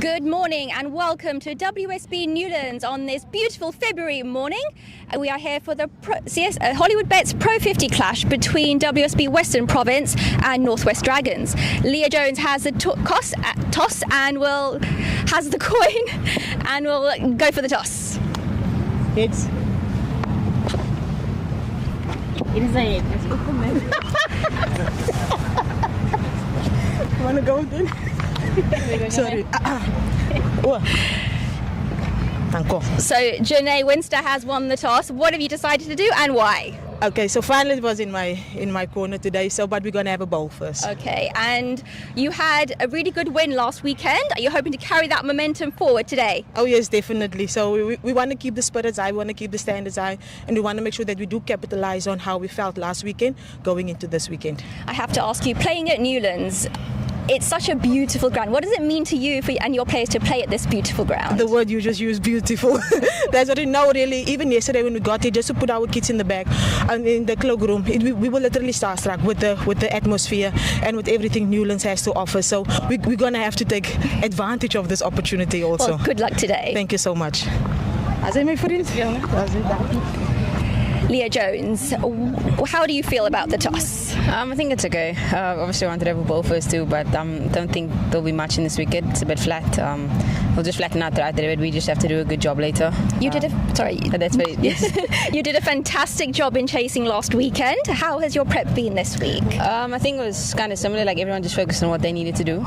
Good morning and welcome to WSB Newlands on this beautiful February morning. We are here for the Hollywoodbets Pro50 clash between WSB Western Province and Northwest Dragons. Leah Jones has the toss and has the coin and will go for the toss. Heads. It is a head. You want to go then? Sorry. So Janae Winster has won the toss. What have you decided to do and why? Okay, so finally it was in my corner today, but we're going to have a bowl first. Okay, and you had a really good win last weekend. Are you hoping to carry that momentum forward today? Oh yes, definitely. So we want to keep the spirits high, we want to keep the standards high, and we want to make sure that we do capitalize on how we felt last weekend going into this weekend. I have to ask you, playing at Newlands, it's such a beautiful ground. What does it mean to you and your players to play at this beautiful ground? The word you just used, beautiful. That's what we know, really. Even yesterday when we got here, just to put our kids in the back and in the cloakroom, we were literally starstruck with the atmosphere and with everything Newlands has to offer. So we're going to have to take advantage of this opportunity also. Well, good luck today. Thank you so much. Leah Jones, how do you feel about the toss? I think it's okay. Obviously I wanted to have a bowl first too, but don't think there'll be much in this wicket. It's a bit flat. We'll just flatten out right there, but we just have to do a good job later. You did a fantastic job in chasing last weekend. How has your prep been this week? I think it was kind of similar, like everyone just focused on what they needed to do.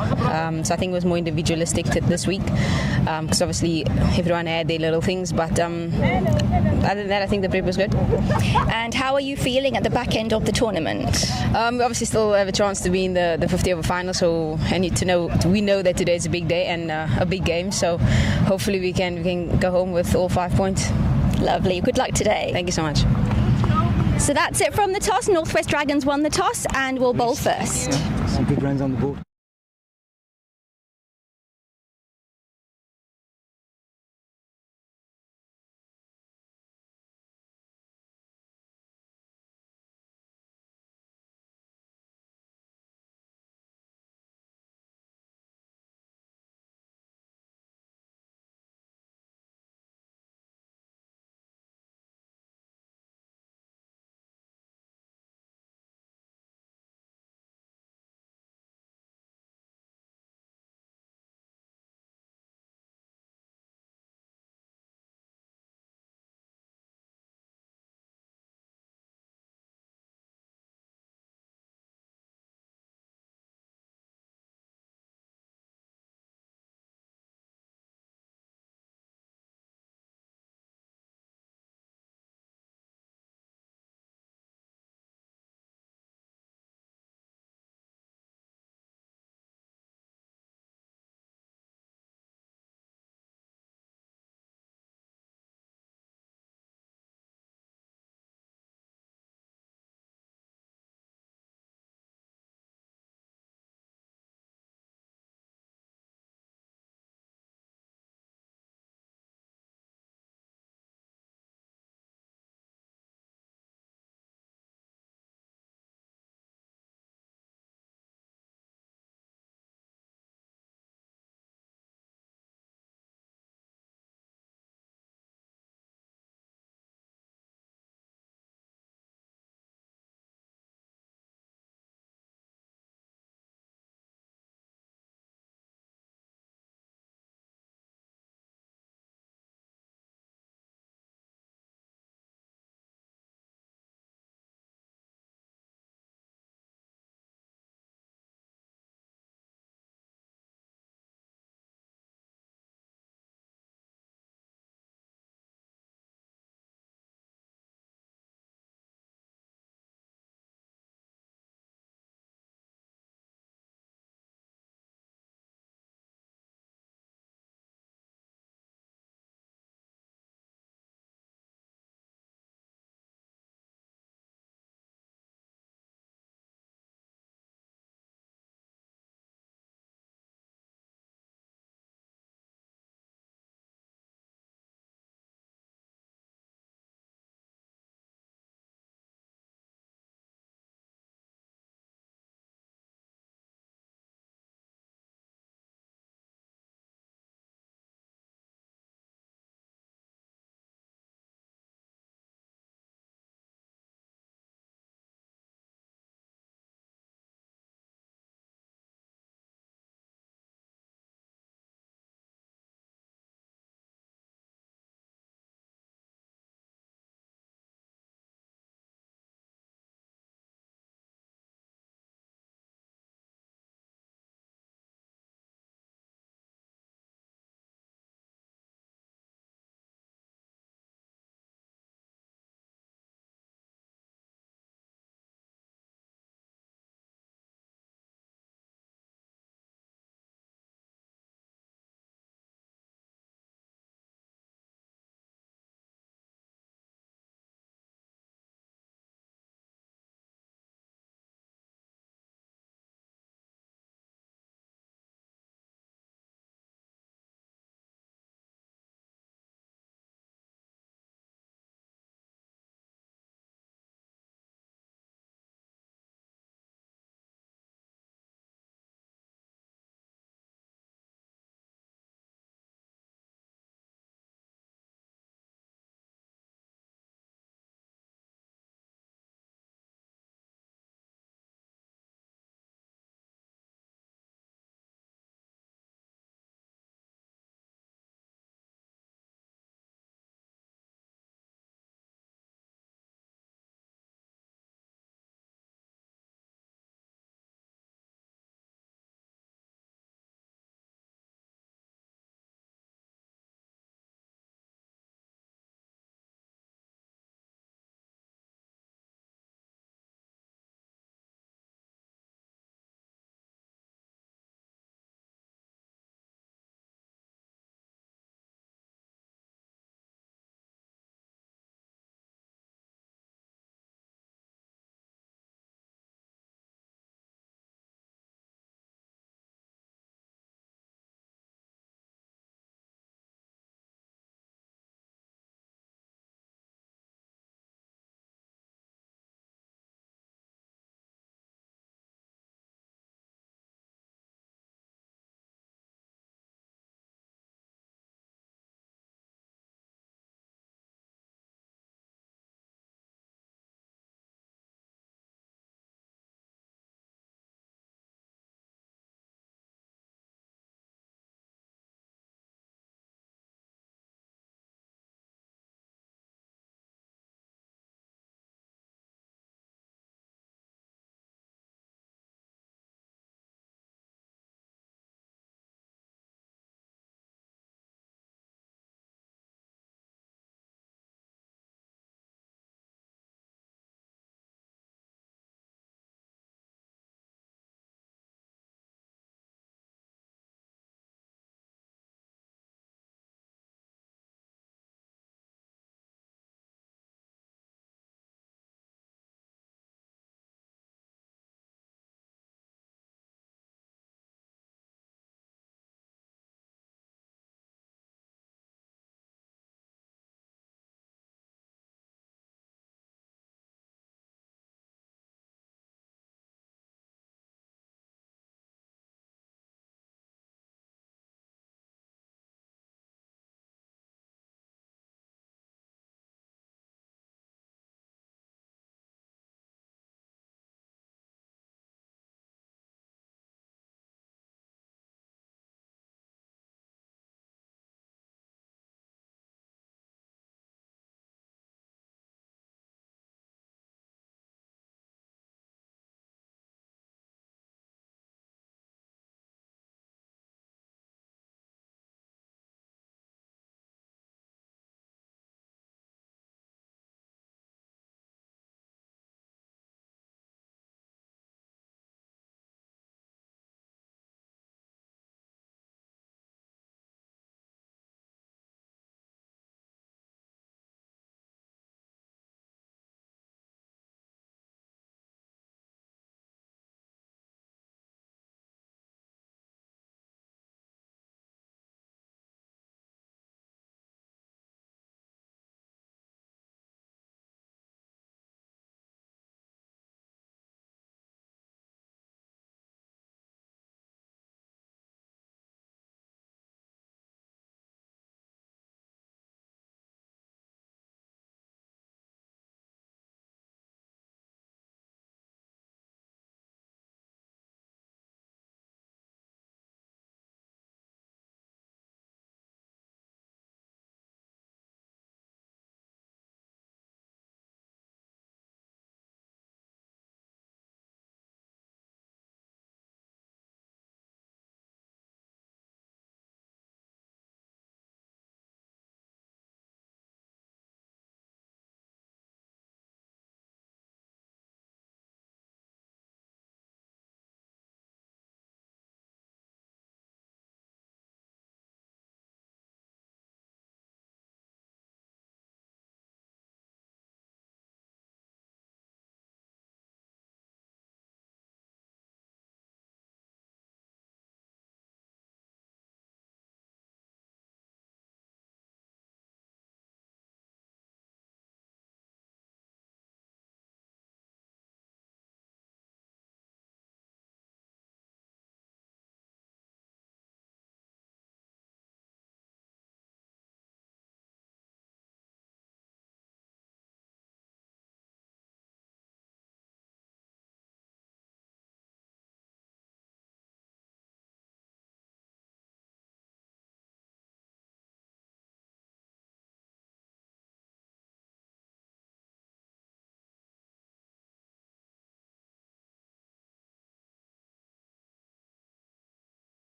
So I think it was more individualistic this week, because obviously everyone had their little things, but other than that I think the prep was good. And how are you feeling at the back end of the tournament? We obviously still have a chance to be in the 50 over final, so we know that today is a big day and a big game, so hopefully we can go home with all 5 points. Lovely. Good luck today. Thank you so much. So that's it from the toss. Northwest Dragons won the toss and will bowl first. Some good runs on the board.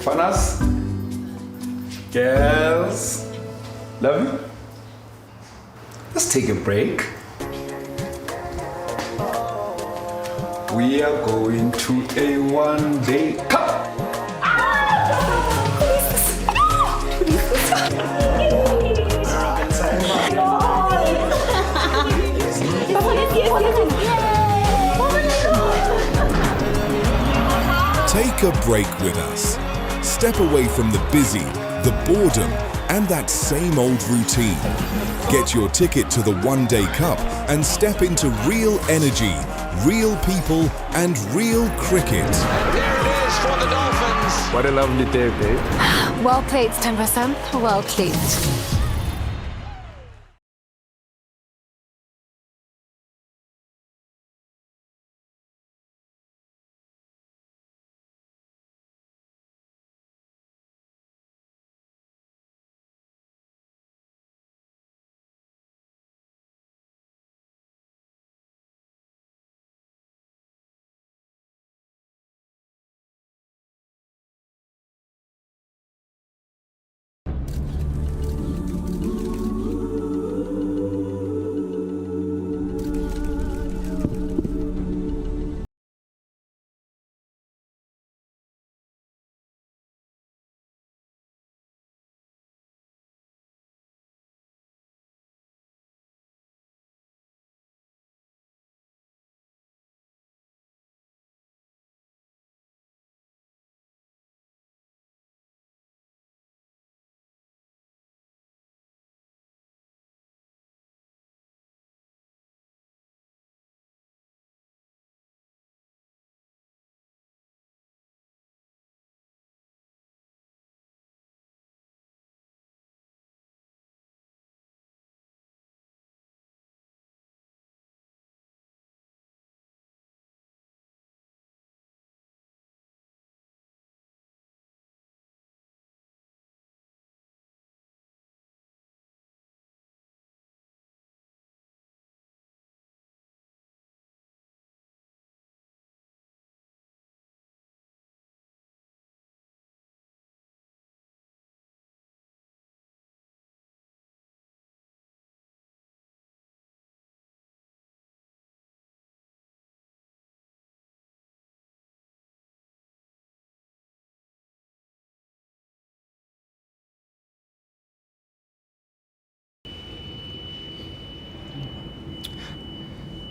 Fanas, girls, love you. Let's take a break. We are going to a one-day cup. Take a break with us. Step away from the busy, the boredom, and that same old routine. Get your ticket to the One Day Cup and step into real energy, real people, and real cricket. There it is for the Dolphins. What a lovely day, babe. Well played, 10%. Well played.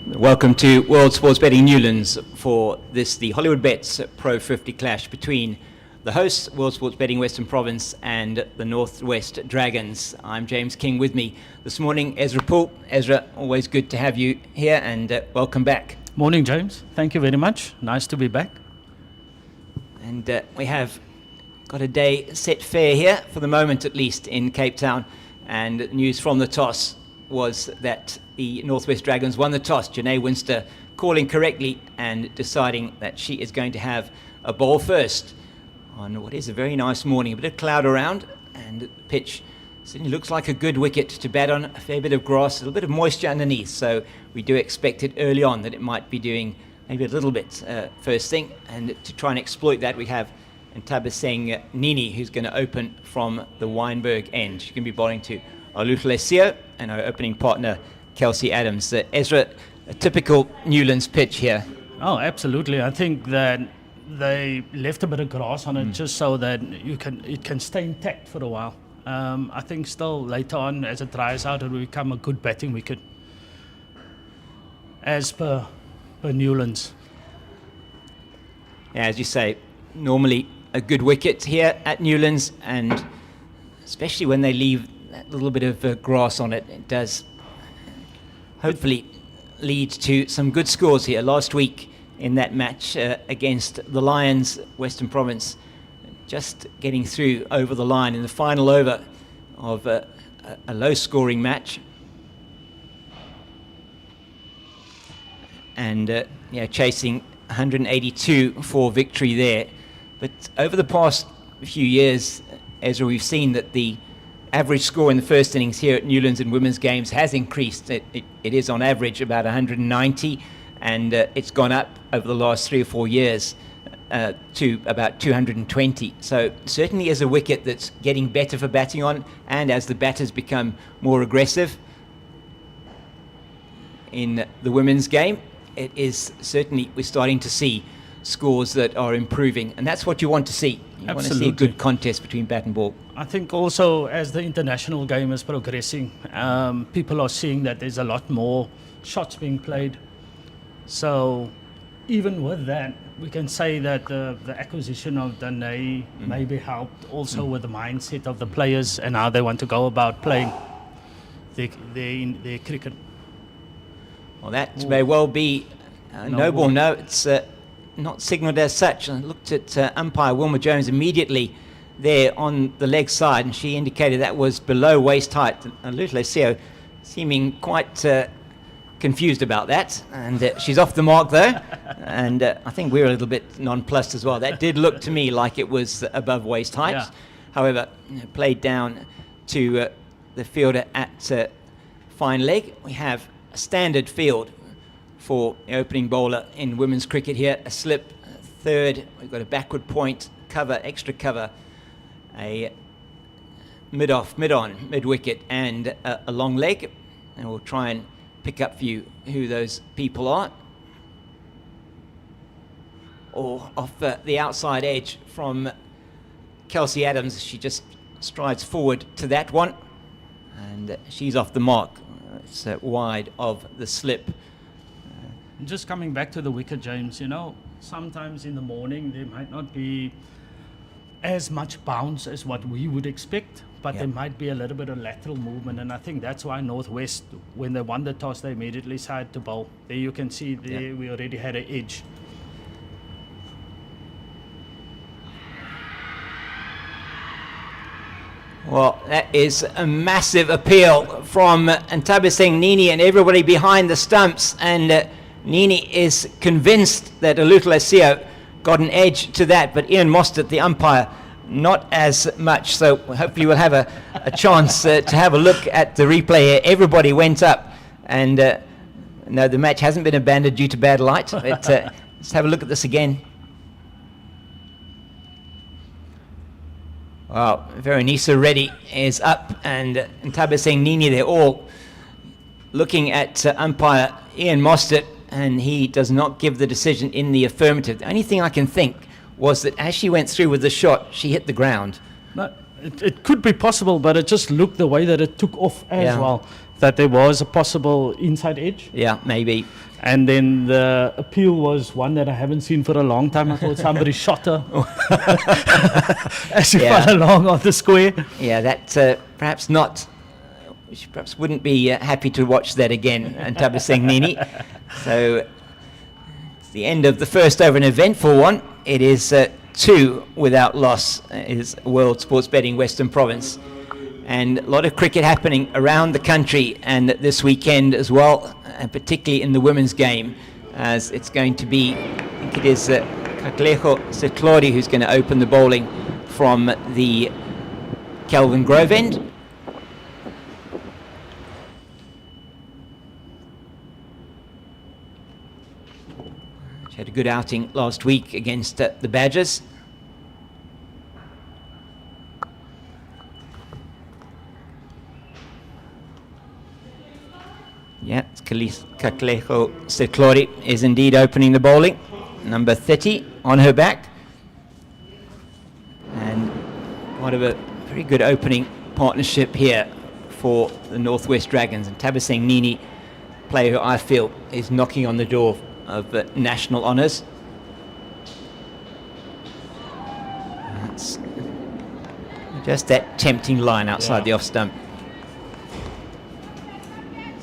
Welcome to World Sports Betting Newlands for this, the Hollywoodbets Pro50 clash between the hosts, World Sports Betting Western Province, and the Northwest Dragons. I'm James King. With me this morning, Ezra Poole. Ezra, always good to have you here, and welcome back. Morning, James. Thank you very much. Nice to be back. And we have got a day set fair here, for the moment at least, in Cape Town. And news from the toss was that the Northwest Dragons won the toss. Janae Winster calling correctly and deciding that she is going to have a ball first on what is a very nice morning. A bit of cloud around, and the pitch certainly looks like a good wicket to bat on. A fair bit of grass, a little bit of moisture underneath, so we do expect it early on that it might be doing maybe a little bit first thing. And to try and exploit that, we have Ntabiseng Nini, who's going to open from the Wynberg end. She's going to be bowling to Aluhlesio and our opening partner Kelsey Adams. Ezra, a typical Newlands pitch here. Oh, absolutely. I think that they left a bit of grass on it just so that it can stay intact for a while. I think still later on, as it dries out, it will become a good batting wicket, as per Newlands. Yeah, as you say, normally a good wicket here at Newlands, and especially when they leave that little bit of grass on it, it does hopefully lead to some good scores here. Last week in that match against the Lions, Western Province just getting through over the line in the final over of a a low-scoring match. And chasing 182 for victory there. But over the past few years, Ezra, we've seen that the average score in the first innings here at Newlands in women's games has increased. It is on average about 190, and it's gone up over the last 3 or 4 years to about 220. So certainly is a wicket that's getting better for batting on, and as the batters become more aggressive in the women's game, it is certainly, we're starting to see scores that are improving, and that's what you want to see. You want to see a good contest between bat and ball. I think also as the international game is progressing, people are seeing that there's a lot more shots being played. So even with that, we can say that the acquisition of Danae maybe helped also with the mindset of the players and how they want to go about playing their cricket. Well, that may well be no ball. No, it's not signalled as such. I looked at umpire Wilma Jones immediately there on the leg side, and she indicated that was below waist height. Luther Lesio seeming quite confused about that, and she's off the mark though. And I think we were a little bit nonplussed as well. That did look to me like it was above waist height. Yeah. However, played down to the fielder at fine leg. We have a standard field for the opening bowler in women's cricket here. A slip, third, we've got a backward point, cover, extra cover, a mid-off, mid-on, mid-wicket, and a long leg. And we'll try and pick up for you who those people are. Or off the outside edge from Kelsey Adams. She just strides forward to that one, and she's off the mark. It's wide of the slip. Just coming back to the wicket, James, sometimes in the morning there might not be as much bounce as what we would expect, but there might be a little bit of lateral movement, and I think that's why Northwest, when they won the toss, they immediately decided to bowl. There you can see there we already had an edge. Well, that is a massive appeal from Ntabiseng Nini and everybody behind the stumps, and Nini is convinced that Luther Lesio got an edge to that, but Ian Mostert, the umpire, not as much. So hopefully we'll have a chance to have a look at the replay here. Everybody went up, and no, the match hasn't been abandoned due to bad light, but let's have a look at this again. Wow, Veronisa Reddy is up, and Ntabiseng Nini, they're all looking at umpire Ian Mostert, and he does not give the decision in the affirmative. The only thing I can think was that as she went through with the shot, she hit the ground. No, it could be possible, but it just looked the way that it took off as well, that there was a possible inside edge. Yeah, maybe. And then the appeal was one that I haven't seen for a long time. I thought somebody shot her as she fell along on the square. Yeah, that perhaps not. She perhaps wouldn't be happy to watch that again, Ntabiseng Nini. So it's the end of the first over, an eventful one. It is 2 without loss. Is World Sports Betting Western Province. And a lot of cricket happening around the country and this weekend as well, and particularly in the women's game, as it's going to be, I think it is Katlego Setlori who's going to open the bowling from the Kelvin Grove end. She had a good outing last week against the Badgers. Yeah, Katlego Setlori is indeed opening the bowling. Number 30 on her back. And part of a very good opening partnership here for the Northwest Dragons. And Ntabiseng Nini, player who I feel is knocking on the door of national honours. That's just that tempting line outside the off stump.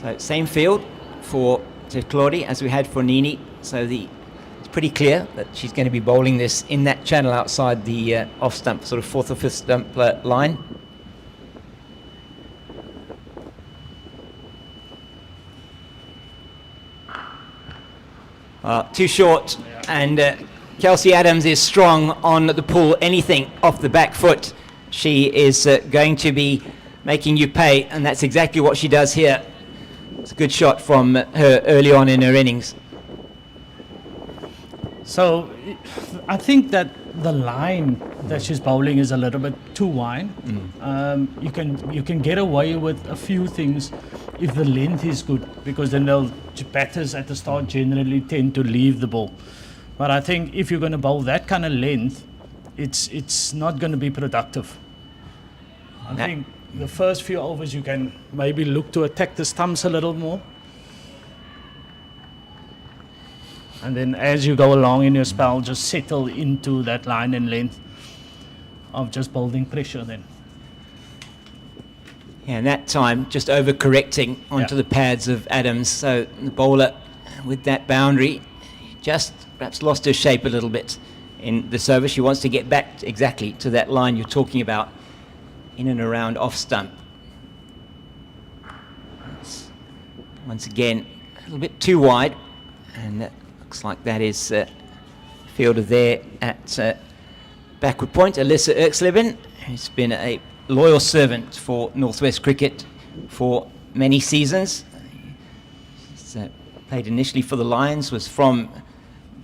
So same field for Setlori as we had for Nini. So it's pretty clear that she's going to be bowling this in that channel outside the off stump, sort of 4th or 5th stump line. Too short, and Kelsey Adams is strong on the pull. Anything off the back foot, she is going to be making you pay, and that's exactly what she does here. It's a good shot from her early on in her innings. So I think that the line that she's bowling is a little bit too wide. You can get away with a few things if the length is good, because then batters at the start generally tend to leave the ball. But I think if you're going to bowl that kind of length, it's not going to be productive. I think the first few overs you can maybe look to attack the stumps a little more. And then as you go along in your spell, just settle into that line and length of just building pressure then. Yeah, and that time just overcorrecting onto the pads of Adams. So the bowler with that boundary just perhaps lost her shape a little bit in this over. She wants to get back exactly to that line you're talking about, in and around off stump. It's once again a little bit too wide, and looks like that is fielder there at backward point, Alyssa Erksleben, who's been a loyal servant for Northwest Cricket for many seasons. She's played initially for the Lions, was from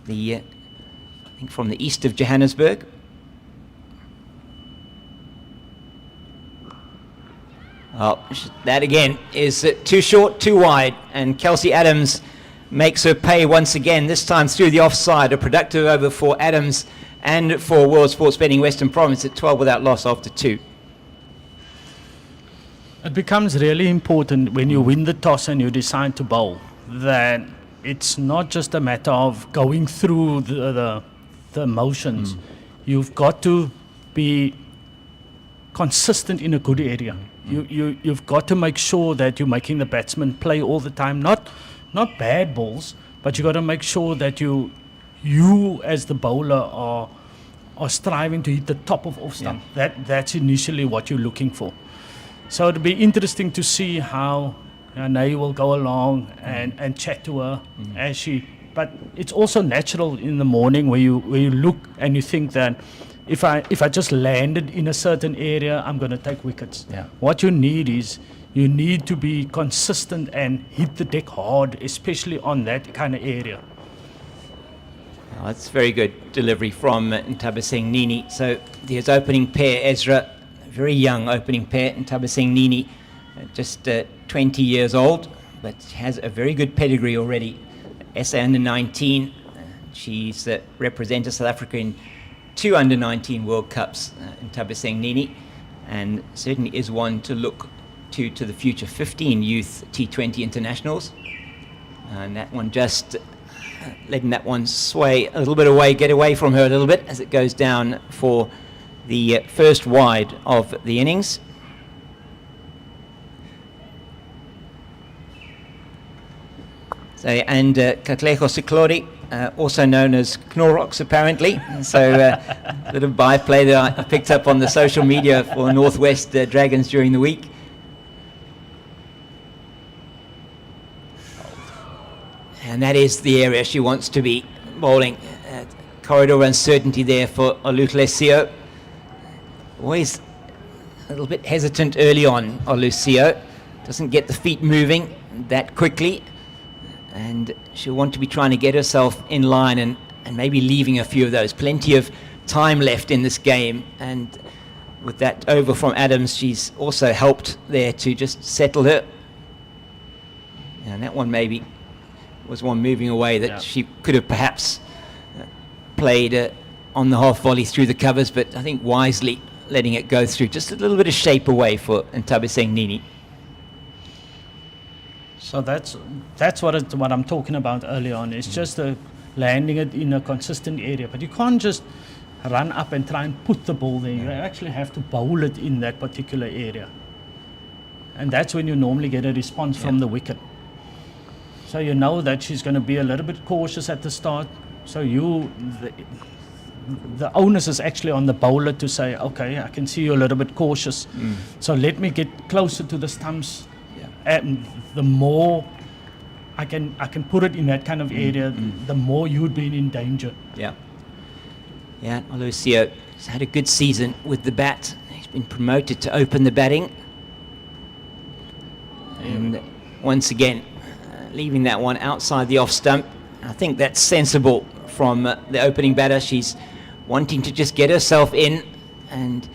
the I think from the east of Johannesburg. Oh, that again is too short, too wide, and Kelsey Adams makes her pay once again, this time through the offside. A productive over for Adams and for World Sports Betting Western Province at 12 without loss after 2. It becomes really important when you win the toss and you decide to bowl that it's not just a matter of going through the motions. You've got to be consistent in a good area. You've got to make sure that you're making the batsman play all the time, not bad balls, but you got to make sure that you as the bowler are striving to hit the top of off stump. That's initially what you're looking for. So it'll be interesting to see how Nay will go along and chat to her as she. But it's also natural in the morning where you look and you think that if I just landed in a certain area, I'm going to take wickets. What you need is you need to be consistent and hit the deck hard, especially on that kind of area. Oh, that's very good delivery from Ntabiseng Nini. So there's opening pair, Ezra, a very young opening pair. Ntabiseng Nini, just 20 years old, but has a very good pedigree already. SA Under-19, she's represented South Africa in 2 Under-19 World Cups, Ntabiseng Nini, and certainly is one to look to the future. 15 youth T20 internationals, and that one just letting that one sway a little bit away, get away from her a little bit as it goes down for the first wide of the innings. So, and Katlego Siklori, also known as Knorrox apparently, so a bit of byplay that I picked up on the social media for Northwest Dragons during the week. And that is the area she wants to be bowling. Corridor uncertainty there for Olutlesio. Always a little bit hesitant early on, Olutlesio. Doesn't get the feet moving that quickly. And she'll want to be trying to get herself in line and maybe leaving a few of those. Plenty of time left in this game. And with that over from Adams, she's also helped there to just settle her. And that one maybe was one moving away that she could have perhaps played on the half volley through the covers, but I think wisely letting it go through. Just a little bit of shape away for Ntabiseng Nini. So that's what I'm talking about early on. It's just landing it in a consistent area. But you can't just run up and try and put the ball there. You actually have to bowl it in that particular area. And that's when you normally get a response from the wicket. So you know that she's going to be a little bit cautious at the start. So the onus is actually on the bowler to say, okay, I can see you're a little bit cautious. So let me get closer to the stumps. And the more I can put it in that kind of area, the more you'd be in danger. Yeah. Yeah, Olucio has had a good season with the bat. He's been promoted to open the batting. And once again, leaving that one outside the off stump. I think that's sensible from the opening batter. She's wanting to just get herself in. And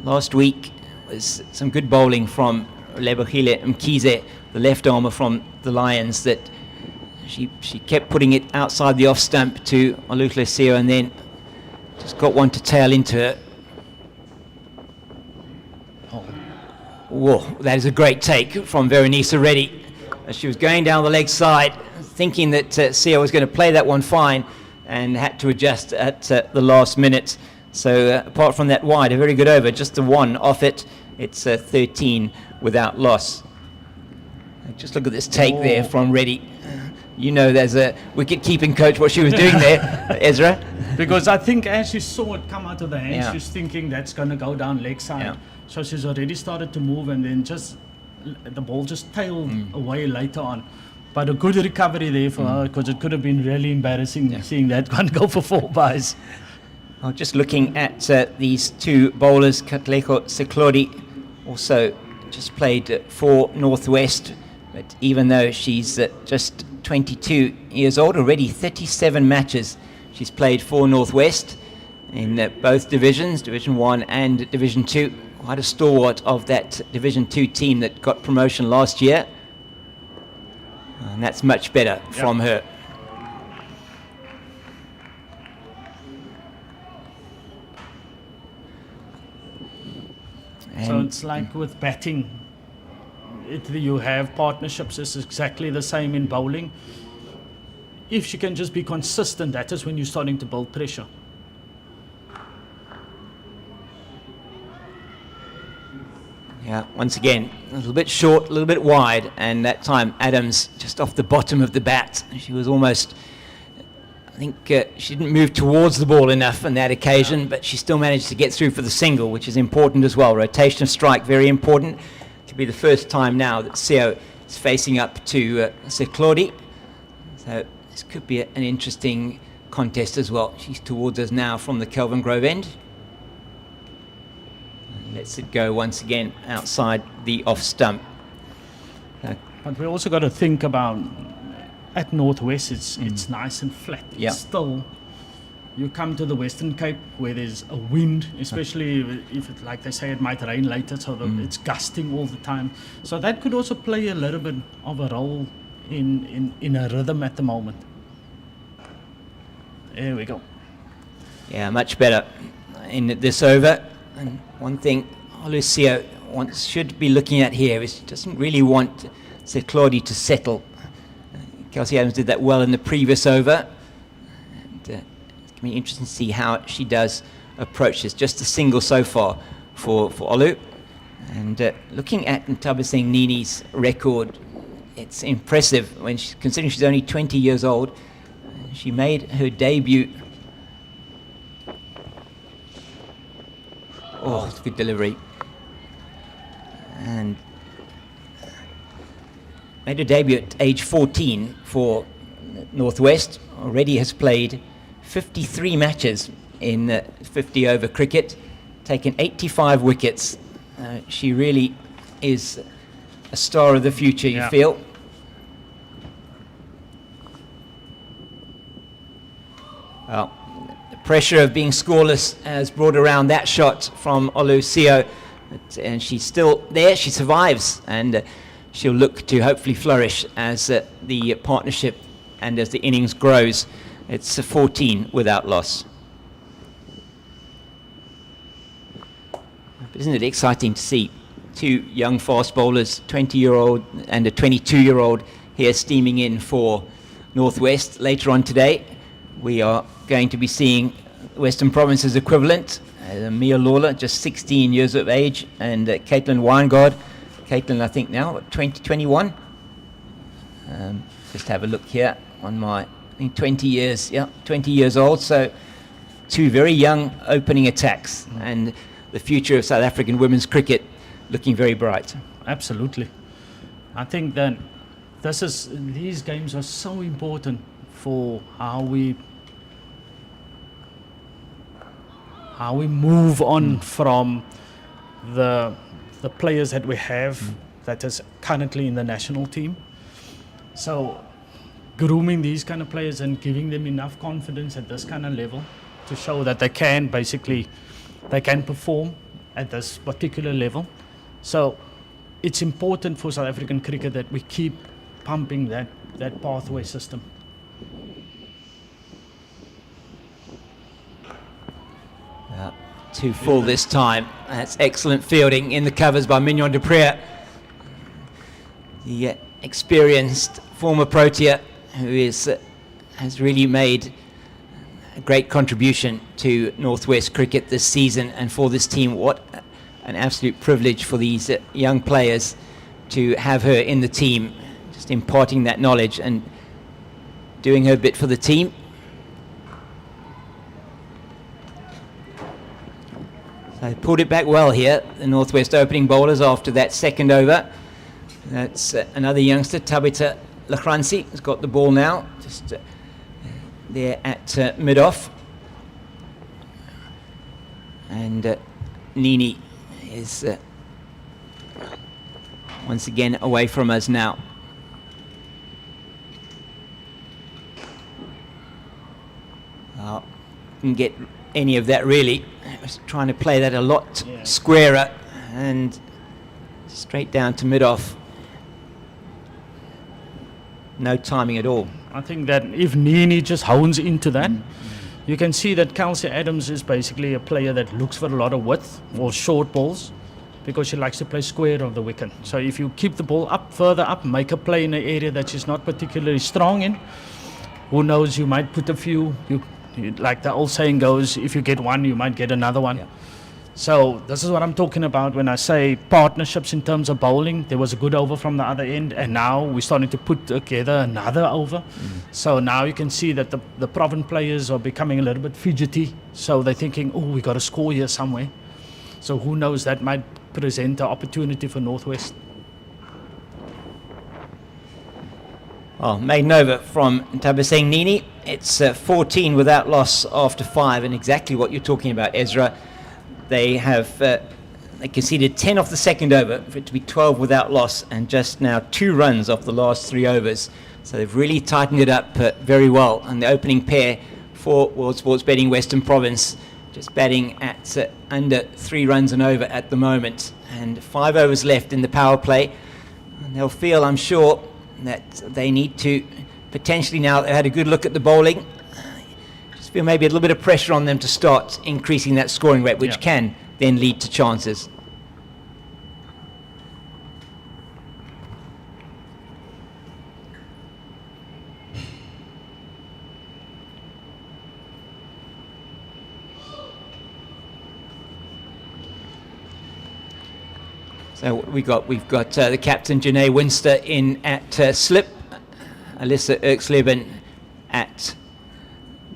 last week was some good bowling from Lebohile Mkhize, the left armer from the Lions, that she kept putting it outside the off stump to Olucio and then just got one to tail into her. Whoa, that is a great take from Veronice Reddy. She was going down the leg side, thinking that Sia was going to play that one fine, and had to adjust at the last minute. So apart from that wide, a very good over, just the one off it. It's 13 without loss. Just look at this take there from Reddy. You know, there's a wicket-keeping coach, what she was doing there, Ezra. Because I think as she saw it come out of the hands, she's thinking that's going to go down leg side. Yeah. So she's already started to move, and then just the ball just tailed away later on. But a good recovery there for her, because it could have been really embarrassing seeing that one go for 4 byes. Well, just looking at these two bowlers, Katlego Seklodi also just played for Northwest, but even though she's just 22 years old, already 37 matches she's played for Northwest in both divisions, Division 1 and Division 2. Quite a stalwart of that Division 2 team that got promotion last year. And that's much better from her. So it's like with batting, you have partnerships. It's exactly the same in bowling. If she can just be consistent, that is when you're starting to build pressure. Yeah, once again, a little bit short, a little bit wide, and that time Adams just off the bottom of the bat. She was almost, I think she didn't move towards the ball enough on that occasion, but she still managed to get through for the single, which is important as well. Rotation of strike, very important. To be the first time now that Seo is facing up to Seklodi. So this could be an interesting contest as well. She's towards us now from the Kelvin Grove end. Lets it go once again outside the off stump. But we also got to think about at Northwest, it's nice and flat. Yeah. It's still, you come to the Western Cape where there's a wind, especially if it, like they say, it might rain later, so it's gusting all the time. So that could also play a little bit of a role in a rhythm at the moment. There we go. Yeah, much better in this over. And one thing Olucio should be looking at here is he doesn't really want Seklodi to settle. Kelsey Adams did that well in the previous over. And, it's going to be interesting to see how she does approach this. Just a single so far for Olu. And looking at Ntabiseng Nini's record, it's impressive when considering she's only 20 years old. She made her debut. Oh, it's a good delivery. And made her debut at age 14 for Northwest. Already has played 53 matches in 50 over cricket, taken 85 wickets. She really is a star of the future, you feel. Well, the pressure of being scoreless has brought around that shot from Olucio, and she's still there. She survives, and she'll look to hopefully flourish as the partnership and as the innings grows. It's 14 without loss. But isn't it exciting to see two young fast bowlers, 20-year-old and a 22-year-old here steaming in for Northwest later on today? We are going to be seeing Western Province's equivalent, Mia Lawler, just 16 years of age, and Caitlin Weingard. Caitlin, I think now, 2021. Just have a look here on my, I think 20 years, 20 years old. So two very young opening attacks, and the future of South African women's cricket looking very bright. Absolutely. I think that these games are so important for how we move on from the players that we have that is currently in the national team. So grooming these kind of players and giving them enough confidence at this kind of level to show that they can perform at this particular level. So it's important for South African cricket that we keep pumping that pathway system. Too full this time. That's excellent fielding in the covers by Mignon du Preez, the experienced former Protea, who has really made a great contribution to Northwest cricket this season and for this team. What an absolute privilege for these young players to have her in the team, just imparting that knowledge and doing her bit for the team. They pulled it back well here, the Northwest opening bowlers, after that second over. That's another youngster, Tabitha Lachransi, has got the ball now, just there at mid-off. And Nini is once again away from us now. Didn't get any of that really. I was trying to play that a lot squarer and straight down to mid-off. No timing at all. I think that if Nini just hones into that, you can see that Kelsey Adams is basically a player that looks for a lot of width or short balls because she likes to play square of the wicket. So if you keep the ball up, further up, make a play in an area that she's not particularly strong in, who knows, you might put a few, like the old saying goes, if you get one, you might get another one. Yeah. So this is what I'm talking about when I say partnerships in terms of bowling. There was a good over from the other end, and now we're starting to put together another over. So now you can see that the Province players are becoming a little bit fidgety. So they're thinking, oh, we got to score here somewhere. So who knows, that might present an opportunity for Northwest. Well, maiden over from Tabaseng Nini. It's 14 without loss after 5, and exactly what you're talking about, Ezra. They have they conceded 10 off the second over for it to be 12 without loss, and just now 2 runs off the last 3 overs. So they've really tightened it up very well. And the opening pair for World Sports Betting Western Province just batting at under 3 runs and over at the moment, and 5 overs left in the power play. And they'll feel, I'm sure, that they need to potentially, now they've had a good look at the bowling, just feel maybe a little bit of pressure on them to start increasing that scoring rate, which can then lead to chances. So we've got the captain Janae Winster in at slip, Alyssa Erksleben at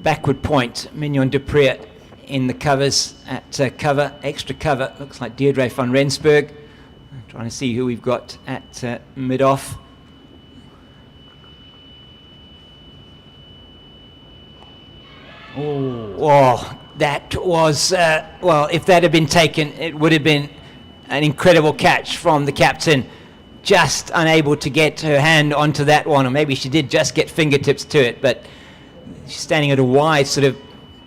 backward point, Mignon du Preez in the covers at extra cover. Looks like Deirdre van Rensburg. I'm trying to see who we've got at mid-off. Oh, that was, well, if that had been taken, it would have been an incredible catch from the captain. Just unable to get her hand onto that one, or maybe she did just get fingertips to it, but she's standing at a wide sort of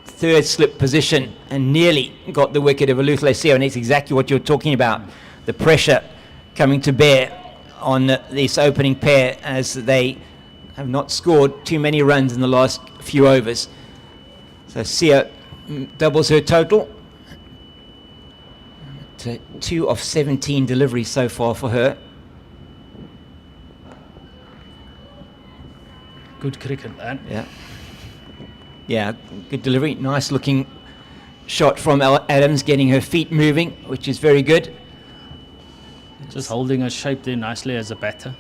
third slip position and nearly got the wicket of Aluthle Seo, and it's exactly what you're talking about. The pressure coming to bear on this opening pair as they have not scored too many runs in the last few overs. So Seo doubles her total to 2 of 17 deliveries so far for her. Good cricket, that. Yeah, good delivery. Nice looking shot from Adams, getting her feet moving, which is very good. Just holding her shape there nicely as a batter.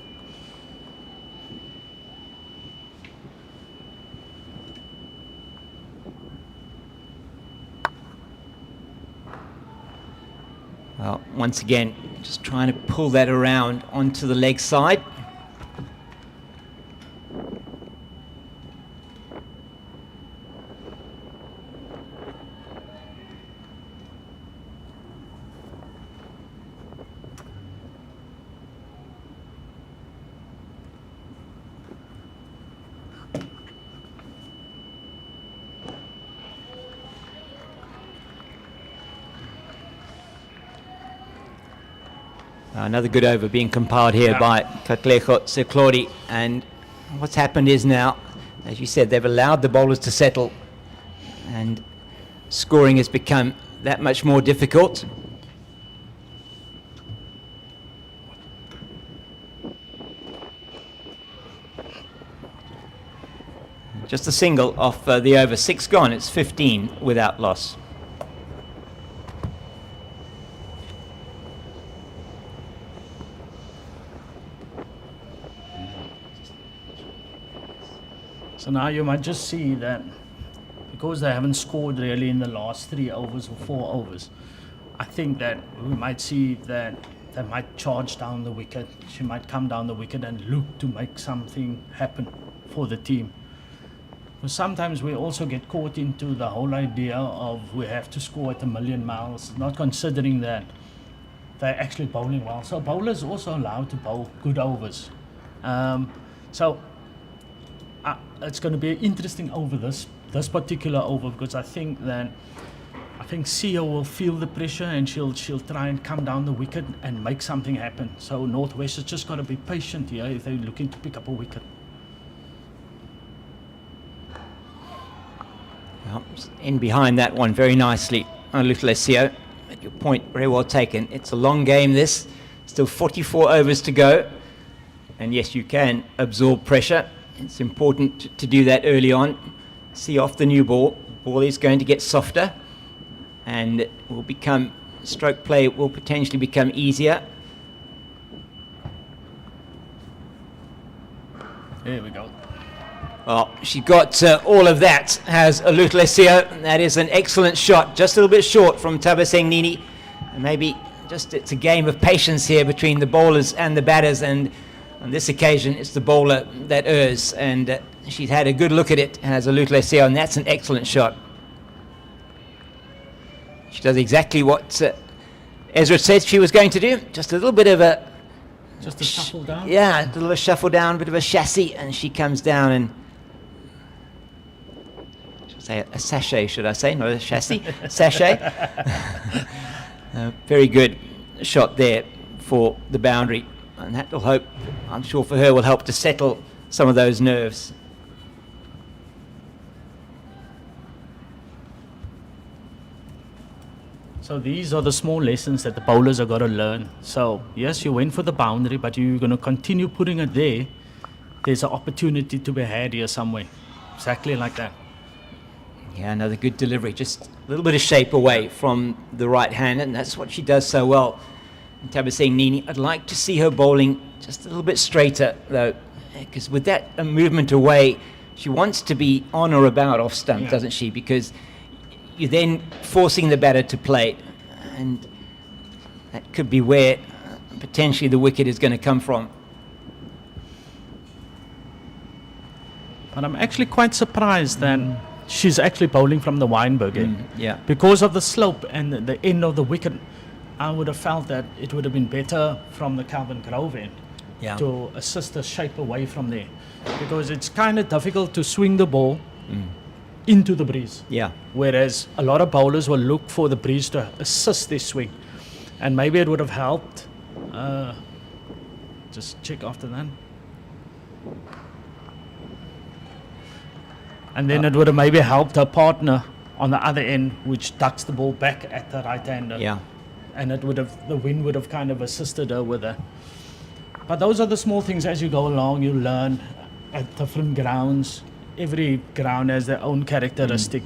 Well, once again, just trying to pull that around onto the leg side. Another good over being compiled here by Katlego Seklodi. And what's happened is now, as you said, they've allowed the bowlers to settle, and scoring has become that much more difficult. Just a single off the over. 6 gone. It's 15 without loss. So now you might just see that because they haven't scored really in the last 3 overs or 4 overs, I think that we might see that they might charge down the wicket. She might come down the wicket and look to make something happen for the team. But sometimes we also get caught into the whole idea of we have to score at 1,000,000 miles, not considering that they're actually bowling well. So bowlers also allowed to bowl good overs. It's going to be interesting over this particular over, because I think Sia will feel the pressure and she'll try and come down the wicket and make something happen. So Northwest has just got to be patient here if they're looking to pick up a wicket. Well, in behind that one very nicely, Aluthlesio. At your point, very well taken. It's a long game, this. Still 44 overs to go. And yes, you can absorb pressure. It's important to do that early on. See off the new ball. Ball is going to get softer, and it will become, stroke play will potentially become easier. There we go. Well, she got all of that, has Aluthlesio. That is an excellent shot, just a little bit short from Tabaseng Nini. And maybe just it's a game of patience here between the bowlers and the batters, and on this occasion it's the bowler that errs, and she's had a good look at it, has Aluthlesio, and that's an excellent shot. She does exactly what Ezra said she was going to do, just a little bit of a... Just a shuffle down? Yeah, a little shuffle down, a bit of a chassis, and she comes down and... a sachet, should I say, not a chassis, sachet. Very good shot there for the boundary, and that will hope, I'm sure for her, will help to settle some of those nerves. So these are the small lessons that the bowlers have got to learn. So yes, you went for the boundary, but you're going to continue putting it there. There's an opportunity to be had here somewhere. Exactly like that. Yeah, another good delivery, just a little bit of shape away from the right hand, and that's what she does so well. And Tabaseng Nini, I'd like to see her bowling just a little bit straighter though, because with that movement away, she wants to be on or about off stump, doesn't she? Because you're then forcing the batter to play, and that could be where potentially the wicket is going to come from. But I'm actually quite surprised that she's actually bowling from the Weinberg end. Yeah. Because of the slope and the end of the wicket, I would have felt that it would have been better from the Calvin Grove end to assist the shape away from there. Because it's kind of difficult to swing the ball into the breeze. Yeah. Whereas a lot of bowlers will look for the breeze to assist their swing. And maybe it would have helped. Just check after that. And then it would have maybe helped her partner on the other end, which ducks the ball back at the right-hander. Yeah. And it would have, the wind would have kind of assisted her with that. But those are the small things as you go along, you learn at different grounds. Every ground has their own characteristic.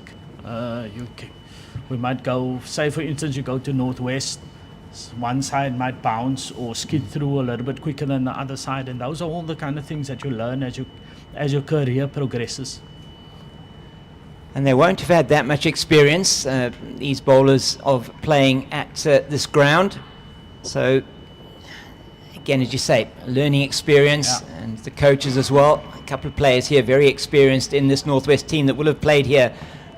We might go, say for instance, you go to Northwest, one side might bounce or skid through a little bit quicker than the other side, and those are all the kind of things that you learn as your career progresses. And they won't have had that much experience, these bowlers, of playing at this ground. So, again, as you say, learning experience, and the coaches as well. A couple of players here very experienced in this Northwest team that will have played here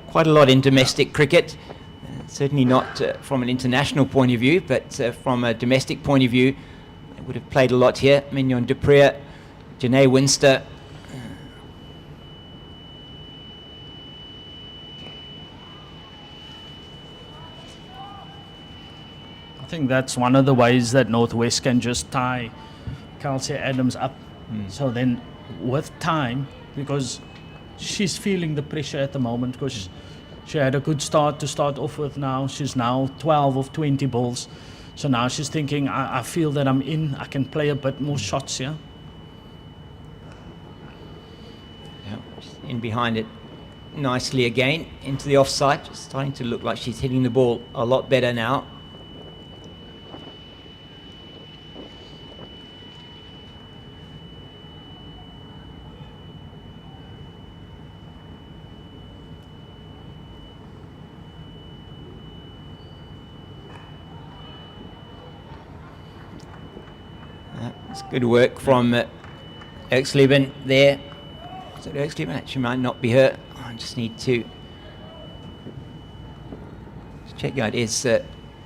quite a lot in domestic cricket. Certainly not from an international point of view, but from a domestic point of view, they would have played a lot here. Mignon Dupree, Janae Winster. I think think that's one of the ways that Northwest can just tie Kelsey Adams up. So then with time, because she's feeling the pressure at the moment, because she had a good start to start off with now. She's now 12 of 20 balls. So now she's thinking, I feel that I'm in, I can play a bit more shots here. Yeah, she's in behind it nicely again, into the offside. Just starting to look like she's hitting the ball a lot better now. It's good work from Erksleben there. Is it Erksleben? Actually might not be her. I just need to check. Yeah, it is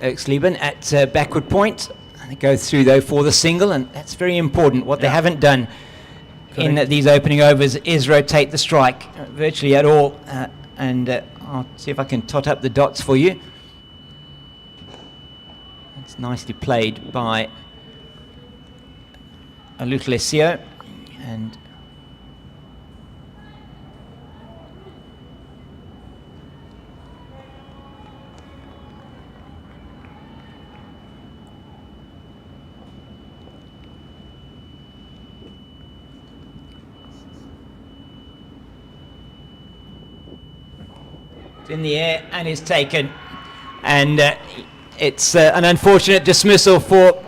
Erksleben at backward point. And they go through though for the single, and that's very important. What they haven't done in these opening overs is rotate the strike virtually at all. And I'll see if I can tot up the dots for you. That's nicely played by Alutlesio, and it's in the air and is taken, and it's an unfortunate dismissal for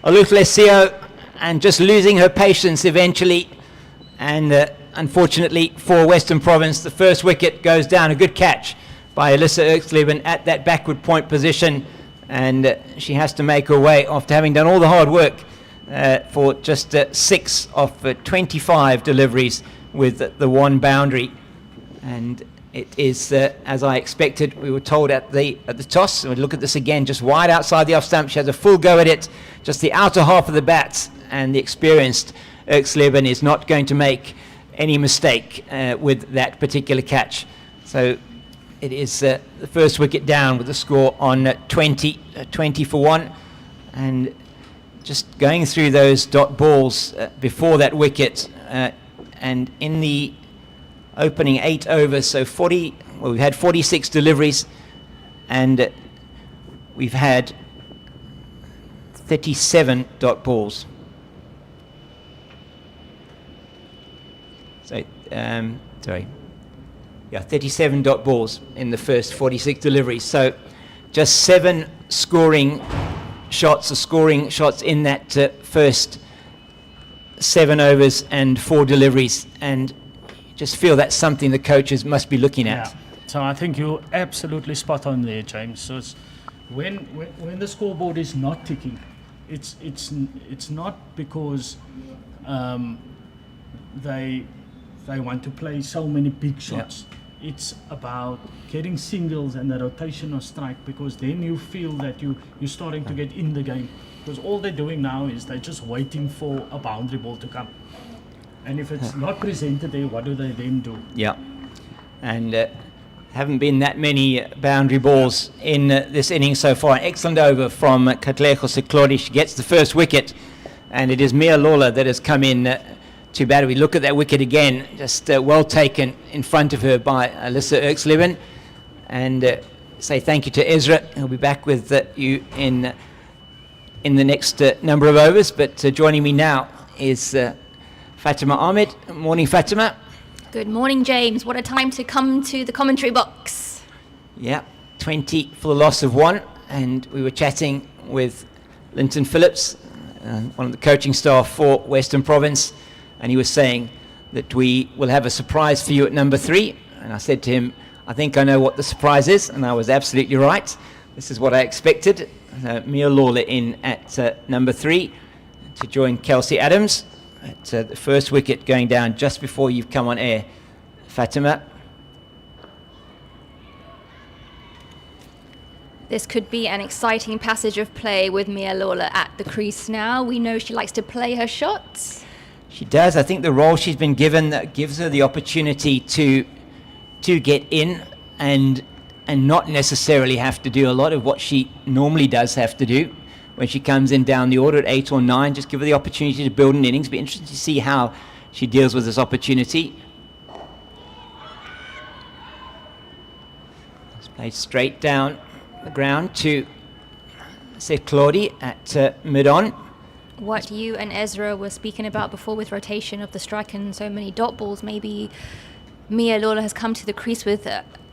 Alutlesio, and just losing her patience eventually. And unfortunately for Western Province, the first wicket goes down. A good catch by Alyssa Erksleben at that backward point position, and she has to make her way after having done all the hard work for just 6 of 25 deliveries with the one boundary. And it is as I expected. We were told at the toss, and we look at this again, just wide outside the off stump. She has a full go at it, just the outer half of the bats, and the experienced Erksleben is not going to make any mistake with that particular catch. So it is the first wicket down with the score on 20 for 1, and just going through those dot balls before that wicket, and in the opening 8 overs, so we've had 46 deliveries, and we've had 37 dot balls. So, 37 dot balls in the first 46 deliveries. So, just 7 scoring shots in that first 7 overs and 4 deliveries, and just feel that's something the coaches must be looking at. Yeah. So I think you're absolutely spot on there, James. So it's when the scoreboard is not ticking, it's not because they want to play so many big shots. Yeah. It's about getting singles and the rotation of strike, because then you feel that you're starting to get in the game. Because all they're doing now is they're just waiting for a boundary ball to come. And if it's not presented there, what do they then do? Yeah, and haven't been that many boundary balls in this inning so far. Excellent over from Katlego Seklodi. She gets the first wicket, and it is Mia Lawler that has come in to bat. We look at that wicket again, just well taken in front of her by Alyssa Erksleben, and say thank you to Ezra. He'll be back with you in the next number of overs. But joining me now is Fatima Ahmed. Morning, Fatima. Good morning, James. What a time to come to the commentary box. Yeah, 20 for the loss of 1, and we were chatting with Linton Phillips, one of the coaching staff for Western Province, and he was saying that we will have a surprise for you at number 3, and I said to him, I think I know what the surprise is, and I was absolutely right. This is what I expected. Mia Lawler in at number 3 to join Kelsey Adams. At the first wicket going down just before you've come on air, Fatima. This could be an exciting passage of play with Mia Lawler at the crease now. We know she likes to play her shots. She does. I think the role she's been given that gives her the opportunity to get in and not necessarily have to do a lot of what she normally does have to do. when she comes in down the order at 8 or 9. Just give her the opportunity to build an innings. Be interesting to see how she deals with this opportunity. It's played straight down the ground to Claudie at mid-on. What you and Ezra were speaking about before with rotation of the strike and so many dot balls, maybe Mia Lola has come to the crease with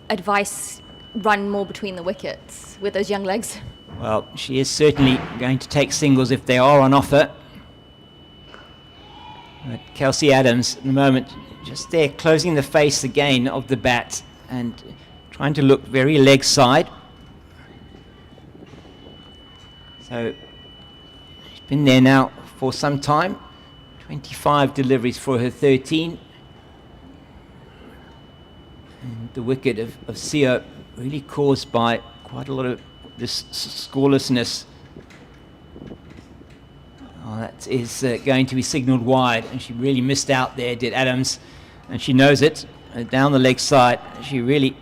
advice, run more between the wickets with those young legs. Well, she is certainly going to take singles if they are on offer. But Kelsey Adams at the moment just there closing the face again of the bat and trying to look very leg side. So she's been there now for some time. 25 deliveries for her 13. And the wicket of Seo really caused by quite a lot of this scorelessness. Oh, that is going to be signalled wide, and she really missed out there, did Adams, and she knows it. Down the leg side, she really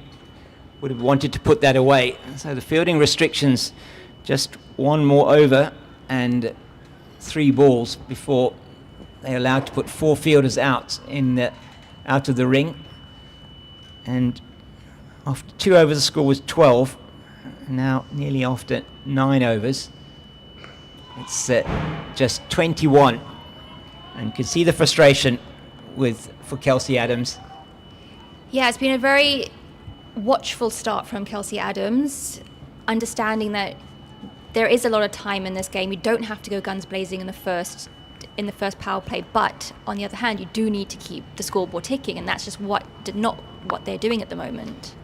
would have wanted to put that away. So the fielding restrictions, just one more over and 3 balls before they're allowed to put 4 fielders out out of the ring. And after 2 overs, the score was 12. Now nearly after 9 overs, it's just 21. And you can see the frustration for Kelsey Adams. Yeah, it's been a very watchful start from Kelsey Adams, understanding that there is a lot of time in this game. You don't have to go guns blazing in the first power play, but on the other hand, you do need to keep the scoreboard ticking, and that's just not what they're doing at the moment.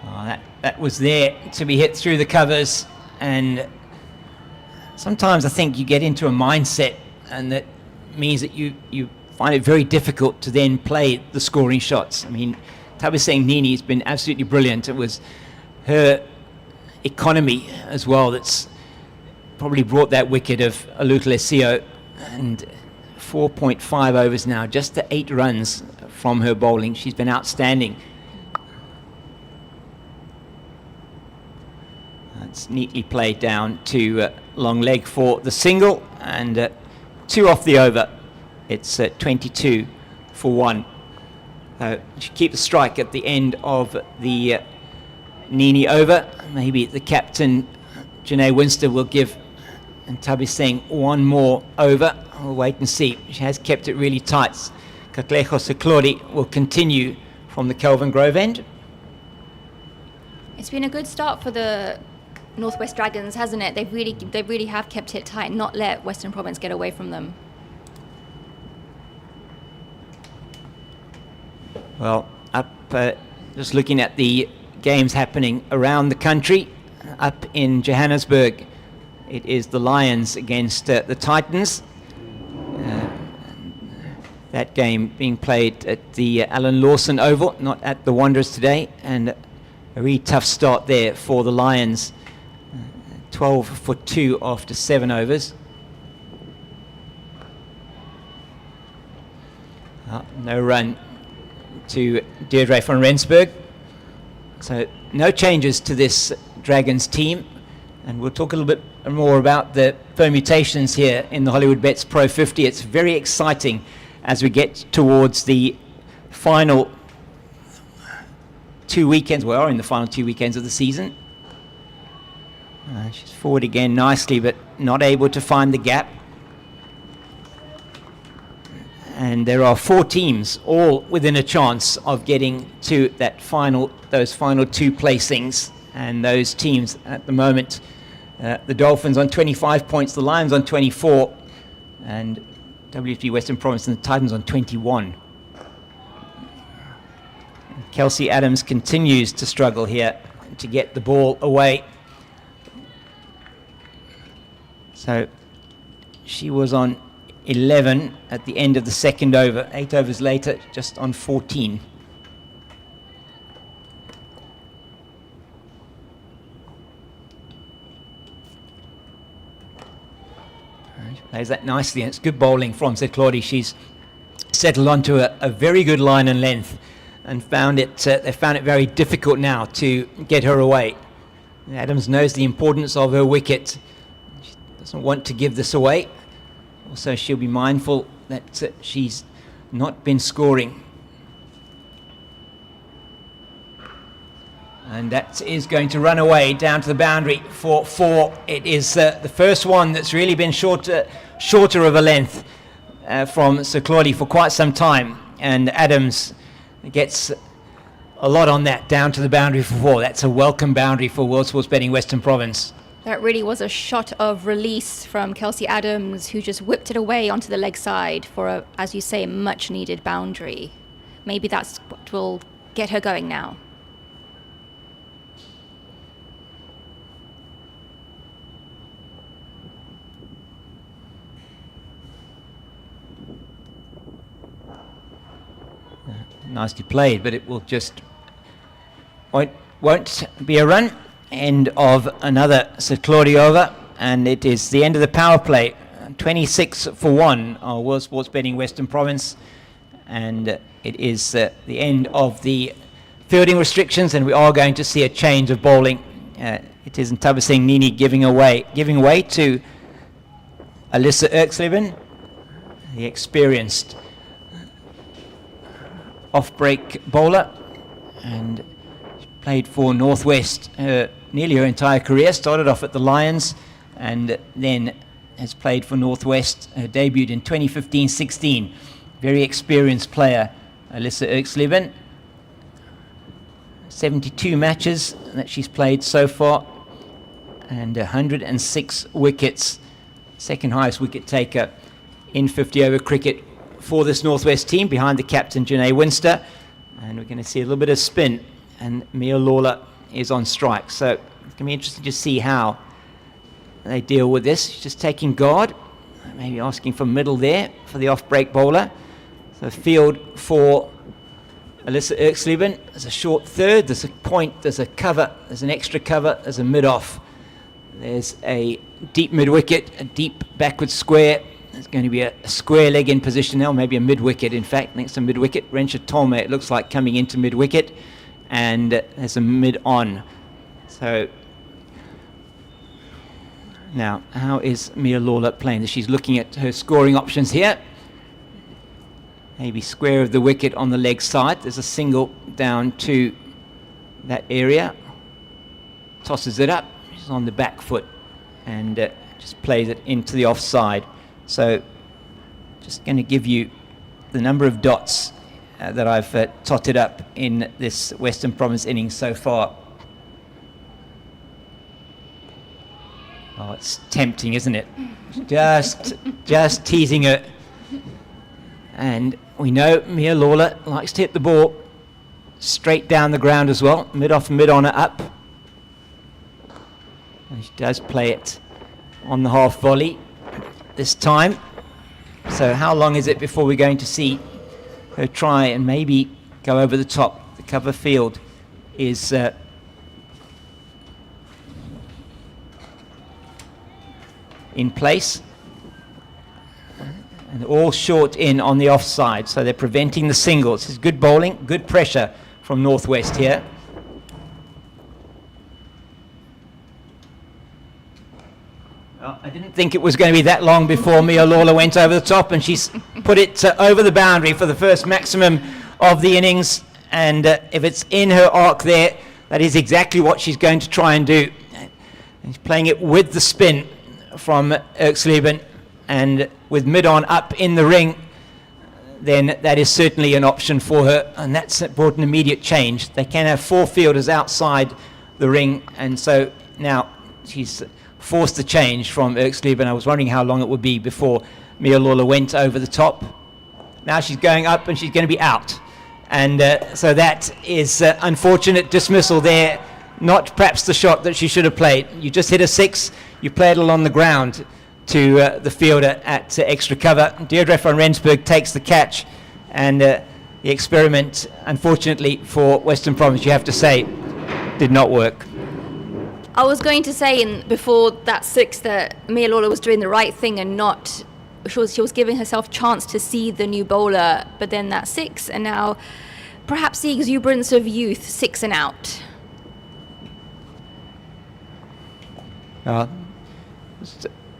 Oh, that was there to be hit through the covers, and sometimes I think you get into a mindset, and that means that you find it very difficult to then play the scoring shots. I mean, Tabiseng Nini has been absolutely brilliant. It was her economy as well that's probably brought that wicket of Alutile Seo, and 4.5 overs now, just to 8 runs from her bowling. She's been outstanding. It's neatly played down to long leg for the single, and 2 off the over. It's 22 for 1. She keep the strike at the end of the Nini over. Maybe the captain, Janae Winster, will give Tabiseng 1 more over. We'll wait and see. She has kept it really tight. Katlego Seklodi will continue from the Kelvin Grove end. It's been a good start for the Northwest Dragons, hasn't it? They really have kept it tight, not let Western Province get away from them. Well, just looking at the games happening around the country, up in Johannesburg, it is the Lions against the Titans. That game being played at the Alan Lawson Oval, not at the Wanderers today, and a really tough start there for the Lions. 12 for 2 after 7 overs. No run to Deirdre van Rensburg. So no changes to this Dragons team, and we'll talk a little bit more about the permutations here in the Hollywoodbets Pro50. It's very exciting as we get towards the final 2 weekends. We are in the final 2 weekends of the season. She's forward again nicely, but not able to find the gap. And there are 4 teams, all within a chance of getting to those final 2 placings. And those teams at the moment, the Dolphins on 25 points, the Lions on 24, and WSB Western Province and the Titans on 21. Kelsey Adams continues to struggle here to get the ball away. So she was on 11 at the end of the second over. 8 overs later, just on 14. She plays that nicely, and it's good bowling from Claudie. She's settled onto a very good line and length and they found it very difficult now to get her away. Adams knows the importance of her wicket. She doesn't want to give this away. Also, she'll be mindful that she's not been scoring. And that is going to run away down to the boundary for 4. It is the first one that's really been shorter of a length from Sir Claudie for quite some time. And Adams gets a lot on that, down to the boundary for 4. That's a welcome boundary for World Sports Betting Western Province. That really was a shot of release from Kelsey Adams, who just whipped it away onto the leg side for a, as you say, much needed boundary. Maybe that's what will get her going now. Nicely played, but it will just won't be a run. End of another Sir Claudie over, and it is the end of the power play. 26 for 1, our World Sports Betting Western Province, and it is the end of the fielding restrictions, and we are going to see a change of bowling. It is Ntaba Singh Nini giving away to Alyssa Erksleben, the experienced off-break bowler, and she played for Northwest nearly her entire career. Started off at the Lions and then has played for Northwest. Her debuted in 2015-16. Very experienced player, Alyssa Erksleben. 72 matches that she's played so far and 106 wickets. Second highest wicket taker in 50-over cricket for this Northwest team, behind the captain Janae Winster. And we're going to see a little bit of spin, and Mia Lawler is on strike. So it's going to be interesting to see how they deal with this. She's just taking guard, maybe asking for middle there for the off-break bowler. So field for Alyssa Erksleben. There's a short third, there's a point, there's a cover, there's an extra cover, there's a mid-off. There's a deep mid-wicket, a deep backward square. There's going to be a square leg in position now, maybe a mid-wicket, in fact, next to mid-wicket. Rensha Tolme, it looks like, coming into mid-wicket. And there's a mid-on. So now, how is Mia Lawler playing? She's looking at her scoring options here. Maybe square of the wicket on the leg side. There's a single down to that area. Tosses it up. She's on the back foot and just plays it into the offside. So just going to give you the number of dots that I've totted up in this Western Province innings so far. Oh, it's tempting, isn't it? Just teasing her. And we know Mia Lawler likes to hit the ball straight down the ground as well. Mid-off, mid-on, up. And she does play it on the half volley this time. So how long is it before we're going to see her try and maybe go over the top? The cover field is in place, and all short in on the offside, so they're preventing the singles. It's good bowling, good pressure from Northwest here. Well, I didn't think it was going to be that long before Mia Lawler went over the top, and she's put it over the boundary for the first maximum of the innings. And if it's in her arc there, that is exactly what she's going to try and do. And she's playing it with the spin from Erksleben, and with mid-on up in the ring, then that is certainly an option for her, and that's brought an immediate change. They can have 4 fielders outside the ring, and so now she's forced the change from Erksleben. I was wondering how long it would be before Mia Lawler went over the top. Now she's going up and she's going to be out. And so that is unfortunate dismissal there. Not perhaps the shot that she should have played. You just hit a 6, you play it along the ground to the fielder at extra cover. Deirdre van Rensburg takes the catch, and the experiment, unfortunately for Western Province, you have to say, did not work. I was going to say before that 6 that Mia Lawler was doing the right thing and not, she was giving herself chance to see the new bowler, but then that 6, and now perhaps the exuberance of youth, 6 and out.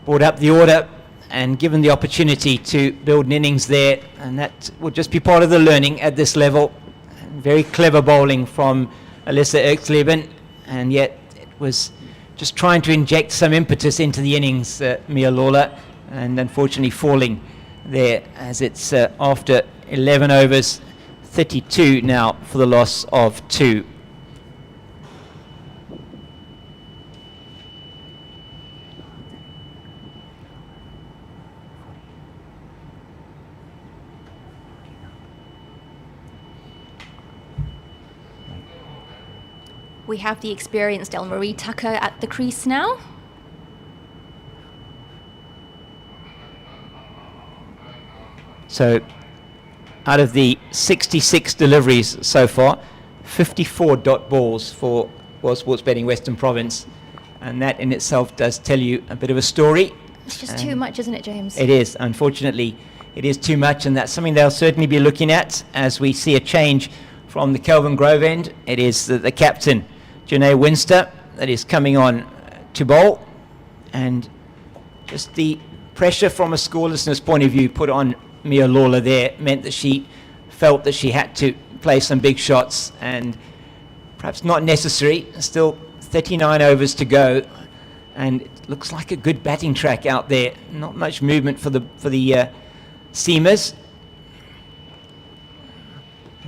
Brought up the order and given the opportunity to build an innings there, and that will just be part of the learning at this level. Very clever bowling from Alyssa Erxleben, and yet it was just trying to inject some impetus into the innings, Mia Lawler, and unfortunately falling there as it's after 11 overs, 32 now for the loss of 2. We have the experienced Elmarie Tucker at the crease now. So out of the 66 deliveries so far, 54 dot balls for World Sports Betting Western Province, and that in itself does tell you a bit of a story. It's just too much, isn't it, James? It is, unfortunately. It is too much, and that's something they'll certainly be looking at as we see a change from the Kelvin Grove end. It is the captain, Janae Winster, that is coming on to bowl, and just the pressure from a scorelessness point of view put on Mia Lawler there meant that she felt that she had to play some big shots, and perhaps not necessary. Still 39 overs to go, and it looks like a good batting track out there. Not much movement for the seamers.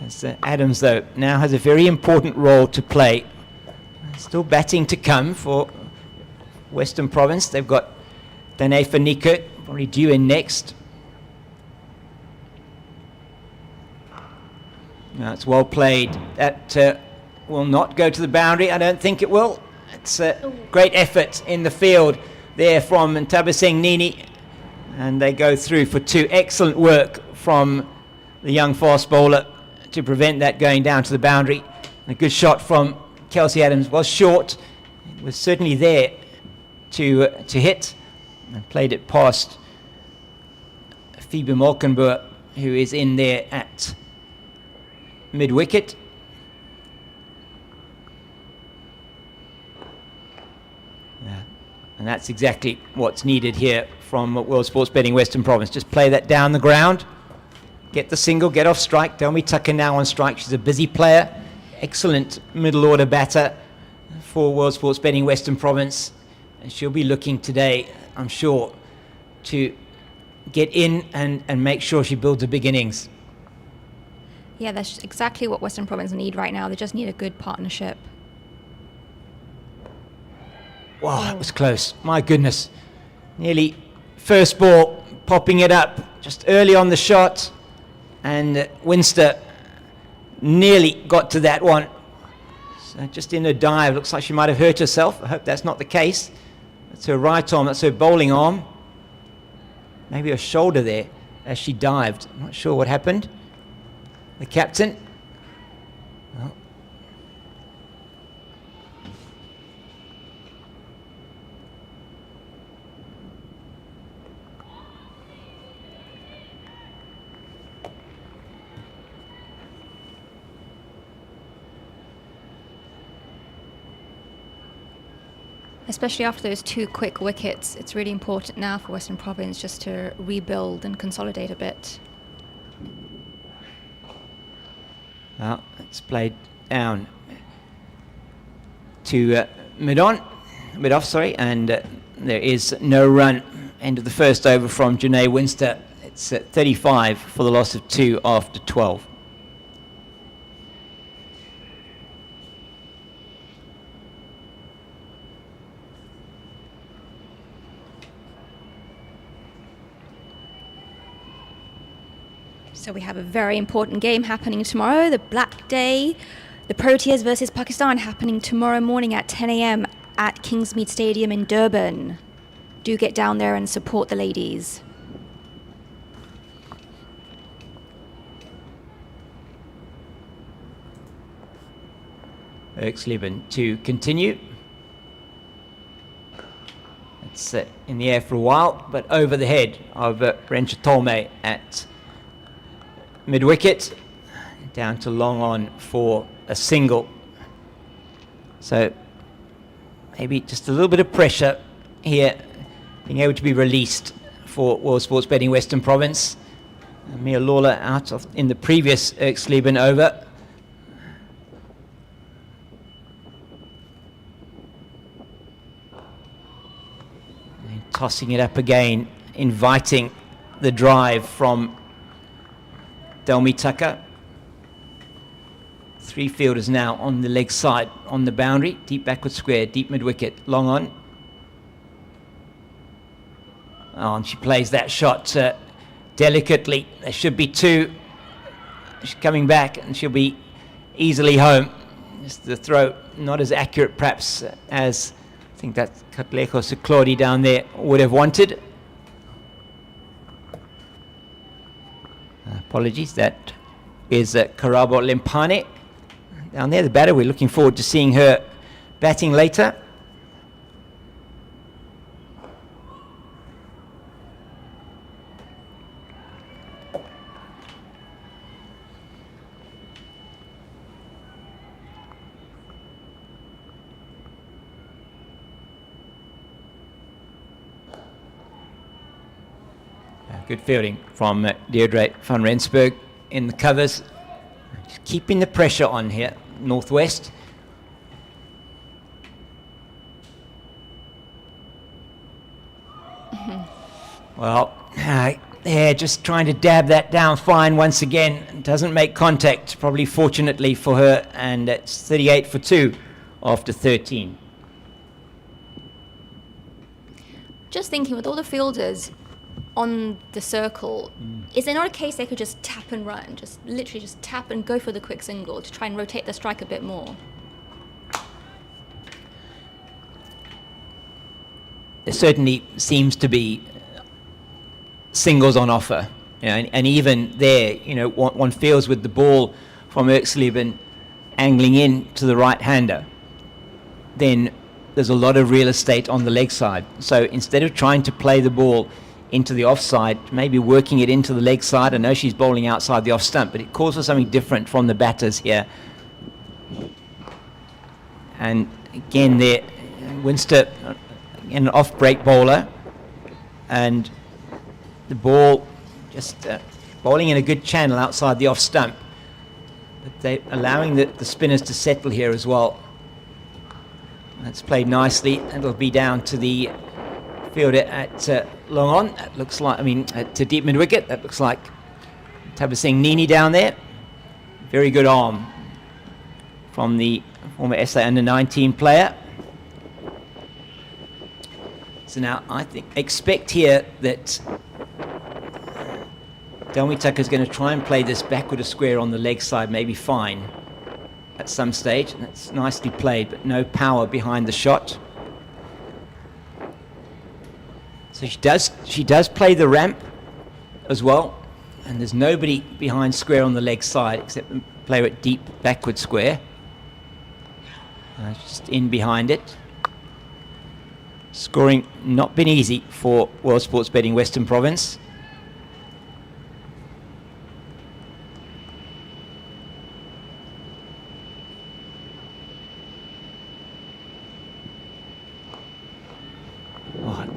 As Adams, though, now has a very important role to play. Still batting to come for Western Province. They've got Danae Faniko probably due in next. No, it's well played. That will not go to the boundary. I don't think it will. It's a great effort in the field there from Ntabiseng Nini, and they go through for 2. Excellent work from the young fast bowler to prevent that going down to the boundary. And a good shot from Kelsey Adams. Was short. It was certainly there to hit, and played it past Phoebe Molkenboer, who is in there at mid-wicket. Yeah. And that's exactly what's needed here from World Sports Betting Western Province. Just play that down the ground, get the single, get off strike. Delmi Tucker now on strike. She's a busy player, excellent middle order batter for World Sports Betting Western Province, and she'll be looking today, I'm sure, to get in and make sure she builds a big innings. Yeah, that's exactly what Western Province need right now. They just need a good partnership. Wow, that was close. My goodness. Nearly first ball, popping it up just early on the shot. And Winster nearly got to that one. So just in a dive, looks like she might have hurt herself. I hope that's not the case. That's her right arm, that's her bowling arm. Maybe her shoulder there as she dived. I'm not sure what happened. The captain. Well. Especially after those 2 quick wickets, it's really important now for Western Province just to rebuild and consolidate a bit. Well, it's played down to mid-off, sorry, and there is no run. End of the first over from Janae Winster. It's 35 for the loss of 2 after 12. So we have a very important game happening tomorrow, the Black Day, the Proteas versus Pakistan, happening tomorrow morning at 10 a.m. at Kingsmead Stadium in Durban. Do get down there and support the ladies. Erxleben to continue. It's in the air for a while, but over the head of Rencha Tolme at mid-wicket. down to long on for a single. So maybe just a little bit of pressure here, being able to be released for World Sports Betting Western Province. Mia Lawler out in the previous Erksleben over. And tossing it up again, inviting the drive from Delmi Tucker. 3 fielders now on the leg side, on the boundary. Deep backward square, deep mid-wicket, long on. Oh, and she plays that shot delicately. There should be 2. She's coming back and she'll be easily home. Just the throw not as accurate perhaps as I think that Katlego Seklodi down there would have wanted. Apologies, that is Karabo Limpane down there, the batter. We're looking forward to seeing her batting later. Good fielding from Deirdre van Rensburg in the covers. Just keeping the pressure on here, Northwest. Well, they're just trying to dab that down fine once again. Doesn't make contact, probably fortunately for her, and it's 38 for 2 after 13. Just thinking, with all the fielders on the circle, is there not a case they could just tap and run, just literally just tap and go for the quick single to try and rotate the strike a bit more? There certainly seems to be singles on offer, you know, and even there, you know, one feels with the ball from Erksleben angling in to the right-hander, then there's a lot of real estate on the leg side. So instead of trying to play the ball into the offside, maybe working it into the leg side. I know she's bowling outside the off stump, but it calls for something different from the batters here. And again there, Winster, an off-break bowler, and the ball just bowling in a good channel outside the off stump. But they're allowing the spinners to settle here as well. That's played nicely. It'll be down to the fielder at long on. That looks like, to deep mid wicket. That looks like Tabba Singh Nini down there. Very good arm from the former SA under-19 player. So now I think expect here that Delmi Tucker is going to try and play this backward of square on the leg side, maybe fine at some stage. And that's nicely played, but no power behind the shot. So she does play the ramp as well, and there's nobody behind square on the leg side except the player at deep backward square. Just in behind it. Scoring not been easy for World Sports Betting Western Province.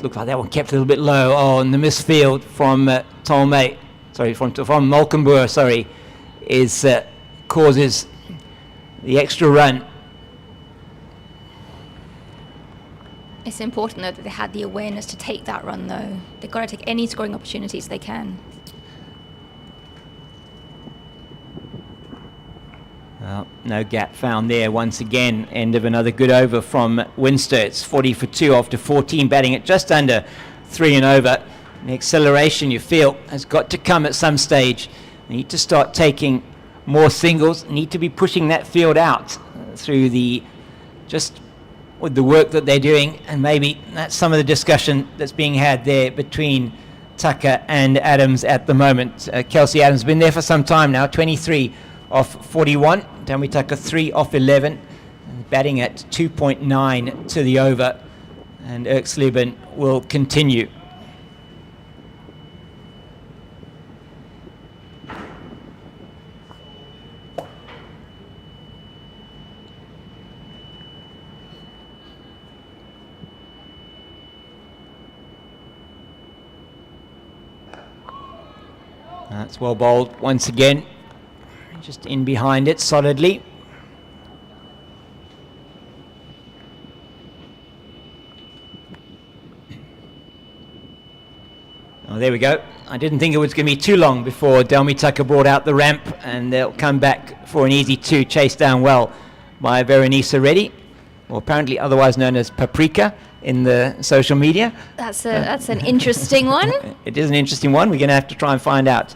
Looks like that one kept a little bit low. Oh, and the misfield from Tolmay, sorry, from Molkenboer, sorry, is causes the extra run. It's important though that they had the awareness to take that run though. They've got to take any scoring opportunities they can. Well, no gap found there once again. End of another good over from Winster. It's 40 for 2 after 14, batting at just under 3 and over. The acceleration, you feel, has got to come at some stage. They need to start taking more singles, need to be pushing that field out through the, just with the work that they're doing, and maybe that's some of the discussion that's being had there between Tucker and Adams at the moment. Kelsey Adams has been there for some time now, 23 off 41. Delmi Tucker 3 off 11, batting at 2.9 to the over, and Erksleben will continue. That's well bowled once again. Just in behind it solidly. Oh, there we go. I didn't think it was going to be too long before Delmi Tucker brought out the ramp, and they'll come back for an easy 2, chased down well by Veronisa Reddy, or apparently otherwise known as Paprika in the social media. That's an interesting one. It is an interesting one. We're going to have to try and find out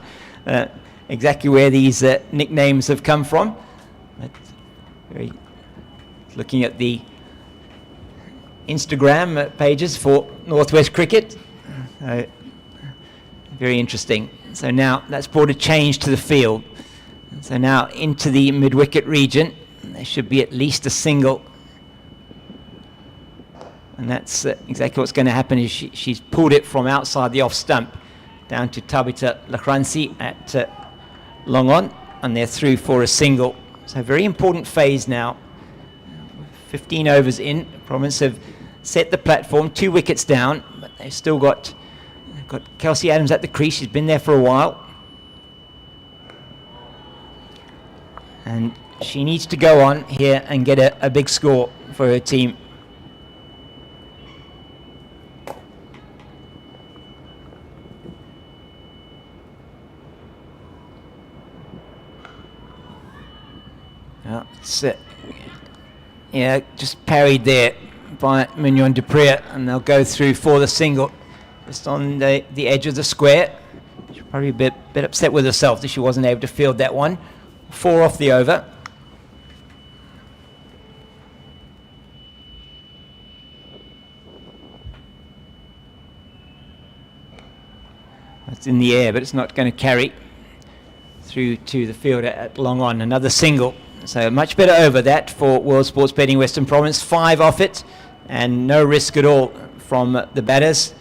exactly where these nicknames have come from. But looking at the Instagram pages for Northwest Cricket. Very interesting. So now that's brought a change to the field. So now into the mid-wicket region, there should be at least a single. And that's exactly what's going to happen. Is she's pulled it from outside the off stump down to Tabitha Lakransi at long on, and they're through for a single. So a very important phase now. 15 overs in. Province have set the platform, 2 wickets down, but they've still got Kelsey Adams at the crease. She's been there for a while. And she needs to go on here and get a big score for her team. Yeah, just parried there by Mignon Dupree, and they'll go through for the single. Just on the edge of the square. She's probably a bit upset with herself that she wasn't able to field that one. 4 off the over. It's in the air, but it's not going to carry through to the field at long on. Another single. So much better over that for World Sports Betting Western Province. 5 off it, and no risk at all from the batters.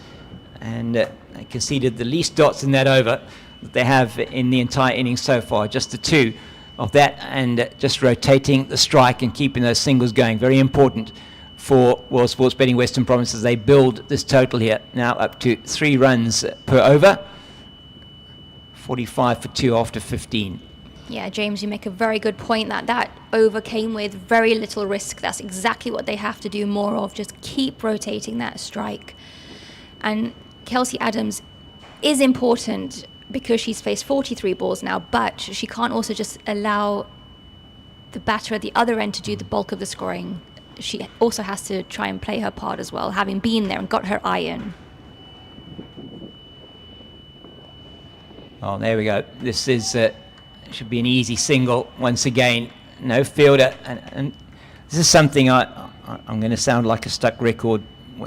And they conceded the least dots in that over that they have in the entire innings so far. Just the 2 of that, and just rotating the strike and keeping those singles going. Very important for World Sports Betting Western Province as they build this total here. Now up to 3 runs per over. 45 for 2 after 15. Yeah, James, you make a very good point that over came with very little risk. That's exactly what they have to do more of. Just keep rotating that strike. And Kelsey Adams is important because she's faced 43 balls now, but she can't also just allow the batter at the other end to do the bulk of the scoring. She also has to try and play her part as well, having been there and got her iron. Oh, there we go. This is should be an easy single once again. No fielder, and this is something I'm going to sound like a stuck record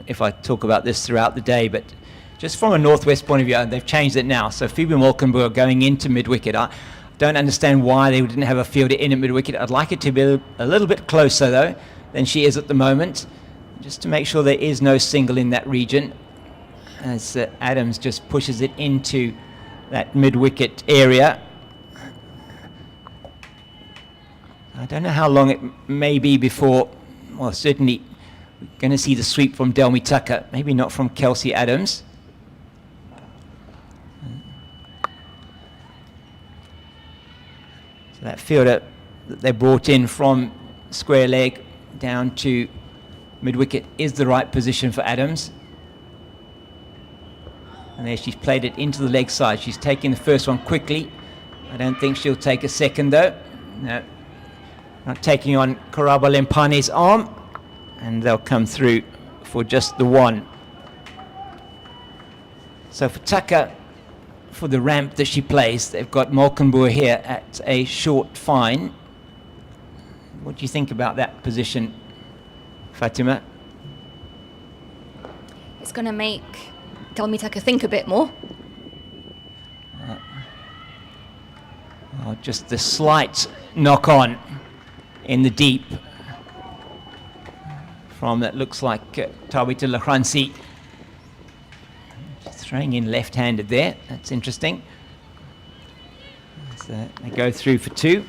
if I talk about this throughout the day, but just from a Northwest point of view, they've changed it now. So Phoebe Malkenburg going into mid-wicket. I don't understand why they didn't have a fielder in at mid-wicket. I'd like it to be a little bit closer, though, than she is at the moment, just to make sure there is no single in that region, as Adams just pushes it into that mid-wicket area. I don't know how long it may be before, well, certainly we're going to see the sweep from Delmi Tucker, maybe not from Kelsey Adams. So that fielder that they brought in from square leg down to mid-wicket is the right position for Adams. And there she's played it into the leg side. She's taking the first one quickly. I don't think she'll take a second, though. No. Not taking on Karaba Lempane's arm, and they'll come through for just the 1. So for Tucker, for the ramp that she plays, they've got Malkenburg here at a short fine. What do you think about that position, Fatima? It's going to make Delmi Tucker think a bit more. Just the slight knock on in the deep from that looks like Tabitha Lakransi. Throwing in left-handed there. That's interesting. So they go through for 2.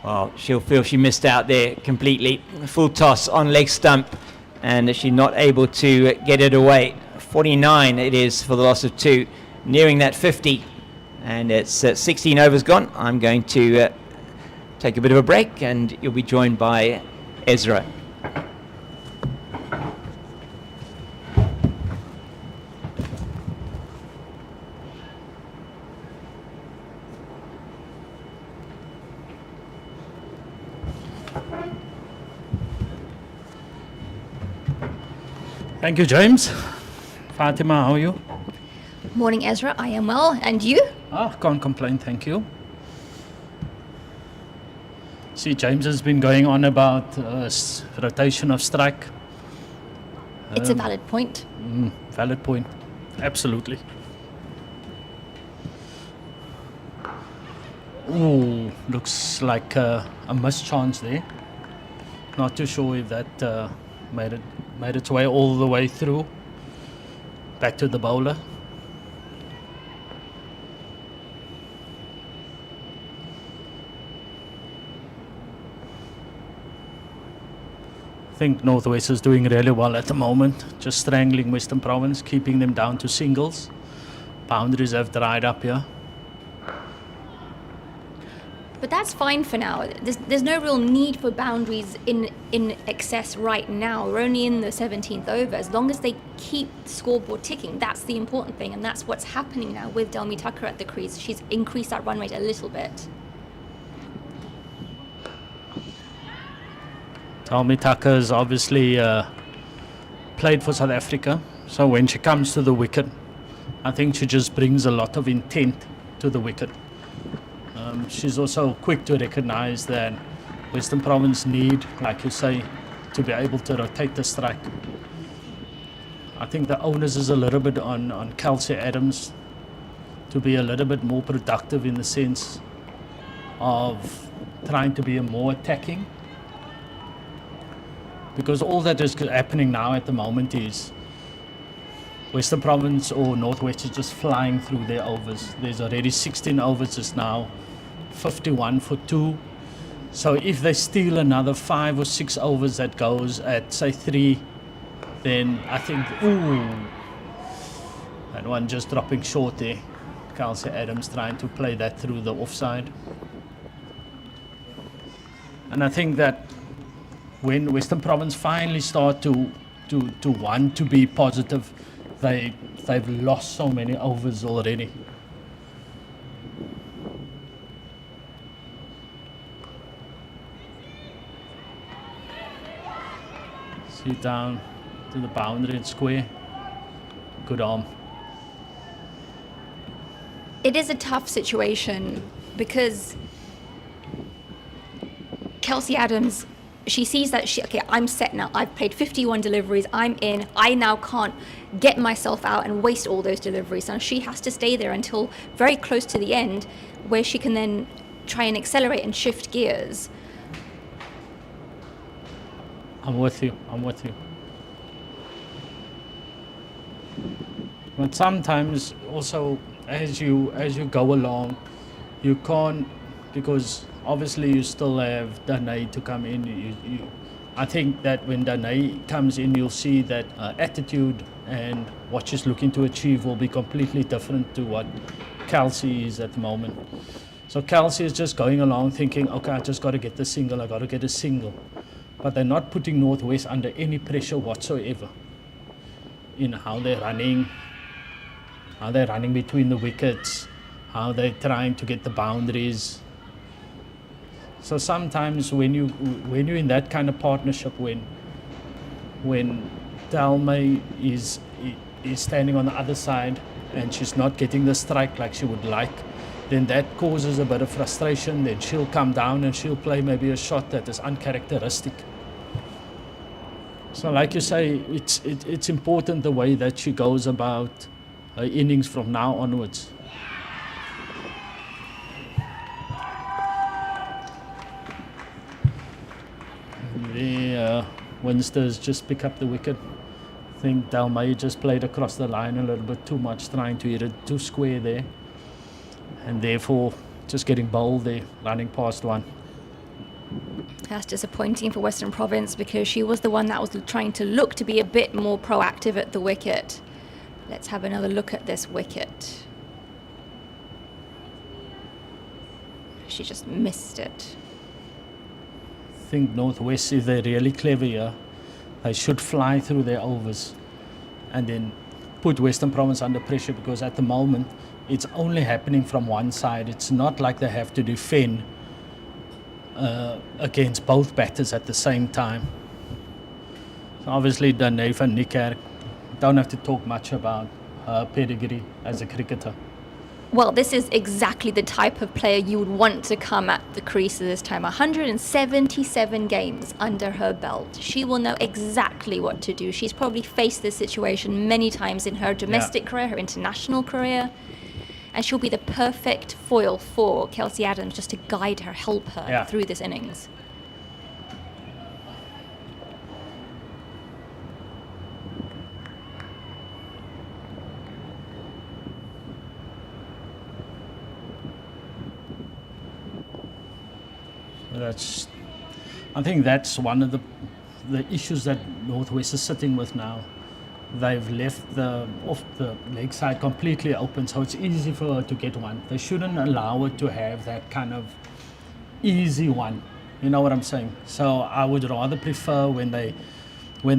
Well, she'll feel she missed out there completely. Full toss on leg stump, and she's not able to get it away. 49 it is for the loss of 2, nearing that 50, and it's 16 overs gone. I'm going to take a bit of a break, and you'll be joined by Ezra. Thank you, James. Fatima, how are you? Morning, Ezra. I am well. And you? Can't complain, thank you. See, James has been going on about rotation of strike. It's a valid point. Valid point, absolutely. Ooh, looks like a missed chance there. Not too sure if that made its way all the way through. Back to the bowler. I think Northwest is doing really well at the moment, just strangling Western Province, keeping them down to singles. Boundaries have dried up here. But that's fine for now. There's no real need for boundaries in excess right now. We're only in the 17th over. As long as they keep the scoreboard ticking, that's the important thing, and that's what's happening now with Delmi Tucker at the crease. She's increased that run rate a little bit. Delmi Tucker's obviously played for South Africa, so when she comes to the wicket, I think she just brings a lot of intent to the wicket. She's also quick to recognize that Western Province need, like you say, to be able to rotate the strike. I think the onus is a little bit on Kelsey Adams to be a little bit more productive in the sense of trying to be more attacking. Because all that is happening now at the moment is Western Province or Northwest is just flying through their overs. There's already 16 overs just now, 51 for 2. So if they steal another 5 or 6 overs that goes at say 3, then I think, that one just dropping short there. Kelsey Adams trying to play that through the offside. And I think that when Western Province finally start to want to be positive, they've lost so many overs already. See down to the boundary and square. Good arm. It is a tough situation because Kelsey Adams, she sees that okay, I'm set now. I've played 51 deliveries. I'm in. I now can't get myself out and waste all those deliveries. Now she has to stay there until very close to the end, where she can then try and accelerate and shift gears. I'm with you. But sometimes also as you go along, you can't, because obviously you still have Danae to come in. I think that when Danae comes in, you'll see that attitude and what she's looking to achieve will be completely different to what Kelsey is at the moment. So Kelsey is just going along thinking, okay, I just got to get the single, I got to get a single. But they're not putting Northwest under any pressure whatsoever in how they're running between the wickets, how they're trying to get the boundaries. So sometimes when you're in that kind of partnership, when Delmi is standing on the other side and she's not getting the strike like she would like, then that causes a bit of frustration. Then she'll come down and she'll play maybe a shot that is uncharacteristic. So like you say, it's important the way that she goes about her innings from now onwards. The Winsters just pick up the wicket. I think Delmi just played across the line a little bit too much, trying to hit it too square there, and therefore just getting bowled there, running past one. That's disappointing for Western Province because she was the one that was trying to look to be a bit more proactive at the wicket. Let's have another look at this wicket. She just missed it. I think Northwest, if they're really clever here, they should fly through their overs and then put Western Province under pressure, because at the moment it's only happening from one side. It's not like they have to defend against both batters at the same time. So obviously Daneva Niekerk, don't have to talk much about her pedigree as a cricketer. Well, this is exactly the type of player you would want to come at the crease this time. 177 games under her belt. She will know exactly what to do. She's probably faced this situation many times in her domestic career, her international career. And she'll be the perfect foil for Kelsey Adams, just to guide her, help her through this innings. I think that's one of the issues that Northwest is sitting with now. They've left off the leg side completely open, so it's easy for her to get one. They shouldn't allow her to have that kind of easy one. You know what I'm saying? So I would rather prefer when they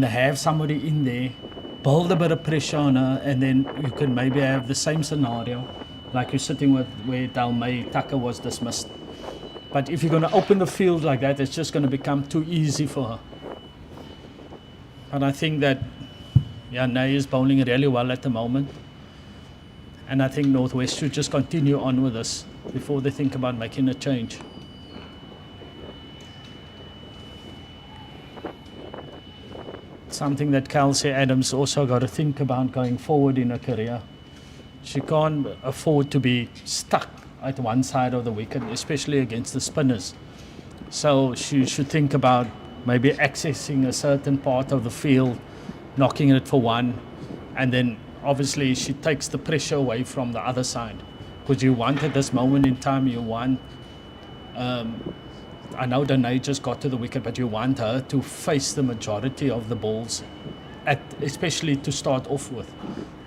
have somebody in there, build a bit of pressure on her, and then you can maybe have the same scenario like you're sitting with where Dalmay Tucker was dismissed. But if you're going to open the field like that, it's just going to become too easy for her. And I think that Nay is bowling really well at the moment. And I think Northwest should just continue on with this before they think about making a change. Something that Kelsey Adams also got to think about going forward in her career. She can't afford to be stuck at one side of the wicket, especially against the spinners. So she should think about maybe accessing a certain part of the field, knocking it for one, and then obviously she takes the pressure away from the other side. Because you want at this moment in time, you want, I know Danae just got to the wicket, but you want her to face the majority of the balls, especially to start off with,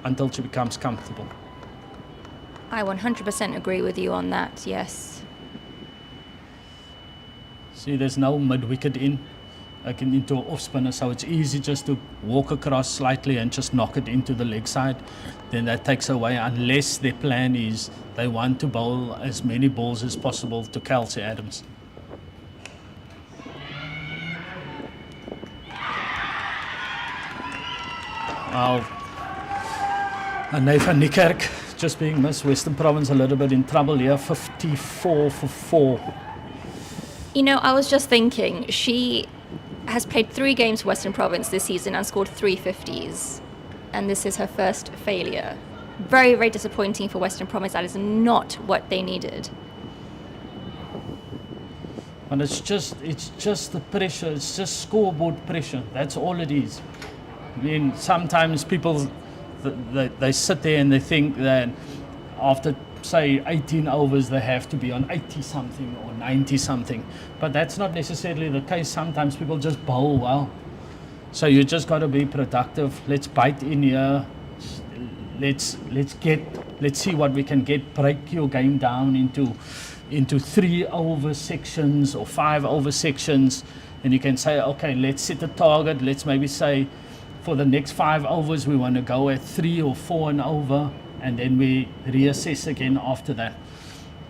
until she becomes comfortable. I 100% agree with you on that, yes. See, there's no mid-wicket into an off-spinner, so it's easy just to walk across slightly and just knock it into the leg side. Then that takes away, unless their plan is they want to bowl as many balls as possible to Kelsey Adams. Wow. And Nathan Niekerk just being missed. Western Province a little bit in trouble here, 54 for 4. You know, I was just thinking, she has played 3 games for Western Province this season and scored 3 50s. And this is her first failure. Very, very disappointing for Western Province. That is not what they needed. And it's just the pressure. It's just scoreboard pressure. That's all it is. I mean, sometimes people, they sit there and they think that after, say, 18 overs, they have to be on 80-something or 90-something. But that's not necessarily the case. Sometimes people just bowl well. So you just got to be productive. Let's bite in here. Let's see what we can get. Break your game down into 3-over sections or 5-over sections. And you can say, okay, let's set a target. Let's maybe say, for the next 5 overs, we want to go at 3 or 4 and over, and then we reassess again after that.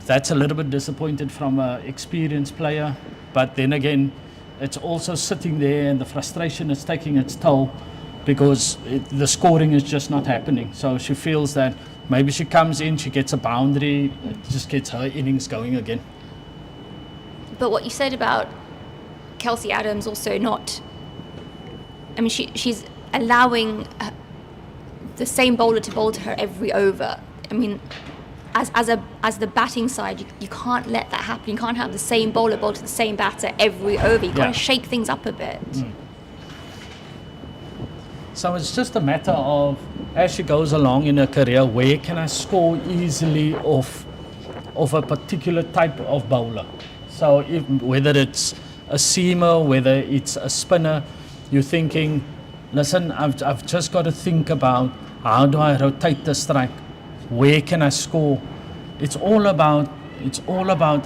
That's a little bit disappointed from an experienced player, but then again, it's also sitting there and the frustration is taking its toll because the scoring is just not happening. So she feels that maybe she comes in, she gets a boundary, it just gets her innings going again. But what you said about Kelsey Adams also not, I mean, she's allowing the same bowler to bowl to her every over. I mean, as the batting side, you can't let that happen. You can't have the same bowler bowl to the same batter every over. You've got to shake things up a bit. So it's just a matter of, as she goes along in her career, where can I score easily of a particular type of bowler? So whether it's a seamer, whether it's a spinner, you're thinking, listen, I've just got to think about how do I rotate the strike, where can I score. It's all about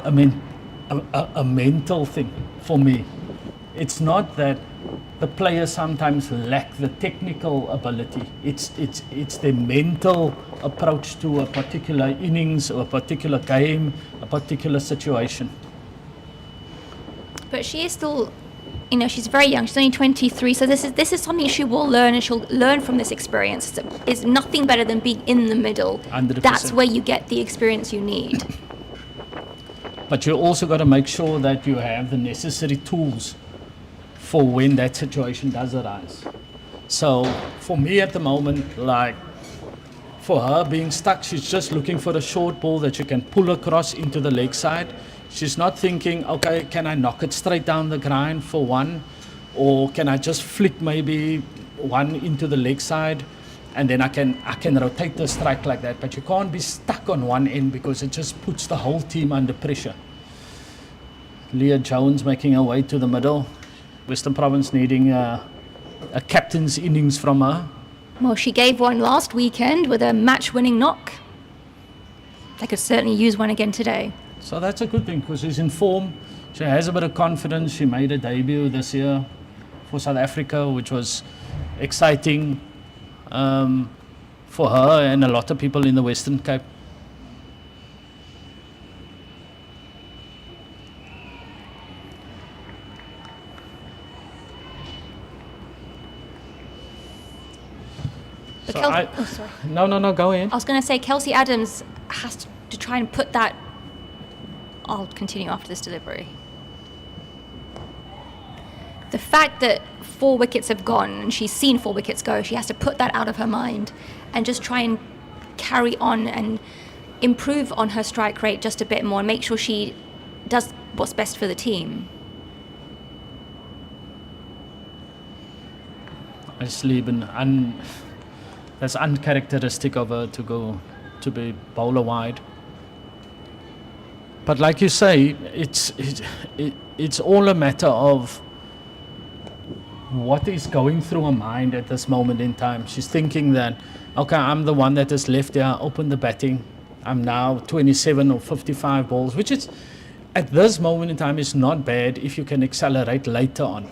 a mental thing for me. It's not that the players sometimes lack the technical ability. It's the mental approach to a particular innings or a particular game, a particular situation. But she is still, she's very young. She's only 23, so this is something she will learn, and she'll learn from this experience. It's nothing better than being in the middle. 100%. That's where you get the experience you need. But you also got to make sure that you have the necessary tools for when that situation does arise. So for me at the moment, like for her being stuck, she's just looking for a short ball that you can pull across into the leg side. She's not thinking, okay, can I knock it straight down the grind for one? Or can I just flick maybe one into the leg side and then I can rotate the strike like that. But you can't be stuck on one end because it just puts the whole team under pressure. Leah Jones making her way to the middle. Western Province needing a captain's innings from her. Well, she gave one last weekend with a match-winning knock. They could certainly use one again today. So that's a good thing because she's in form. She has a bit of confidence. She made a debut this year for South Africa, which was exciting for her and a lot of people in the Western Cape. So sorry. No, go ahead. I was going to say Kelsey Adams has to try and put that. I'll continue after this delivery. The fact that 4 wickets have gone and she's seen 4 wickets go, she has to put that out of her mind and just try and carry on and improve on her strike rate just a bit more and make sure she does what's best for the team. That's uncharacteristic of her to be bowler wide. But like you say, it's all a matter of what is going through her mind at this moment in time. She's thinking that, okay, I'm the one that has left there, opened the batting. I'm now 27 or 55 balls, which is, at this moment in time, is not bad if you can accelerate later on.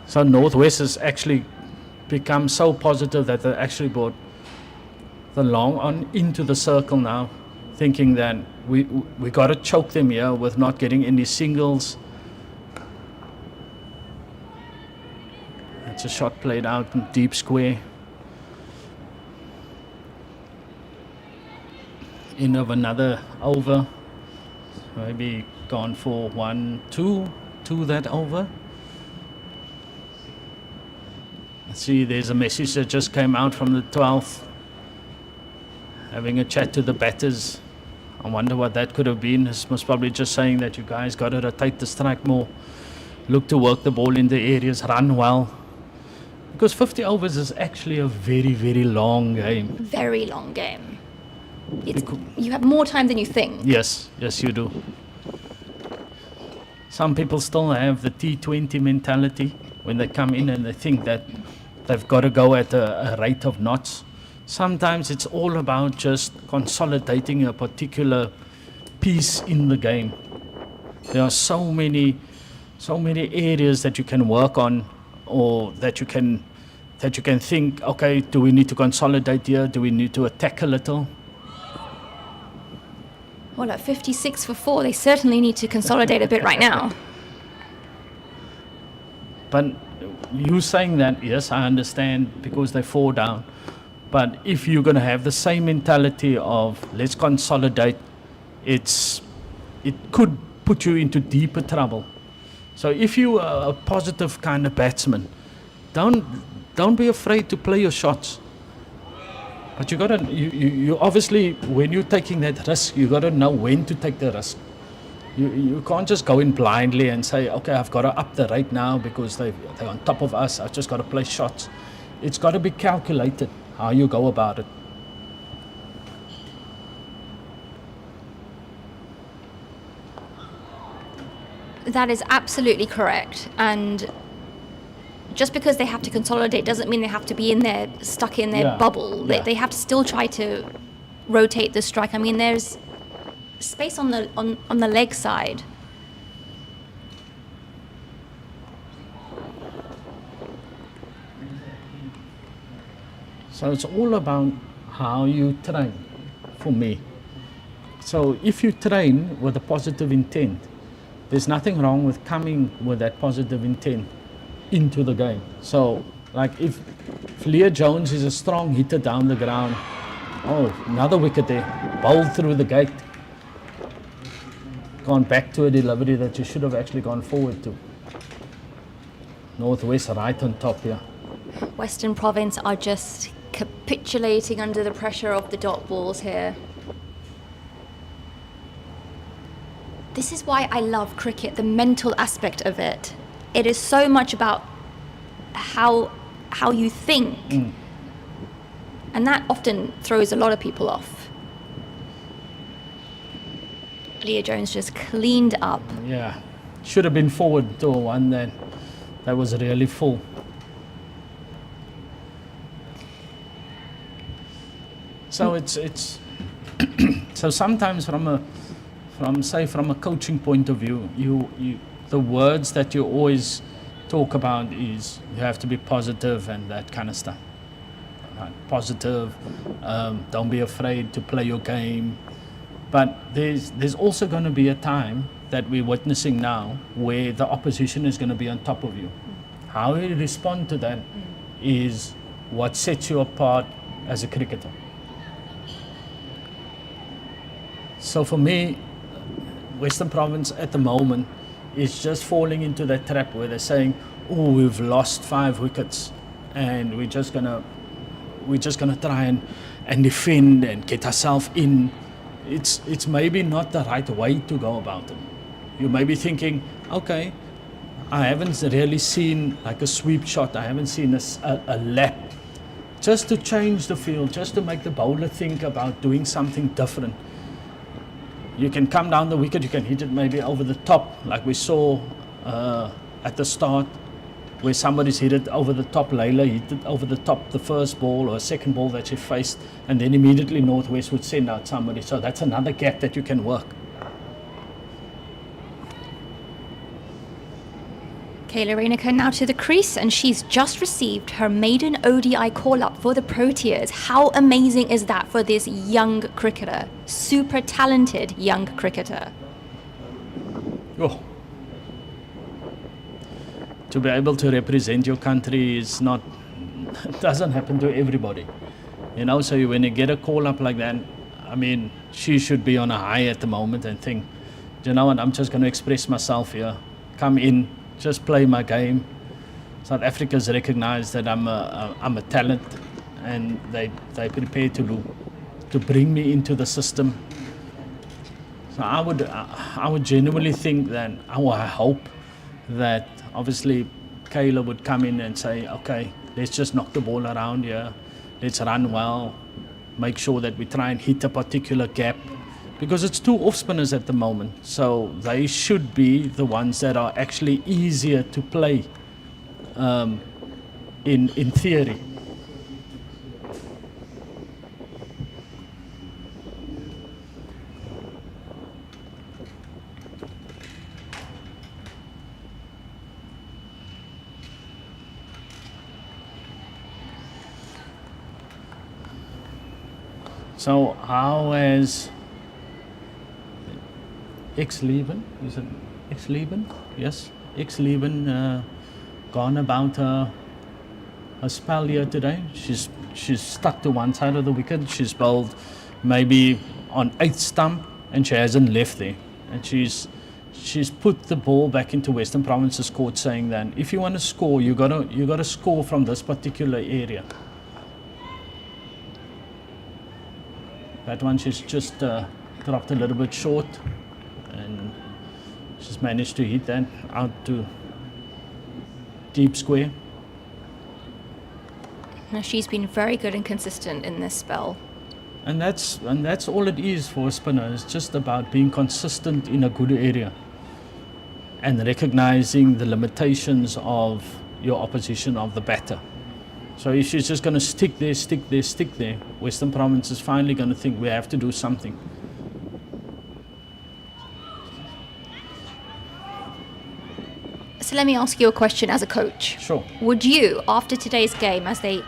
So Northwest has actually become so positive that they actually brought the long on into the circle now, thinking that we got to choke them here with not getting any singles. That's a shot played out in deep square. End of another over. Maybe gone for 1-2 that over. Let's see, there's a message that just came out from the 12th. Having a chat to the batters. I wonder what that could have been. This was probably just saying that you guys got to rotate the strike more. Look to work the ball in the areas, run well. Because 50 overs is actually a very, very long game. Very long game. You have more time than you think. Yes, you do. Some people still have the T20 mentality when they come in and they think that they've got to go at a rate of knots. Sometimes it's all about just consolidating a particular piece in the game. There are so many areas that you can work on, or that you can think, okay, do we need to consolidate here? Do we need to attack a little? Well, at 56 for 4, they certainly need to consolidate a bit right now. But you saying that, yes, I understand, because they fall down. But if you're going to have the same mentality of let's consolidate, it could put you into deeper trouble. So if you are a positive kind of batsman, don't be afraid to play your shots. But you obviously, when you're taking that risk, you got to know when to take the risk. You can't just go in blindly and say, okay, I've got to up the rate now because they're on top of us. I've just got to play shots. It's got to be calculated how you go about it. That is absolutely correct. And just because they have to consolidate doesn't mean they have to be stuck in their bubble. Yeah. They have to still try to rotate the strike. I mean, there's space on the leg side. So it's all about how you train, for me. So if you train with a positive intent, there's nothing wrong with coming with that positive intent into the game. So like if Leah Jones is a strong hitter down the ground, oh, another wicket there, bowled through the gate. Gone back to a delivery that you should have actually gone forward to. Northwest right on top here. Western Province are just capitulating under the pressure of the dot balls here. This is why I love cricket, the mental aspect of it. It is so much about how you think. And that often throws a lot of people off. Leah Jones just cleaned up. Yeah, should have been forward to a one then. That was really full. So it's so sometimes from a coaching point of view, you the words that you always talk about is you have to be positive and that kind of stuff. Right? Positive, don't be afraid to play your game. But there's also going to be a time that we're witnessing now where the opposition is going to be on top of you. How you respond to that is what sets you apart as a cricketer. So for me, Western Province at the moment is just falling into that trap where they're saying, oh, we've lost 5 wickets and we're just gonna try and defend and get ourselves in. It's maybe not the right way to go about it. You may be thinking, okay, I haven't really seen like a sweep shot, I haven't seen a lap. Just to change the field, just to make the bowler think about doing something different. You can come down the wicket, you can hit it maybe over the top, like we saw at the start, where somebody's hit it over the top. Layla hit it over the top, the first ball or second ball that she faced, and then immediately Northwest would send out somebody. So that's another gap that you can work. Kayla Reineke now to the crease, and she's just received her maiden ODI call-up for the Proteas. How amazing is that for this young cricketer? Super talented young cricketer. Oh. To be able to represent your country is not, it doesn't happen to everybody. You know, so when you get a call-up like that, I mean, she should be on a high at the moment and think, you know what, I'm just going to express myself here, come in, just play my game. South Africa's recognized that I'm a talent, and they prepared to bring me into the system. So I would genuinely think that, I hope that obviously Kayla would come in and say, okay, let's just knock the ball around here, let's run well, make sure that we try and hit a particular gap. Because it's 2 off-spinners at the moment, so they should be the ones that are actually easier to play in theory. So how has X-Leben, is it X-Leben? Yes, X-Leben gone about her spell here today. She's stuck to one side of the wicket. She's bowled maybe on 8th stump and she hasn't left there. And she's put the ball back into Western Province's court, saying that if you want to score, you gotta score from this particular area. That one she's just dropped a little bit short. And she's managed to hit that out to deep square. Now she's been very good and consistent in this spell. And that's all it is for a spinner. It's just about being consistent in a good area. and recognizing the limitations of your opposition, of the batter. So if she's just going to stick there, Western Province is finally going to think we have to do something. So let me ask you a question as a coach. Sure. Would you, after today's game, as they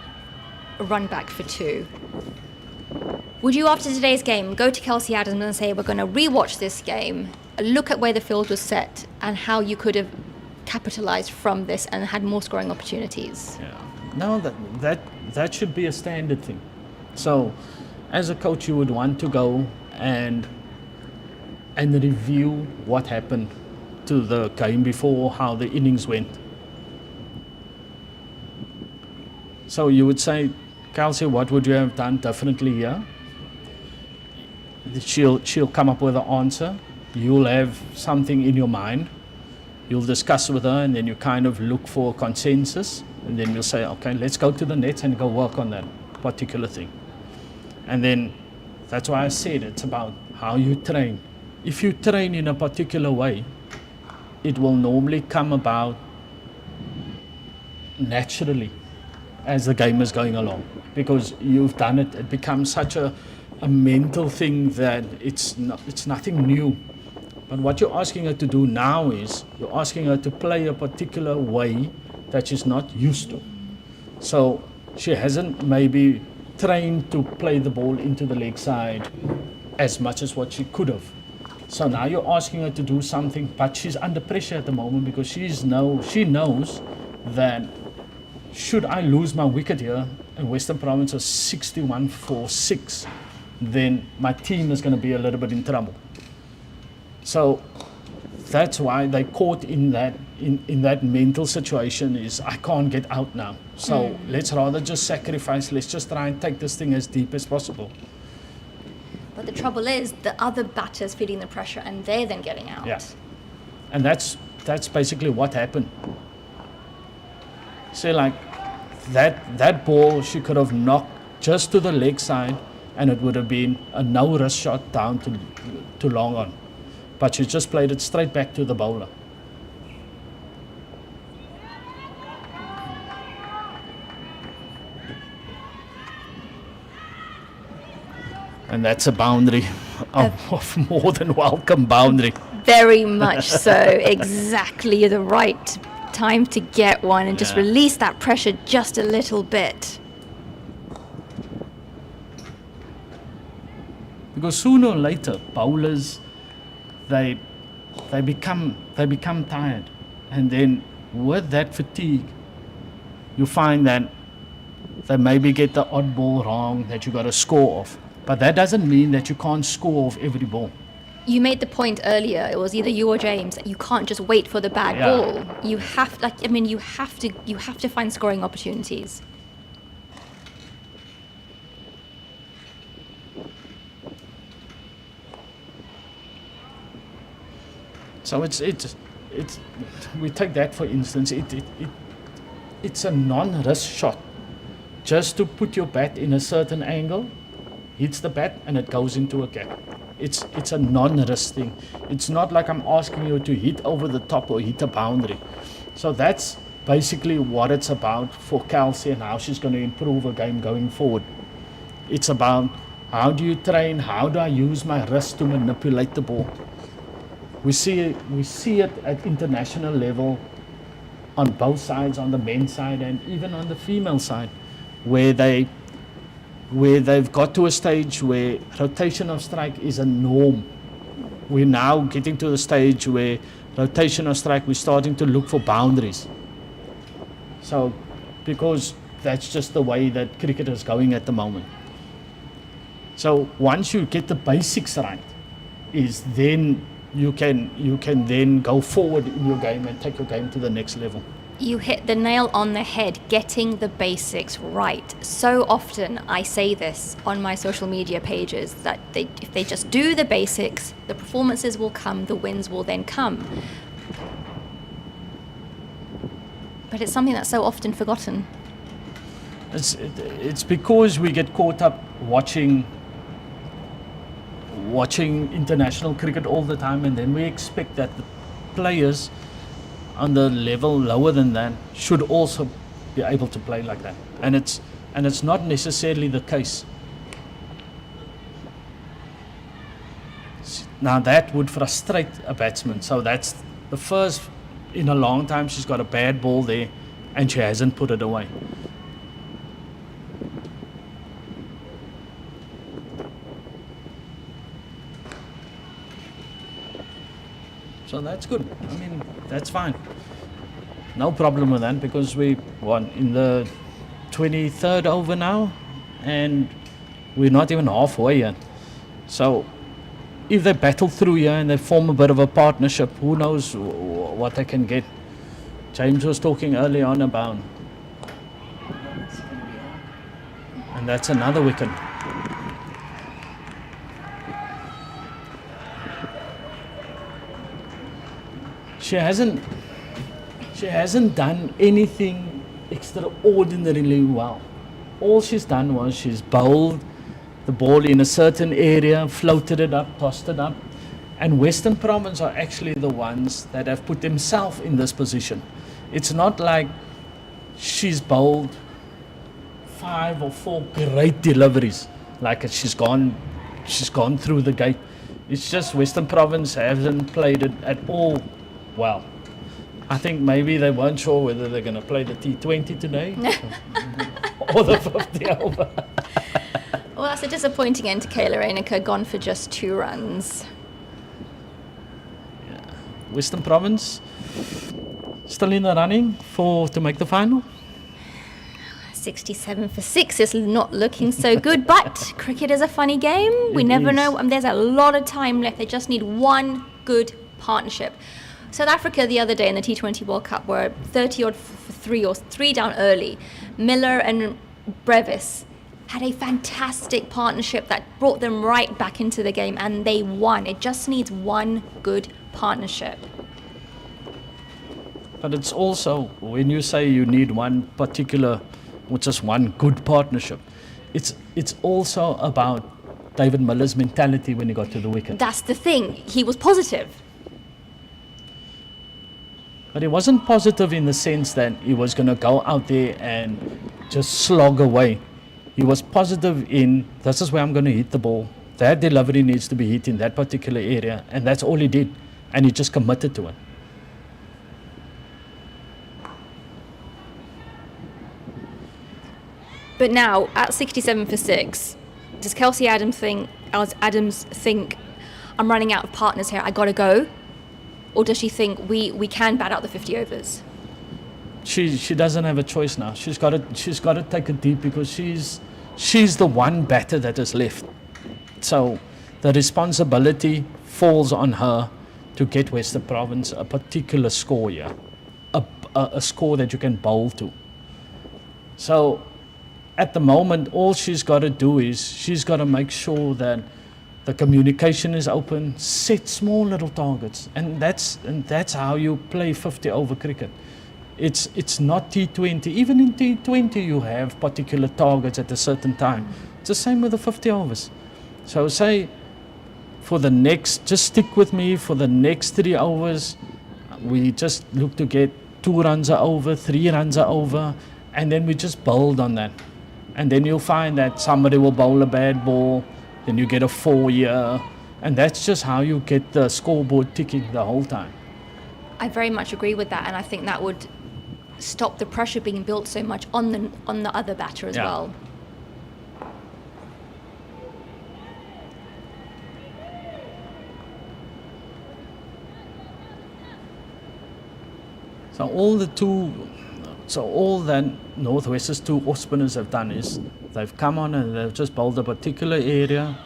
run back for 2, would you, after today's game, go to Kelsey Adams and say, we're going to rewatch this game, look at where the field was set and how you could have capitalized from this and had more scoring opportunities? Yeah. No, that should be a standard thing. So, as a coach, you would want to go and review what happened to the game before, how the innings went. So you would say, Kelsey, what would you have done differently here? She'll come up with an answer. You'll have something in your mind. You'll discuss with her, and then you kind of look for consensus. And then you'll say, okay, let's go to the nets and go work on that particular thing. And then that's why I said it's about how you train. If you train in a particular way, it will normally come about naturally as the game is going along, because you've done it. It becomes such a mental thing that it's nothing new. But what you're asking her to do now is you're asking her to play a particular way that she's not used to. So she hasn't maybe trained to play the ball into the leg side as much as what she could have. So now you're asking her to do something, but she's under pressure at the moment because she knows that should I lose my wicket here and Western Province is 61 for 6, then my team is going to be a little bit in trouble. So that's why they caught in that mental situation is I can't get out now. So let's rather just sacrifice. Let's just try and take this thing as deep as possible. But the trouble is the other batters feeling the pressure and they're then getting out. Yeah. And that's basically what happened. So like that ball she could have knocked just to the leg side and it would have been a no-risk shot down to long on. But she just played it straight back to the bowler. And that's a boundary, of more than welcome boundary. Very much so. Exactly the right time to get one and just release that pressure just a little bit. Because sooner or later, bowlers, they become tired, and then with that fatigue, you find that they maybe get the odd ball wrong that you got to score off. But that doesn't mean that you can't score off every ball. You made the point earlier, it was either you or James, that you can't just wait for the bad ball. You have to find scoring opportunities. So it's we take that for instance, it's a non-risk shot. Just to put your bat in a certain angle, hits the bat and it goes into a gap. It's a non-risk thing. It's not like I'm asking you to hit over the top or hit a boundary. So that's basically what it's about for Kelsey and how she's going to improve her game going forward. It's about how do you train, how do I use my wrist to manipulate the ball. We see it at international level on both sides, on the men's side and even on the female side, where they've got to a stage where rotation of strike is a norm. We're now getting to the stage where rotation of strike, we're starting to look for boundaries. So, because that's just the way that cricket is going at the moment. So once you get the basics right, is then you can then go forward in your game and take your game to the next level. You hit the nail on the head, getting the basics right. So often I say this on my social media pages, that if they just do the basics, the performances will come, the wins will then come. But it's something that's so often forgotten. It's because we get caught up watching international cricket all the time, and then we expect that players on the level lower than that should also be able to play like that. And it's not necessarily the case. Now that would frustrate a batsman. So that's the first in a long time she's got a bad ball there and she hasn't put it away. So that's good. I mean, that's fine. No problem with that because we won in the 23rd over now and we're not even halfway yet. So if they battle through here and they form a bit of a partnership, who knows what they can get. James was talking early on about, and that's another wicket. She hasn't done anything extraordinarily well. All she's done was she's bowled the ball in a certain area, floated it up, tossed it up. And Western Province are actually the ones that have put themselves in this position. It's not like she's bowled 5 or 4 great deliveries, like she's gone through the gate. It's just Western Province hasn't played it at all well. I think maybe they weren't sure whether they're going to play the T20 today or the 50 over. Well, that's a disappointing end to Kayla Reiniker, gone for just 2 runs. Yeah. Western Province still in the running to make the final. 67 for 6 is not looking so good, but cricket is a funny game. We never know. There's a lot of time left. They just need one good partnership. South Africa the other day in the T20 World Cup were 30-odd for 3 or 3 down early. Miller and Brevis had a fantastic partnership that brought them right back into the game and they won. It just needs one good partnership. But it's also, when you say you need one particular, or just one good partnership, it's also about David Miller's mentality when he got to the wicket. That's the thing. He was positive. But he wasn't positive in the sense that he was going to go out there and just slog away. He was positive in, this is where I'm going to hit the ball. That delivery needs to be hit in that particular area. And that's all he did. And he just committed to it. But now, at 67 for 6, does Kelsey Adams think, I'm running out of partners here, I got to go? Or does she think we can bat out the 50 overs? She doesn't have a choice now. She's got to take it deep because she's the one batter that is left. So the responsibility falls on her to get Western Province a particular score here, a score that you can bowl to. So at the moment, all she's got to do is she's got to make sure that the communication is open, set small little targets, and that's how you play 50 over cricket. It's not T20. Even in T20 you have particular targets at a certain time. It's the same with the 50 overs. So say just stick with me for the next 3 overs. We just look to get 2 runs over, 3 runs over, and then we just build on that. And then you'll find that somebody will bowl a bad ball, then you get a 4-year, and that's just how you get the scoreboard ticking the whole time. I very much agree with that, and I think that would stop the pressure being built so much on the other batter as well. So all that Northwest's 2 off spinners have done is they've come on and they've just bowled a particular area,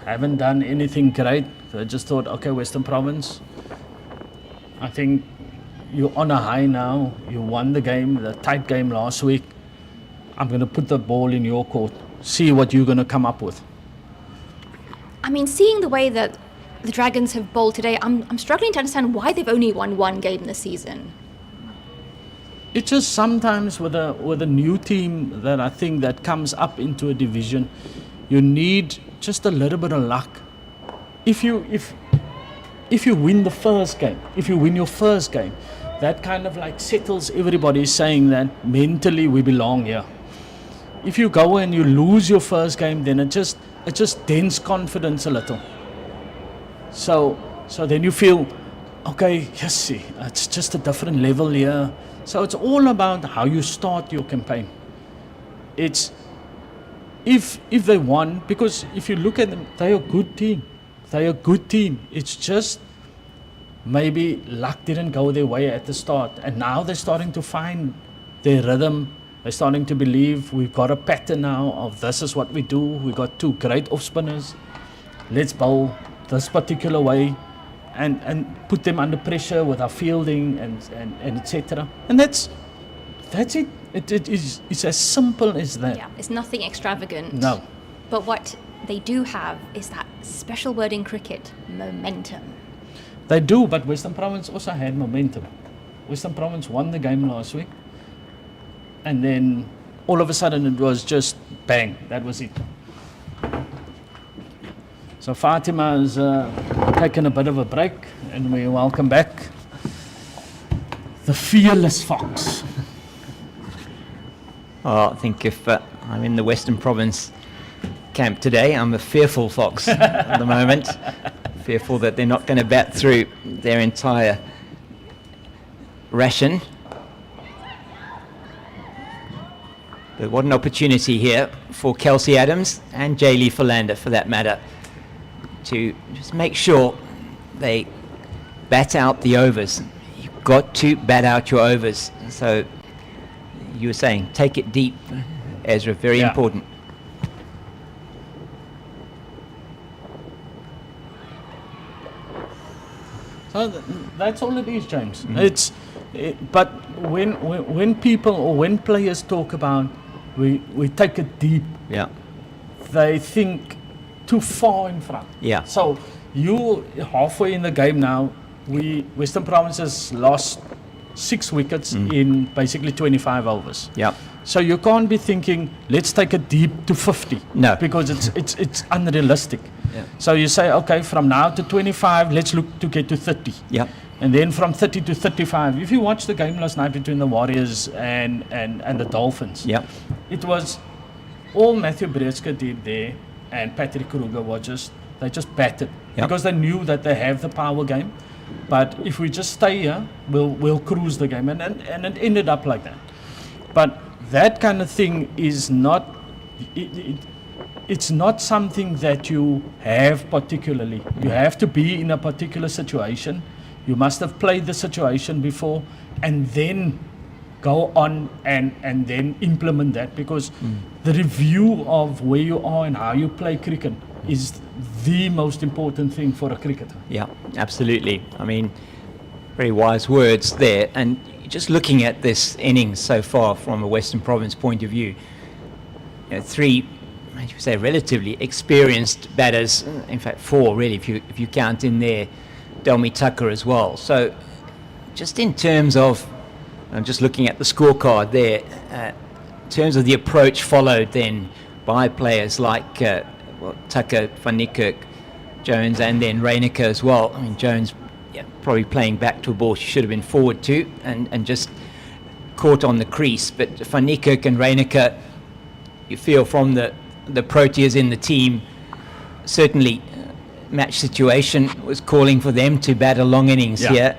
haven't done anything great. They just thought, okay, Western Province, I think you're on a high now. You won the game, the tight game last week. I'm going to put the ball in your court. See what you're going to come up with. I mean, seeing the way that the Dragons have bowled today, I'm struggling to understand why they've only won 1 game this season. It's just sometimes with a new team that I think that comes up into a division, you need just a little bit of luck. If if you win the first game, if you win your first game, that kind of like settles everybody saying that mentally we belong here. If you go and you lose your first game, then it just dents confidence a little. So then you feel, okay, yes, see, it's just a different level here. So it's all about how you start your campaign. It's if they won, because if you look at them, they're a good team. They're a good team. It's just maybe luck didn't go their way at the start, and now they're starting to find their rhythm. They're starting to believe we've got a pattern now of this is what we do. We've got two great off spinners. Let's bowl this particular way and put them under pressure with our fielding and etc. And that's it. It's as simple as that. Yeah, it's nothing extravagant. No. But what they do have is that special word in cricket, momentum. They do, but Western Province also had momentum. Western Province won the game last week. And then all of a sudden it was just bang, that was it. So Fatima has taken a bit of a break, and we welcome back the fearless fox. I think if I'm in the Western Province camp today, I'm a fearful fox at the moment. Fearful that they're not going to bat through their entire ration. But what an opportunity here for Kelsey Adams and Jaylee Philander, for that matter, to just make sure they bat out the overs. You've got to bat out your overs. So you were saying, take it deep, Ezra, very important. So that's all it is, James. But when people or when players talk about we take it deep, they think too far in front. Yeah. So you halfway in the game now. Western Province has lost 6 wickets in basically 25 overs. Yeah. So you can't be thinking, let's take it deep to 50. No. Because it's unrealistic. Yeah. So you say, okay, from now to 25, let's look to get to 30. Yeah. And then from 30 to 35. If you watch the game last night between the Warriors and the Dolphins, it was all Matthew Breetzke did there and Patrick Kruger they just batted. Because they knew that they have the power game. But if we just stay here, we'll cruise the game. And it ended up like that. But that kind of thing is not, it's not something that you have particularly. You have to be in a particular situation. You must have played the situation before and then go on and then implement that, because the review of where you are and how you play cricket is the most important thing for a cricketer. Yeah, absolutely. I mean, very wise words there. And just looking at this innings so far from a Western Province point of view, three, I should say, relatively experienced batters. In fact, four really, if you count in there Delmi Tucker as well. So just in terms of, I'm just looking at the scorecard there, in terms of the approach followed then by players like Tucker, Van Niekerk, Jones, and then Reyneke as well. I mean, Jones probably playing back to a ball she should have been forward to and just caught on the crease. But Van Niekerk and Reyneke, you feel from the Proteas in the team, certainly match situation was calling for them to bat a long innings here,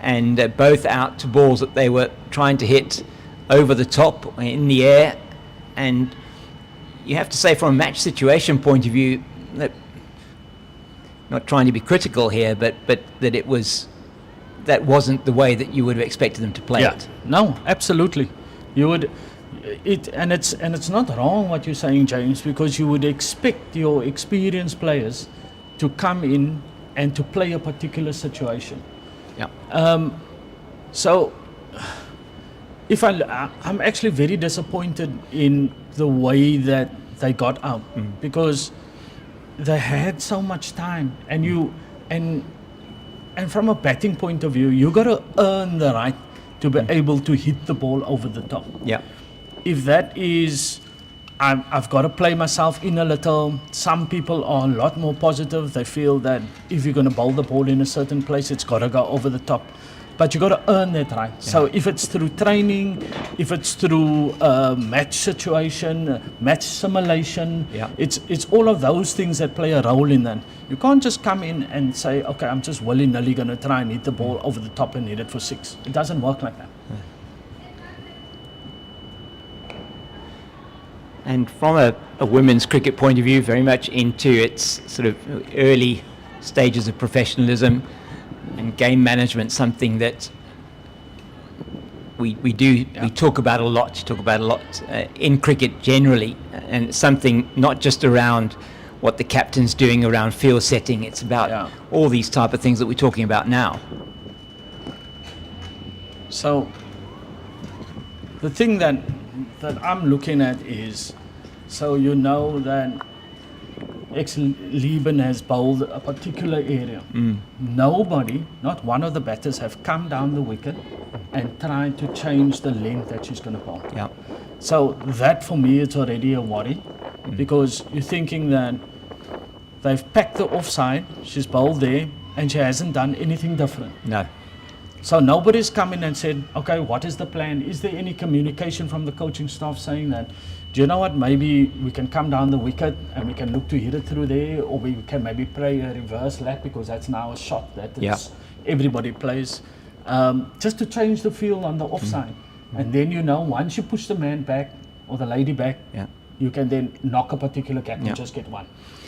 and both out to balls that they were trying to hit over the top in the air. And you have to say, from a match situation point of view, that, not trying to be critical here, but that wasn't the way that you would have expected them to play it. No, absolutely. You would. And it's not wrong what you're saying, James, because you would expect your experienced players to come in and to play a particular situation. So if I'm actually very disappointed in the way that they got out, because they had so much time, and from a batting point of view, you got to earn the right to be able to hit the ball over the top. If that is I've got to play myself in a little. Some people are a lot more positive. They feel that if you're going to bowl the ball in a certain place, it's got to go over the top. But you got to earn that right. Yeah. So if it's through training, if it's through match situation, match simulation, it's all of those things that play a role in that. You can't just come in and say, okay, I'm just willy-nilly going to try and hit the ball over the top and hit it for 6. It doesn't work like that. Yeah. And from a women's cricket point of view, very much into its sort of early stages of professionalism and game management, something that we talk about a lot. In cricket generally, and it's something not just around what the captain's doing around field setting. It's about all these type of things that we're talking about now. So the thing that I'm looking at is, so you know that ex-Lieben has bowled a particular area. Nobody, not one of the batters, have come down the wicket and tried to change the length that she's going to bowl. Yeah. So that for me is already a worry, because you're thinking that they've packed the offside, she's bowled there, and she hasn't done anything different. No. So nobody's come in and said, okay, what is the plan? Is there any communication from the coaching staff saying that, do you know what, maybe we can come down the wicket and we can look to hit it through there, or we can maybe play a reverse lap, because that's now a shot that everybody plays, just to change the field on the offside. And then, you know, once you push the man back or the lady back, you can then knock a particular gap and just get one.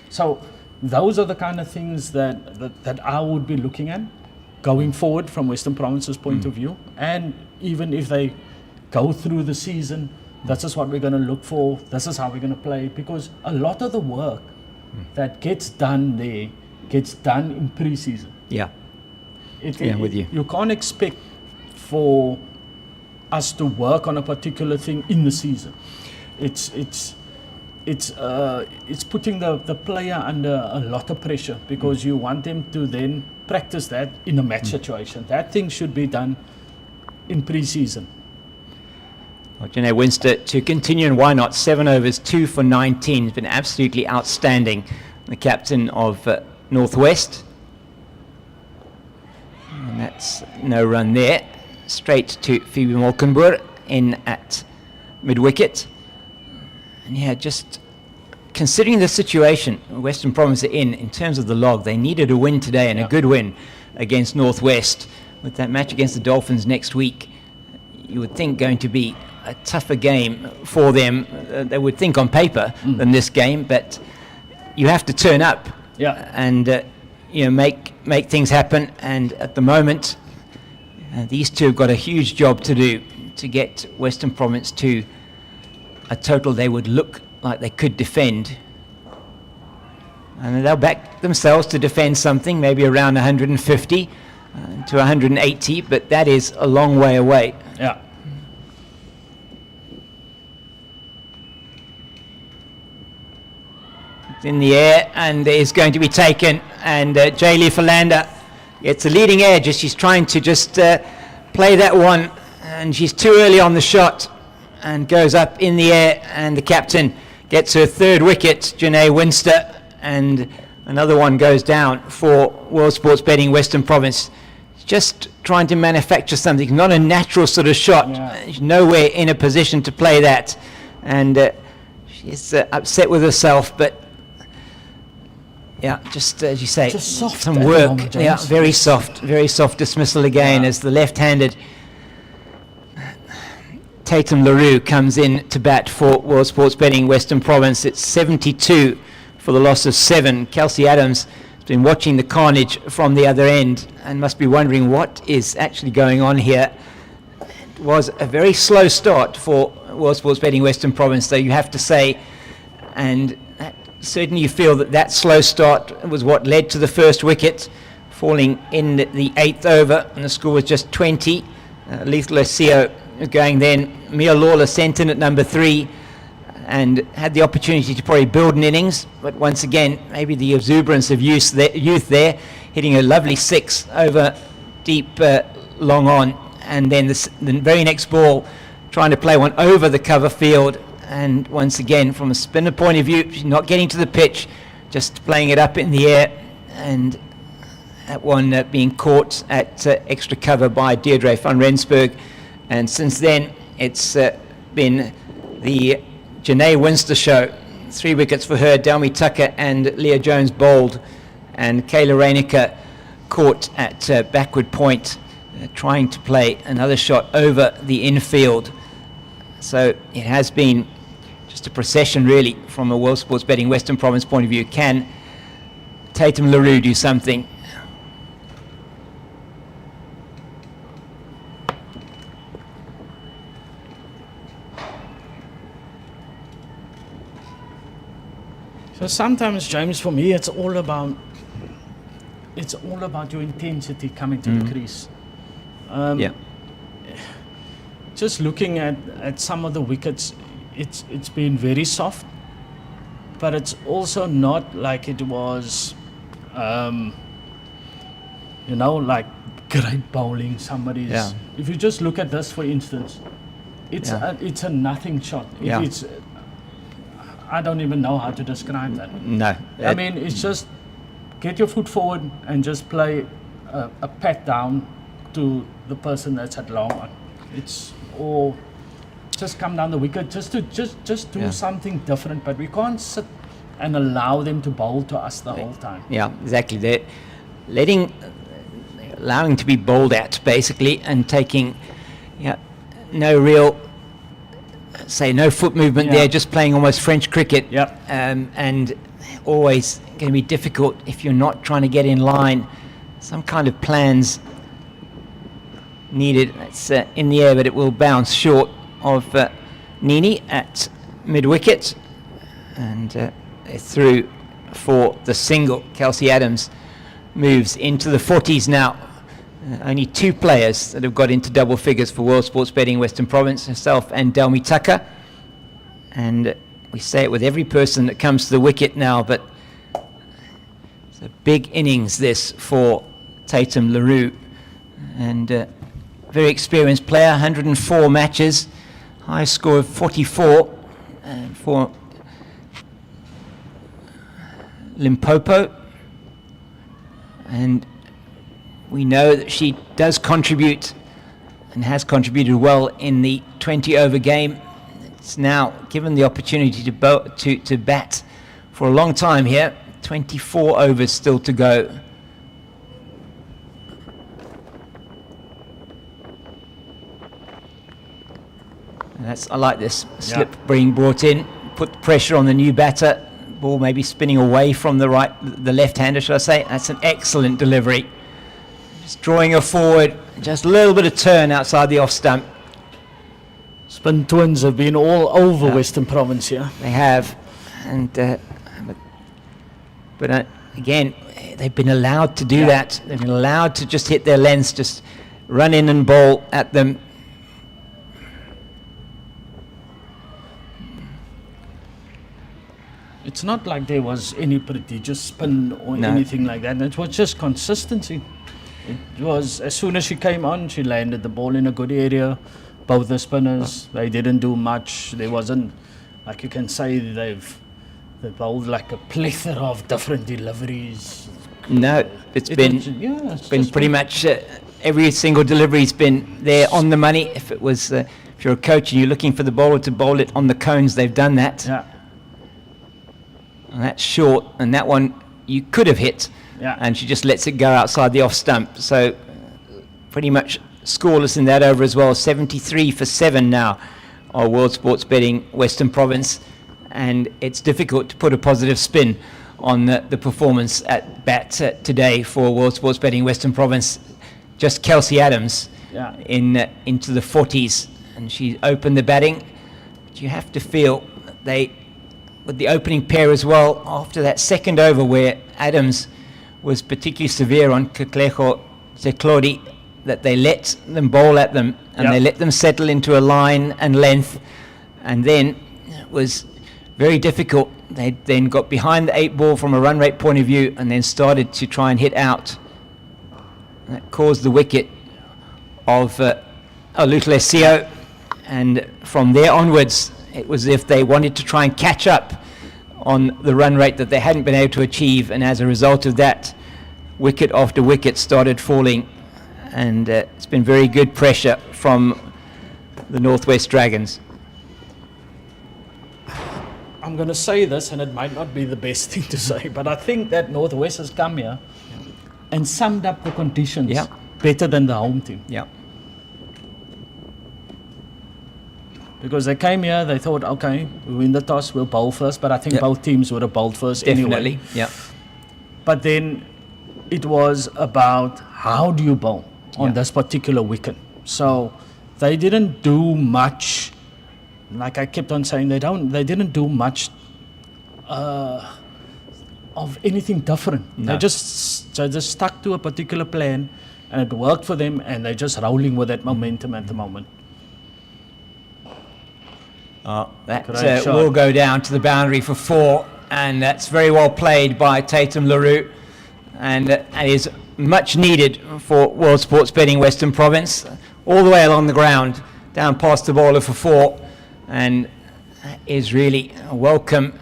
So those are the kind of things that I would be looking at going forward from Western Province's point of view. And even if they go through the season, this is what we're going to look for, this is how we're going to play, because a lot of the work that gets done there gets done in pre-season. With you. You can't expect for us to work on a particular thing in the season. It's putting the player under a lot of pressure, because you want them to then practice that in a match situation. That thing should be done in pre-season. Well, Janae Winster to continue, and why not? 7 overs, 2 for 19. He's been absolutely outstanding. The captain of Northwest. And that's no run there. Straight to Phoebe Molkenboer in at mid-wicket. And just considering the situation Western Province are in terms of the log, they needed a win today, and a good win against Northwest. With that match against the Dolphins next week, you would think going to be a tougher game for them, they would think on paper, than this game, but you have to turn up and make things happen. And at the moment, these two have got a huge job to do to get Western Province to a total they would look like they could defend. And they'll back themselves to defend something, maybe around 150 to 180, but that is a long way away. It's in the air and is going to be taken, and Jaylee Philander gets a leading edge as she's trying to just play that one, and she's too early on the shot and goes up in the air, and the captain gets her third wicket, Janae Winster, and another one goes down for World Sports Betting Western Province. Just trying to manufacture something, not a natural sort of shot. She's nowhere in a position to play that, and she's upset with herself, but just as you say, just soft some work. Very soft dismissal again as the left-handed Tatum LaRue comes in to bat for World Sports Betting Western Province. It's 72 for the loss of 7. Kelsey Adams has been watching the carnage from the other end and must be wondering what is actually going on here. It was a very slow start for World Sports Betting Western Province, though, you have to say, and certainly you feel that slow start was what led to the first wicket falling in the 8th over, and the score was just 20. Lethal Oseo going then. Mia Lawler sent in at number 3 and had the opportunity to probably build an innings, but once again maybe the exuberance of youth there, hitting a lovely 6 over deep long on, and then the very next ball trying to play one over the cover field, And once again, from a spinner point of view, she's not getting to the pitch, just playing it up in the air, and that one being caught at extra cover by Deirdre van Rensburg. And since then, it's been the Janae Winster show. 3 wickets for her, Delmy Tucker and Leah Jones bowled, and Kayla Reinecker caught at backward point, trying to play another shot over the infield. So it has been just a procession really from a World Sports Betting Western Province point of view. Can Tatum LaRue do something? So sometimes, James, for me, it's all about your intensity coming to the crease. Just looking at some of the wickets, it's been very soft, but it's also not like it was, like great bowling. Somebody's. Yeah. If you just look at this, for instance, it's a nothing shot. I don't even know how to describe that. No. I mean, it's just get your foot forward and just play a pat down to the person that's at long on. It's all just come down the wicket, just do something different. But we can't sit and allow them to bowl to us the whole time. Yeah, exactly. They're allowing to be bowled at basically, and taking no real. Say no foot movement there, just playing almost French cricket. And always going to be difficult if you're not trying to get in line. Some kind of plans needed. It's in the air, but it will bounce short of Nini at mid-wicket. And through for the single. Kelsey Adams moves into the 40s now. Only 2 players that have got into double figures for World Sports Betting Western Province, herself and Delmy Tucker. And we say it with every person that comes to the wicket now, but it's a big innings this for Tatum LaRue. And very experienced player, 104 matches, high score of 44 for Limpopo. And we know that she does contribute and has contributed well in the 20-over game. It's now given the opportunity to bat for a long time here. 24 overs still to go. I like this slip being brought in, put pressure on the new batter. Ball maybe spinning away from the left-hander, should I say. That's an excellent delivery. Just drawing her forward, just a little bit of turn outside the off stump. Spin twins have been all over Western Province here. They have, and but again, they've been allowed to do that. They've been allowed to just hit their lengths, just run in and bowl at them. It's not like there was any prodigious spin or anything like that. It was just consistency. It was, as soon as she came on, she landed the ball in a good area. Both the spinners, they didn't do much. There wasn't, like you can say, they bowled like a plethora of different deliveries. No, it's been pretty much every single delivery's been there on the money. If it was, if you're a coach and you're looking for the bowler to bowl it on the cones, they've done that. Yeah. And that's short, and that one you could have hit. Yeah. And she just lets it go outside the off stump. So pretty much scoreless in that over as well. 73 for 7 now are World Sports Betting Western Province, and it's difficult to put a positive spin on the performance at bat today for World Sports Betting Western Province. Just Kelsey Adams into the 40s, and she opened the batting. But you have to feel that with the opening pair as well, after that second over where Adams was particularly severe on Keklejo Seklodi, that they let them bowl at them and they let them settle into a line and length, and then it was very difficult. They then got behind the 8 ball from a run rate point of view and then started to try and hit out. That caused the wicket of Lutlesio, and from there onwards It was as if they wanted to try and catch up on the run rate that they hadn't been able to achieve, and as a result of that, wicket after wicket started falling, and it's been very good pressure from the Northwest Dragons. I'm going to say this, and it might not be the best thing to say, but I think that Northwest has come here and summed up the conditions better than the home team. Yeah. Because they came here, they thought, okay, we win the toss, we'll bowl first, but I think both teams would have bowled first Definitely. anyway. Yeah. But then it was about how do you bowl on this particular wicket. So they didn't do much, like I kept on saying, they didn't do much of anything different. No. They just stuck to a particular plan, and it worked for them, and they're just rolling with that momentum at the moment. That will go down to the boundary for 4, and that's very well played by Tatum LaRue, and is much needed for World Sports Betting Western Province, all the way along the ground, down past the bowler for 4, and that is really a welcome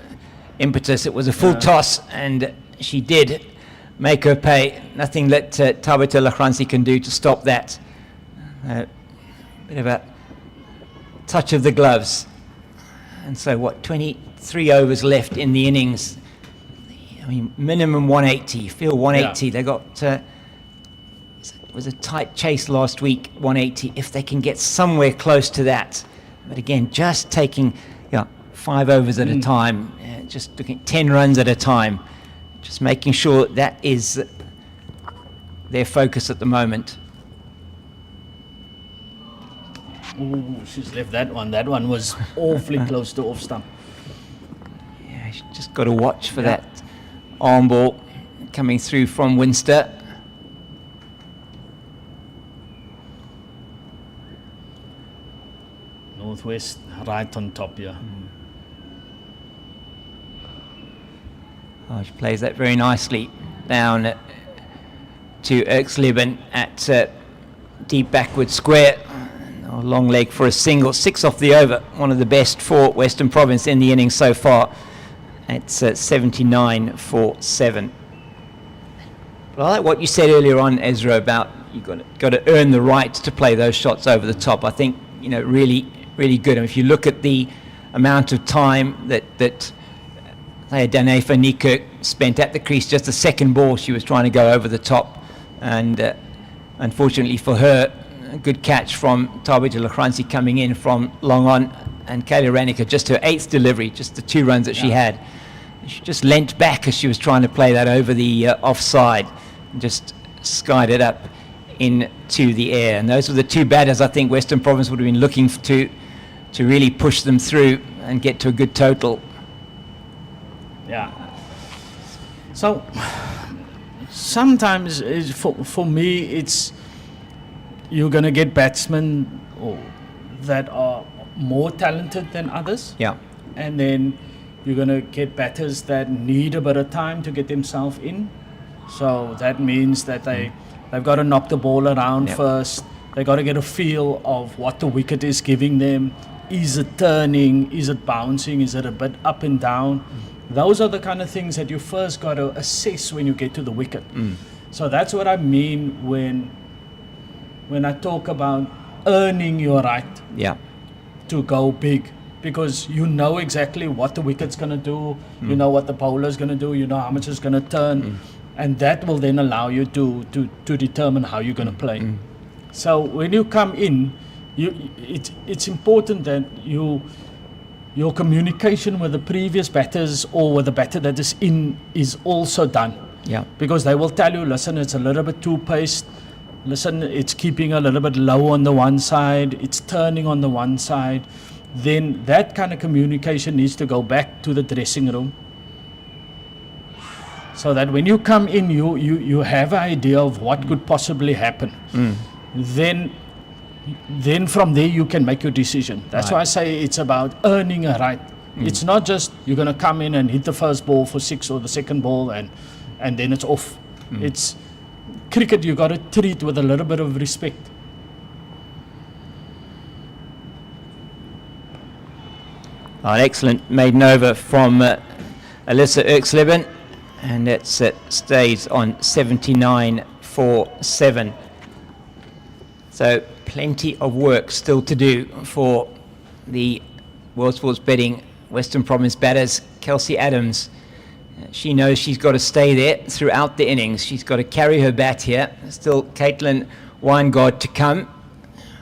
impetus. It was a full toss, and she did make her pay. Nothing that Tabitha Lachransi can do to stop that. Bit of a touch of the gloves. And so 23 overs left in the innings. I mean, minimum 180. You feel 180. They got, it was a tight chase last week, 180. If they can get somewhere close to that. But again, just taking 5 overs at a time, just looking at 10 runs at a time, just making sure that is their focus at the moment. Ooh, she's left that one. That one was awfully close to off stump. Yeah, she's just got to watch for that arm ball coming through from Winster. Northwest right on top here. Oh, she plays that very nicely down to Erxleben at deep backward square. A long leg for a single, 6 off the over, one of the best for Western Province in the innings so far. It's 79 for 7. But I like what you said earlier on, Ezra, about you've got to earn the right to play those shots over the top. I think, really, really good. And if you look at the amount of time that Danefa Nikirk spent at the crease, just the second ball she was trying to go over the top, and unfortunately for her, a good catch from Tabitha Lachransi coming in from long on, and Kayla Ranica, just her 8th delivery, just the 2 runs that she had. She just leant back as she was trying to play that over the offside, and just skied it up into the air. And those were the 2 batters I think Western Province would have been looking to really push them through and get to a good total. Yeah. So sometimes for me it's you're going to get batsmen that are more talented than others. Yeah. And then you're going to get batters that need a bit of time to get themselves in. So that means that they've got to knock the ball around first. They've got to get a feel of what the wicket is giving them. Is it turning? Is it bouncing? Is it a bit up and down? Those are the kind of things that you first got to assess when you get to the wicket. So that's what I mean when I talk about earning your right to go big, because you know exactly what the wicket's going to do, you know what the bowler's going to do, you know how much it's going to turn, and that will then allow you to determine how you're going to play. So when you come in, it's important that your communication with the previous batters or with the batter that is in is also done. Yeah. Because they will tell you, listen, it's a little bit too paced. Listen, it's keeping a little bit low on the one side. It's turning on the one side. Then that kind of communication needs to go back to the dressing room. So that when you come in, you have an idea of what could possibly happen. Then from there you can make your decision. That's why I say it's about earning a right. It's not just you're going to come in and hit the first ball for 6 or the second ball and then it's off. It's cricket, you got to treat with a little bit of respect. An excellent maiden over from Alyssa Erksleben, and it stays on 79-4-7. So plenty of work still to do for the World Sports Betting Western Province batters. Kelsey Adams, she knows she's got to stay there throughout the innings. She's got to carry her bat here. Still Caitlin Weingard to come.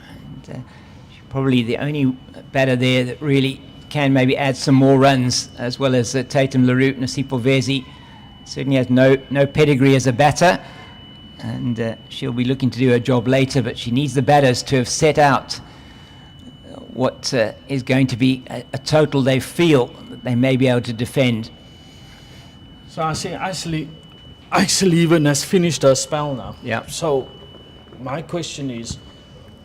And, she's probably the only batter there that really can maybe add some more runs, as well as Tatum LaRue. Nasipo Vezi certainly has no pedigree as a batter, and she'll be looking to do her job later, but she needs the batters to have set out what is going to be a total they feel that they may be able to defend. So I see Eisleben has finished her spell now. Yeah. So my question is,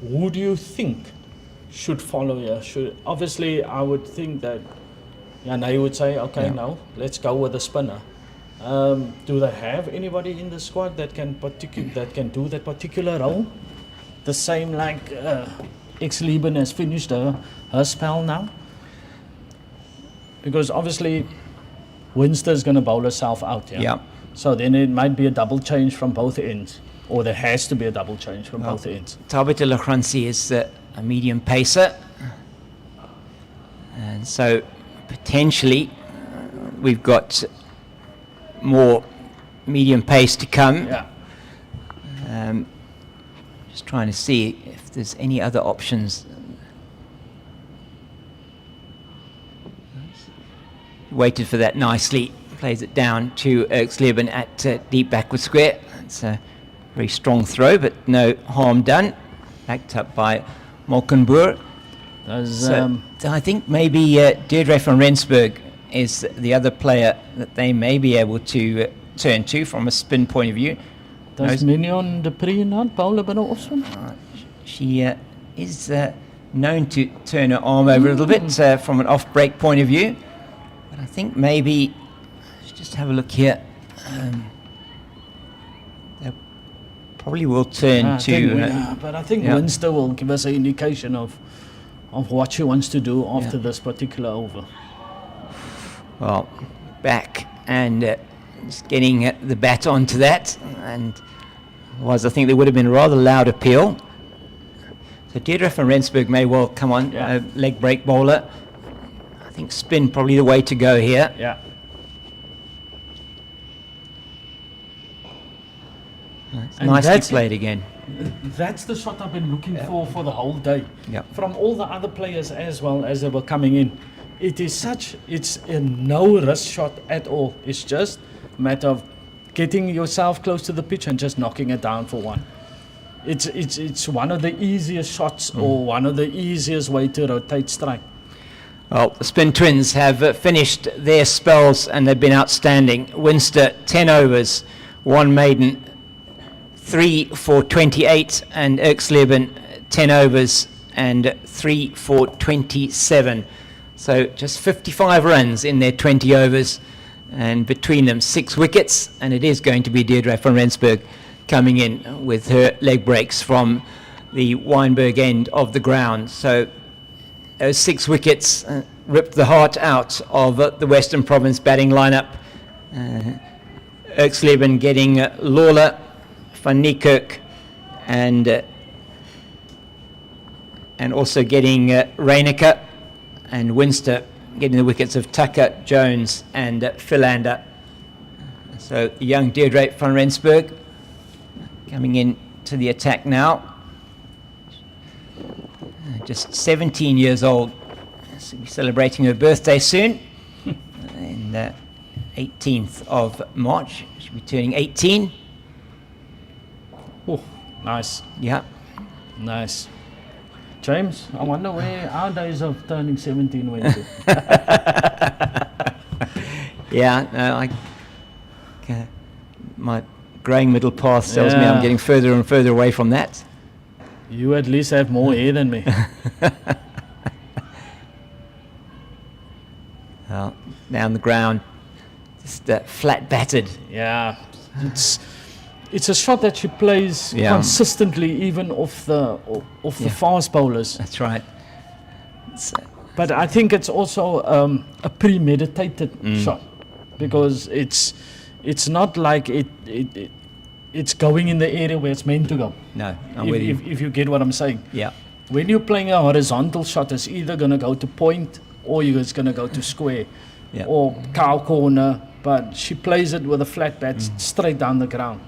who do you think should follow here? Obviously, I would think that they would say, okay, no, let's go with the spinner. Do they have anybody in the squad that can do that particular role? The same like Eisleben has finished her spell now? Because obviously Winster's going to bowl herself out here. Yeah. So then it might be a double change from both ends, or there has to be a double change from both ends. Tabitha Lachransi is a medium pacer, and so potentially we've got more medium pace to come. Yeah. Just trying to see if there's any other options. Waited for that nicely, plays it down to Erksleben at deep backward square. It's a very strong throw, but no harm done. Backed up by Molkenboer. So I think maybe Deirdre van Rensburg is the other player that they may be able to turn to from a spin point of view. Does Mignon de Prix not bowl a bit of off-spin? She is known to turn her arm over a little bit from an off-break point of view. But I think maybe, let's just have a look here. They probably will turn but I think Winster will give us an indication of what she wants to do after this particular over. Well, back and just getting the bat onto that, and I think there would have been a rather loud appeal. So Deirdre van Rensburg may well come on, leg break bowler. I think spin probably the way to go here. Yeah. Nicely played again. That's the shot I've been looking for the whole day. Yeah. From all the other players as well as they were coming in. It's a no risk shot at all. It's just a matter of getting yourself close to the pitch and just knocking it down for one. It's one of the easiest shots or one of the easiest way to rotate strike. Well, the Spin Twins have finished their spells and they've been outstanding. Winster 10 overs, 1 maiden, 3 for 28, and Erksleben 10 overs and 3 for 27. So just 55 runs in their 20 overs, and between them 6 wickets, and it is going to be Deirdre van Rensburg coming in with her leg breaks from the Weinberg end of the ground. So those 6 wickets ripped the heart out of the Western Province batting lineup. Erksleben getting Lawler, Van Niekerk, and also getting Reinecker, and Winster getting the wickets of Tucker, Jones, and Philander. So young Deirdre van Rensburg coming in to the attack now. Just 17 years old. She'll be celebrating her birthday soon. In the 18th of March. She'll be turning 18. Oh, nice. Yeah. Nice. James, I wonder where our days of turning 17 went to. Yeah, no, my growing middle path tells me I'm getting further and further away from that. You at least have more hair than me. Well, down the ground, just flat batted. Yeah, it's a shot that she plays consistently, even off the fast bowlers. That's right. But I think it's also a premeditated shot, because it's not like it's going in the area where it's meant to go. No, I'm with you. If you get what I'm saying. Yeah. When you're playing a horizontal shot, it's either going to go to point or it's going to go to square or cow corner. But she plays it with a flat bat straight down the ground.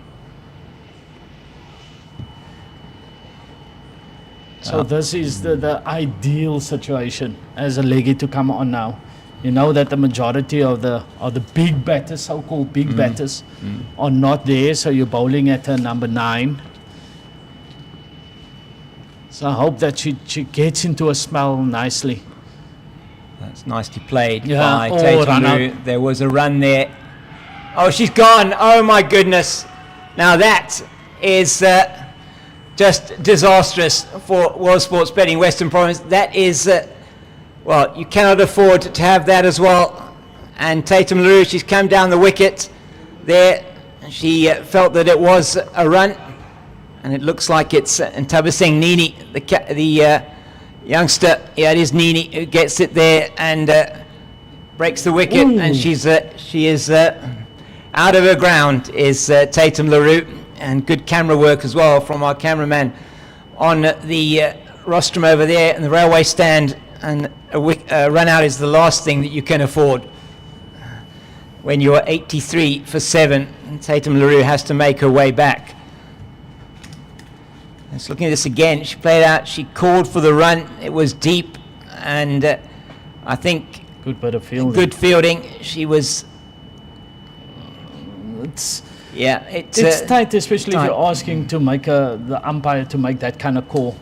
So this is the ideal situation as a leggy to come on now. You know that the majority of the big batters, so-called big batters, are not there. So you're bowling at a number 9. So I hope that she gets into a smell nicely. That's nicely played Yeah. by Oh, Tatum run Lou. There was a run there. Oh, she's gone. Oh, my goodness. Now that is just disastrous for World Sports Betting Western Province. That is, well, you cannot afford to have that as well. And Tatum Lou, she's come down the wicket there. She felt that it was a run. And it looks like it's Ntabiseng Nini, the youngster. Yeah, it is Nini who gets it there and breaks the wicket. Ooh. And she is out of her ground, is Tatum LaRue. And good camera work as well from our cameraman on the rostrum over there in the railway stand. And a run out is the last thing that you can afford. When you're 83 for 7, Tatum LaRue has to make her way back. Let's looking at this again. She played out. She called for the run. It was deep, and I think Good bit of fielding. good fielding. She was. It's It's tight, especially tight. if you're asking to make the umpire to make that kind of call.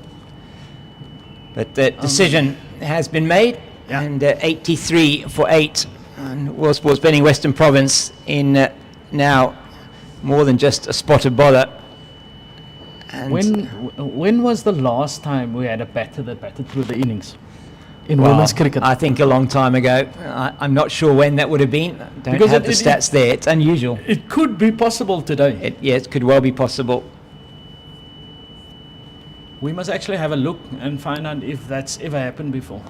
But the decision has been made, Yeah. and 83 for 8. And World Sports Betting Western Province in now more than just a spotted bowler. And When was the last time we had a batter that batted through the innings in women's cricket? I think a long time ago. I'm not sure when that would have been. Don't Because have it- the it- stats there. It's unusual. It could be possible today. It could well be possible. We must actually have a look and find out if that's ever happened before.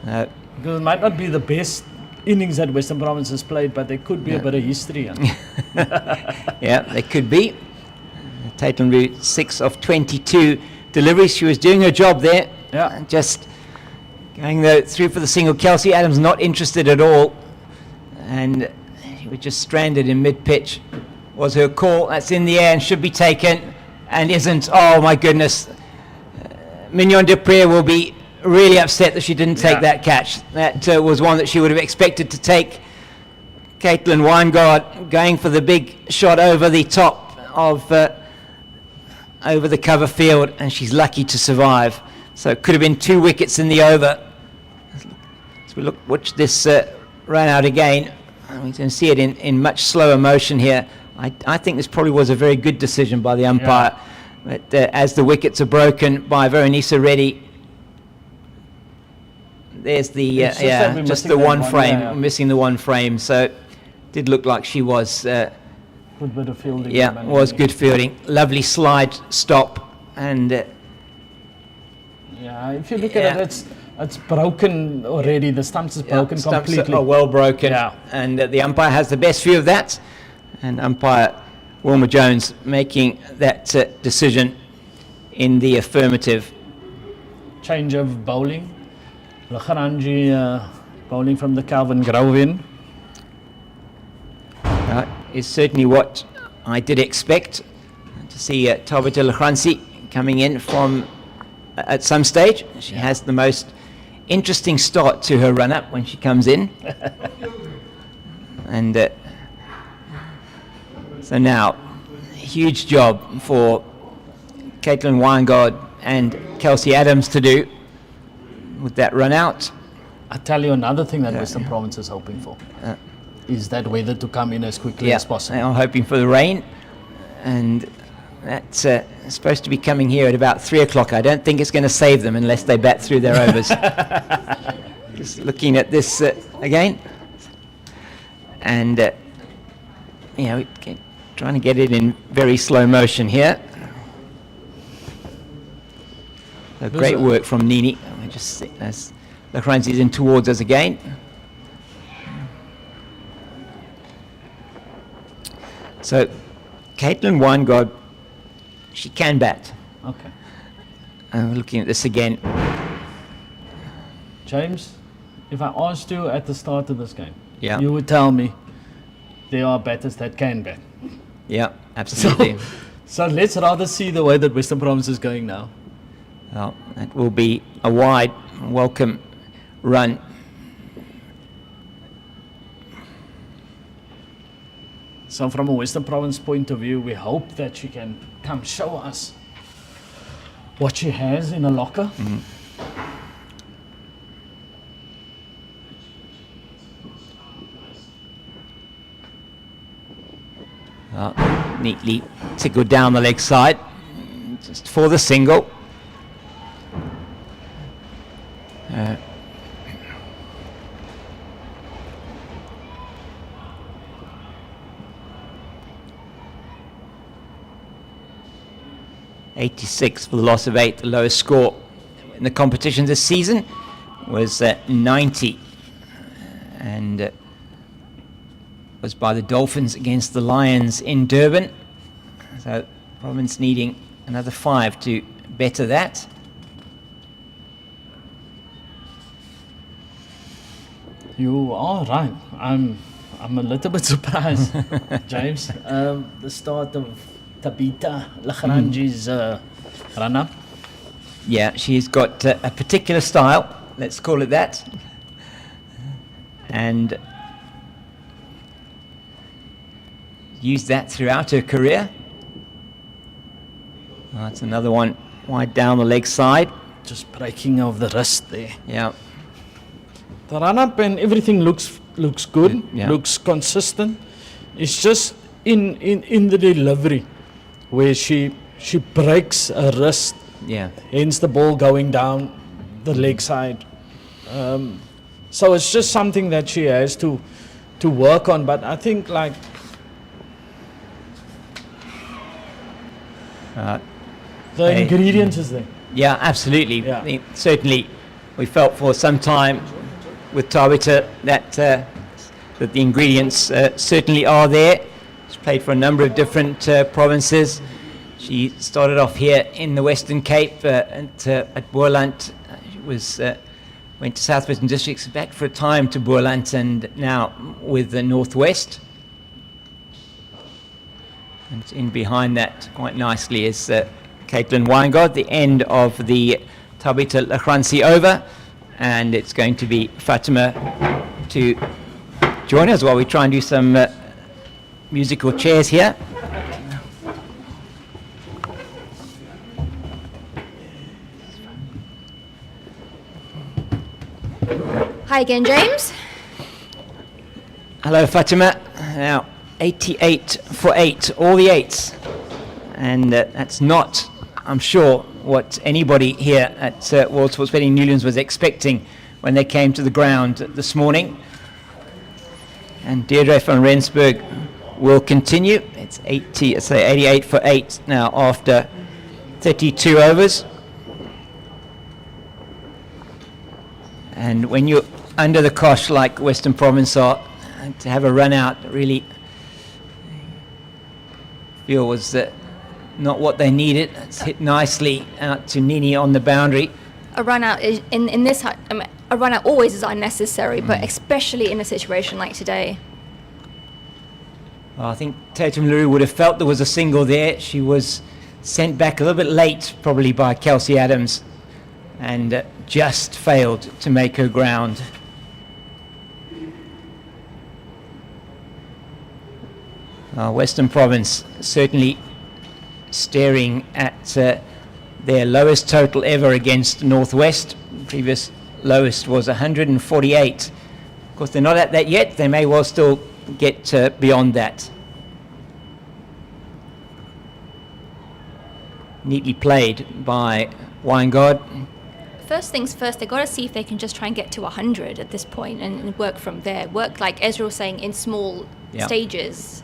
Because it might not be the best innings that Western Province has played, but there could be a bit of history. Yeah, there could be. Tatum Lou, 6 of 22 deliveries. She was doing her job there. Yeah. And just going through for the single. Kelsey Adams not interested at all. And she was just stranded in mid-pitch. Was her call. That's in the air and should be taken. And isn't. Oh, my goodness. Mignon Dupré will be really upset that she didn't take that catch. That was one that she would have expected to take. Caitlin Weingard going for the big shot over the top of over the cover field, and she's lucky to survive. So it could have been 2 wickets in the over. As we watch this run out again, we can see it in much slower motion here. I think this probably was a very good decision by the umpire. But as the wickets are broken by Veronisa Reddy, there's the just the one frame, missing the one frame. So it did look like she was. Good bit of fielding. Yeah, was good fielding. Lovely slide stop, and if you look at it, it's broken already. The stumps is broken stumps completely. are well broken. Yeah. And the umpire has the best view of that, and umpire Wilma Jones making that decision in the affirmative. Change of bowling. Lagrange bowling from the Calvin Grove in. Is certainly what I did expect to see Tabitha Lachransi coming in from at some stage. She has the most interesting start to her run-up when she comes in. And so now, huge job for Caitlin Weingard and Kelsey Adams to do with that run-out. I'll tell you another thing that Western Province is hoping for. Is that weather to come in as quickly as possible. I'm hoping for the rain, and that's supposed to be coming here at about 3 o'clock. I don't think it's going to save them unless they bat through their overs. Just looking at this again, and trying to get it in very slow motion here. So great work from Nini. I just see as Lachranzi's in towards us again. So, Caitlin Weingard, she can bat. Okay. Looking at this again. James, if I asked you at the start of this game, Yeah. you would tell me there are batters that can bat. Yeah, absolutely. So let's rather see the way that Western Province is going now. Well, that will be a wide, welcome run. So from a Western Province point of view, we hope that she can come show us what she has in a locker. Neatly tickled down the leg side, just for the single. 86 for the loss of 8. The lowest score in the competition this season was 90, and was by the Dolphins against the Lions in Durban. So Province needing another 5 to better that. You are right. I'm a little bit surprised, James. The start of Tabitha Lachranzi's run-up. Yeah, she's got a particular style, let's call it that. And used that throughout her career. That's another one wide down the leg side. Just breaking of the wrist there. Yeah. The run-up and everything looks good, Yeah. looks consistent. It's just in the delivery where she breaks a wrist, Yeah. hence the ball going down the leg side. So it's just something that she has to work on. But I think like the ingredients is there. Yeah, absolutely. Yeah. I mean, certainly, we felt for some time with Tabitha that that the ingredients certainly are there. She's played for a number of different provinces. She started off here in the Western Cape at Boerland. She went to South Western Districts, back for a time to Boerland, and now with the Northwest. And in behind that, quite nicely, is Caitlin Weingard, the end of the Tabitha Lachranzi over, and it's going to be Fatima to join us while we try and do some musical chairs here. Hi again, James. Hello, Fatima. Now, 88 for 8, all the 8s. And that's not, I'm sure, what anybody here at World Sports Betting Newlands was expecting when they came to the ground this morning. And Deirdre van Rensburg will continue. It's 88 for 8 now after 32 overs. And when you're under the cosh like Western Province are, to have a run out really feel was not what they needed. It's hit nicely out to Nini on the boundary. A run out is, in this, a run out always is unnecessary, but especially in a situation like today. Well, I think Tatum Leroux would have felt there was a single there. She was sent back a little bit late, probably by Kelsey Adams, and just failed to make her ground. Western Province certainly staring at their lowest total ever against Northwest. Previous lowest was 148. Of course, they're not at that yet. They may well still get beyond that. Neatly played by Weingard. First things first, they've got to see if they can just try and get to 100 at this point and work from there. Work, like Ezra was saying, in small stages.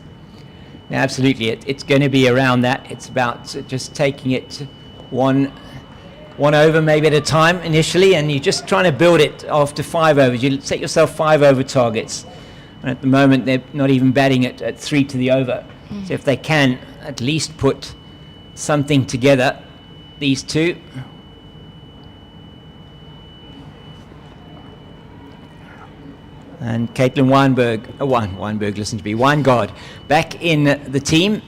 Yeah, absolutely. It's going to be around that. It's about just taking it one one over maybe at a time initially, and you're just trying to build it after 5 overs. You set yourself 5 over targets. And at the moment, they're not even batting it at 3 to the over. So if they can at least put something together, these two. And Caitlin Weingard back in the team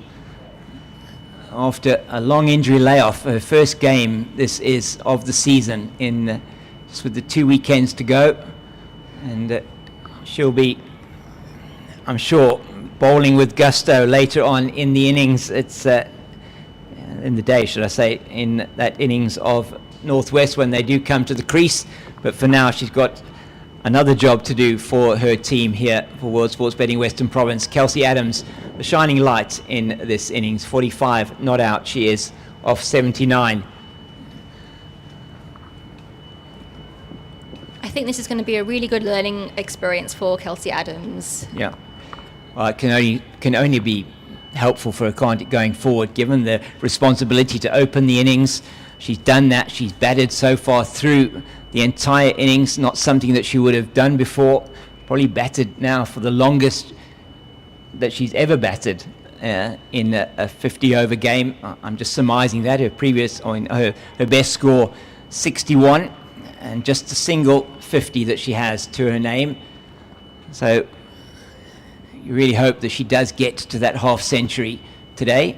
after a long injury layoff. Her first game this is of the season in just with the 2 weekends to go, and she'll be, I'm sure, bowling with gusto later on in the innings. It's in the day, should I say, in that innings of Northwest when they do come to the crease. But for now, she's got another job to do for her team here for World Sports Betting Western Province. Kelsey Adams, the shining light in this innings. 45 not out, she is, off 79. I think this is going to be a really good learning experience for Kelsey Adams. Yeah, well, it can only be helpful for her going forward, given the responsibility to open the innings. She's done that. She's batted so far through the entire innings, not something that she would have done before. Probably batted now for the longest that she's ever batted in a 50 over game. I'm just surmising that. Her best score 61, and just a single 50 that she has to her name. So you really hope that she does get to that half century today.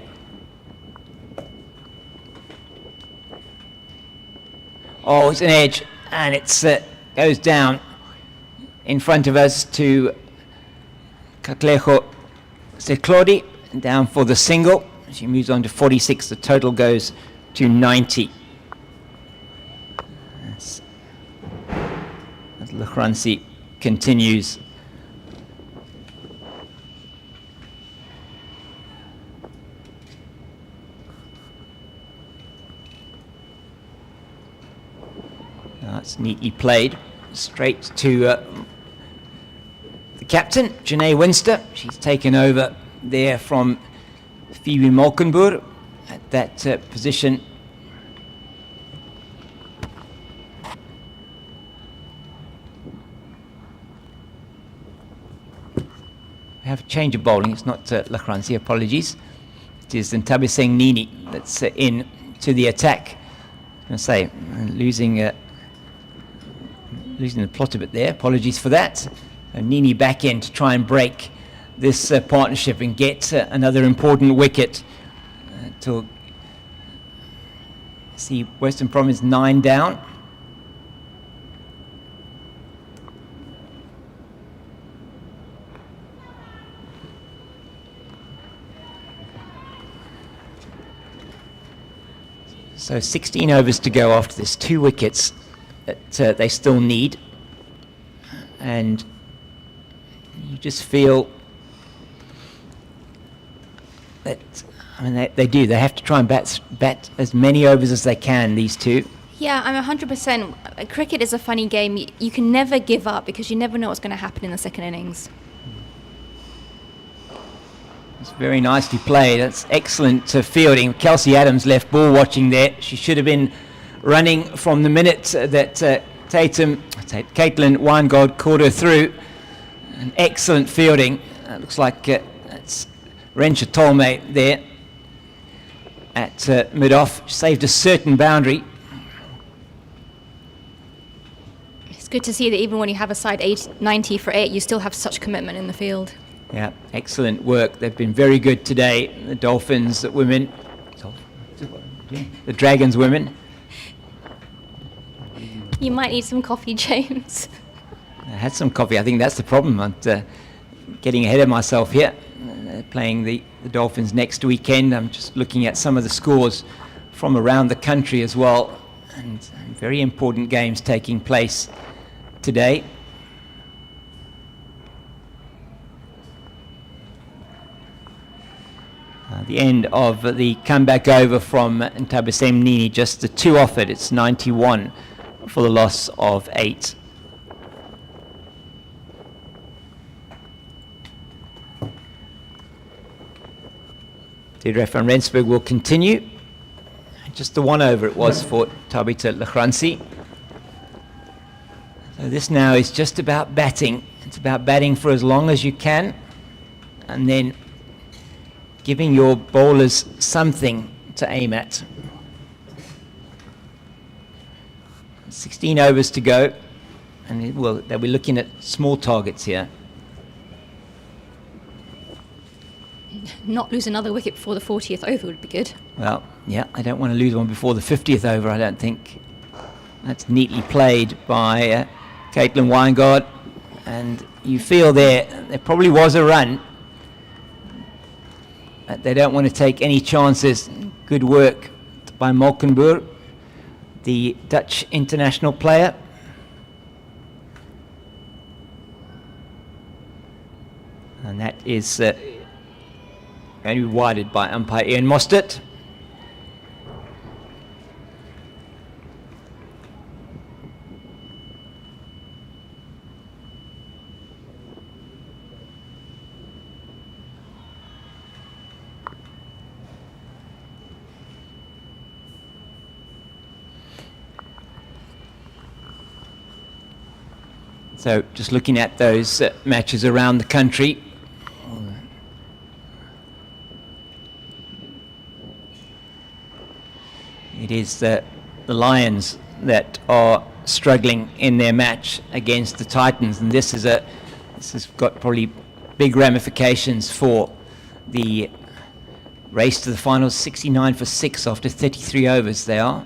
Oh, it's an edge, and it goes down in front of us to Kaklejo Seclodi, down for the single. She moves on to 46. The total goes to 90. As Lachransi continues. That's neatly played. Straight to the captain, Janae Winster. She's taken over there from Phoebe Molkenboer at that position. We have a change of bowling. It's not Lachransi, apologies. It is Ntabiseng Nini that's in to the attack. I was going to say, losing the plot a bit there. Apologies for that. Nini back in to try and break this partnership and get another important wicket to see Western Province 9 down. So 16 overs to go after this. 2 wickets that they still need. And you just feel that, I mean, they do. They have to try and bat as many overs as they can, these two. Yeah, I'm 100%. Cricket is a funny game. You can never give up because you never know what's going to happen in the second innings. It's very nicely played. That's excellent fielding. Kelsey Adams left ball watching there. She should have been running from the minute that Caitlin Weingard caught her through. An excellent fielding. Looks like it's Rensha Tolme there at mid-off. Saved a certain boundary. It's good to see that even when you have a side 90 for 8, you still have such commitment in the field. Yeah, excellent work. They've been very good today. The Dolphins women, the Dragons women. You might need some coffee, James. I had some coffee. I think that's the problem. I'm getting ahead of myself here. Playing the Dolphins next weekend. I'm just looking at some of the scores from around the country as well. And very important games taking place today. The end of the comeback over from Ntabiseng Nini, just the 2 offered. It's 91 for the loss of 8. Deirdre van Rensburg will continue. Just the 1 over it was for Tabitha Lachransi. So this now is just about batting. It's about batting for as long as you can, and then giving your bowlers something to aim at. 16 overs to go, and they'll be looking at small targets here. Not lose another wicket before the 40th over would be good. Well, yeah, I don't want to lose one before the 50th over, I don't think. That's neatly played by Caitlin Weingart, and you feel there probably was a run. But they don't want to take any chances. Good work by Molkenburg, the Dutch international player. And that is going to be wided by umpire Ian Mostert. So just looking at those matches around the country, it is the Lions that are struggling in their match against the Titans, and this has got probably big ramifications for the race to the finals. 69 for 6 after 33 overs they are.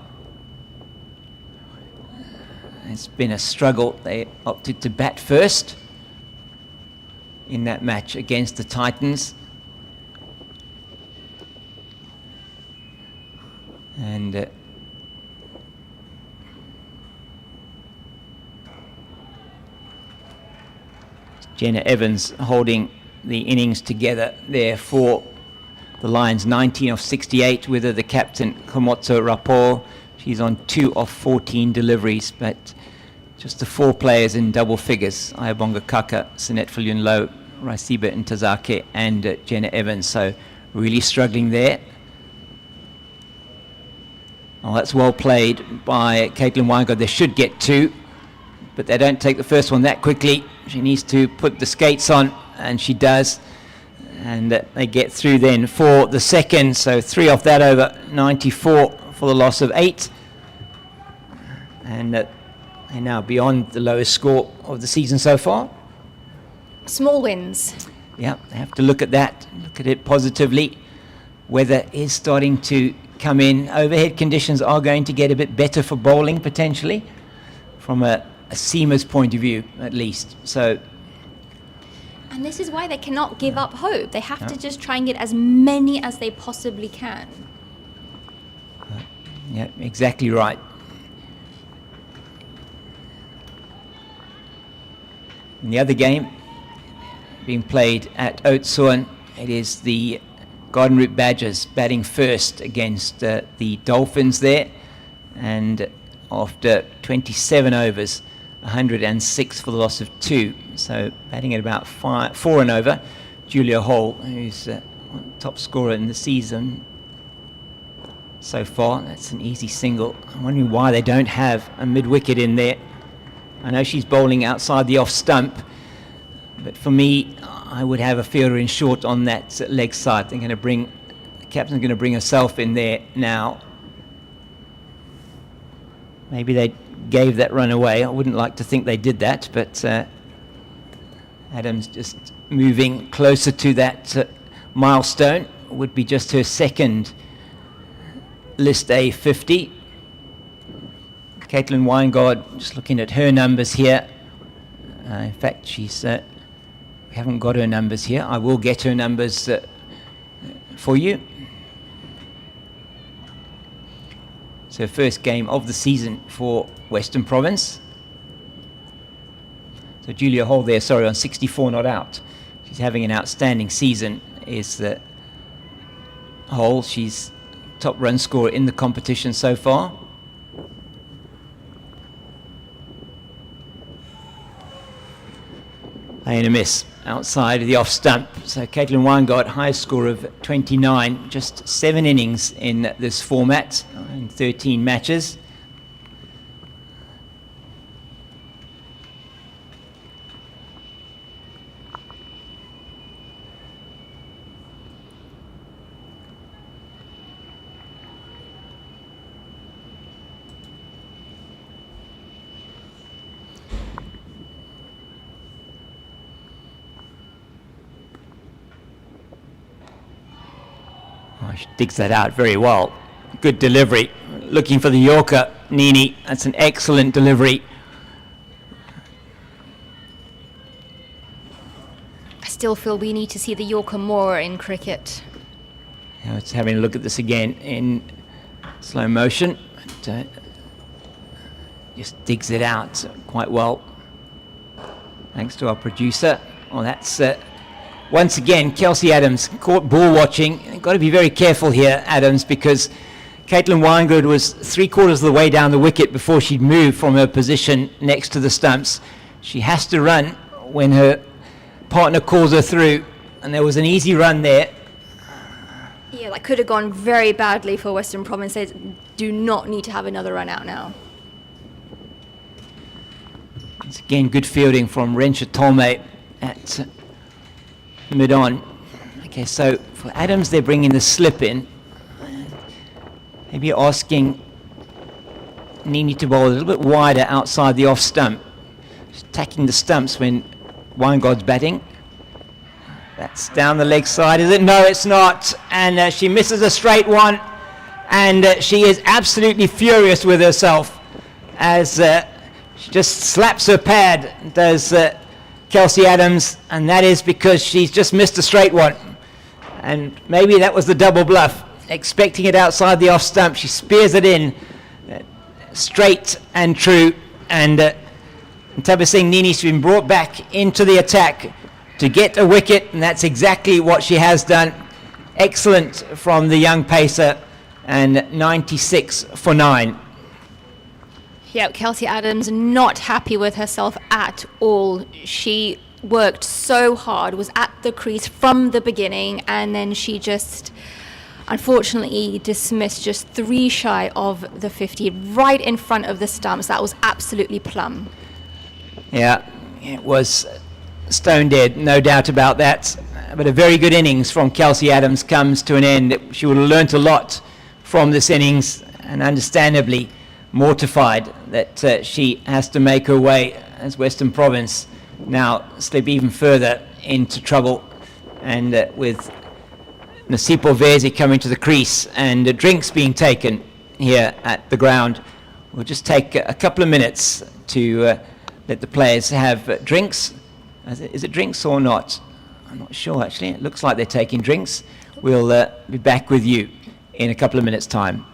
It's been a struggle. They opted to bat first in that match against the Titans. And Jenna Evans holding the innings together there for the Lions. 19 of 68 with her, the captain, Komotso Rapport. She's on 2 of 14 deliveries, but just the 4 players in double figures: Ayabonga Kaka, Sinet Viljoen-Low, Raisibe Ntazake, and Jenna Evans. So really struggling there. Oh, that's well played by Caitlin Weingart. They should get 2, but they don't take the first one that quickly. She needs to put the skates on, and she does. And they get through then for the second. So 3 off that over, 94 for the loss of 8. And they're now beyond the lowest score of the season so far. Small wins. Yeah, they have to look at that, look at it positively. Weather is starting to come in. Overhead conditions are going to get a bit better for bowling, potentially, from a seamer's point of view, at least. So, and this is why they cannot give up hope. They have to just try and get as many as they possibly can. Yeah, exactly right. In the other game being played at Oudtshoorn, it is the Garden Route Badgers batting first against the Dolphins there, and after 27 overs, 106 for the loss of 2. So batting at about 4 and over. Julia Hall, who's top scorer in the season so far. That's an easy single. I'm wondering why they don't have a mid-wicket in there. I know she's bowling outside the off stump, but for me, I would have a fielder in short on that leg side. The captain's going to bring herself in there now. Maybe they gave that run away. I wouldn't like to think they did that, but Adams just moving closer to that milestone. Would be just her second List A 50. Caitlin Weingart, just looking at her numbers here. In fact, she's we haven't got her numbers here. I will get her numbers for you. So first game of the season for Western Province. So Julia Hall there, on 64 not out. She's having an outstanding season, is the Hall. She's top run scorer in the competition so far. And a miss outside of the off stump. So Caitlin Weingart, highest score of 29, just 7 innings in this format. And 13 matches. Oh, she digs that out very well. Good delivery. Looking for the Yorker, Nini. That's an excellent delivery. I still feel we need to see the Yorker more in cricket. Now it's having a look at this again in slow motion. But, just digs it out quite well. Thanks to our producer. Oh, that's once again Kelsey Adams caught ball watching. You've got to be very careful here, Adams, because Caitlin Weingood was 3/4 of the way down the wicket before she'd moved from her position next to the stumps. She has to run when her partner calls her through, and there was an easy run there. Yeah, that could have gone very badly for Western Province. They do not need to have another run out now. It's again good fielding from Rensha Tolme at mid-on. Okay, so for Adams they're bringing the slip in. Maybe asking Nini to bowl a little bit wider outside the off stump. She's attacking the stumps when Weingold's batting. That's down the leg side, is it? No, it's not. And she misses a straight one. And she is absolutely furious with herself as she just slaps her pad, does Kelsey Adams. And that is because she's just missed a straight one. And maybe that was the double bluff. Expecting it outside the off stump. She spears it in straight and true. And Tabitha Singh Nini's been brought back into the attack to get a wicket, and that's exactly what she has done. Excellent from the young pacer, and 96 for 9. Yeah, Kelsey Adams not happy with herself at all. She worked so hard, was at the crease from the beginning, and then she just unfortunately dismissed just 3 shy of the 50, right in front of the stumps. That was absolutely plumb. Yeah, it was stone dead, no doubt about that. But a very good innings from Kelsey Adams comes to an end. She would have learnt a lot from this innings, and understandably mortified that she has to make her way as Western Province now slip even further into trouble. And with Nasipo Vezi coming to the crease and drinks being taken here at the ground, we'll just take a couple of minutes to let the players have drinks. Is it drinks or not? I'm not sure, actually. It looks like they're taking drinks. We'll be back with you in a couple of minutes' time.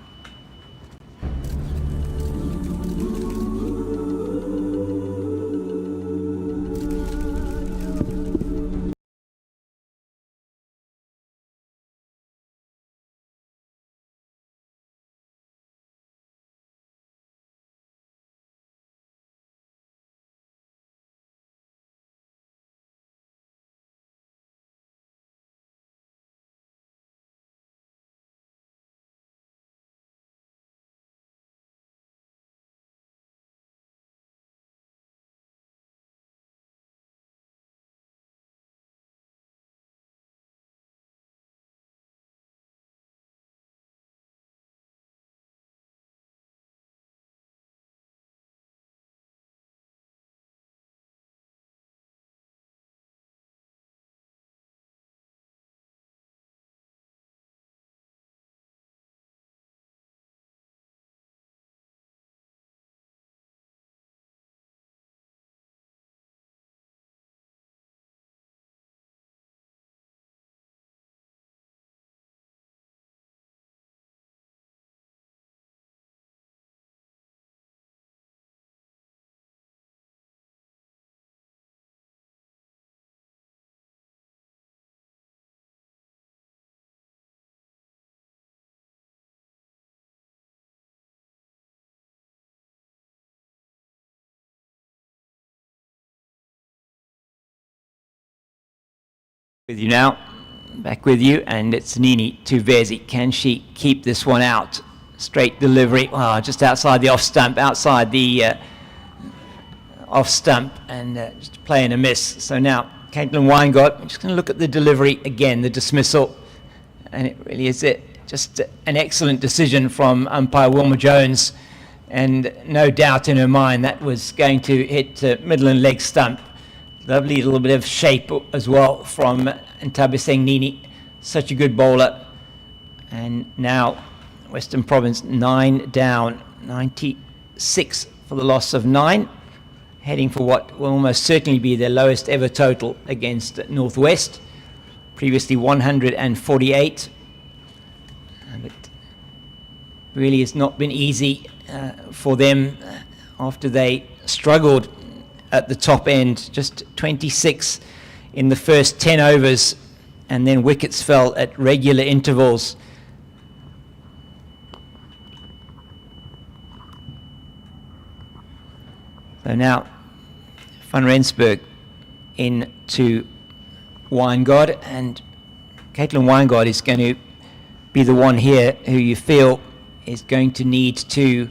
With you now, back with you, and it's Nini to Vezi. Can she keep this one out? straight delivery, just outside the off stump, off stump, and just playing a miss. So now Caitlin Weingart, I'm just going to look at the delivery again, the dismissal, and it really is just an excellent decision from umpire Wilma Jones, and no doubt in her mind that was going to hit middle and leg stump. Lovely little bit of shape as well from Ntabiseng Nini, such a good bowler. And now Western Province 9 down, 96 for the loss of 9, heading for what will almost certainly be their lowest ever total against Northwest, previously 148. And it really has not been easy for them after they struggled at the top end, just 26 in the first 10 overs, and then wickets fell at regular intervals. So now Van Rensburg into Weingart, and Caitlin Weingart is going to be the one here who you feel is going to need to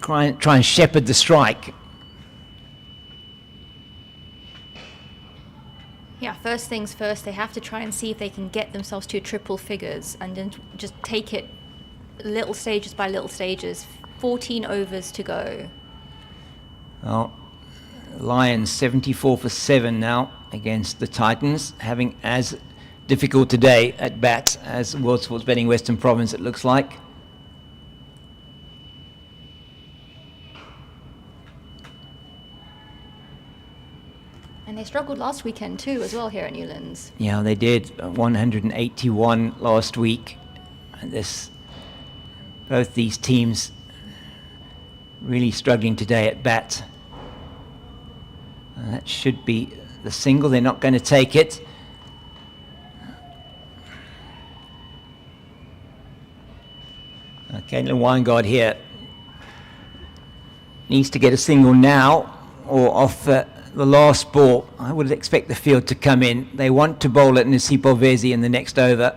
try and shepherd the strike. Yeah, first things first, they have to try and see if they can get themselves to triple figures and then just take it little stages by little stages. 14 overs to go. Well, Lions 74 for 7 now against the Titans, having as difficult today at bat as World Sports Betting Western Province, it looks like. And they struggled last weekend too as well here at Newlands. Yeah, they did. 181 last week. And both these teams really struggling today at bat. That should be the single. They're not going to take it. Caitlin Weingart here needs to get a single now or off the last ball. I would expect the field to come in. They want to bowl at Nisipo Vezi in the next over.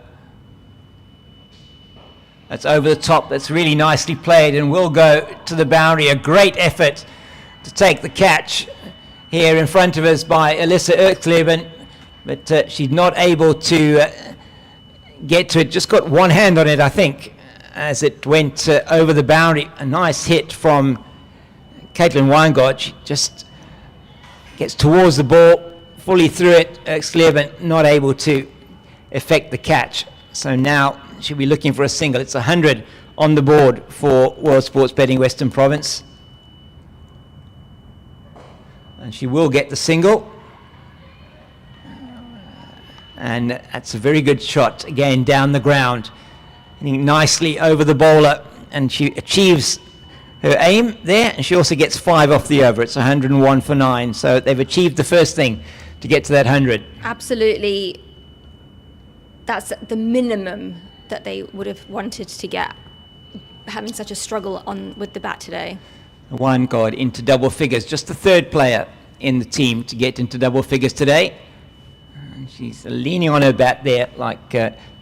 That's over the top. That's really nicely played and will go to the boundary. A great effort to take the catch here in front of us by Alyssa Erkleben, but she's not able to get to it. Just got one hand on it, I think, as it went over the boundary. A nice hit from Caitlin Weingart. She just gets towards the ball, fully through it. Erkleben not able to effect the catch. So now she'll be looking for a single. It's 100 on the board for World Sports Betting Western Province. And she will get the single. And that's a very good shot, again, down the ground. Hitting nicely over the bowler. And she achieves her aim there. And she also gets 5 off the over. It's 101 for 9. So they've achieved the first thing to get to that 100. Absolutely. That's the minimum that they would have wanted to get, having such a struggle with the bat today. Weingart into double figures, just the third player in the team to get into double figures today. And she's leaning on her bat there,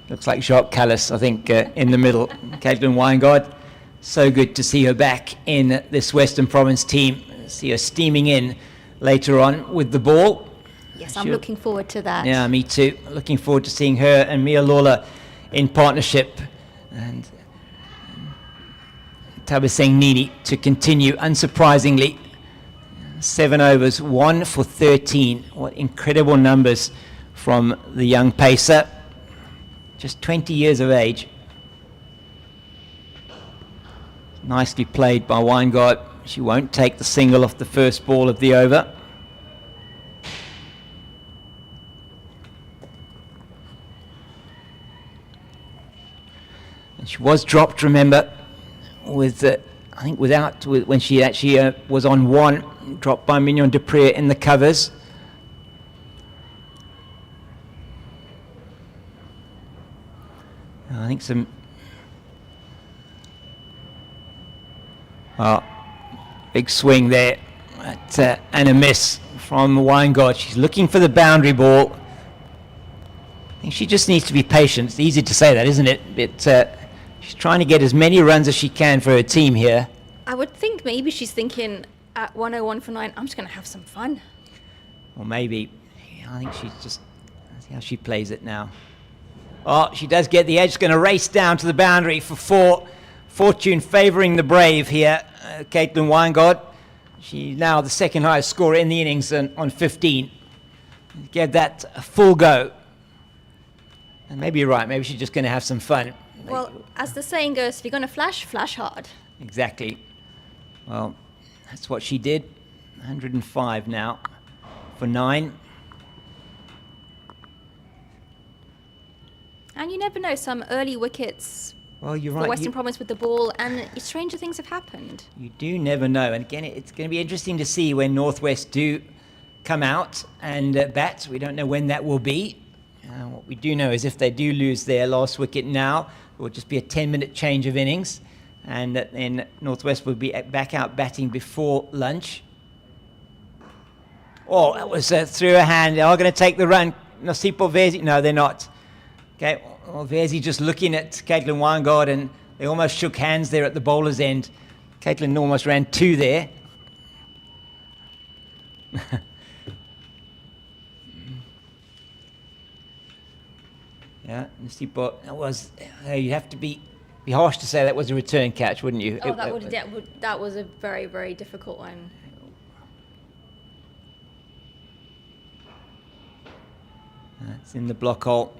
looks like Jacques Callis, I think, in the middle. Caitlin Weingart, so good to see her back in this Western Province team. See her steaming in later on with the ball. Yes, I'm looking forward to that. Yeah, me too. Looking forward to seeing her and Mia Lawler in partnership, and Ntabiseng Nini to continue, unsurprisingly. 7 overs, 1 for 13. What incredible numbers from the young pacer. Just 20 years of age. Nicely played by Weingart. She won't take the single off the first ball of the over. And she was dropped, remember, with I think when she actually was on 1, dropped by Mignon Dupré in the covers. I think some big swing there and a miss from Weingart. She's looking for the boundary ball. I think she just needs to be patient. It's easy to say that, isn't it? But She's trying to get as many runs as she can for her team here. I would think maybe she's thinking at 101 for 9, I'm just going to have some fun. Or maybe, I think she's just, see how she plays it now. Oh, she does get the edge. Going to race down to the boundary for 4. Fortune favouring the brave here, Caitlin Weingart. She's now the second highest scorer in the innings on 15. Give that a full go. And maybe you're right, maybe she's just going to have some fun. Well, as the saying goes, if you're going to flash, flash hard. Exactly. Well, that's what she did. 105 now for 9. And you never know, some early wickets well, you're for right. Western Province with the ball, and stranger things have happened. You do never know. And again, it's going to be interesting to see when Northwest do come out and bat. We don't know when that will be. What we do know is if they do lose their last wicket now, it will just be a 10-minute change of innings. And then Northwest will be back out batting before lunch. Oh, that was through a hand. They are going to take the run. Nosipo Vezi. No, they're not. Okay, well, Vezi just looking at Caitlin Weingart, and they almost shook hands there at the bowler's end. Caitlin almost ran 2 there. Yeah, Nosipo, that was, you have to be harsh to say that was a return catch, wouldn't you? Oh, that was a very, very difficult one. It's in the block hole.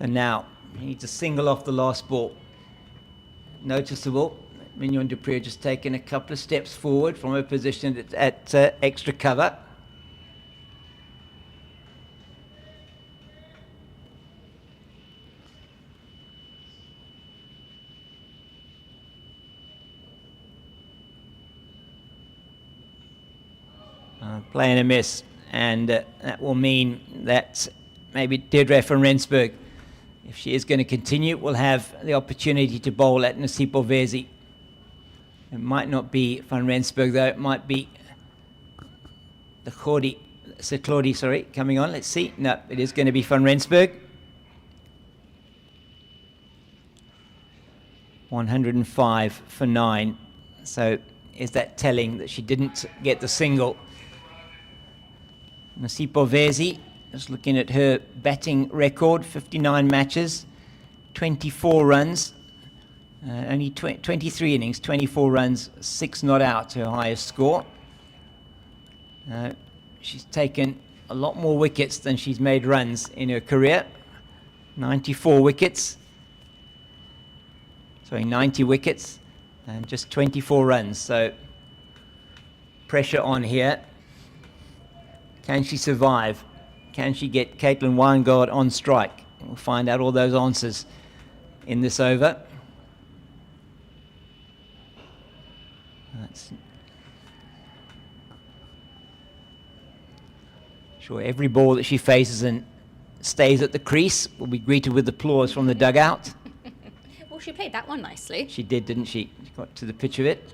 And now, he needs a single off the last ball. Noticeable. Mignon du Preez just taken a couple of steps forward from her position at extra cover. Playing a miss, and that will mean that maybe Deirdre van Rensburg, if she is going to continue, will have the opportunity to bowl at Nosipo Vezi. It might not be van Rensburg though, it might be the Claudie, coming on. Let's see. No, it is going to be van Rensburg. 105 for 9. So is that telling that she didn't get the single? Nosipo Vezi, just looking at her batting record, 59 matches, 24 runs, only 23 innings, 24 runs, 6 not out, her highest score. She's taken a lot more wickets than she's made runs in her career. 90 wickets, and just 24 runs. So pressure on here. Can she survive? Can she get Caitlin Weingart on strike? We'll find out all those answers in this over. Sure, every ball that she faces and stays at the crease will be greeted with applause from the dugout. Well, she played that one nicely. She did, didn't she? She got to the pitch of it.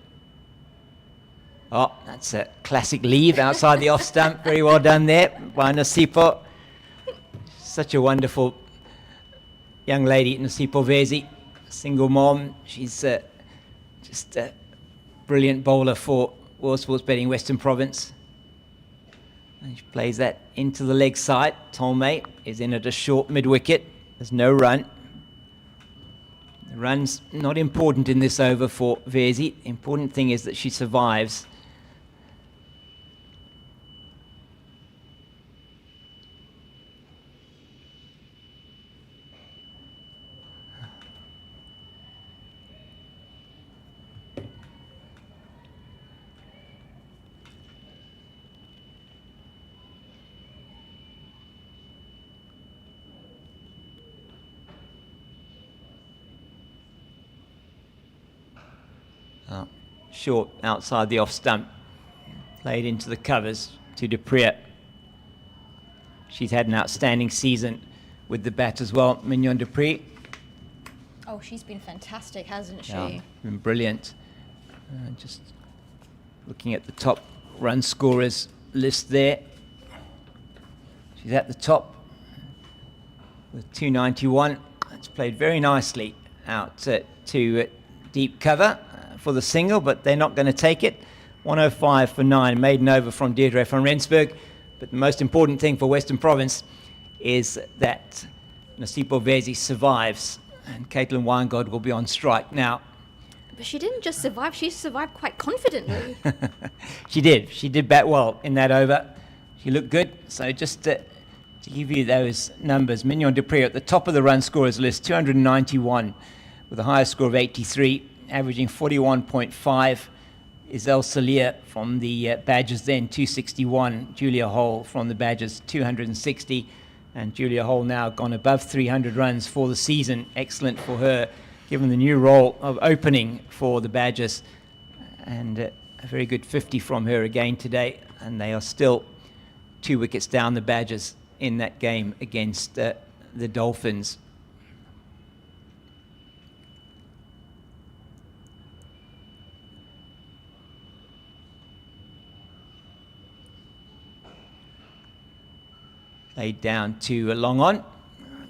Oh, that's a classic leave outside the off stump. Very well done there by Nosipo. Such a wonderful young lady, Nosipo Vezi. Single mom. She's just a brilliant bowler for World Sports Betting Western Province. And she plays that into the leg side. Tolmay is in at a short mid-wicket. There's no run. The run's not important in this over for Vezi. The important thing is that she survives. Short outside the off stump, played into the covers to du Preez. She's had an outstanding season with the bat as well, Mignon du Preez. Oh, she's been fantastic, hasn't she? Yeah, been brilliant. Just looking at the top run scorers list there. She's at the top with 291. That's played very nicely out to deep cover for the single, but they're not going to take it. 105 for 9, maiden over from Deirdre van Rensburg. But the most important thing for Western Province is that Nasipo Vezi survives, and Caitlin Weingard will be on strike. Now, But she didn't just survive, she survived quite confidently. She did bat well in that over. She looked good. So just to give you those numbers, Mignon Dupree at the top of the run scorers list, 291 with a higher score of 83, averaging 41.5. Isel Salia from the Badgers then, 261. Julia Hole from the Badgers, 260. And Julia Hole now gone above 300 runs for the season. Excellent for her, given the new role of opening for the Badgers. And a very good 50 from her again today. And they are still 2 wickets down, the Badgers, in that game against the Dolphins. Laid down to long on.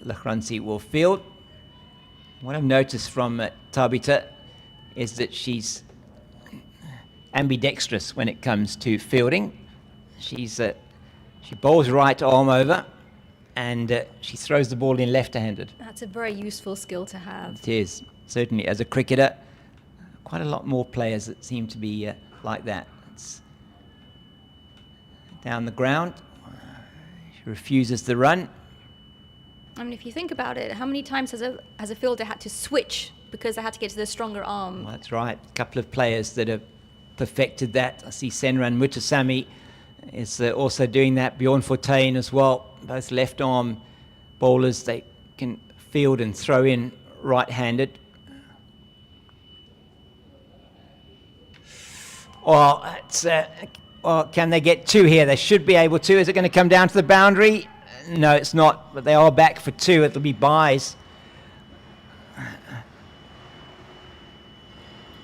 Lachransi will field. What I've noticed from Tabita is that she's ambidextrous when it comes to fielding. She bowls right arm over, and she throws the ball in left-handed. That's a very useful skill to have. It is, certainly. As a cricketer, quite a lot more players that seem to be like that. It's down the ground. She refuses the run. I mean, if you think about it, how many times has a fielder had to switch because they had to get to the stronger arm? Well, that's right. A couple of players that have perfected that. I see Senran Mutasamy is also doing that. Bjorn Fortuyn as well. Both left arm bowlers. They can field and throw in right-handed. Can they get 2 here? They should be able to. Is it going to come down to the boundary? No, it's not. But they are back for 2. It'll be byes.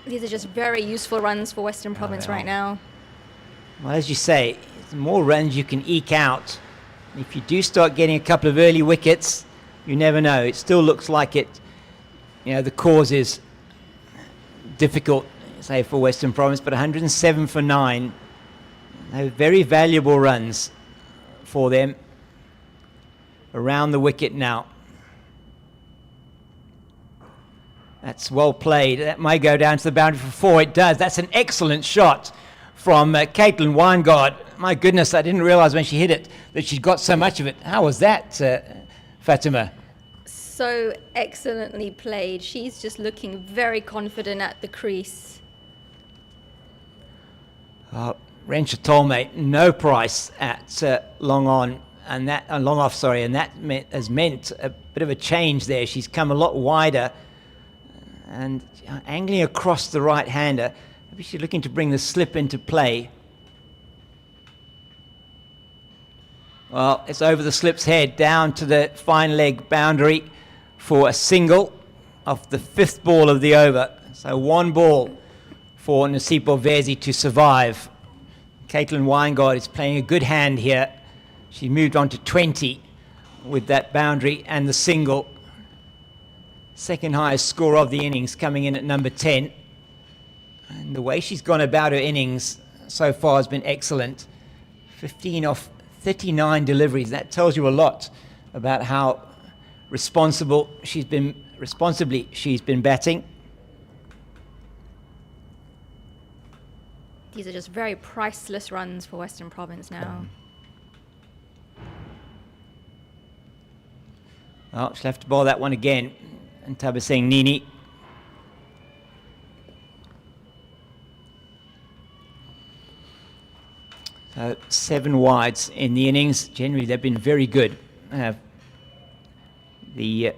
These are just very useful runs for Western Province right now. Well, as you say, the more runs you can eke out. If you do start getting a couple of early wickets, you never know. It still looks like it. The cause is difficult, say, for Western Province, but 107 for 9. They were very valuable runs for them. Around the wicket now. That's well played. That may go down to the boundary for 4. It does. That's an excellent shot from Caitlin Weingard. My goodness, I didn't realize when she hit it that she'd got so much of it. How was that, Fatima? So excellently played. She's just looking very confident at the crease. Rensha Tolmate, no price at long on. And that long off, sorry, and that has meant a bit of a change there. She's come a lot wider and angling across the right-hander. Maybe she's looking to bring the slip into play. Well, it's over the slip's head, down to the fine leg boundary for a single of the 5th ball of the over. So 1 ball for Nasipo Vezi to survive. Caitlin Weingard is playing a good hand here. She moved on to 20 with that boundary and the single. Second highest score of the innings, coming in at number 10. And the way she's gone about her innings so far has been excellent. 15 off 39 deliveries. That tells you a lot about how responsibly she's been batting. These are just very priceless runs for Western Province now. Oh, she'll have to bowl that one again. And Tabasing Nini. So 7 wides in the innings. Generally, they've been very good. The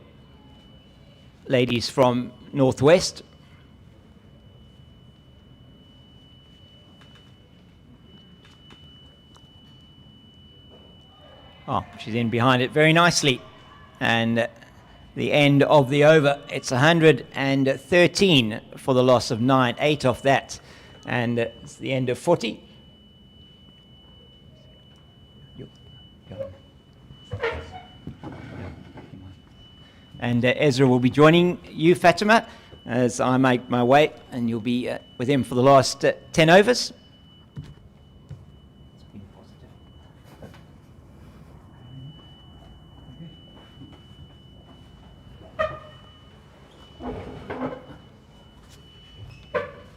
ladies from Northwest. Oh, she's in behind it very nicely. And the end of the over, it's 113 for the loss of 9, 8 off that. And it's the end of 40. And Ezra will be joining you, Fatima, as I make my way, and you'll be with him for the last 10 overs.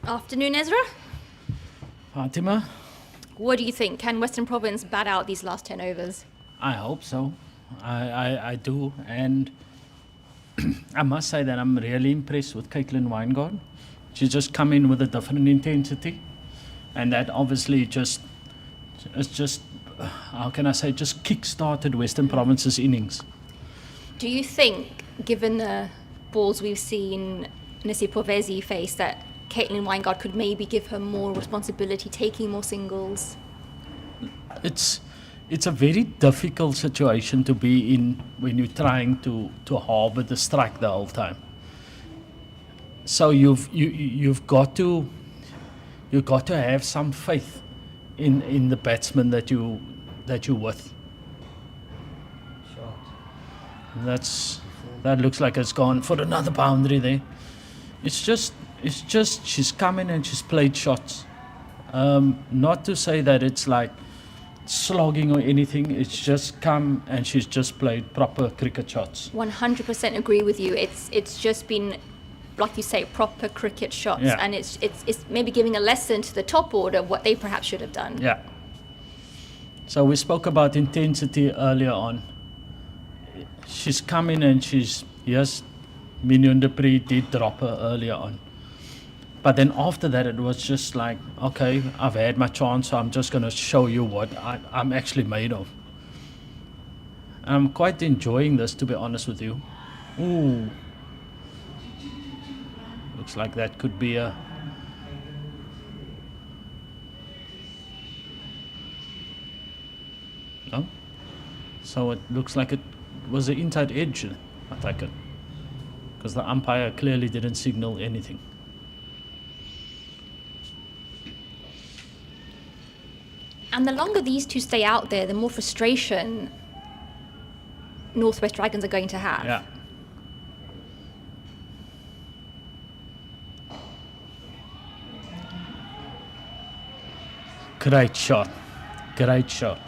Afternoon, Ezra. Fatima, What do you think? Can Western Province bat out these last 10 overs? I hope so. I do. And I must say that I'm really impressed with Caitlin Weingart. She's just come in with a different intensity. And that obviously it's just, how can I say, just kick-started Western Province's innings. Do you think, given the balls we've seen Nisi Povesi face, that Caitlin Weingart could maybe give her more responsibility, taking more singles? It's a very difficult situation to be in when you're trying to harbour the strike the whole time. So you've got to have some faith in the batsman that you're with. That looks like it's gone for another boundary there. It's just she's come in and she's played shots. Not to say that it's like slogging or anything. It's just come and she's just played proper cricket shots. 100% agree with you. It's just been, like you say, proper cricket shots, Yeah. and it's maybe giving a lesson to the top order what they perhaps should have done. Yeah. So we spoke about intensity earlier on. She's come in and yes, Mignon de Prix did drop her earlier on. But then after that, it was just like, okay, I've had my chance, so I'm just going to show you what I'm actually made of. And I'm quite enjoying this, to be honest with you. Ooh. Looks like that could be a... No? So it looks like it was the inside edge, I take it. Because the umpire clearly didn't signal anything. And the longer these two stay out there, the more frustration Northwest Dragons are going to have. Yeah. Great shot. Great shot.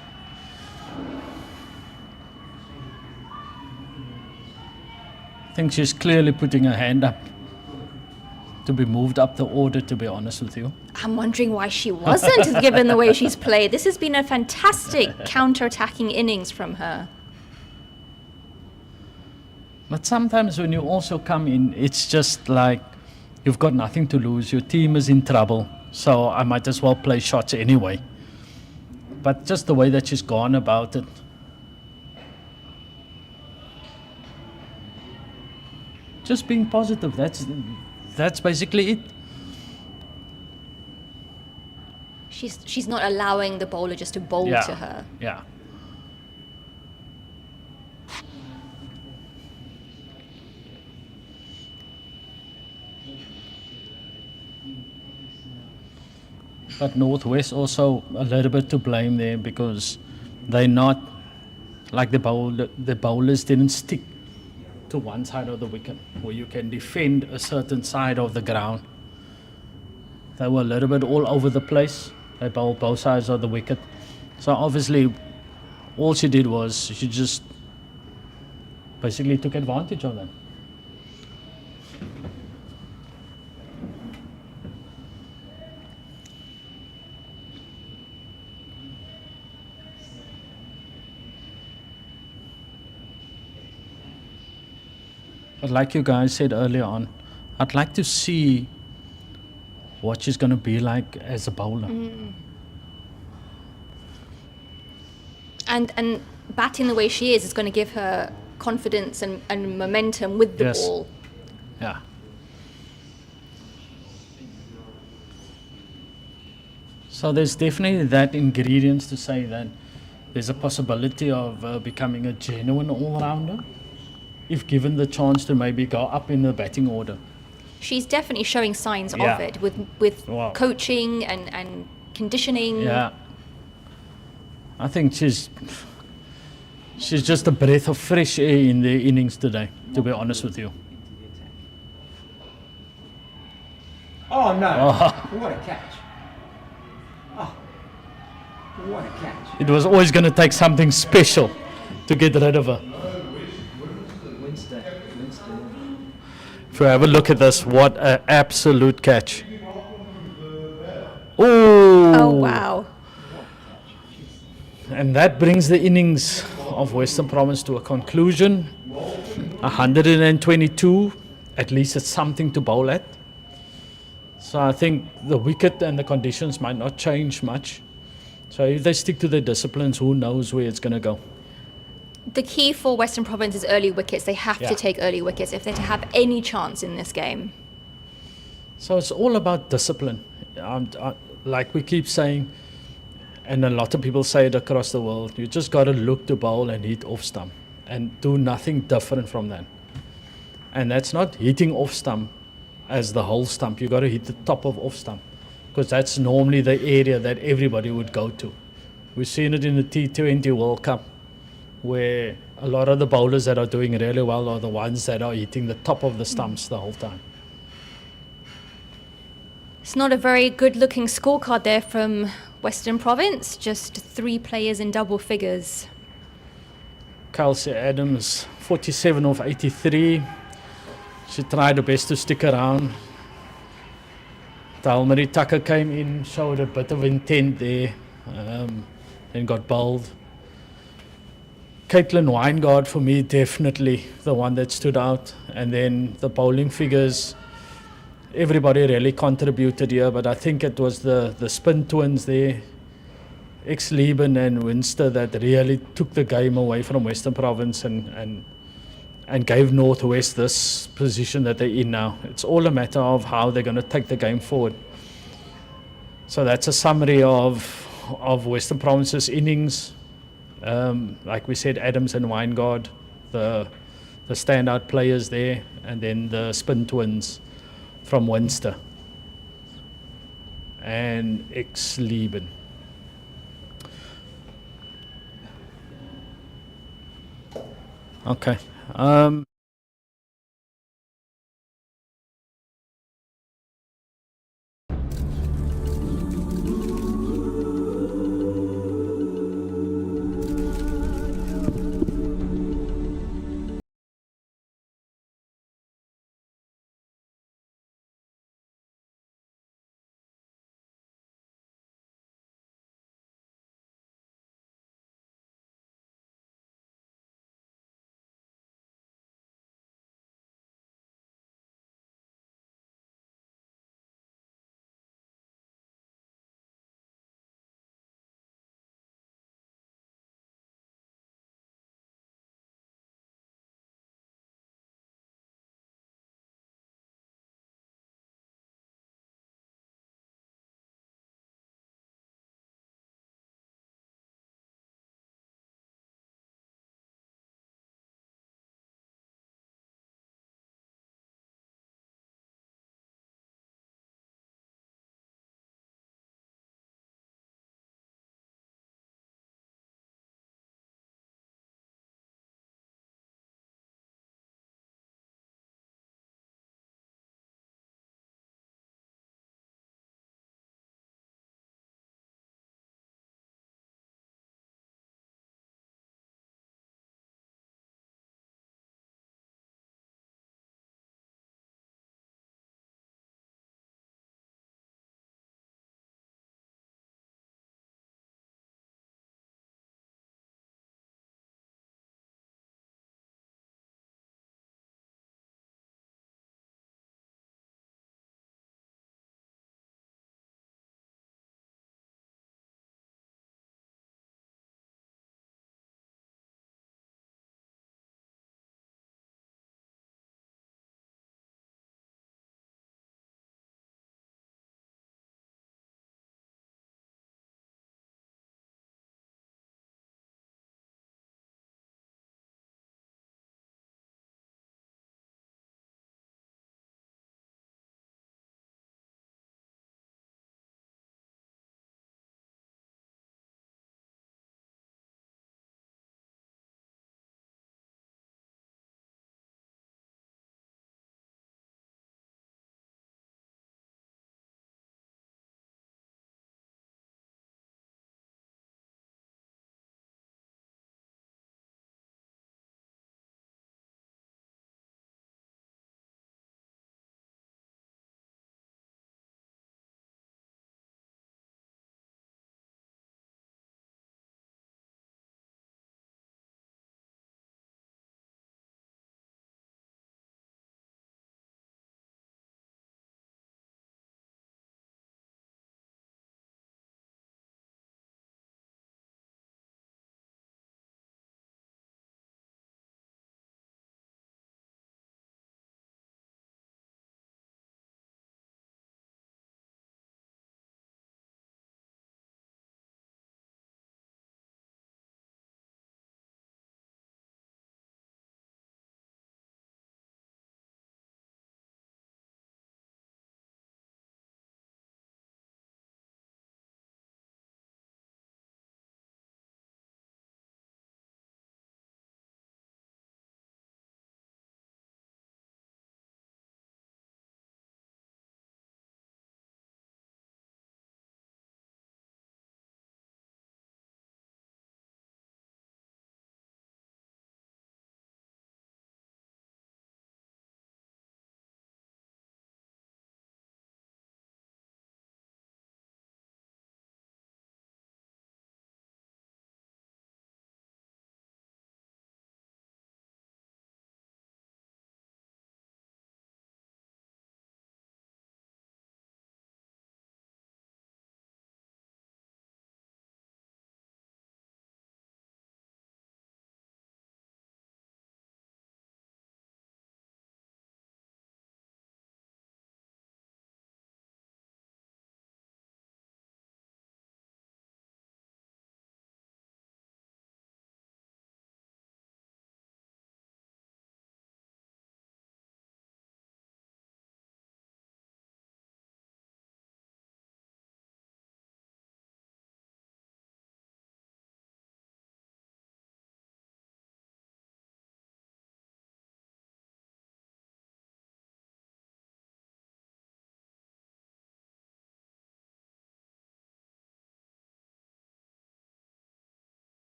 I think she's clearly putting her hand up to be moved up the order, to be honest with you. I'm wondering why she wasn't, given the way she's played. This has been a fantastic counter-attacking innings from her. But sometimes when you also come in, it's just like you've got nothing to lose. Your team is in trouble, so I might as well play shots anyway. But just the way that she's gone about it. Just being positive, that's basically it. She's not allowing the bowler just to bowl to her. Yeah. But Northwest also a little bit to blame there, because they're not like the bowlers didn't stick to one side of the wicket where you can defend a certain side of the ground. They were a little bit all over the place. They bowled both sides of the wicket. So obviously all she did was she just basically took advantage of them. But like you guys said earlier on, I'd like to see what she's going to be like as a bowler. And batting the way she is going to give her confidence and momentum with the ball. Yeah. So there's definitely that ingredients to say that there's a possibility of becoming a genuine all-rounder if given the chance to maybe go up in the batting order. She's definitely showing signs of it with coaching and conditioning. Yeah. I think She's just a breath of fresh air in the innings today, to be honest with you. Oh no! What a catch! Oh, what a catch! It was always going to take something special to get rid of her. If we have a look at this, what an absolute catch. Ooh. Oh, wow. And that brings the innings of Western Province to a conclusion. 122, at least it's something to bowl at. So I think the wicket and the conditions might not change much. So if they stick to their disciplines, who knows where it's going to go. The key for Western Province is early wickets. They have to take early wickets if they're to have any chance in this game. So it's all about discipline. Like we keep saying, and a lot of people say it across the world, you just got to look to bowl and hit off stump and do nothing different from that. And that's not hitting off stump as the whole stump. You got to hit the top of off stump because that's normally the area that everybody would go to. We've seen it in the T20 World Cup where a lot of the bowlers that are doing really well are the ones that are hitting the top of the stumps the whole time. It's not a very good looking scorecard there from Western Province, just 3 players in double figures. Kelsey Adams, 47 of 83. She tried her best to stick around. Talmari Tucker came in, showed a bit of intent there, and got bowled. Caitlin Weingard, for me, definitely the one that stood out. And then the bowling figures, everybody really contributed here, but I think it was the spin twins there, Ex-Lieben and Winster, that really took the game away from Western Province and gave Northwest this position that they're in now. It's all a matter of how they're going to take the game forward. So that's a summary of Western Province's innings. Like we said, Adams and Weingard, the standout players there, and then the spin twins from Winster and Ex-Lieben. Okay.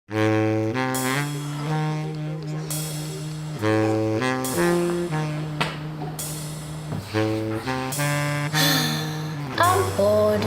I'm bored.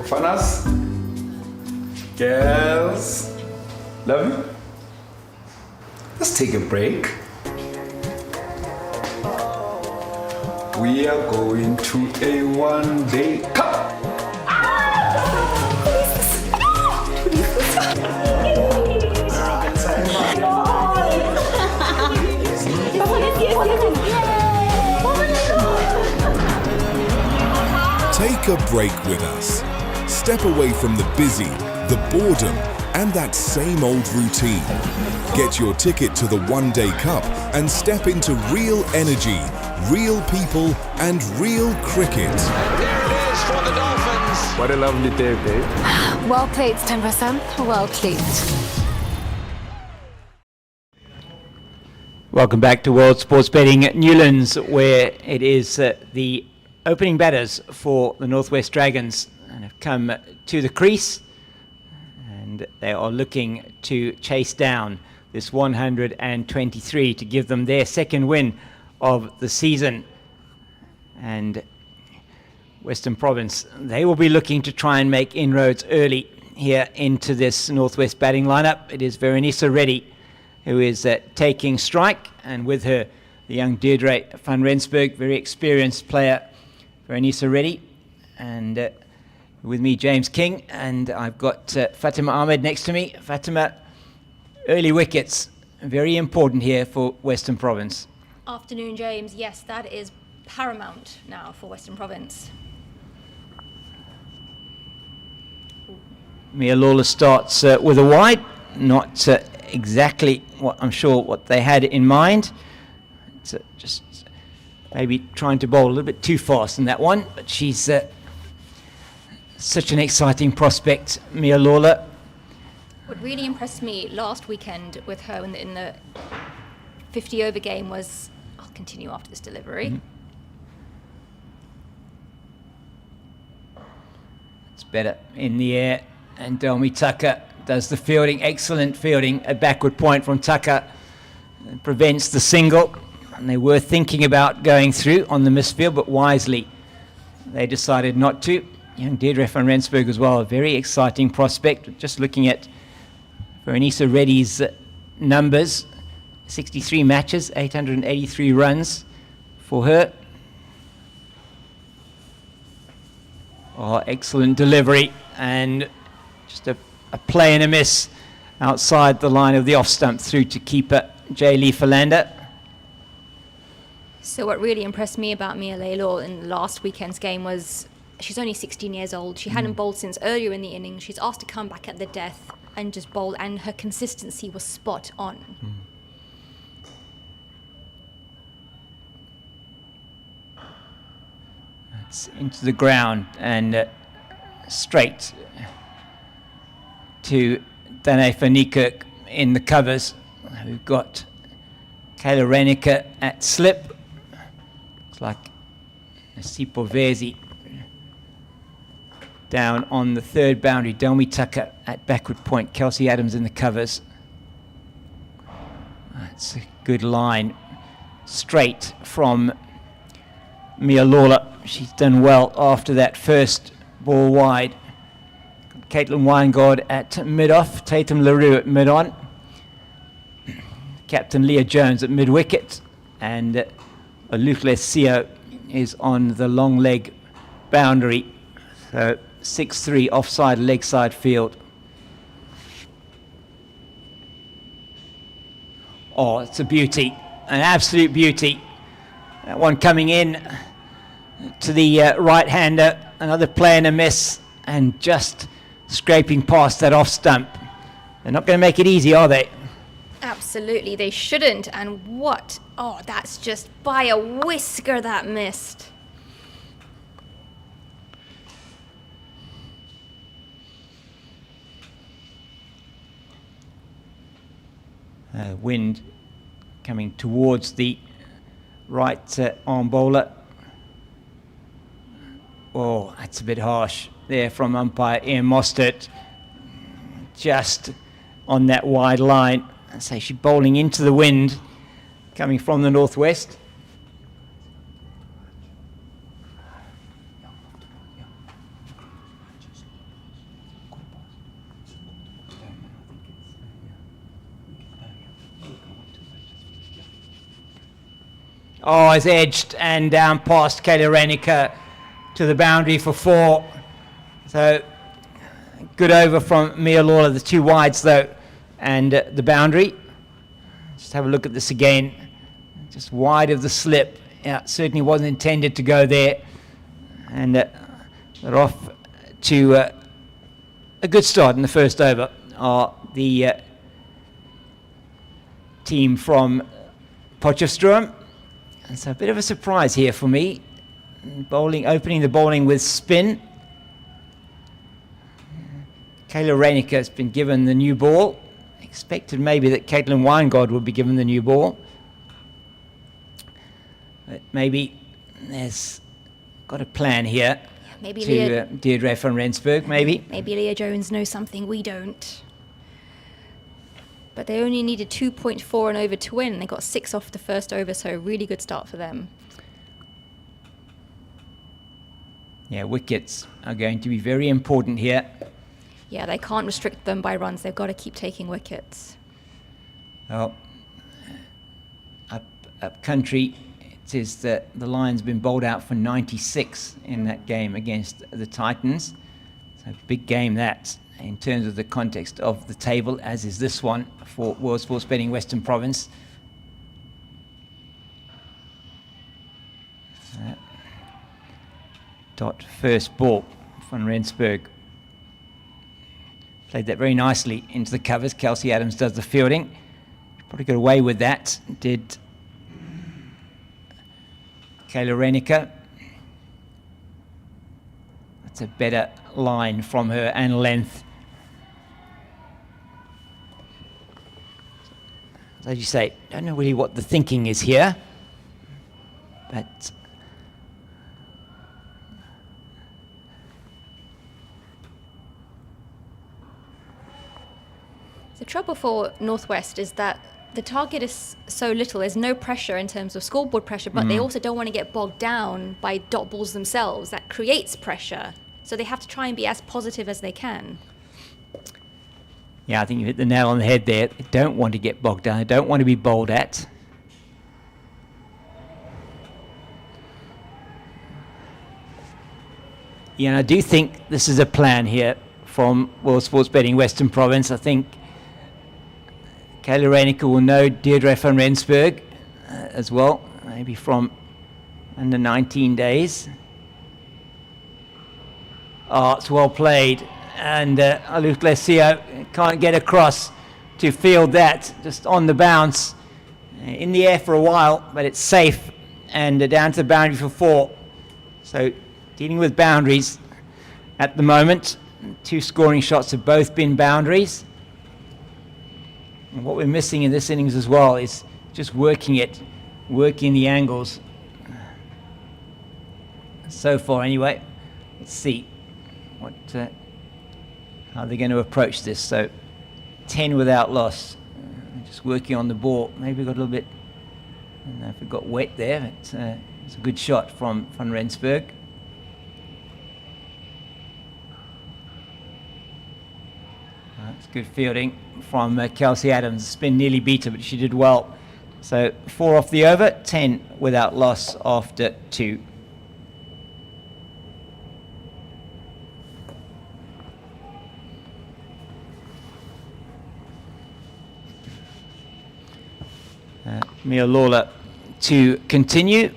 Fanas, girls, love you. Let's take a break. We are going to a one-day cup. Take a break with us. Step away from the busy, the boredom, and that same old routine. Get your ticket to the one-day cup and step into real energy, real people, and real cricket. And there it is for the Dolphins. What a lovely day, babe. Well played, 10%. Well played. Welcome back to World Sports Betting Newlands, where it is the opening batters for the Northwest Dragons and have come to the crease, and they are looking to chase down this 123 to give them their second win of the season. And Western Province, they will be looking to try and make inroads early here into this Northwest batting lineup. It is Veronisa Reddy who is taking strike, and with her the young Deirdre van Rensburg, very experienced player, Veronisa Reddy, and with me James King, and I've got Fatima Ahmed next to me. Fatima, early wickets, very important here for Western Province. Afternoon, James. Yes, that is paramount now for Western Province. Mia Lawler starts with a wide, not exactly what I'm sure what they had in mind. It's just maybe trying to bowl a little bit too fast in that one, but she's such an exciting prospect, Mia Lawler. What really impressed me last weekend with her in the 50-over game was, I'll continue after this delivery. Mm-hmm. It's better in the air, and Delmi Tucker does the fielding, excellent fielding, a backward point from Tucker, prevents the single, and they were thinking about going through on the misfield, but wisely they decided not to. Young Deirdre van Rensburg as well, a very exciting prospect. Just looking at Veronisa Reddy's numbers, 63 matches, 883 runs for her. Oh, excellent delivery, and just a play and a miss outside the line of the off stump through to keeper J. Lee Philander. So what really impressed me about Mia Lawler in last weekend's game was she's only 16 years old. She hadn't bowled since earlier in the innings. She's asked to come back at the death and just bowl, and her consistency was spot on. That's into the ground and straight to Dane van Niekerk in the covers. We've got Kayla Renica at slip. Looks like Nasipo Vezi down on the third boundary. Delmi Tucker at backward point. Kelsey Adams in the covers. That's a good line. Straight from Mia Lawler. She's done well after that first ball wide. Caitlin Weingard at mid-off. Tatum LaRue at mid-on. Captain Leah Jones at mid-wicket. And Alukle Sio is on the long leg boundary. So 6-3 offside leg side field. Oh, it's a beauty. An absolute beauty. That one coming in to the right-hander. Another play and a miss. And just scraping past that off stump. They're not going to make it easy, are they? Absolutely, they shouldn't. And what? Oh, that's just by a whisker that missed. Wind coming towards the right arm bowler. Oh, that's a bit harsh there from umpire Ian Mostert. Just on that wide line. I say she's bowling into the wind coming from the northwest. Oh, it's edged and down past Kayla Renica to the boundary for 4. So good over from Mia Lawler, the 2 wides though, and the boundary. Just have a look at this again. Just wide of the slip. Yeah, certainly wasn't intended to go there. And they're off to a good start in the first over. Are the team from Potchefstroom. And so a bit of a surprise here for me. Opening the bowling with spin. Kayla Renica has been given the new ball. Expected maybe that Caitlin Weingard would be given the new ball. But maybe there's got a plan here. Yeah, maybe to Deirdre van Rensburg, maybe. Maybe Leah Jones knows something we don't. But they only needed 2.4 and over to win. They got 6 off the first over, so a really good start for them. Yeah, wickets are going to be very important here. Yeah, they can't restrict them by runs. They've got to keep taking wickets. Well, up country, it is that the Lions been bowled out for 96 in that game against the Titans. So big game that, in terms of the context of the table, as is this one for World Sports Betting Western Province. Dot first ball from Rensburg. Played that very nicely into the covers. Kelsey Adams does the fielding. Probably got away with that, did Kayla Renica. That's a better line from her and length. As you say, don't know really what the thinking is here, but the trouble for Northwest is that the target is so little. There's no pressure in terms of scoreboard pressure, but they also don't want to get bogged down by dot balls themselves. That creates pressure. So they have to try and be as positive as they can. yeah, I think you hit the nail on the head there. They don't want to get bogged down. They don't want to be bowled at. Yeah, and I do think this is a plan here from World Sports Betting Western Province. I think Kayla Renica will know Deirdre van Rensburg as well, maybe from under 19 days. Oh, it's well played. And Aluk Lesio can't get across to field that, just on the bounce. In the air for a while, but it's safe. And down to the boundary for 4. So dealing with boundaries at the moment. 2 scoring shots have both been boundaries. And what we're missing in this innings as well is just working the angles. So far anyway. Let's see how they're going to approach this. So 10 without loss. Just working on the ball. Maybe got a little bit, I don't know if it got wet there, but it's a good shot from Van Rensburg. It's good fielding from Kelsey Adams. Spin nearly beat her, but she did well. So 4 off the over, 10 without loss after 2. Mia Lawler to continue.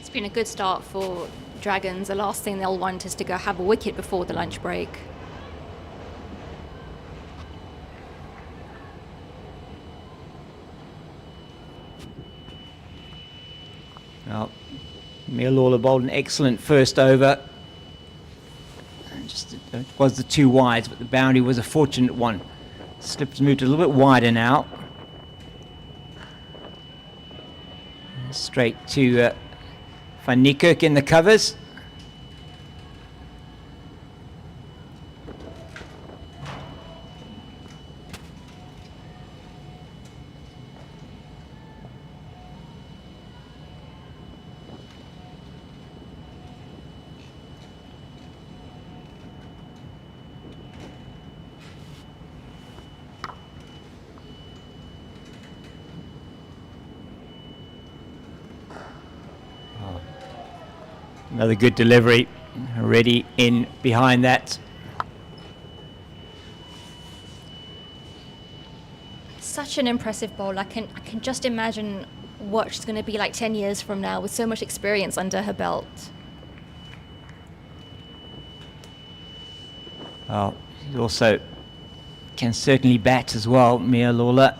It's been a good start for Dragons. The last thing they'll want is to go have a wicket before the lunch break. Well, Mia Lawler bowled an excellent first over. Just it was the 2 wides, but the boundary was a fortunate one. Slips moved a little bit wider now. Straight to Van Niekerk in the covers. Another good delivery, already in behind that. Such an impressive bowl. I can just imagine what she's going to be like 10 years from now with so much experience under her belt. Well, she also can certainly bat as well, Mia Lawler.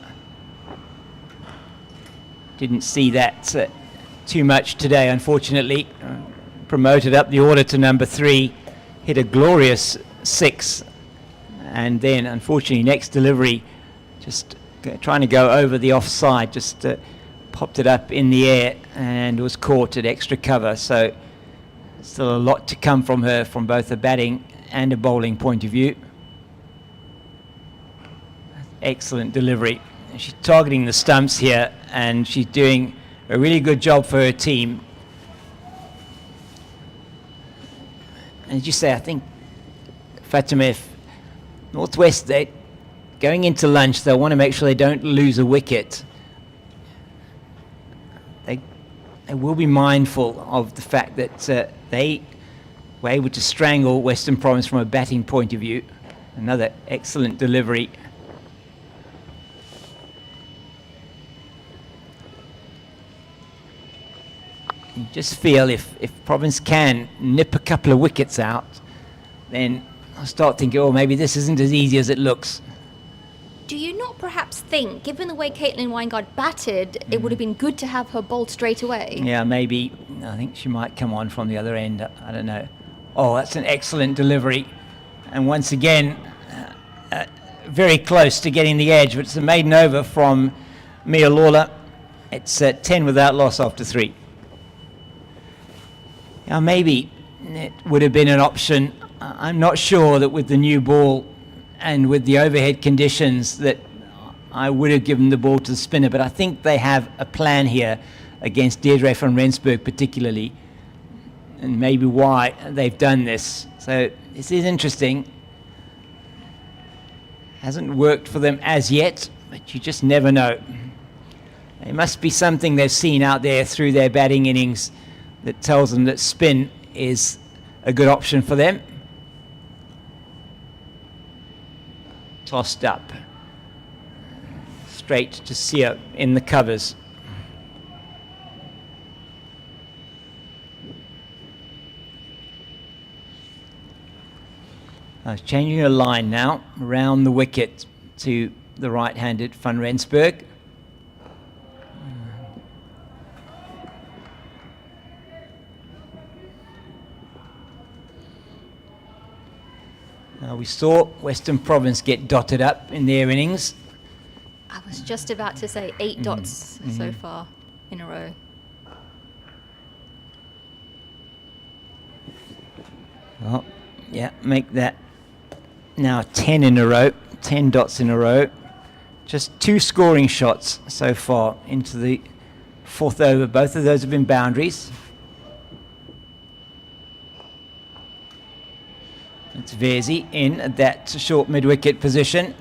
Didn't see that too much today, unfortunately. Promoted up the order to number 3, hit a glorious 6, and then unfortunately next delivery just trying to go over the offside, just popped it up in the air and was caught at extra cover. So still a lot to come from her from both a batting and a bowling point of view. Excellent delivery. She's targeting the stumps here and she's doing a really good job for her team. And as you say, I think, Fatima, if Northwest, they going into lunch, they'll want to make sure they don't lose a wicket. They will be mindful of the fact that they were able to strangle Western Province from a batting point of view. Another excellent delivery. You just feel if Province can nip a couple of wickets out, then I'll start thinking, oh, maybe this isn't as easy as it looks. Do you not perhaps think, given the way Caitlin Weingart batted, it would have been good to have her bowled straight away? Yeah, maybe. I think she might come on from the other end. I don't know. Oh, that's an excellent delivery. And once again, very close to getting the edge, but it's a maiden over from Mia Lawler. It's 10 without loss after 3. Now, maybe it would have been an option. I'm not sure that with the new ball and with the overhead conditions that I would have given the ball to the spinner, but I think they have a plan here against Deirdre van Rensburg particularly, and maybe why they've done this. So this is interesting. Hasn't worked for them as yet, but you just never know. There must be something they've seen out there through their batting innings that tells them that spin is a good option for them. Tossed up. Straight to Sia in the covers. Changing a line now around the wicket to the right-handed Van Rensburg. We saw Western Province get dotted up in their innings. I was just about to say 8 dots so far in a row. Well, yeah, make that now 10 in a row, 10 dots in a row. Just 2 scoring shots so far into the 4th over. Both of those have been boundaries. It's Verzi in at that short mid-wicket position.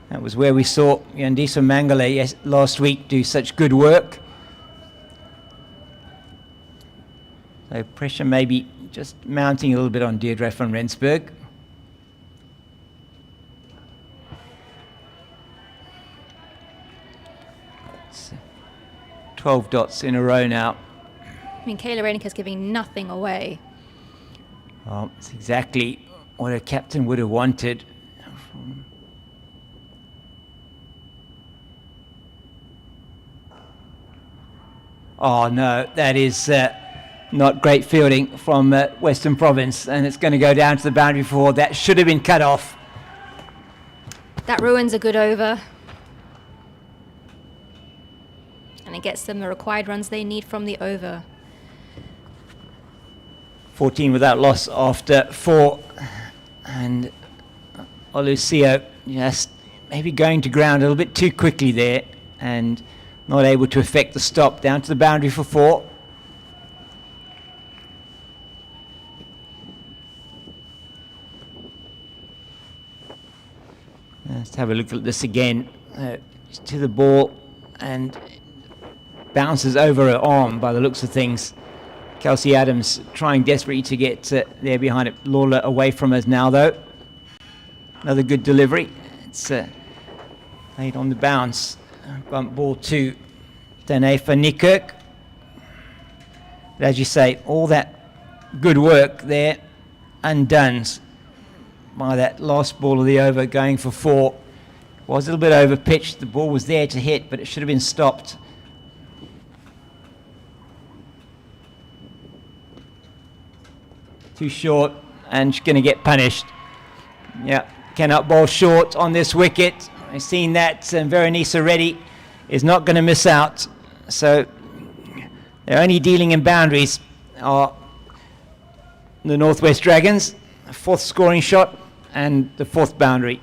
That was where we saw Yandisa Mangale last week do such good work. So pressure maybe just mounting a little bit on Deirdre van Rensburg. It's 12 dots in a row now. I mean, Kayla Reinecke's giving nothing away. Well, it's exactly what a captain would have wanted. Oh no, that is not great fielding from Western Province, and it's going to go down to the boundary for that should have been cut off. That ruins a good over. And it gets them the required runs they need from the over. 14 without loss after 4. And Olucio just maybe going to ground a little bit too quickly there and not able to affect the stop. Down to the boundary for 4. Let's have a look at this again. To the ball and bounces over her arm by the looks of things. Kelsey Adams trying desperately to get there behind it. Lawler away from us now though. Another good delivery. It's laid on the bounce. Bump ball to Danae for Nikirk. But as you say, all that good work there undone by that last ball of the over going for 4. Was a little bit over pitched. The ball was there to hit, but it should have been stopped. Too short, and she's going to get punished. Yeah, cannot bowl short on this wicket. I've seen that, and Veronisa Reddy is not going to miss out. So they're only dealing in boundaries are the Northwest Dragons. 4th scoring shot and the 4th boundary.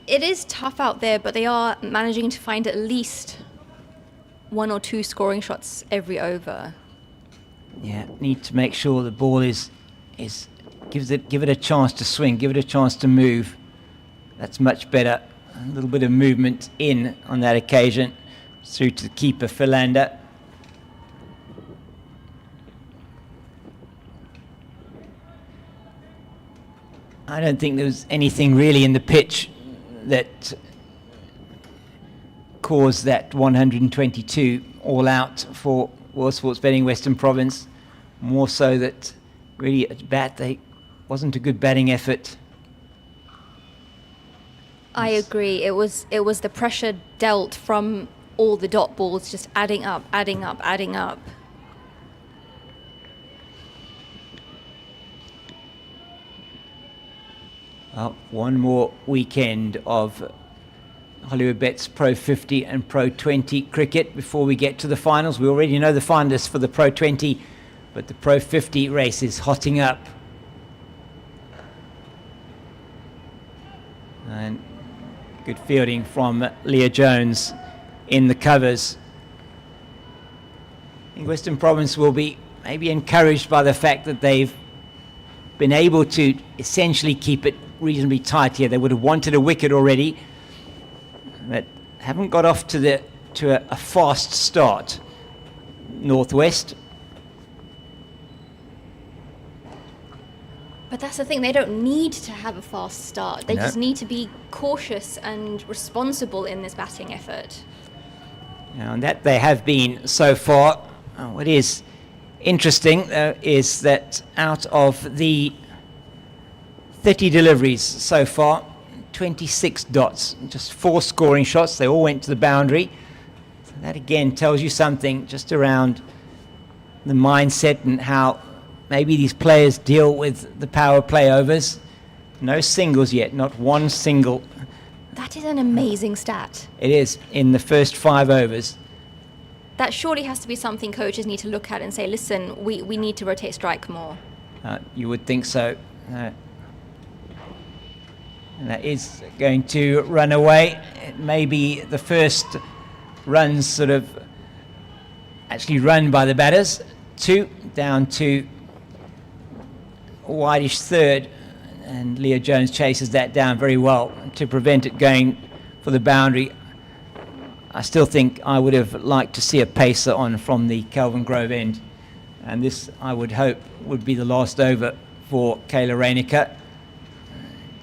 It is tough out there, but they are managing to find at least 1 or 2 scoring shots every over. Yeah, need to make sure the ball give it a chance to swing, give it a chance to move. That's much better. A little bit of movement in on that occasion. Through to the keeper, Philander. I don't think there was anything really in the pitch that caused that 122 all out for World Sports Betting Western Province. More so that really at bat they wasn't a good batting effort. I agree. It was the pressure dealt from all the dot balls just adding up. One more weekend of Hollywoodbets Pro50 and Pro20 cricket before we get to the finals. We already know the finalists for the Pro20, but the Pro50 race is hotting up. And good fielding from Leah Jones in the covers. I think Western Province will be maybe encouraged by the fact that they've been able to essentially keep it reasonably tight here. They would have wanted a wicket already, but haven't got off to a fast start. Northwest. But that's the thing, they don't need to have a fast start. They just need to be cautious and responsible in this batting effort. And that they have been so far. What is interesting is that out of the 30 deliveries so far, 26 dots, just 4 scoring shots. They all went to the boundary. So that again tells you something just around the mindset and how maybe these players deal with the power play overs. No singles yet, not one single. That is an amazing stat. It is in the first 5 overs. That surely has to be something coaches need to look at and say, listen, we need to rotate strike more. You would think so. And that is going to run away. It may be the first runs sort of actually run by the batters. 2 down to wideish third, and Leah Jones chases that down very well to prevent it going for the boundary. I still think I would have liked to see a pacer on from the Kelvin Grove end, and this I would hope would be the last over for Kayla Reinecker.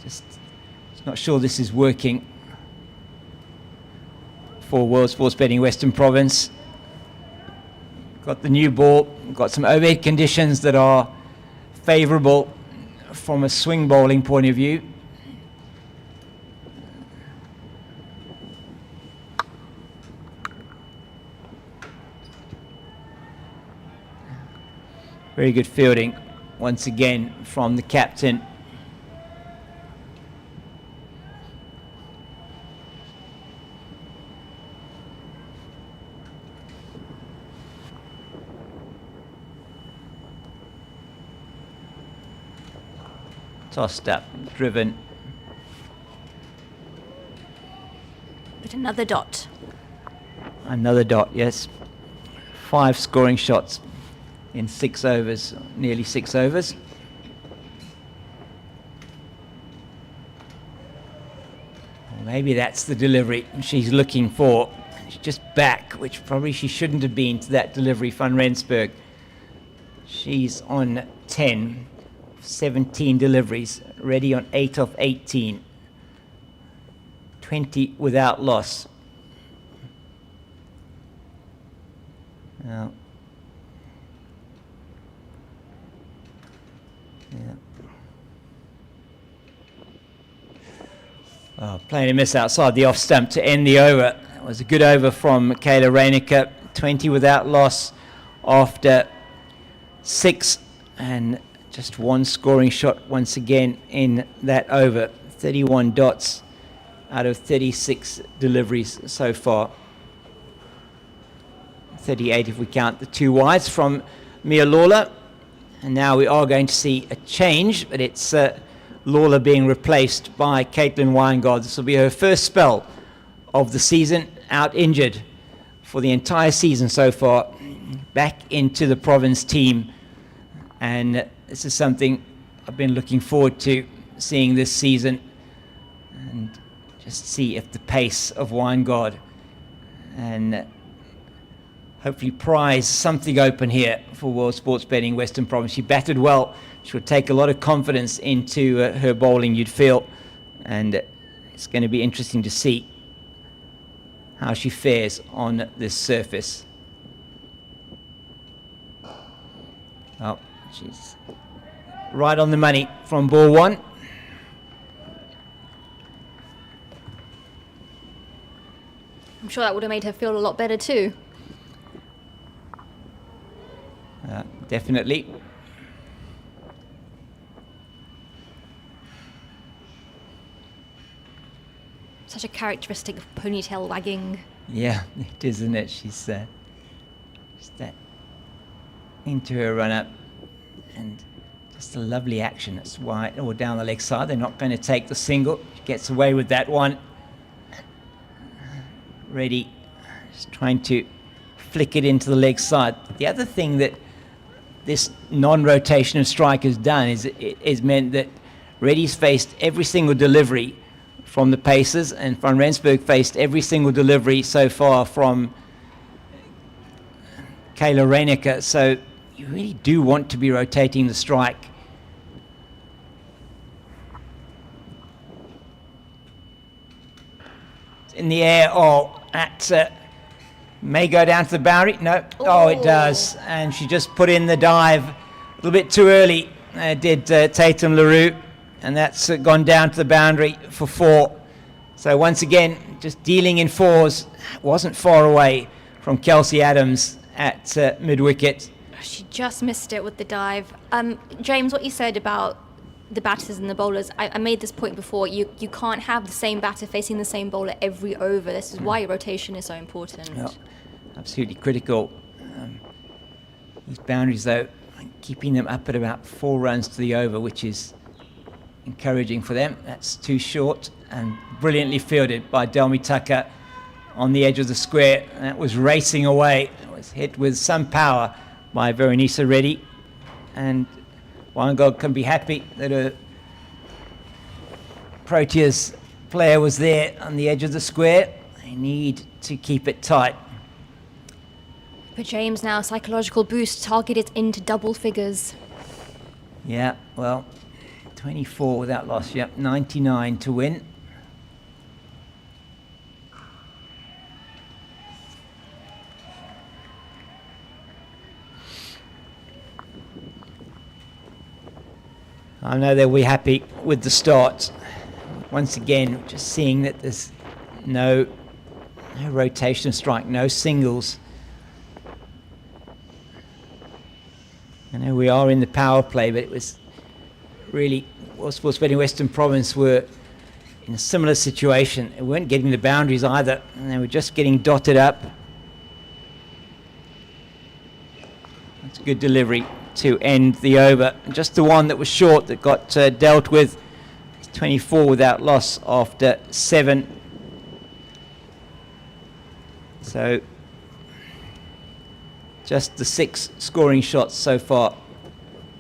Just not sure this is working for World Sports Betting Western Province. Got the new ball, got some overhead conditions that are favourable from a swing bowling point of view. Very good fielding once again from the captain. Tossed up, driven. But another dot. Another dot, yes. 5 scoring shots in 6 overs, nearly 6 overs. Maybe that's the delivery she's looking for. She's just back, which probably she shouldn't have been to that delivery, Van Rensburg. She's on 10, 17 deliveries, ready on 8 of 18. 20 without loss. Now, playing a miss outside the off stump to end the over. It was a good over from Michaela Reinecker. 20 without loss after 6, and just 1 scoring shot once again in that over. 31 dots out of 36 deliveries so far. 38 if we count the 2 wides from Mia Lawler. And now we are going to see a change, but it's Lawler being replaced by Caitlin Weingard. This will be her first spell of the season, out injured for the entire season so far. Back into the province team, and this is something I've been looking forward to seeing this season, and just see if the pace of Weingard and hopefully prize something open here for World Sports Betting Western Province. She batted well. She would take a lot of confidence into her bowling, you'd feel, and it's going to be interesting to see how she fares on this surface. Oh, she's right on the money from ball 1. I'm sure that would have made her feel a lot better too. Definitely. Such a characteristic of ponytail wagging. Yeah, it is, isn't it? She's just that into her run-up, and just a lovely action. That's wide or down the leg side. They're not going to take the single. She gets away with that one. Ready, just trying to flick it into the leg side. The other thing that this non-rotation of strike has done is meant that Reddy's faced every single delivery from the Pacers, and Van Rensburg faced every single delivery so far from Kayla Reinecker. So you really do want to be rotating the strike. It's in the air. Oh, that may go down to the boundary. No. Oh, it does. And she just put in the dive a little bit too early. Did Tatum LaRue. And that's gone down to the boundary for 4. So once again, just dealing in 4s. Wasn't far away from Kelsey Adams at mid-wicket. She just missed it with the dive. James, what you said about the batters and the bowlers, I made this point before. You can't have the same batter facing the same bowler every over. This is why rotation is so important. Yeah, absolutely critical. These boundaries, though, keeping them up at about 4 runs to the over, which is encouraging for them. That's too short, and brilliantly fielded by Delmi Tucker on the edge of the square. That was racing away. It was hit with some power by Veronisa Reddy, and Weingard can be happy that a Proteas player was there on the edge of the square. They need to keep it tight. For James now, psychological boost, targeted into double figures. Yeah, well, 24 without loss. Yep, 99 to win. I know they'll be happy with the start. Once again, just seeing that there's no rotation strike, no singles. I know we are in the power play, but it was really, Sports Betting Western Province were in a similar situation. They weren't getting the boundaries either, and they were just getting dotted up. That's a good delivery to end the over. Just the one that was short that got dealt with. 24 without loss after 7. So just the 6 scoring shots so far.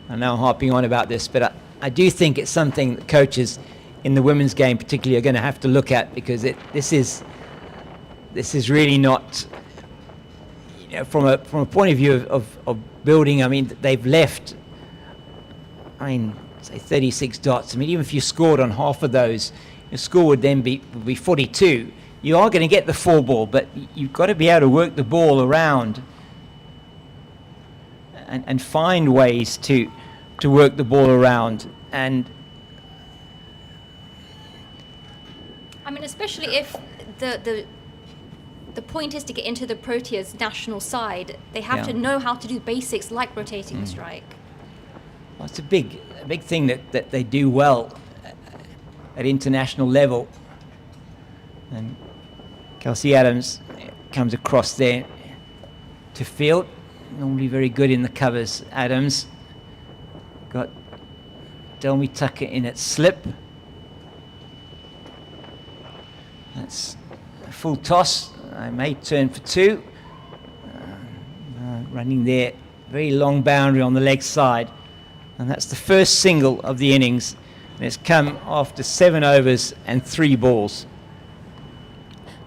I'm now harping on about this, but I do think it's something that coaches in the women's game particularly are going to have to look at, because this is really not, from a point of view of building. I mean, they've left, say 36 dots. I mean, even if you scored on half of those, your score would then be 42. You are going to get the 4 ball, but you've got to be able to work the ball around and find ways to work the ball around. And I mean, especially if the point is to get into the Proteas national side, they have to know how to do basics like rotating the strike. Well, it's a big thing that they do well at international level. And Kelsey Adams comes across there to field. Normally very good in the covers. Adams got Delmy Tucker in at slip. That's a full toss. I may turn for 2. Running there, very long boundary on the leg side. And that's the first single of the innings. And it's come after 7 overs and 3 balls.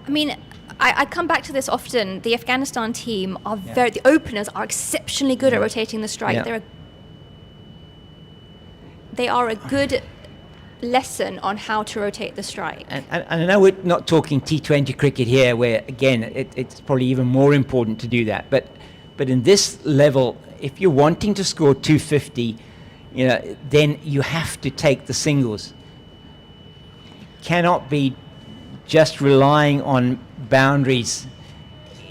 I mean, I come back to this often. The Afghanistan team are the openers are exceptionally good at rotating the strike. They are a good lesson on how to rotate the strike. And I know we're not talking T20 cricket here, where again it's probably even more important to do that. But in this level, if you're wanting to score 250, then you have to take the singles. Cannot be just relying on boundaries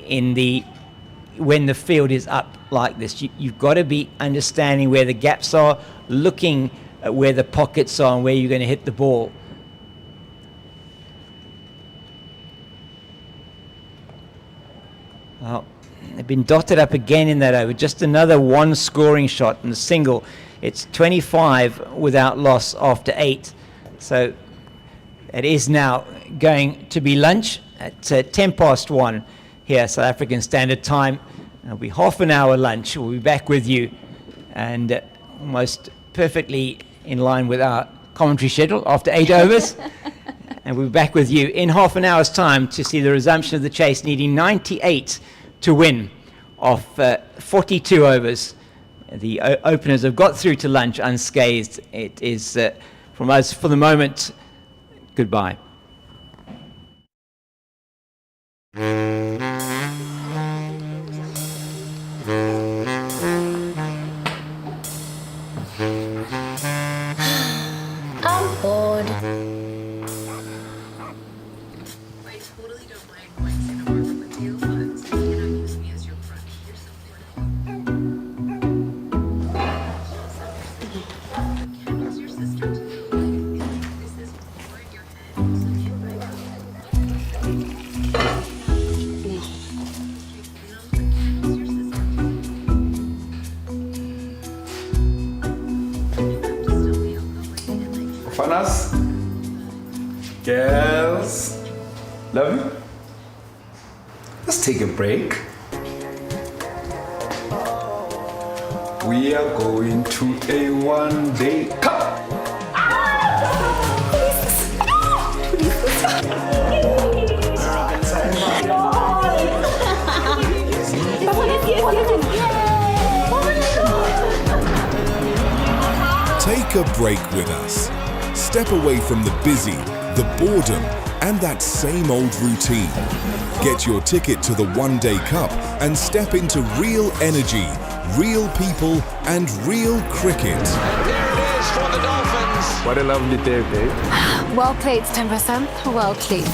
when the field is up like this. You've got to be understanding where the gaps are, looking at where the pockets are and where you're going to hit the ball. Well, they've been dotted up again in that over. Just another 1 scoring shot and a single. It's 25 without loss after 8. So it is now going to be lunch at 1:10 here, South African Standard Time. It'll be half an hour lunch. We'll be back with you, and almost perfectly in line with our commentary schedule after 8 overs. And we'll be back with you in half an hour's time to see the resumption of the chase, needing 98 to win off 42 overs. The openers have got through to lunch unscathed. It is, from us for the moment, goodbye. I'm bored. Fanas, girls, love you. Let's take a break. We are going to a one-day cup. Take a break with us. Step away from the busy, the boredom, and that same old routine. Get your ticket to the One-Day Cup and step into real energy, real people, and real cricket. And there it is for the Dolphins. What a lovely day, babe. Well played, 10%. Well played.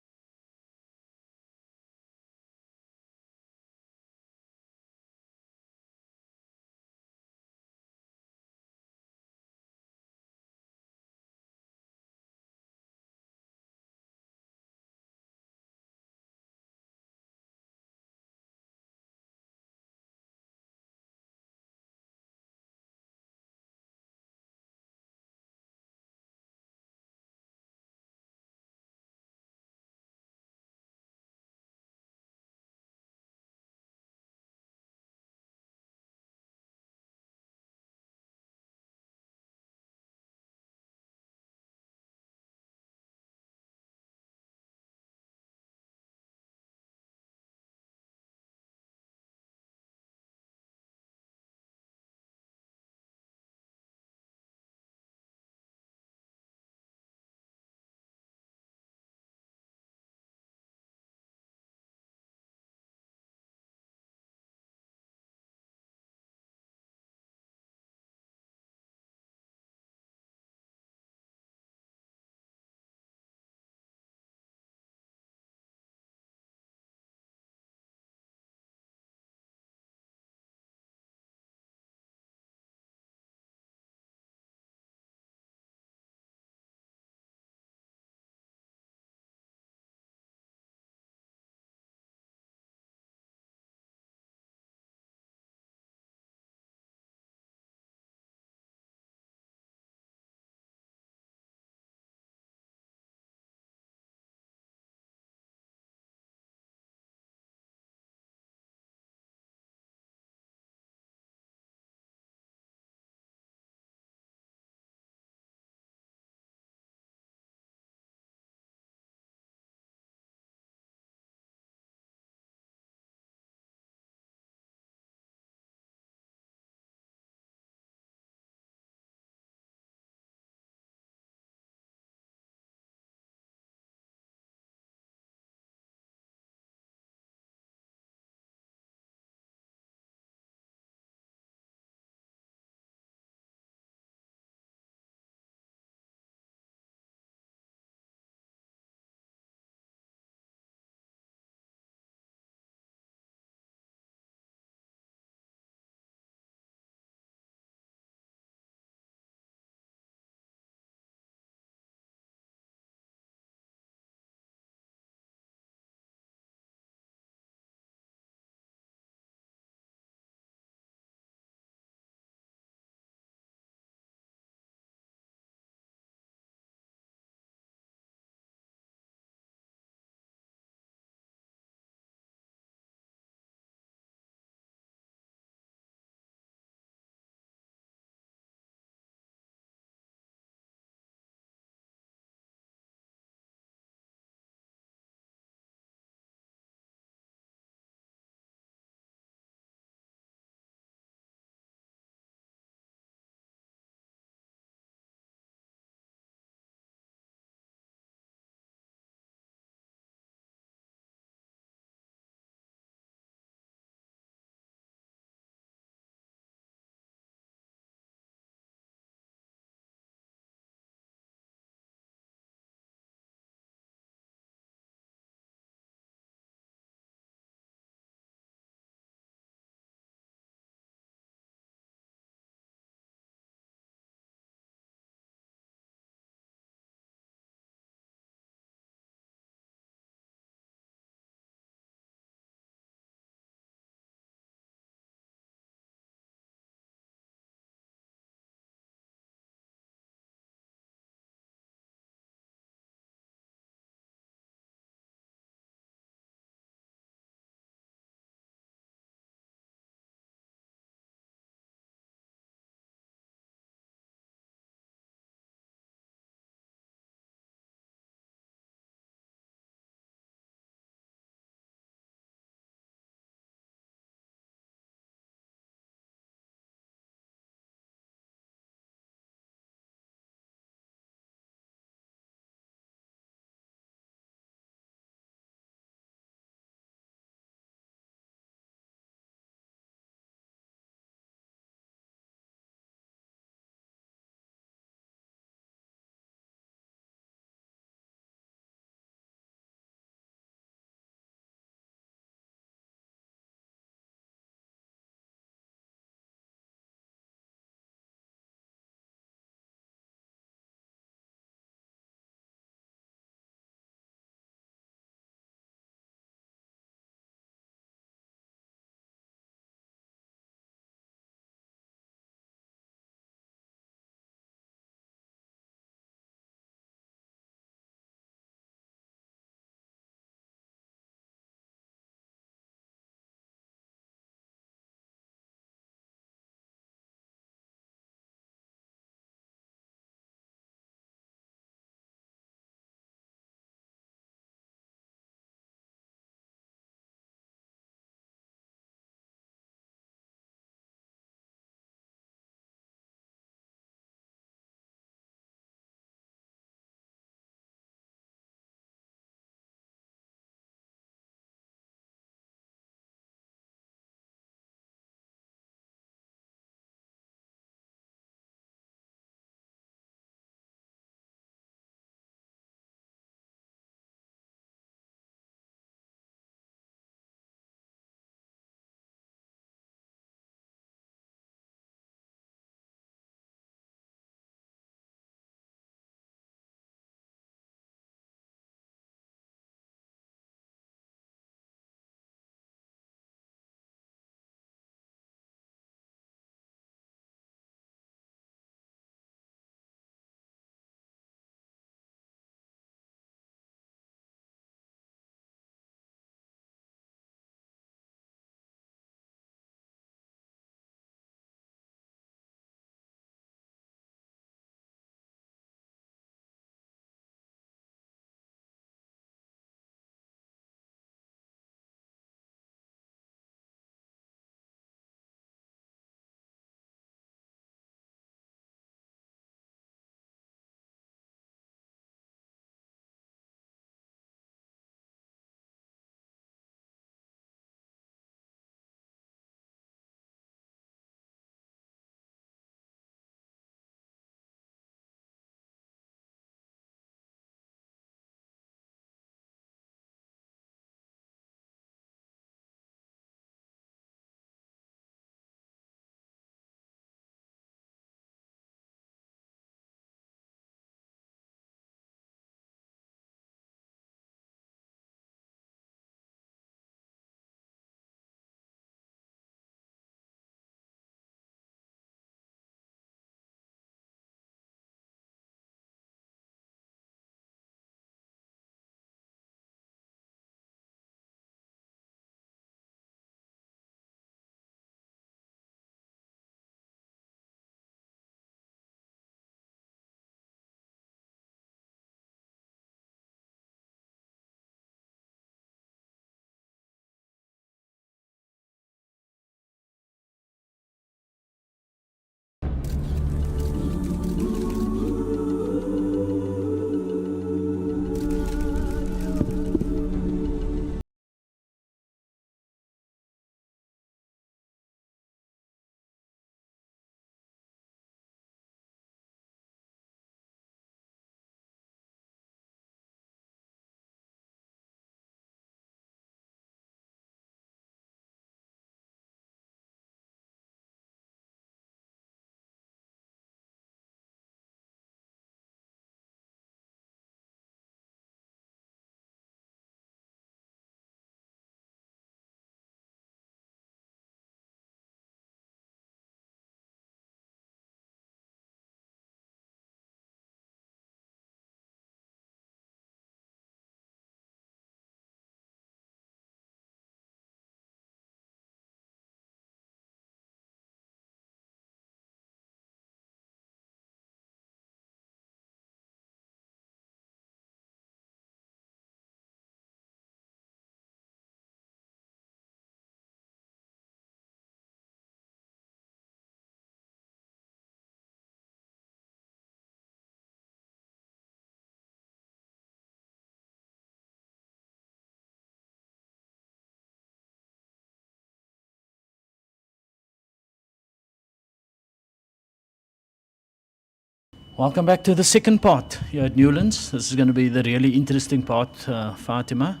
Welcome back to the second part here at Newlands. This is going to be the really interesting part, Fatima.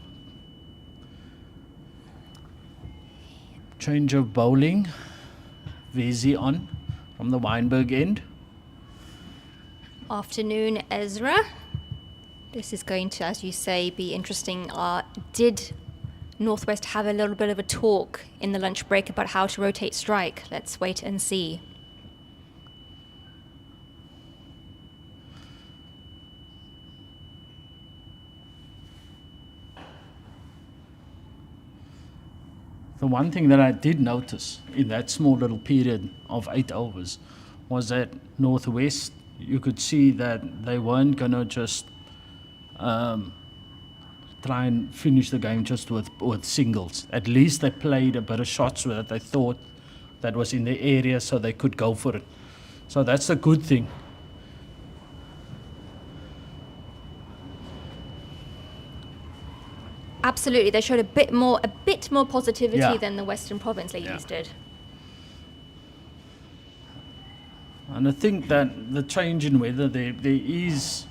Change of bowling. Vezi on from the Weinberg end. Afternoon, Ezra. This is going to, as you say, be interesting. Did Northwest have a little bit of a talk in the lunch break about how to rotate strike? Let's wait and see. The one thing that I did notice in that small little period of 8 overs was that Northwest, you could see that they weren't going to just try and finish the game just with singles. At least they played a bit of shots that they thought that was in the area so they could go for it. So that's a good thing. Absolutely, they showed a bit more positivity Yeah. than the Western Province ladies did. And I think that the change in weather, there is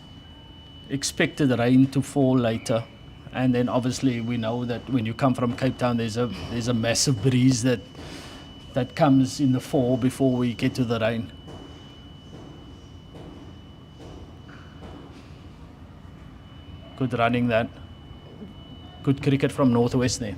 expected rain to fall later. And then obviously we know that when you come from Cape Town, there's a massive breeze that comes in the fall before we get to the rain. Good running that. Good cricket from Northwest there.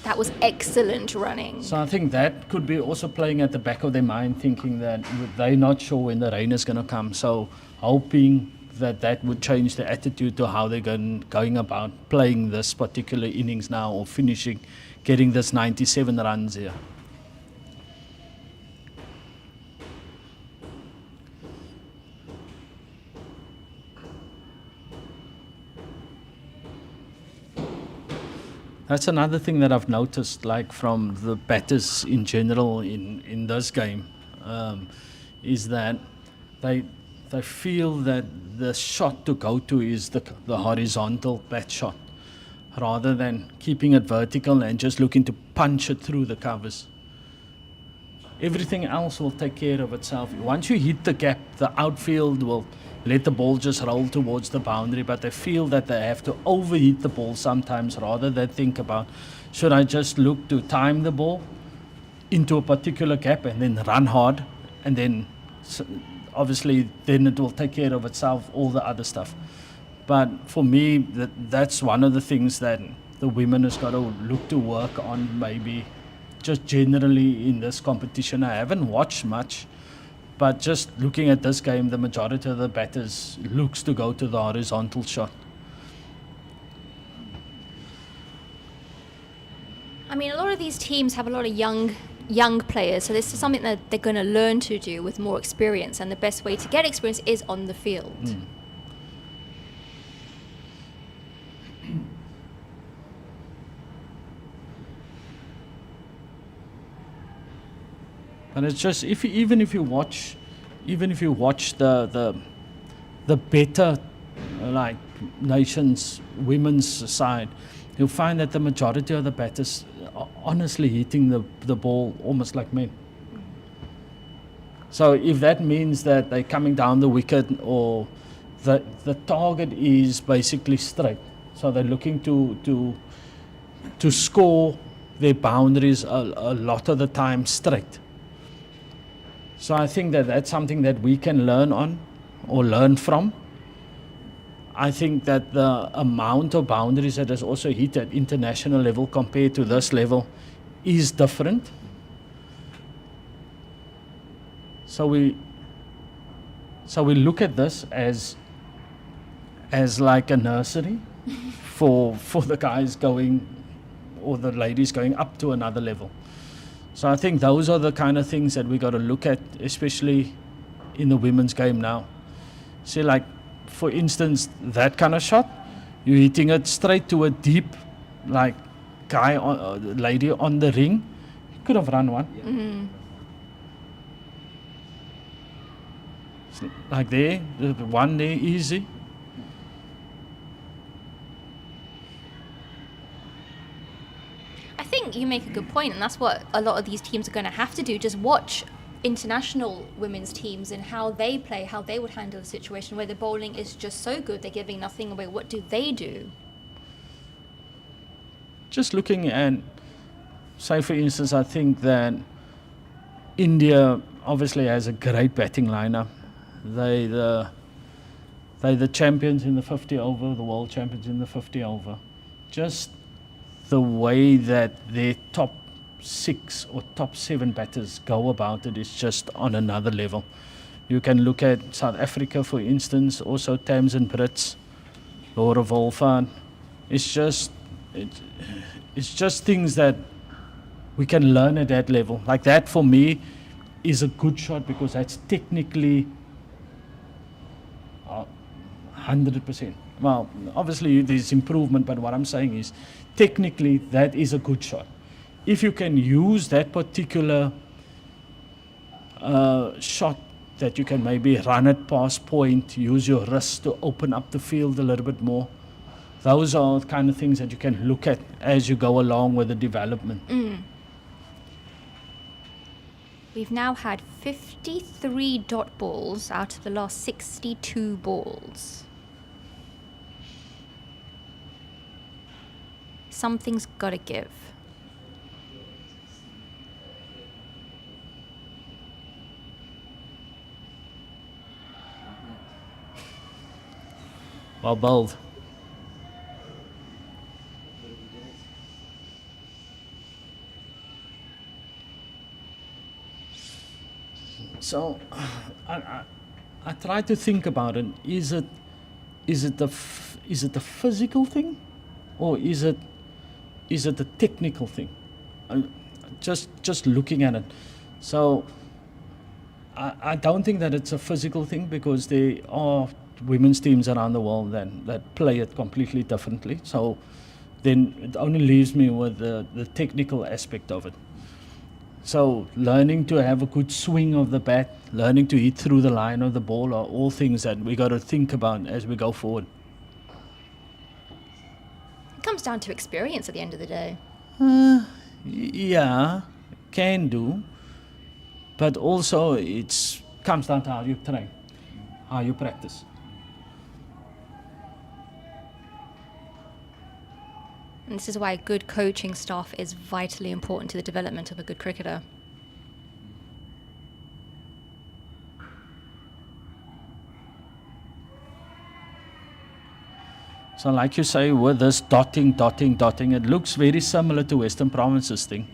That was excellent running. So I think that could be also playing at the back of their mind, thinking that they're not sure when the rain is going to come. So hoping that would change the attitude to how they're going about playing this particular innings now, or finishing, getting this 97 runs here. That's another thing that I've noticed, like from the batters in general in this game, is that they feel that the shot to go to is the horizontal bat shot, rather than keeping it vertical and just looking to punch it through the covers. Everything else will take care of itself. Once you hit the gap, the outfield will let the ball just roll towards the boundary, but they feel that they have to overhit the ball sometimes, rather than think about, should I just look to time the ball into a particular gap and then run hard, and then obviously then it will take care of itself, all the other stuff. But for me, that's one of the things that the women has got to look to work on, maybe just generally in this competition. I haven't watched much, but just looking at this game, the majority of the batters looks to go to the horizontal shot. I mean, a lot of these teams have a lot of young players, so this is something that they're going to learn to do with more experience, and the best way to get experience is on the field. And it's just, even if you watch the better like nations women's side, you'll find that the majority of the batters are honestly hitting the ball almost like men. So if that means that they're coming down the wicket, or the target is basically straight, so they're looking to score their boundaries a lot of the time straight. So I think that that's something that we can learn on, or learn from. I think that the amount of boundaries that is also hit at international level compared to this level is different. So we look at this as like a nursery for the guys going, or the ladies going up to another level. So I think those are the kind of things that we got to look at, especially in the women's game now. See, like, for instance, that kind of shot, you're hitting it straight to a deep, like, guy, lady on the ring. You could have run one. Mm-hmm. Like there, the one there, easy. I think you make a good point, and that's what a lot of these teams are going to have to do. Just watch international women's teams and how they play, how they would handle the situation where the bowling is just so good, they're giving nothing away. What do they do? Just looking at, say for instance, I think that India obviously has a great batting lineup. They're the champions in the 50 over, the world champions in the 50 over. Just the way that their top 6 or top 7 batters go about it is just on another level. You can look at South Africa, for instance, also Tamsin Brits, Laura Wolfhard. It's just things that we can learn at that level. Like that for me is a good shot because that's technically 100%. Well, obviously there's improvement, but what I'm saying is technically that is a good shot. If you can use that particular shot that you can maybe run it past point, use your wrist to open up the field a little bit more, those are the kind of things that you can look at as you go along with the development. We've now had 53 dot balls out of the last 62 balls. Something's got to give. Well bowled. So I try to think about it. Is it the physical thing, or is it a technical thing? Just looking at it. So I don't think that it's a physical thing because there are women's teams around the world that play it completely differently. So then it only leaves me with the technical aspect of it. So learning to have a good swing of the bat, learning to hit through the line of the ball are all things that we got to think about as we go forward. It comes down to experience at the end of the day. Yeah, can do. But also it comes down to how you train, how you practice. And this is why a good coaching staff is vitally important to the development of a good cricketer. So like you say, with this dotting, it looks very similar to Western Province's thing.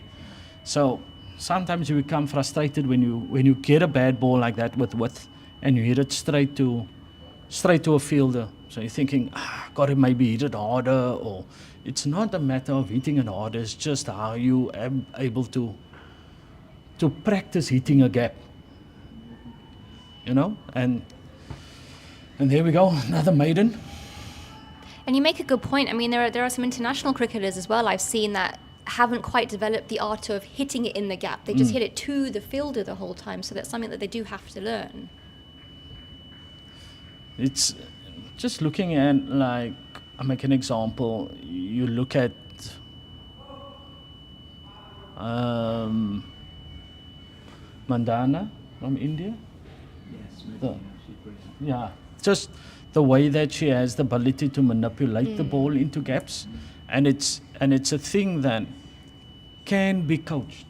So sometimes you become frustrated when you get a bad ball like that with width and you hit it straight to a fielder. So you're thinking, got to maybe hit it harder, or it's not a matter of hitting it harder, it's just how you are able to practice hitting a gap. You know? And there we go, another maiden. And you make a good point. I mean, there are some international cricketers as well I've seen that haven't quite developed the art of hitting it in the gap. They just hit it to the fielder the whole time, so that's something that they do have to learn. It's just looking at, like, I'll make an example. You look at Mandana from India. Yes, just the way that she has the ability to manipulate the ball into gaps, and it's a thing that can be coached.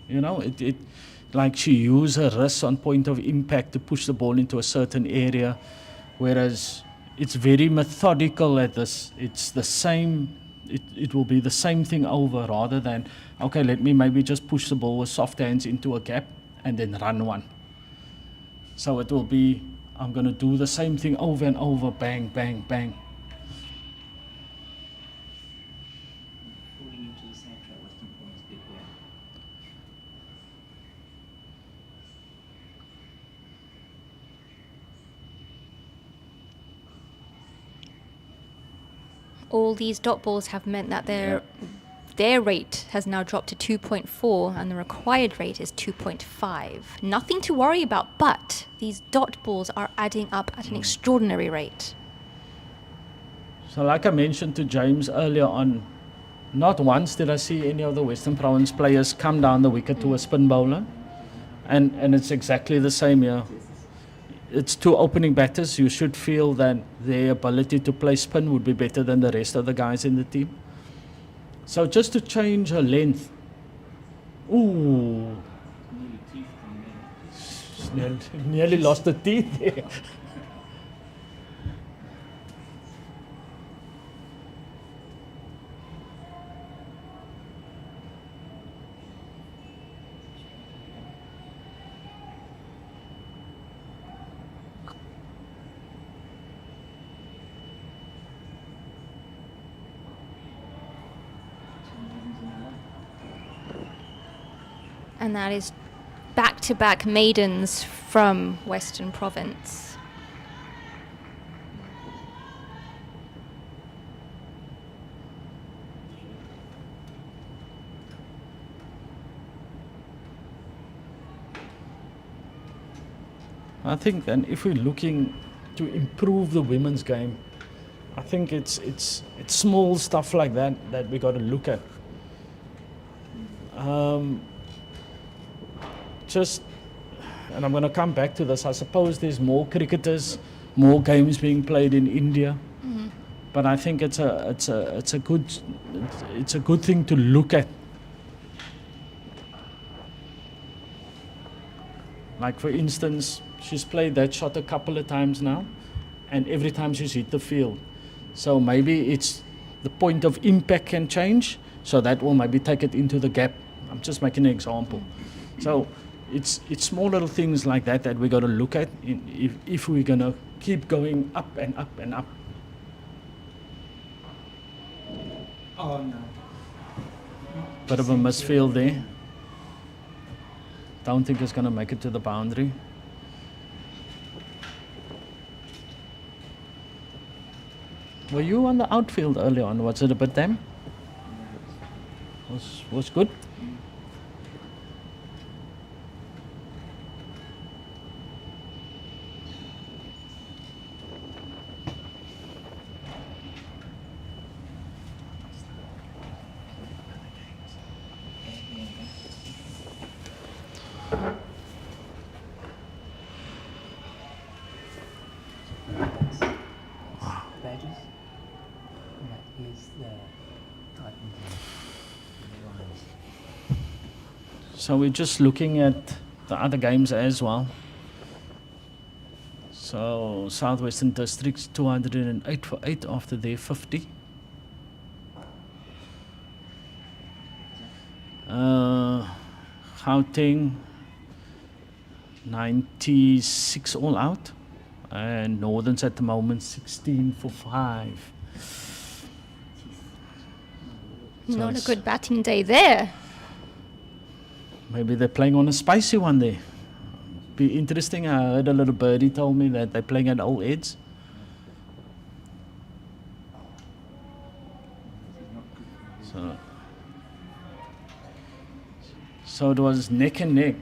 You know, it like she uses her wrists on point of impact to push the ball into a certain area, whereas it's very methodical at this. It's the same. It will be the same thing over, rather than, okay, let me maybe just push the ball with soft hands into a gap and then run one. So it will be, I'm going to do the same thing over and over, bang, bang, bang. All these dot balls have meant that their rate has now dropped to 2.4 and the required rate is 2.5. Nothing to worry about, but these dot balls are adding up at an extraordinary rate. So like I mentioned to James earlier on, not once did I see any of the Western Province players come down the wicket to a spin bowler. And it's exactly the same here. It's two opening batters. You should feel that their ability to play spin would be better than the rest of the guys in the team. So just to change her length. Ooh. Nearly lost the teeth there. And that is back-to-back maidens from Western Province. I think then if we're looking to improve the women's game, I think it's small stuff like that we got to look at. And I'm going to come back to this. I suppose there's more cricketers, more games being played in India, but I think it's a good thing to look at. Like for instance, she's played that shot a couple of times now, and every time she's hit the field. So maybe it's the point of impact can change, so that will maybe take it into the gap. I'm just making an example. So it's small little things like that we got to look at if we're going to keep going up and up and up. Oh no. Bit of a misfield there. Don't think it's going to make it to the boundary. Were you on the outfield early on? Was it a bit damp? Was good? Badges. That is the Titans and Newlands. So we're just looking at the other games as well. So Southwestern Districts 208 for 8 after their 50. Gauteng 96 all out, and Northerns at the moment 16 for 5. Not a good batting day there. Maybe they're playing on a spicy one there. Be interesting. I heard a little birdie told me that they're playing at Old Eds. So it was neck and neck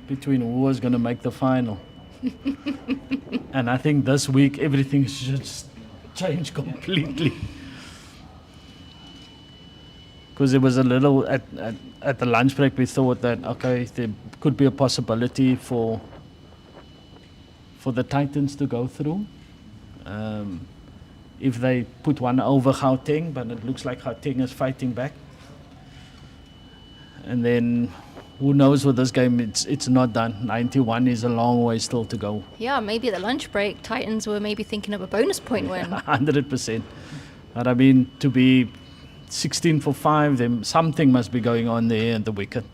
between who was going to make the final. And I think this week everything should change completely. Because there was a little, at the lunch break we thought that, okay, there could be a possibility for the Titans to go through. If they put one over Gauteng, but it looks like Gauteng is fighting back. And then, who knows with this game, it's not done. 91 is a long way still to go. Yeah, maybe at the lunch break, Titans were maybe thinking of a bonus point win. 100%. But I mean, to be 16 for 5, then something must be going on there at the wicket.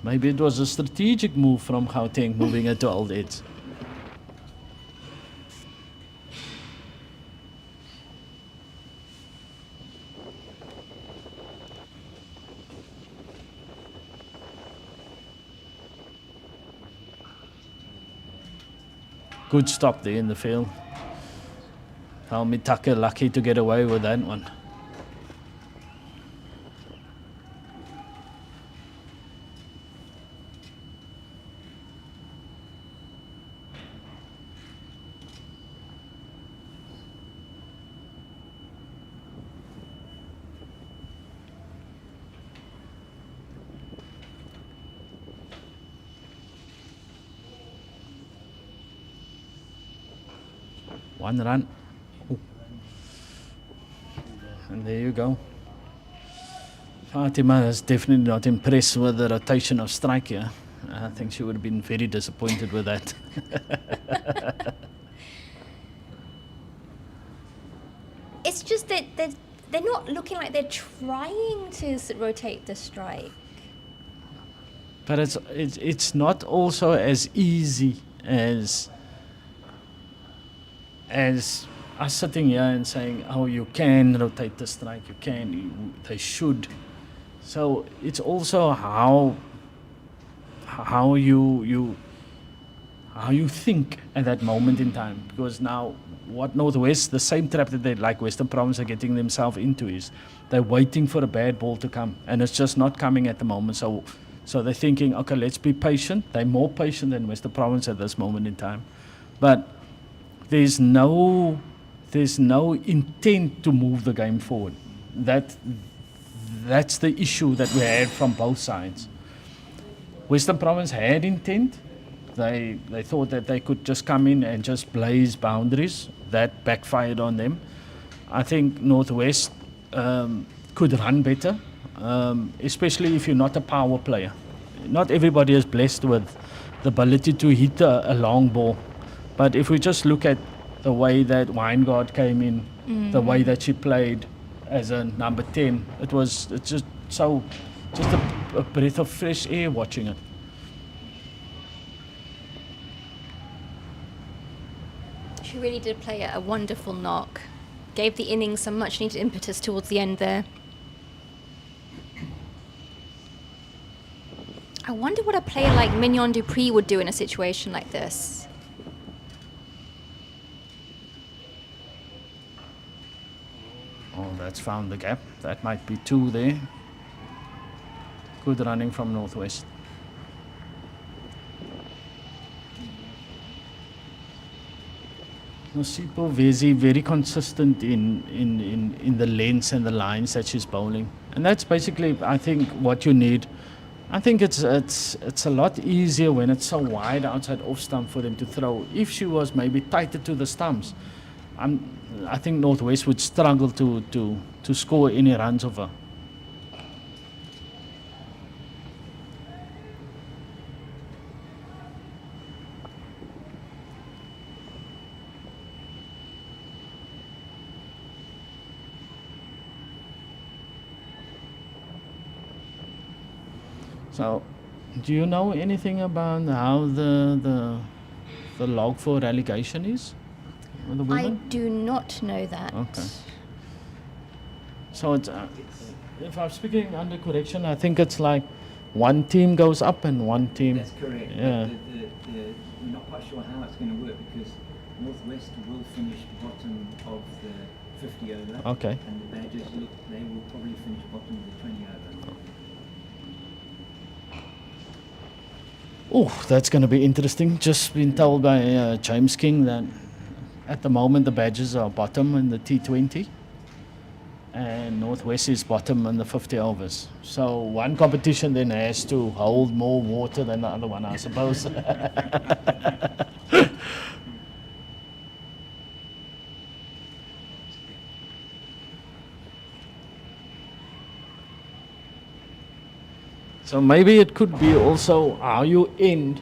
Maybe it was a strategic move from Gauteng, moving it to Old Eds. Good stop there in the field. Helmi Tucker lucky to get away with that one. 1 run. Ooh. And there you go. Fatima is definitely not impressed with the rotation of strike here. I think she would have been very disappointed with that. It's just that they're not looking like they're trying to rotate the strike. But it's not also as easy as us sitting here and saying, oh, you can rotate the strike, they should. So it's also how you think at that moment in time. Because now what Northwest, the same trap that they like Western Province are getting themselves into is they're waiting for a bad ball to come, and it's just not coming at the moment. So they're thinking, okay, let's be patient. They're more patient than Western Province at this moment in time. But there's no intent to move the game forward. That's the issue that we had from both sides. Western Province had intent. They thought that they could just come in and just blaze boundaries. That backfired on them. I think Northwest could run better, especially if you're not a power player. Not everybody is blessed with the ability to hit a long ball. But if we just look at the way that Weingart came in, the way that she played as a number 10, it's just a breath of fresh air watching it. She really did play a wonderful knock. Gave the innings some much needed impetus towards the end there. I wonder what a player like Mignon Dupree would do in a situation like this. Oh, that's found the gap. That might be 2 there. Good running from Northwest. Nosipho Vezi very consistent in the lengths and the lines that she's bowling, and that's basically, I think, what you need. I think it's a lot easier when it's so wide outside off stump for them to throw. If she was maybe tighter to the stumps, I think Northwest would struggle to score any runs of her. So, do you know anything about how the log for relegation is? The I women? do not know that. Okay. So it's, if I'm speaking under correction, I think it's like one team goes up and one team. That's correct. Yeah. We're not quite sure how it's going to work because Northwest will finish bottom of the 50 over. Okay. And the Badgers they will probably finish bottom of the 20 over. Oh, that's going to be interesting. Just been told by James King that at the moment the Badgers are bottom in the T20 and Northwest is bottom in the 50 overs. So one competition then has to hold more water than the other one, I suppose. So maybe it could be also how you end,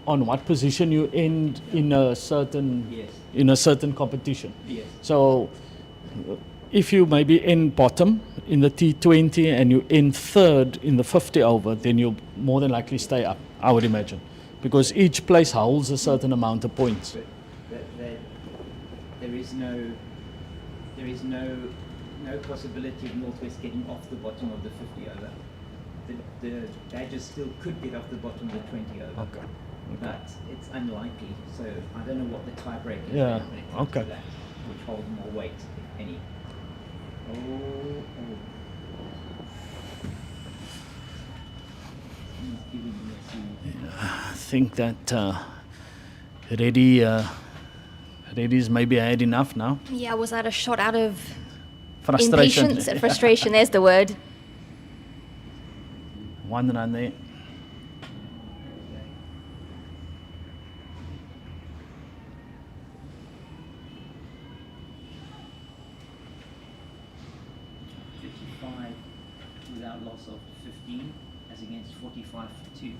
on what position you end in a certain competition. Yes. So if you maybe end bottom in the T20 and you end third in the 50 over, then you'll more than likely stay up, I would imagine, because each place holds a certain amount of points. But there is no possibility of Northwest getting off the bottom of the 50 over. The Badgers still could get off the bottom of the 20 over. Okay. But it's unlikely. So I don't know what the tiebreak is Yeah, when it comes okay. to that, which holds more weight, if any. I think that Reddy's maybe had enough now. Yeah, was that a shot out of Frustration. impatience and frustration? There's the word. One run there. without loss of 15 as against 45 for 2.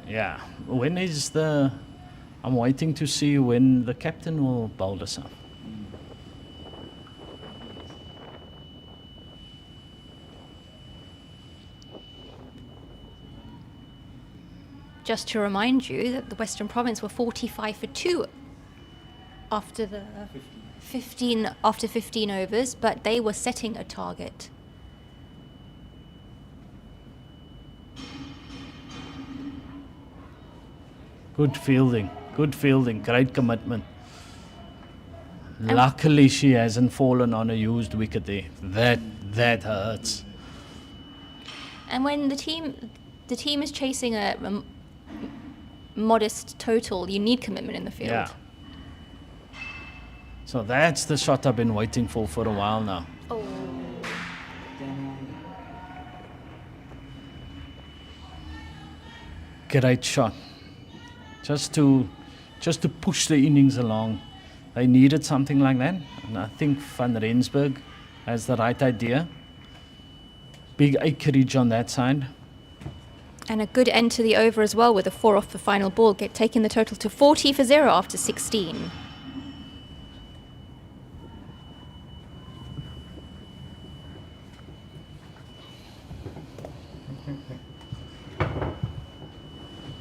Yeah. When is the... I'm waiting to see when the captain will bowl this up. Just to remind you that the Western Province were 45 for 2 after the 15 overs, but they were setting a target. Good fielding, great commitment. Luckily she hasn't fallen on a used wicket there. That hurts. And when the team is chasing a modest total, you need commitment in the field. Yeah. So that's the shot I've been waiting for a while now. Oh. Great shot. Just to push the innings along. They needed something like that. And I think Van Rensburg has the right idea. Big acreage on that side. And a good end to the over as well with a 4 off the final ball, taking the total to 40 for 0 after 16.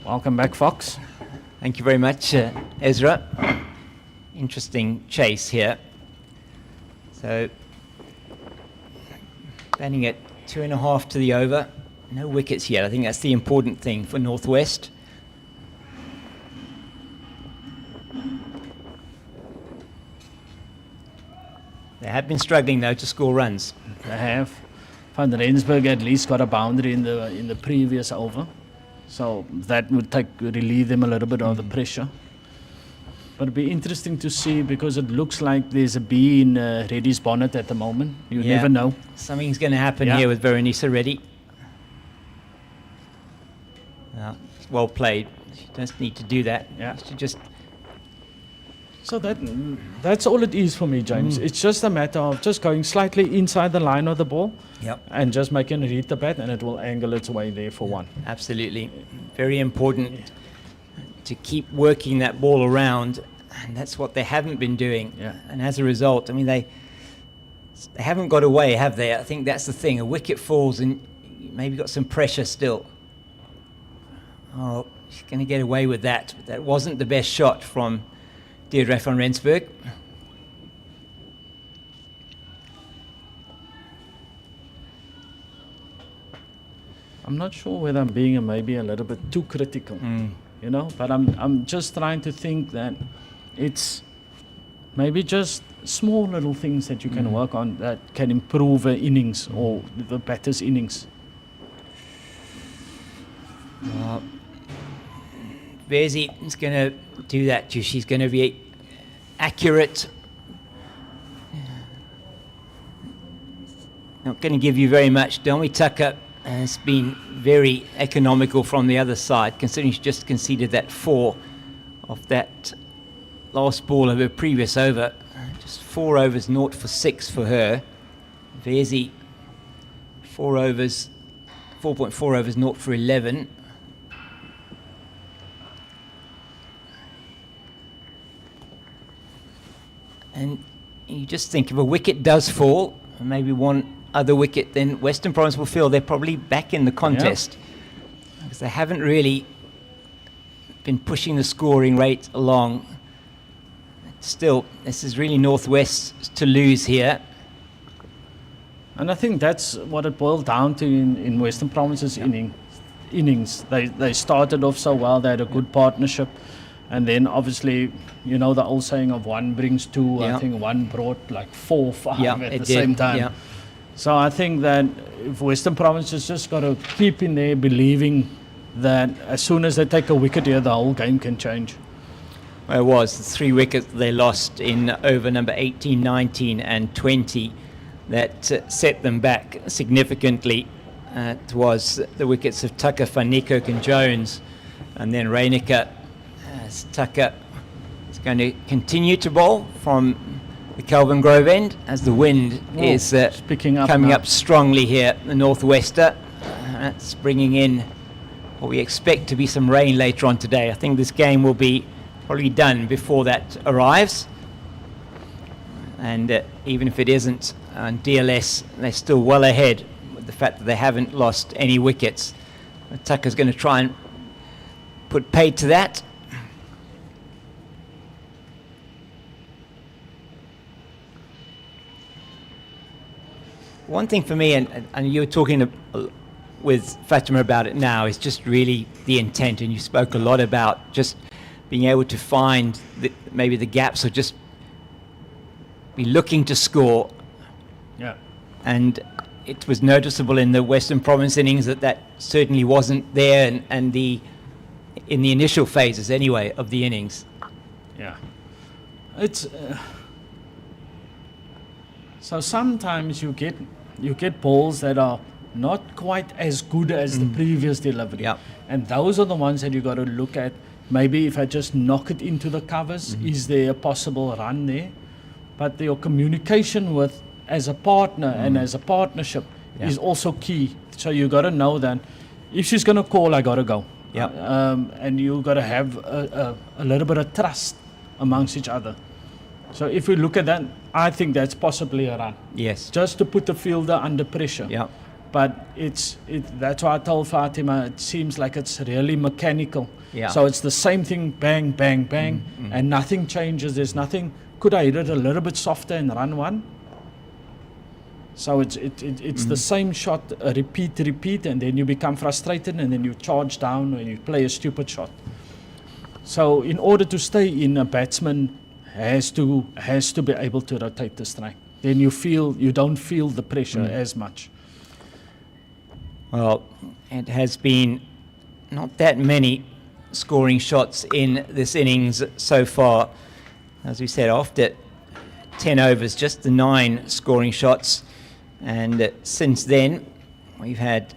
Welcome back, Fox. Thank you very much, Ezra. Interesting chase here. So, batting at 2.5 to the over. No wickets yet. I think that's the important thing for Northwest. They have been struggling though to score runs. They have. Van Rensburg at least got a boundary in the previous over. So that would relieve them a little bit of the pressure. But it'd be interesting to see because it looks like there's a bee in Reddy's bonnet at the moment. You never know. Something's going to happen here with Veronisa Reddy. Well played. She does need to do that. Yeah. She just. So that's all it is for me, James. It's just a matter of just going slightly inside the line of the ball. Yep. And just making it hit the bat, and it will angle its way there for one. Absolutely. Very important to keep working that ball around, and that's what they haven't been doing. Yeah. And as a result, I mean, they haven't got away, have they? I think that's the thing. A wicket falls and you maybe got some pressure still. Oh, she's going to get away with that. But that wasn't the best shot from Deirdre van Rensburg. I'm not sure whether I'm being maybe a little bit too critical, you know, but I'm just trying to think that it's maybe just small little things that you can work on that can improve an innings or the batter's innings. Verzi is going to do that too. She's going to be accurate. Not going to give you very much. Delmi Tucker has been very economical from the other side, considering she just conceded that 4 of that last ball of her previous over. Just 4 overs, 0 for 6 for her. Verzi, 4 overs, 4.4 overs, 0 for 11. And you just think if a wicket does fall, maybe one other wicket, then Western Province will feel they're probably back in the contest. Because they haven't really been pushing the scoring rate along. Still, this is really Northwest to lose here. And I think that's what it boiled down to in Western Province's innings. They started off so well, they had a good partnership. And then obviously, you know, the old saying of one brings two. I think one brought like 4, 5 at the same time. Yeah. So I think that if Western Province has just got to keep in there believing that as soon as they take a wicket here, the whole game can change. Well, it was the 3 wickets they lost in over number 18, 19 and 20 that set them back significantly. It was the wickets of Tucker, Van Niekerk and Jones And then Reinecker, as Tucker is going to continue to bowl from the Kelvin Grove end as the wind is picking up coming now. up strongly here, the northwester. That's bringing in what we expect to be some rain later on today. I think this game will be probably done before that arrives. And even if it isn't on DLS, they're still well ahead with the fact that they haven't lost any wickets. Tucker's going to try and put paid to that. One thing for me, and you were talking with Fatima about it now, is just really the intent, and you spoke a lot about just being able to find maybe the gaps, or just be looking to score. Yeah. And it was noticeable in the Western Province innings that certainly wasn't there, and in the initial phases anyway of the innings. Yeah. It's so sometimes you get balls that are not quite as good as the previous delivery. Yeah. And those are the ones that you got to look at. Maybe if I just knock it into the covers, is there a possible run there? But your communication with as a partner and as a partnership is also key. So you got to know that if she's going to call, I got to go. Yeah. And you got to have a little bit of trust amongst each other. So if we look at that, I think that's possibly a run. Yes. Just to put the fielder under pressure. Yeah. But that's why I told Fatima, it seems like it's really mechanical. Yeah. So it's the same thing, bang, bang, bang, and nothing changes. There's nothing. Could I hit it a little bit softer and run one? So it's the same shot, repeat, and then you become frustrated, and then you charge down and you play a stupid shot. So in order to stay in, a batsman has to be able to rotate the strike. Then you don't feel the pressure as much. Well, it has been not that many scoring shots in this innings so far. As we said, after 10 overs, just the 9 scoring shots. And since then, we've had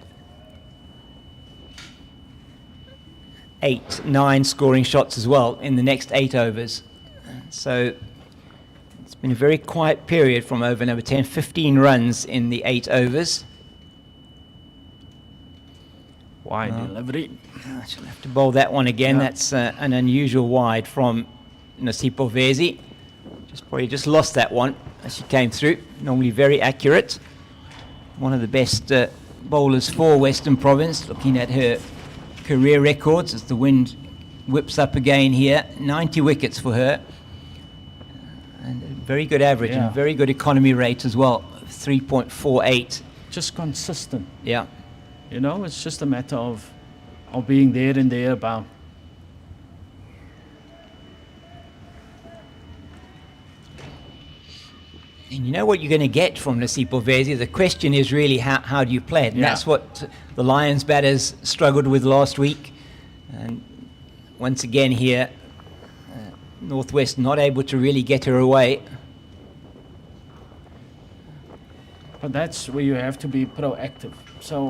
9 scoring shots as well in the next 8 overs. So it's been a very quiet period from over number 10, 15 runs in the 8 overs. Wide delivery. I shall have to bowl that one again. Yeah. That's an unusual wide from Nasipo Vezi. Probably just lost that one as she came through. Normally very accurate. One of the best bowlers for Western Province. Looking at her career records as the wind whips up again here. 90 wickets for her. And a very good average and very good economy rate as well. 3.48. Just consistent. Yeah. You know, it's just a matter of being there and thereabout. And you know what you're going to get from Nasipo Vezi. The question is really how do you play it? And that's what the Lions batters struggled with last week. And once again here, Northwest not able to really get her away. But that's where you have to be proactive. So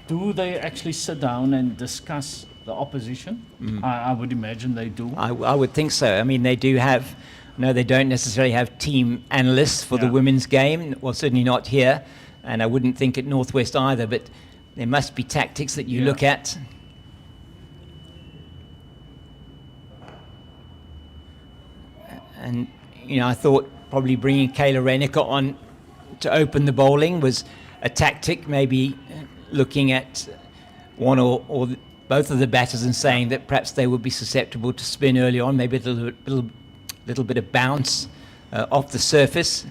do they actually sit down and discuss the opposition? I would imagine they do. I would think so. I mean, they do have... No, they don't necessarily have team analysts for the women's game. Well, certainly not here. And I wouldn't think at Northwest either. But there must be tactics that you look at. And, you know, I thought probably bringing Kayla Reinecker on to open the bowling was a tactic, maybe looking at one or both of the batters and saying that perhaps they would be susceptible to spin early on, maybe a little bit of bounce off the surface.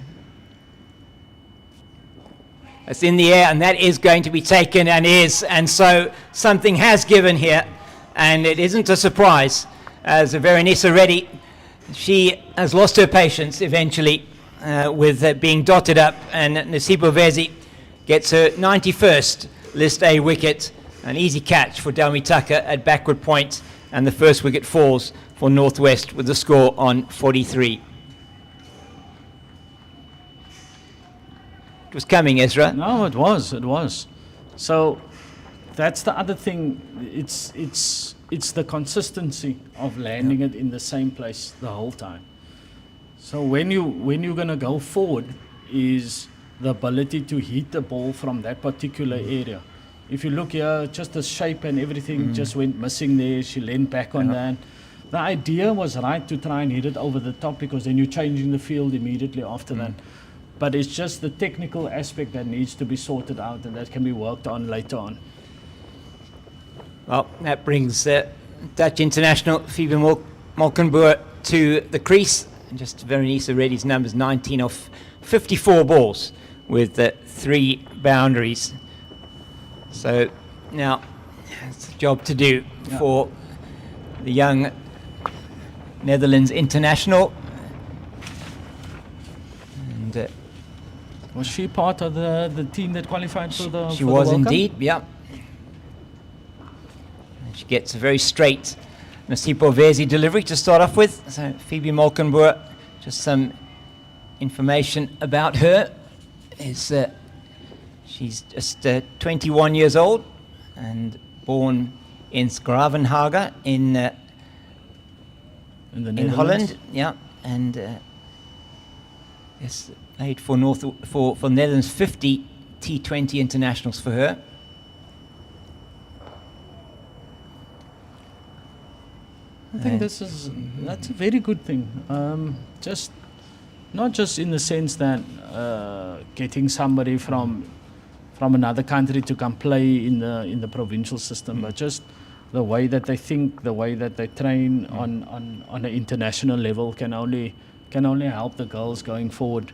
It's in the air, and that is going to be taken, and so something has given here, and it isn't a surprise, as Veronisa Reddy, she has lost her patience eventually with being dotted up, and Nasipo Vezi gets her 91st List A wicket, an easy catch for Delmi Tucker at backward point, and the first wicket falls for Northwest with the score on 43. It was coming, Ezra. No, it was. So that's the other thing. It's it's the consistency of landing it in the same place the whole time. So when you're gonna go forward is the ability to hit the ball from that particular area. If you look here, just the shape and everything just went missing there. She leaned back on that. The idea was right to try and hit it over the top, because then you're changing the field immediately after that. But it's just the technical aspect that needs to be sorted out, and that can be worked on later on. Well, that brings Dutch international Phoebe Molkenboer to the crease. And just Veronice Reddy's numbers, 19 of 54 balls with 3 boundaries. So now it's a job to do for the young Netherlands international. And was she part of the team that qualified for the she for was the World Cup? indeed, yeah. And she gets a very straight Nasipo Vezi delivery to start off with. So Phoebe Molkenboer, just some information about her is she's just 21 years old and born in Schravenhagen in Holland, yeah, and yes, played for Netherlands 50 T20 internationals for her. I think that's a very good thing. Just not just in the sense that getting somebody from another country to come play in the provincial system, but just the way that they think, the way that they train on an international level can only help the girls going forward.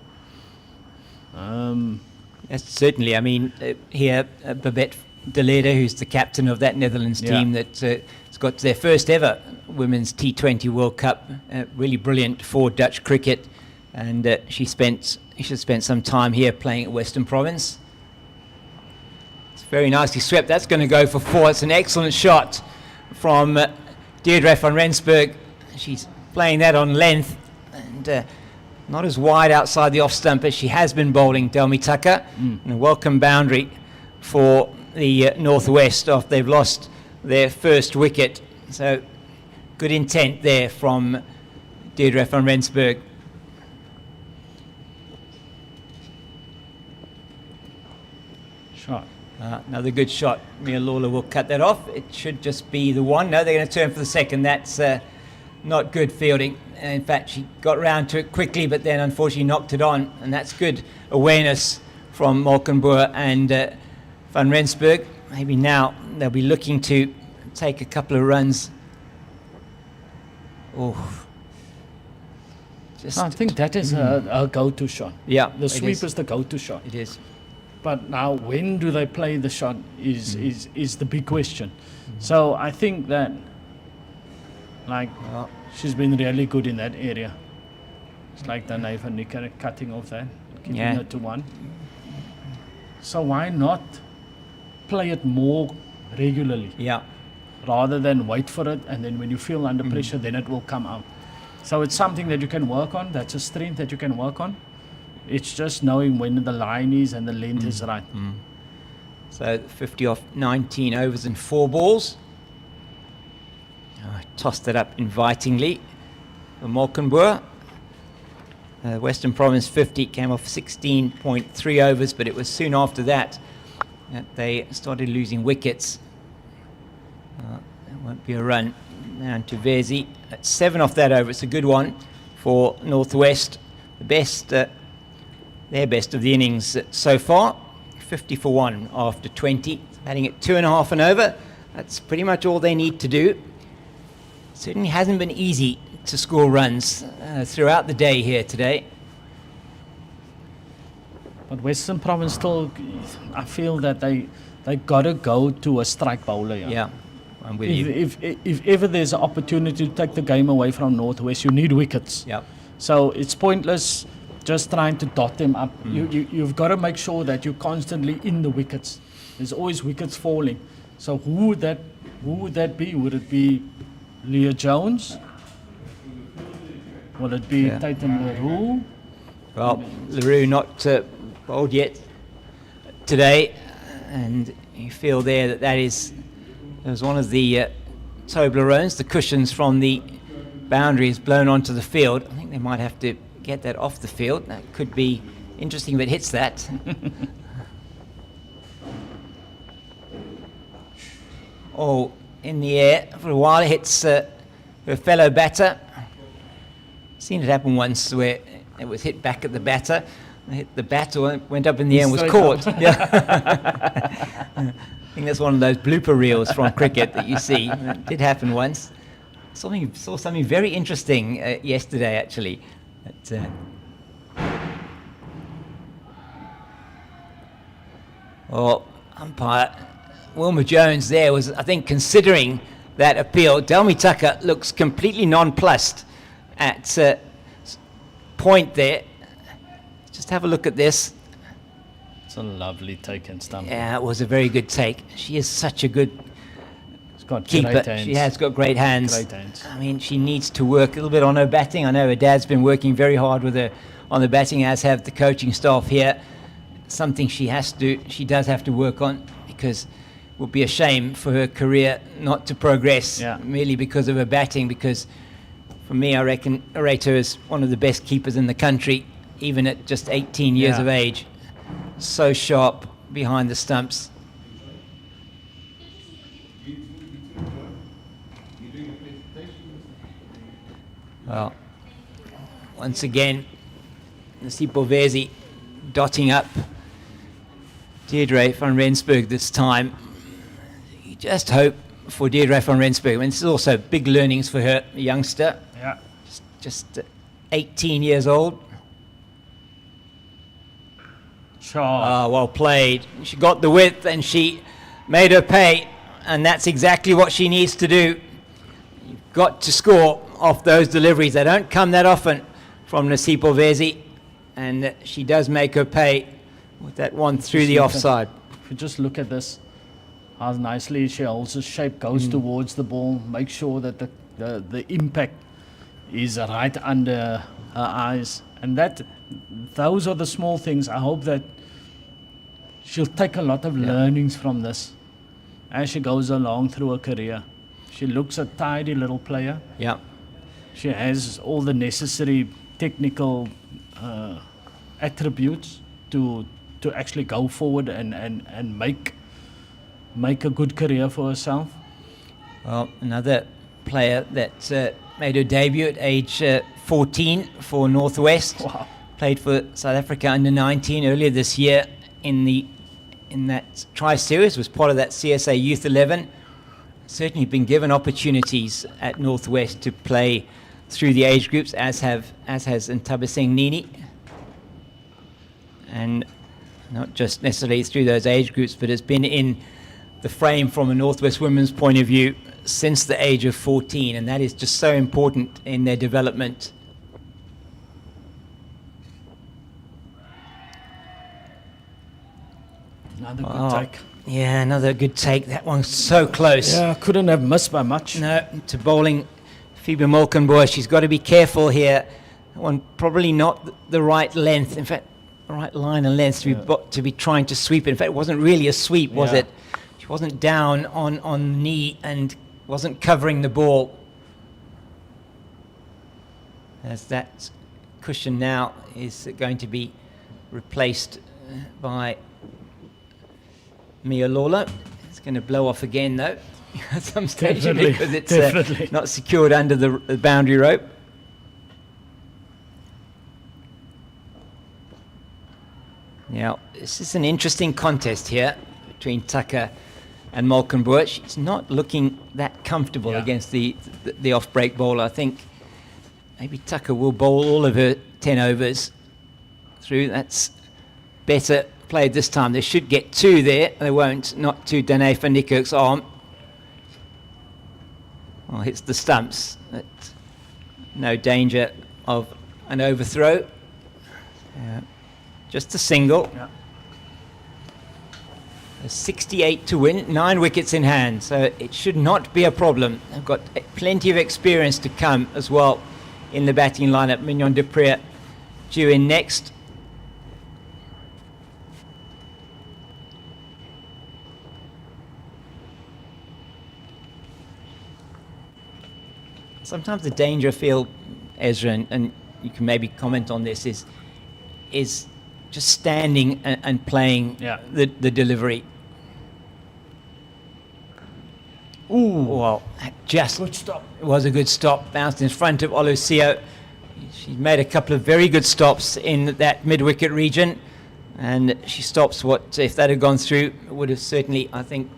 Yes, certainly. I mean, here Babette de Leerde, who's the captain of that Netherlands team that has got their first ever Women's T20 World Cup, really brilliant for Dutch cricket, and she should spend some time here playing at Western Province. It's very nicely swept. That's going to go for 4. It's an excellent shot from Deirdre van Rensburg. She's playing that on length and not as wide outside the off stump as she has been bowling Delmi Tucker. And a welcome boundary for the Northwest after they've lost their first wicket. So good intent there from Deirdre van Rensburg. Shot. Another good shot. Mia Lawler will cut that off. It should just be the one. No, they're going to turn for the second. That's not good fielding. In fact, she got round to it quickly, but then unfortunately knocked it on. And that's good awareness from Molkenboer and van Rensburg. Maybe now they'll be looking to take a couple of runs. Oh, I think that is a go-to shot. Yeah, the sweep is the go-to shot. It is. But now, when do they play the shot is the big question. So I think that, she's been really good in that area. It's like the Neva Nicker cutting off that, giving it to 1. So why not play it more regularly? Yeah. Rather than wait for it, and then when you feel under pressure, then it will come out. So it's something that you can work on. That's a strength that you can work on. It's just knowing when the line is and the length is right. So 50 off 19 overs and 4 balls. Tossed it up invitingly for Molkenboer. Western Province 50 came off 16.3 overs, but it was soon after that they started losing wickets. There won't be a run. Down to Vezi at 7 off that over. It's a good one for Northwest. The best, their best of the innings so far. 50 for 1 after 20. Batting at 2.5 and over. That's pretty much all they need to do. Certainly hasn't been easy to score runs throughout the day here today. But Western Province still, I feel that they got to go to a strike bowler. Yeah, I'm with you. If ever there's an opportunity to take the game away from Northwest, you need wickets. Yep. So it's pointless just trying to dot them up. You've got to make sure that you're constantly in the wickets. There's always wickets falling. So who would that be? Would it be Leah Jones? Will it be Titan LaRue? Well, LaRue not bowled yet today, and you feel there that was one of the Toblerones. The cushions from the boundary is blown onto the field. I think they might have to get that off the field. That could be interesting if it hits that. Oh, in the air for a while. It hits her fellow batter. Seen it happen once where it was hit back at the batter. It hit the batter, went up in the air and was caught. Yeah. I think that's one of those blooper reels from cricket that you see. It did happen once. Saw something very interesting yesterday, actually. Umpire Wilma Jones there was, I think, considering that appeal. Delmi Tucker looks completely nonplussed at point there. Just have a look at this. It's a lovely take and stump. Yeah, it was a very good take. She is such a good got keeper. She has got great hands. Great hands. I mean, she needs to work a little bit on her batting. I know her dad's been working very hard with her on the batting, as have the coaching staff here. Something she does have to work on, because it would be a shame for her career not to progress merely because of her batting. Because for me, I reckon I rate her as one of the best keepers in the country, even at just 18 years of age. So sharp behind the stumps. Well, once again, Nasipo Vezi dotting up Deirdre van Rensburg this time. You just hope for Deirdre van Rensburg. I mean, this is also big learnings for her, a youngster. Yeah. Just 18 years old. Sure. Well played. She got the width and she made her pay, and that's exactly what she needs to do. You've got to score off those deliveries. They don't come that often from Nasipo Vezi, and she does make her pay with that one through the offside. If you just look at this, how nicely she holds the shape, goes towards the ball, make sure that the impact is right under her eyes, and those are the small things. I hope that she'll take a lot of learnings from this as she goes along through her career. She looks a tidy little player. Yeah. She has all the necessary technical attributes to actually go forward and make a good career for herself. Well, another player that made her debut at age 14 for Northwest. Wow. Played for South Africa under-19 earlier this year in that tri-series, was part of that CSA Youth 11. Certainly been given opportunities at Northwest to play through the age groups, as has Ntabiseng Nini. And not just necessarily through those age groups, but has been in the frame from a Northwest women's point of view since the age of 14, and that is just so important in their development. Another good take. Yeah, another good take. That one's so close. Yeah, couldn't have missed by much. No, to bowling Phoebe Molkenboer. She's got to be careful here. That one probably not the right length. In fact, the right line and length to be trying to sweep it. In fact, it wasn't really a sweep, was it? She wasn't down on knee and wasn't covering the ball. As that cushion now is going to be replaced by Mia Lawler. It's going to blow off again, though, at some stage, because it's not secured under the boundary rope. Now, this is an interesting contest here between Tucker and Molkenboer. She's not looking that comfortable against the off-break bowler. I think maybe Tucker will bowl all of her 10 overs through. That's better played this time. They should get two there. They won't. Not to Danae van Niekerk's arm. Well, hits the stumps. But no danger of an overthrow. Just a single. Yeah. 68 to win, 9 wickets in hand, so it should not be a problem. They've got plenty of experience to come as well in the batting lineup. Mignon du Preez due in next. sometimes the danger I feel, Ezra, and you can maybe comment on this, is just standing and playing the delivery. Ooh, well, just Good stop. It was a good stop. Bounced in front of Olusio. She made a couple of very good stops in that mid-wicket region, and she stops what, if that had gone through, would have certainly, I think,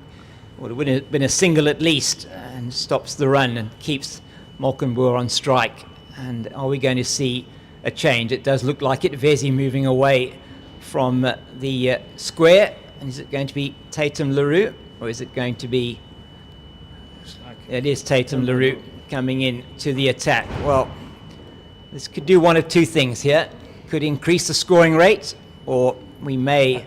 would have been a single at least, and stops the run and keeps Molkenboer on strike. And are we going to see a change? It does look like it. Vezi moving away from the square. And is it going to be Tatum LaRue, or is it going to be... It is Tatum LaRue coming in to the attack. Well, this could do one of two things here. Could increase the scoring rate, or we may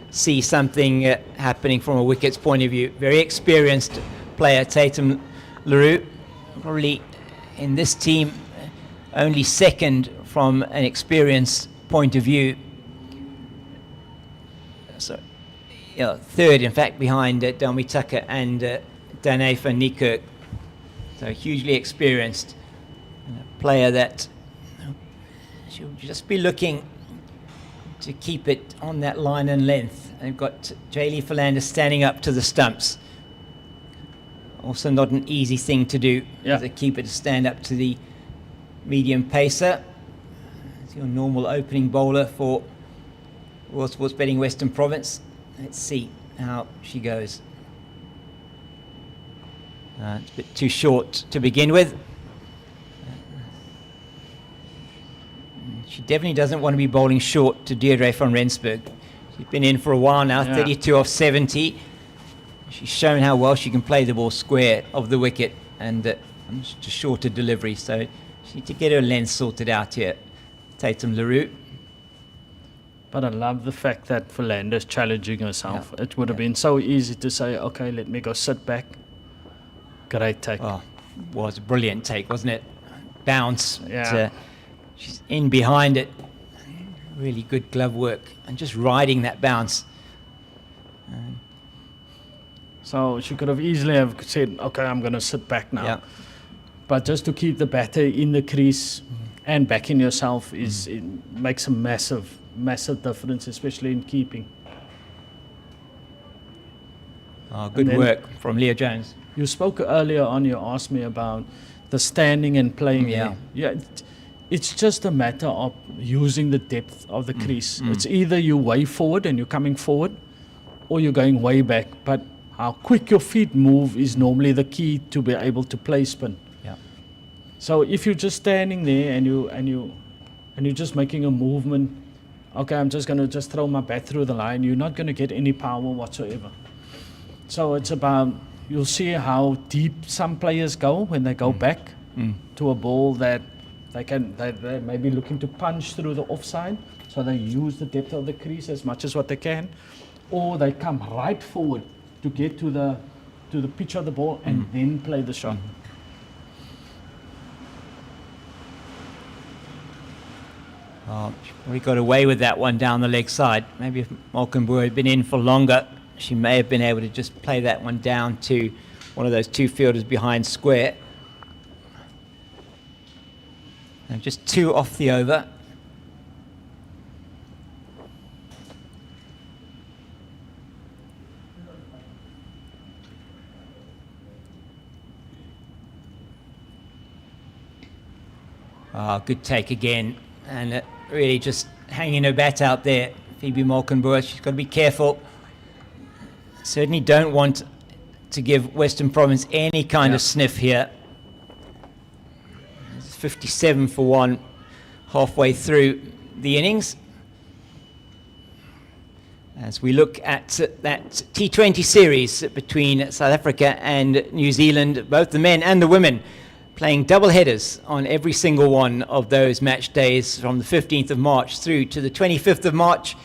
see something happening from a wickets point of view. Very experienced player, Tatum LaRue. Probably in this team, only second from an experience point of view. So, third, in fact, behind Delmi Tucker and Dane van Niekerk. So hugely experienced player that she'll just be looking to keep it on that line and length. They've got Jaylee Philander standing up to the stumps. Also not an easy thing to do as a keeper, to stand up to the medium pacer. It's your normal opening bowler for World Sports Betting Western Province. Let's see how she goes. It's a bit too short to begin with. She definitely doesn't want to be bowling short to Deirdre van Rensburg. She's been in for a while now, 32 off 70. She's shown how well she can play the ball square of the wicket, and just a shorter delivery. So she needs to get her length sorted out here. Tatum LaRue. But I love the fact that Philander's challenging herself. It would have been so easy to say, okay, let me go sit back. Great take. Oh, was a brilliant take, wasn't it? Bounce. She's in behind it. Really good glove work, and just riding that bounce. So she could have easily have said, okay, I'm going to sit back now. But just to keep the batter in the crease and backing yourself it makes a massive, massive difference, especially in keeping. Oh, good work from Leah Jones. You spoke earlier on, you asked me about the standing and playing. It's just a matter of using the depth of the crease. It's either you way forward and you're coming forward, or you're going way back. But how quick your feet move is normally the key to be able to play spin. So if you're just standing there and you're just making a movement, okay, I'm just going to just throw my bat through the line, you're not going to get any power whatsoever. So it's about, you'll see how deep some players go when they go back to a ball that they may be looking to punch through the offside, so they use the depth of the crease as much as what they can, or they come right forward to get to the pitch of the ball and then play the shot. Oh, we got away with that one down the leg side. Maybe if Molkenboer had been in for longer, she may have been able to just play that one down to one of those two fielders behind square. And just 2 off the over. Oh, good take again. And really just hanging her bat out there, Phoebe Molkenboer. She's got to be careful. Certainly don't want to give Western Province any kind of sniff here. It's 57 for 1 halfway through the innings. As we look at that T20 series between South Africa and New Zealand, both the men and the women playing double headers on every single one of those match days from the 15th of March through to the 25th of March,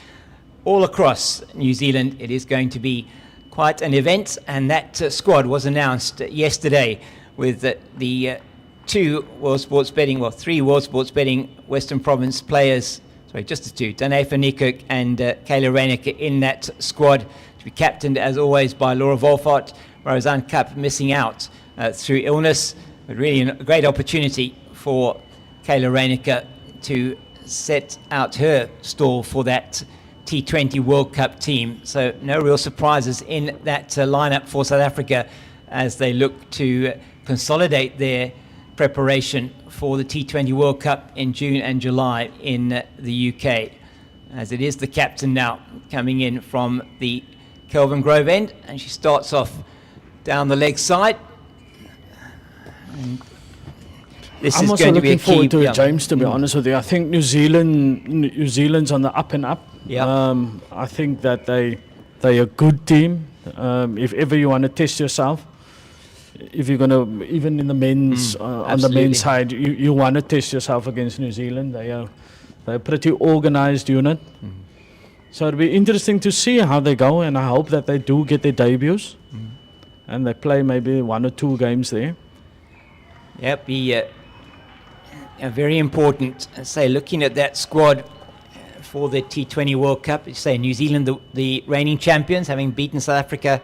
all across New Zealand. It is going to be quite an event, and that squad was announced yesterday with the 3 World Sports Betting Western Province players, just the 2, Dane van Niekerk and Kayla Reyneke in that squad, to be captained as always by Laura Wolfhard. Roseanne Kapp missing out through illness. But really a great opportunity for Kayla Reinecker to set out her stall for that T20 World Cup team. So no real surprises in that lineup for South Africa as they look to consolidate their preparation for the T20 World Cup in June and July in the UK. As it is the captain now coming in from the Kelvin Grove end, and she starts off down the leg side. And this I'm is also going to be a looking forward key, to it, James, to be honest with you. I think New Zealand's on the up and up. Yeah. I think that they're a good team. If ever you want to test yourself, if you're going to, even in the men's, on the men's side, you want to test yourself against New Zealand. They're a pretty organized unit. So it'll be interesting to see how they go, and I hope that they do get their debuts and they play maybe 1 or 2 games there. Yep, be very important. Say, looking at that squad for the T20 World Cup, you say New Zealand, the reigning champions, having beaten South Africa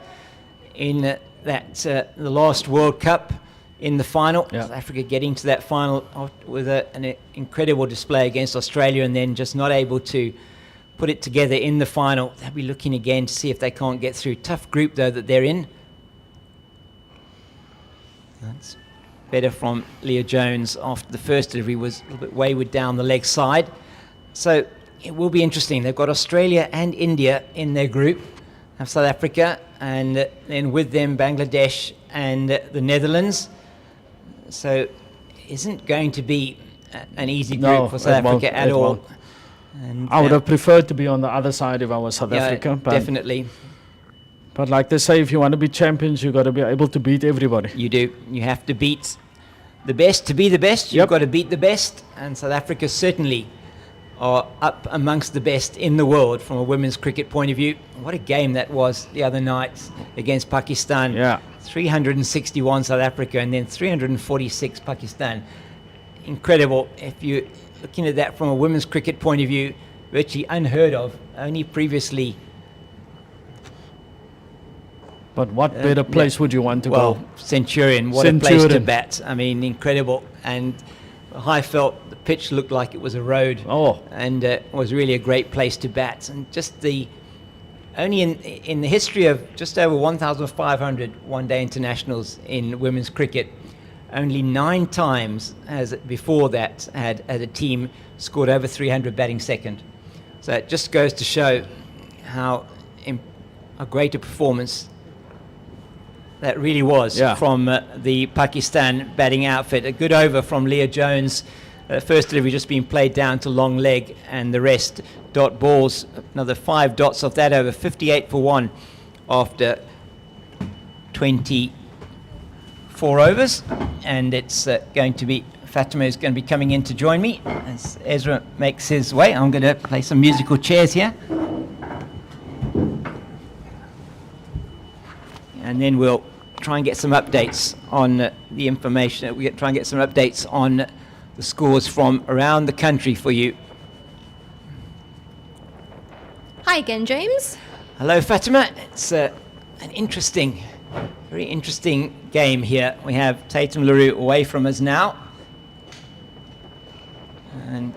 in the last World Cup in the final. Yeah. South Africa getting to that final with an incredible display against Australia, and then just not able to put it together in the final. They'll be looking again to see if they can't get through. Tough group, though, that they're in. That's better from Leah Jones after the first delivery was a little bit wayward down the leg side. So it will be interesting. They've got Australia and India in their group, have South Africa, and then with them Bangladesh and the Netherlands. So it isn't going to be an easy group for South Africa at all. And I would have preferred to be on the other side if I was South Africa. But definitely. But like they say, if you want to be champions, you've got to be able to beat everybody. You do. You have to beat the best to be the best. You've got to beat the best. And South Africa certainly are up amongst the best in the world from a women's cricket point of view. What a game that was the other night against Pakistan. Yeah. 361 South Africa and then 346 Pakistan. Incredible. If you're looking at that from a women's cricket point of view, virtually unheard of. Only previously. But what better place would you want to go? Centurion, what a place to bat. I mean, incredible. And Highveld, the pitch looked like it was a road. And was really a great place to bat. And just only in the history of just over 1,500 one-day internationals in women's cricket, only 9 times before that had a team scored over 300 batting second. So it just goes to show how a greater performance that really was from the Pakistan batting outfit. A good over from Leah Jones. First delivery just being played down to long leg, and the rest dot balls. Another 5 dots off that over. 58 for 1 after 24 overs. And it's going to be Fatima is going to be coming in to join me as Ezra makes his way. I'm going to play some musical chairs here. And then we'll try and get some updates on the information. We'll try and get some updates on the scores from around the country for you. Hi again, James. Hello, Fatima. It's an interesting, very interesting game here. We have Tatum LaRue away from us now. And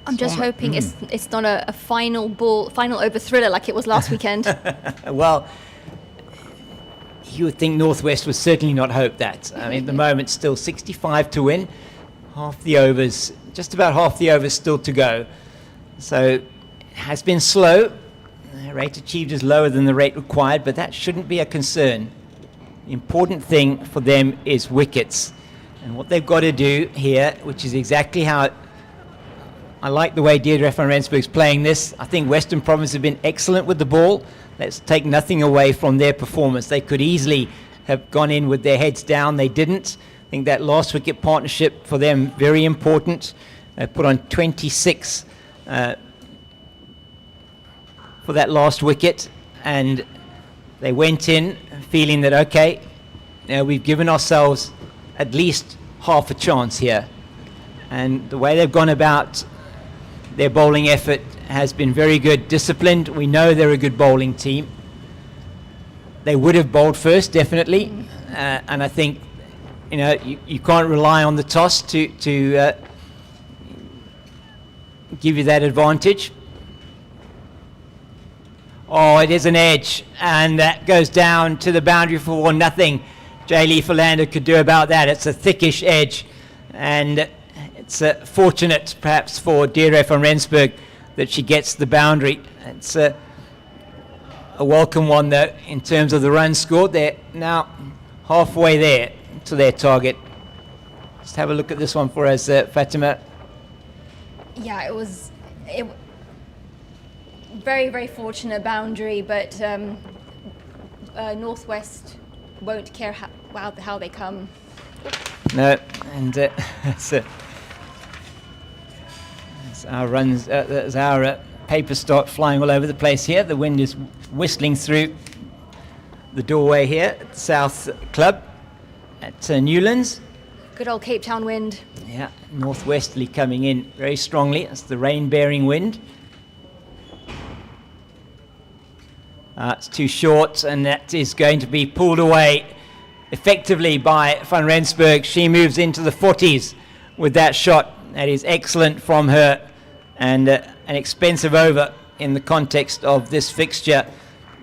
I'm just hoping it's not a final over thriller like it was last weekend. Well, you would think Northwest would certainly not hope that. I mean, at the moment, still 65 to win. Just about half the overs still to go. So it has been slow. The rate achieved is lower than the rate required, but that shouldn't be a concern. The important thing for them is wickets. And what they've got to do here, which is exactly how I like the way Deirdre van Rensburg's playing this. I think Western Province have been excellent with the ball. Let's take nothing away from their performance. They could easily have gone in with their heads down. They didn't. I think that last wicket partnership for them, very important. They put on 26 for that last wicket. And they went in feeling that, okay, we've given ourselves at least half a chance here. And the way they've gone about their bowling effort has been very good, disciplined. We know they're a good bowling team. They would have bowled first, definitely, and I think you can't rely on the toss to give you that advantage. Oh, it is an edge, and that goes down to the boundary for nothing. J. Philander could do about that. It's a thickish edge, and it's fortunate perhaps for Deirdre van Rensburg that she gets the boundary. It's a welcome one though in terms of the runs scored. They're now halfway there to their target. Just have a look at this one for us, Fatima. Yeah, it was very, very fortunate boundary, but Northwest won't care how they come. No, and as our runs, as our papers start flying all over the place here, the wind is whistling through the doorway here at the South Club at Newlands. Good old Cape Town wind. Yeah, northwesterly coming in very strongly. It's the rain-bearing wind. It's too short, and that is going to be pulled away effectively by Van Rensburg. She moves into the 40s with that shot. That is excellent from her, and an expensive over in the context of this fixture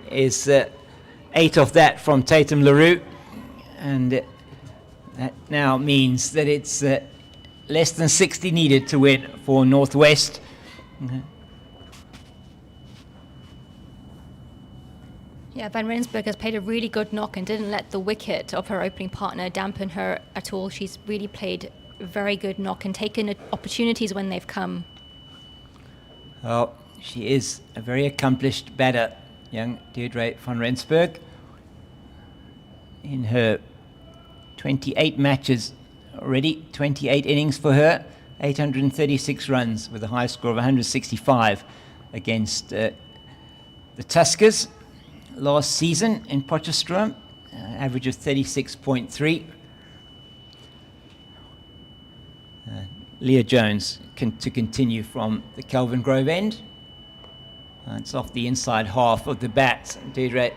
is 8 of that from Tatum LaRue, and that now means that it's less than 60 needed to win for Northwest. Yeah, Van Rensburg has played a really good knock and didn't let the wicket of her opening partner dampen her at all. She's really played a very good knock and taken opportunities when they've come. Oh, she is a very accomplished batter, young Deirdre van Rensburg. In her 28 matches already, 28 innings for her, 836 runs with a high score of 165 against the Tuskers last season in Potchefstroom, average of 36.3. Leah Jones to continue from the Kelvin Grove end. It's off the inside half of the bat. Deirdre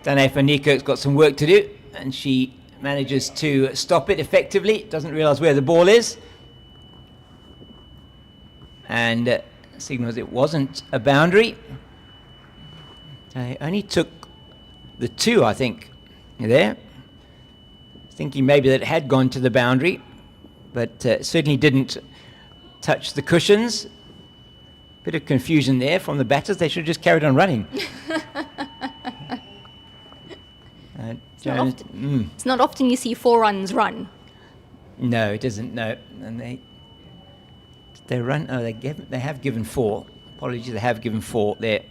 Dane van Niekerk's got some work to do, and she manages to stop it effectively. Doesn't realise where the ball is, and signals it wasn't a boundary. They only took the 2, I think, there, thinking maybe that it had gone to the boundary, but certainly didn't touch the cushions. Bit of confusion there from the batters. They should have just carried on running. It's not often you see 4 runs run. No, it isn't. No, and they run. Oh, they have given 4. Apologies, they have given 4 there.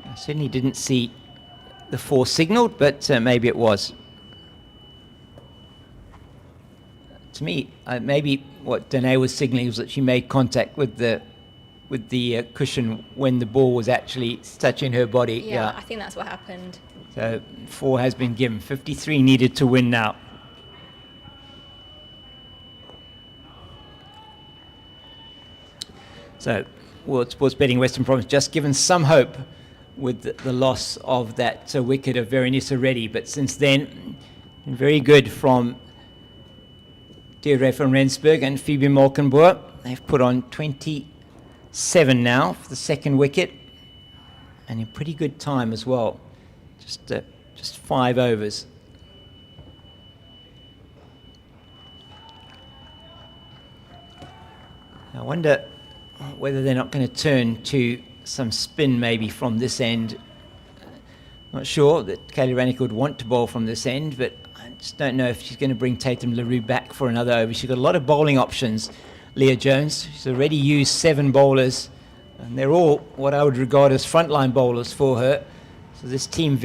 I certainly didn't see the 4 signalled, but maybe it was. To me, maybe what Danae was signalling was that she made contact with the cushion when the ball was actually touching her body. Yeah, I think that's what happened. So 4 has been given. 53 needed to win now. So World Sports Betting Western Province just given some hope with the loss of that wicket of Veronisa Reddy, but since then, very good from Deirdre van Rensburg and Phoebe Malkenboer. They've put on 27 now for the second wicket, and in pretty good time as well. Just 5 overs. I wonder whether they're not going to turn to some spin maybe from this end. Not sure that Kaylee Rannick would want to bowl from this end, but I just don't know if she's going to bring Tatum LaRue back for another over. She's got a lot of bowling options, Leah Jones. She's already used 7 bowlers, and they're all what I would regard as frontline bowlers for her. So this team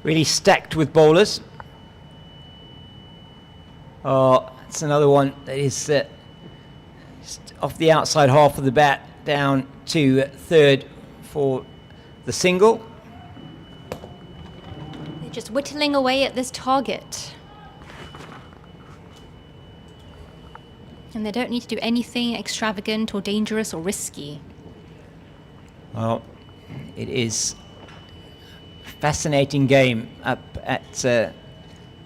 really stacked with bowlers. Oh, it's another one that is just off the outside half of the bat, down to 3rd for the single. They're just whittling away at this target. And they don't need to do anything extravagant or dangerous or risky. Well, it is a fascinating game up at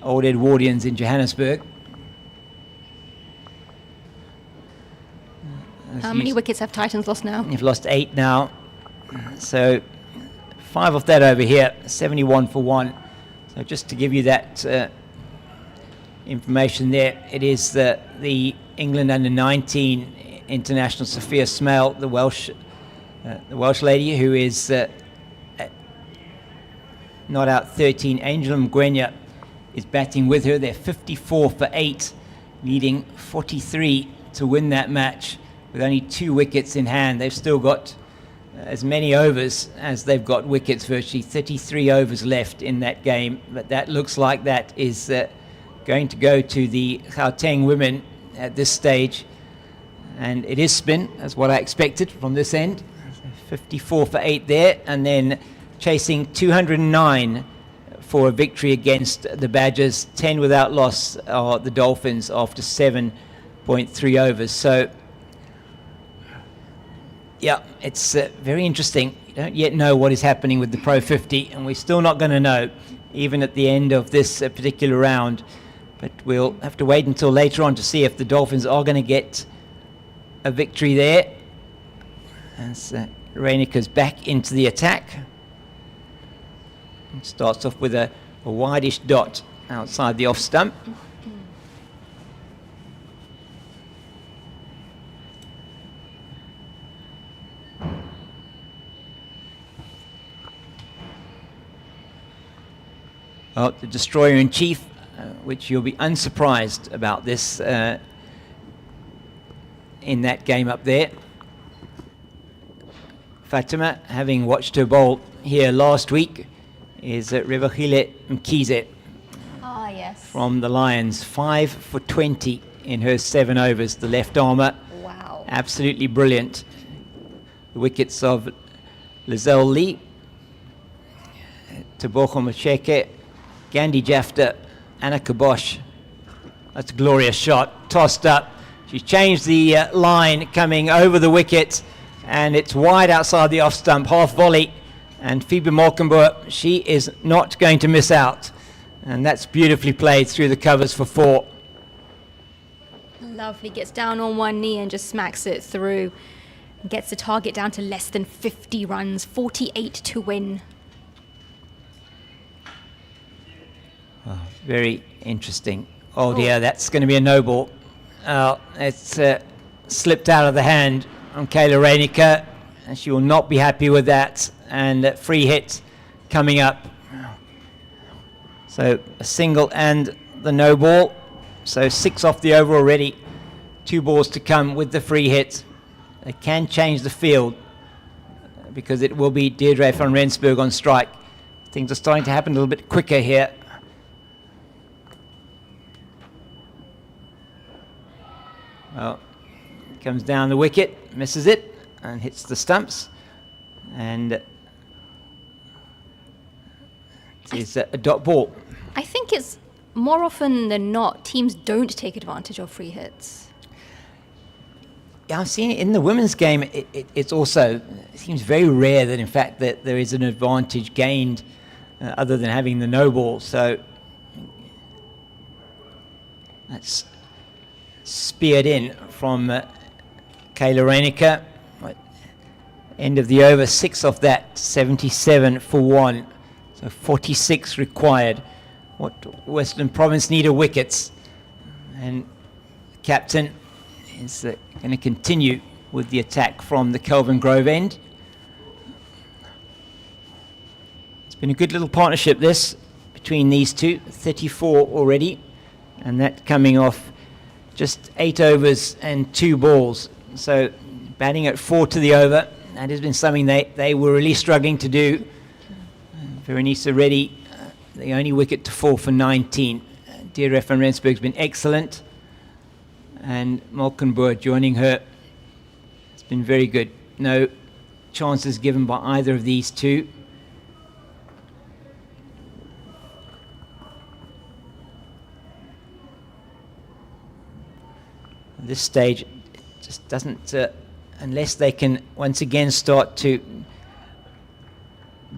Old Edwardians in Johannesburg. How many wickets have Titans lost now? You've lost 8 now. So 5 of that over here, 71 for 1. So just to give you that information there, it is the England under-19 international Sophia Smale, the Welsh lady, who is not out 13. Angela Mgwenya is batting with her. They're 54 for 8, needing 43 to win that match with only 2 wickets in hand. They've still got as many overs as they've got wickets, virtually 33 overs left in that game. But that looks like that is going to go to the Gauteng women at this stage. And it is spin, that's what I expected from this end. 54 for 8 there, and then chasing 209 for a victory against the Badgers. 10 without loss are the Dolphins after 7.3 overs. So yeah, it's very interesting. You don't yet know what is happening with the Pro50, and we're still not going to know, even at the end of this particular round. But we'll have to wait until later on to see if the Dolphins are going to get a victory there. As Reinike's back into the attack. It starts off with a wideish dot outside the off stump. Well, the destroyer-in-chief, which you'll be unsurprised about this in that game up there. Fatima, having watched her bowl here last week, is Rebahile Mkhize Yes. from the Lions. 5 for 20 in her 7 overs. The left armour, Wow. absolutely brilliant. The wickets of Lizelle Lee, Tebogo Macheke, Gandhi Jafta, Anna Kabosh. That's a glorious shot. Tossed up. She's changed the line coming over the wicket, and it's wide outside the off stump. Half volley. And Phoebe Malkenboer, she is not going to miss out. And that's beautifully played through the covers for 4. Lovely. Gets down on one knee and just smacks it through. Gets the target down to less than 50 runs. 48 to win. Oh, very interesting. Oh dear, that's going to be a no ball. It's slipped out of the hand on Kayla Reinike, and she will not be happy with that. And free hit coming up. So a single and the no ball. So 6 off the over already. 2 balls to come with the free hit. They can change the field because it will be Deirdre van Rensburg on strike. Things are starting to happen a little bit quicker here. Well, comes down the wicket, misses it, and hits the stumps. And it is a dot ball. I think it's more often than not, teams don't take advantage of free hits. Yeah, I've seen it in the women's game. It seems very rare that, in fact, that there is an advantage gained other than having the no ball. So that's speared in from Kayla Reinike. End of the over, 6 off that, 77 for 1. So 46 required. What Western Province need are wickets. And the captain is going to continue with the attack from the Kelvin Grove end. It's been a good little partnership, this, between these two. 34 already. And that coming off just 8 overs and 2 balls. So batting at 4 to the over. That has been something they were really struggling to do. Veronisa Reddy, the only wicket to fall for 19. Deirdre van Rensburg's been excellent. And Malkenboer joining her. It's been very good. No chances given by either of these two. At this stage, it just doesn't... unless they can once again start to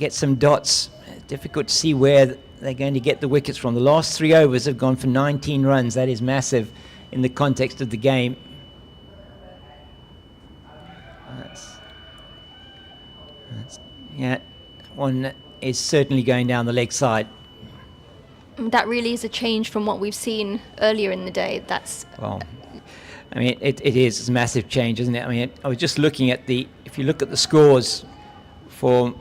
get some dots. Difficult to see where they're going to get the wickets from. The last 3 overs have gone for 19 runs. That is massive in the context of the game. Yeah, one is certainly going down the leg side. That really is a change from what we've seen earlier in the day. That's well, I mean, it is. It's a massive change, isn't it? I mean, I was just looking at if you look at the scores for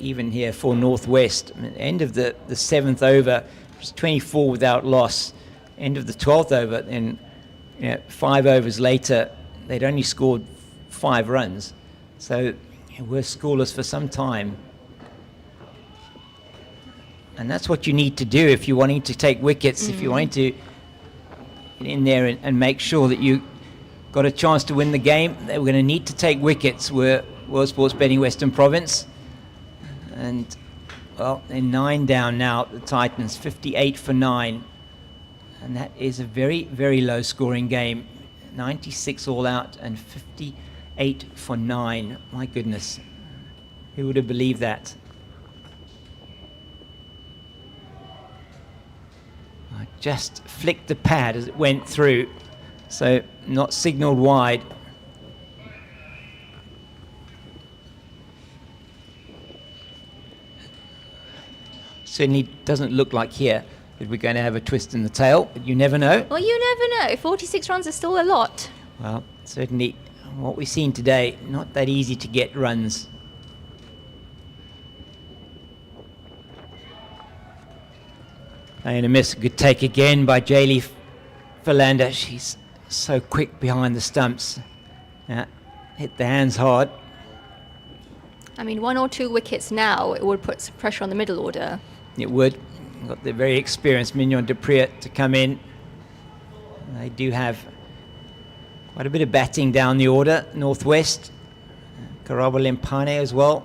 even here for Northwest, I mean, end of the 7th over, it was 24 without loss. End of the 12th over, then 5 overs later, they'd only scored 5 runs. So we're scoreless for some time. And that's what you need to do if you're wanting to take wickets, if you're wanting to get in there and make sure that you got a chance to win the game. They were going to need to take wickets, were World Sports Betting Western Province. And, well, they're 9 down now, the Titans, 58 for 9. And that is a very, very low scoring game. 96 all out and 58 for 9. My goodness. Who would have believed that? I just flicked the pad as it went through. So not signalled wide. Certainly doesn't look like here that we're going to have a twist in the tail, but you never know. Well, you never know. 46 runs is still a lot. Well, certainly what we've seen today, not that easy to get runs. And a miss, good take again by Jaylee Philander. She's so quick behind the stumps. Hit the hands hard. I mean, 1 or 2 wickets now, it would put some pressure on the middle order. It would. Got the very experienced Mignon du Preez to come in. They do have quite a bit of batting down the order. Northwest, Karabo Lempane as well.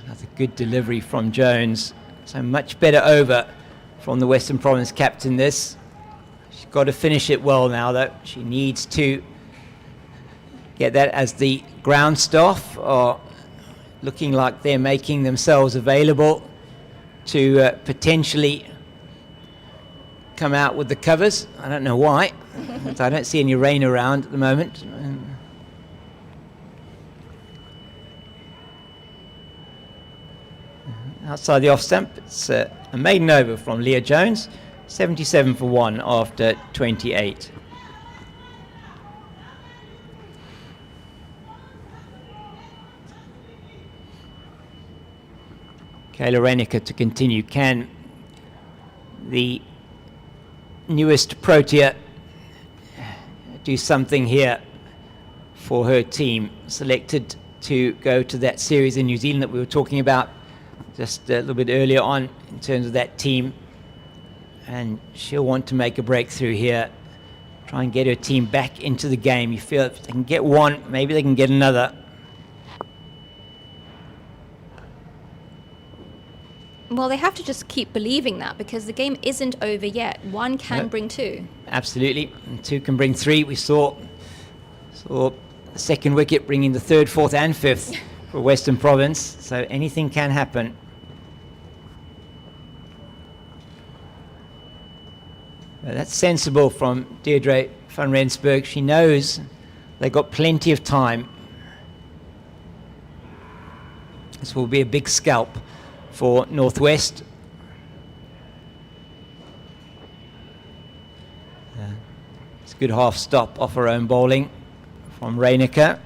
Another good delivery from Jones. So much better over from the Western Province captain this. She's got to finish it well now though. She needs to get that as the ground staff are looking like they're making themselves available to potentially come out with the covers. I don't know why. I don't see any rain around at the moment. Outside the off stump, it's a maiden over from Leah Jones, 77 for 1 after 28. Kayla Renica to continue. Can the newest Protea do something here for her team? Selected to go to that series in New Zealand that we were talking about just a little bit earlier on in terms of that team. And she'll want to make a breakthrough here. Try and get her team back into the game. You feel if they can get one, maybe they can get another. Well, they have to just keep believing that because the game isn't over yet. 1 can bring 2. Absolutely. And 2 can bring 3. We saw the second wicket bringing the 3rd, 4th and 5th for Western Province. So anything can happen. Well, that's sensible from Deirdre van Rensburg. She knows they've got plenty of time. This will be a big scalp for Northwest. It's a good half stop off her own bowling from Renica.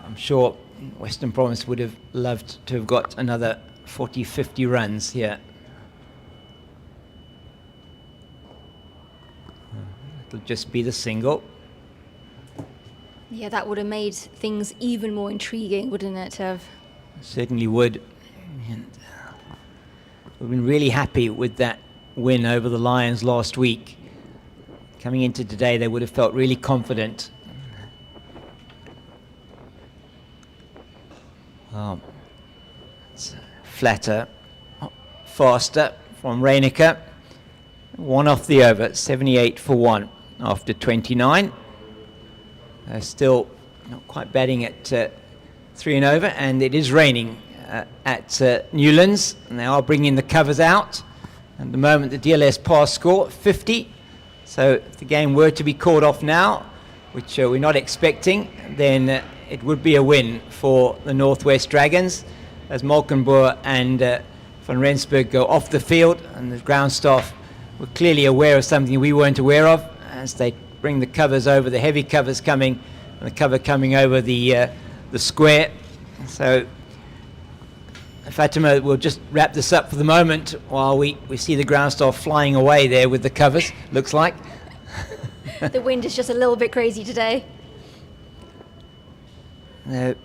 I'm sure Western Province would have loved to have got another 40, 50 runs here. It'll just be the single. Yeah, that would have made things even more intriguing, wouldn't it, Tev? Certainly would. And We've been really happy with that win over the Lions last week. Coming into today, they would have felt really confident. It's flatter, faster from Reinecker. One off the over, 78 for one after 29. They're still not quite batting at 3 and over, and it is raining at Newlands, and they are bringing the covers out. At the moment, the DLS pass score 50. So if the game were to be called off now, which we're not expecting, then it would be a win for the Northwest Dragons, as Malkenboer and van Rensburg go off the field, and the ground staff were clearly aware of something we weren't aware of, as they bring the covers over, the heavy covers coming, and the cover coming over the square. So Fatima will just wrap this up for the moment while we see the ground staff flying away there with the covers, looks like. The wind is just a little bit crazy today.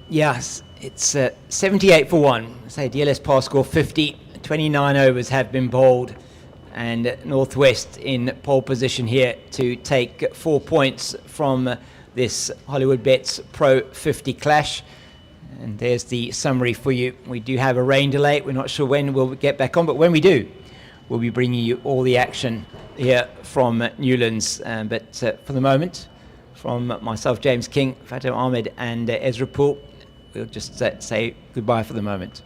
Yes, it's 78 for one. Say DLS pass score 50, 29 overs have been bowled, and Northwest in pole position here to take 4 points from this Hollywoodbets Pro 50 clash. And there's the summary for you. We do have a rain delay. We're not sure when we'll get back on, but when we do, we'll be bringing you all the action here from Newlands. But for the moment, from myself, James King, Fatima Ahmed and Ezra Poole, we'll just say goodbye for the moment.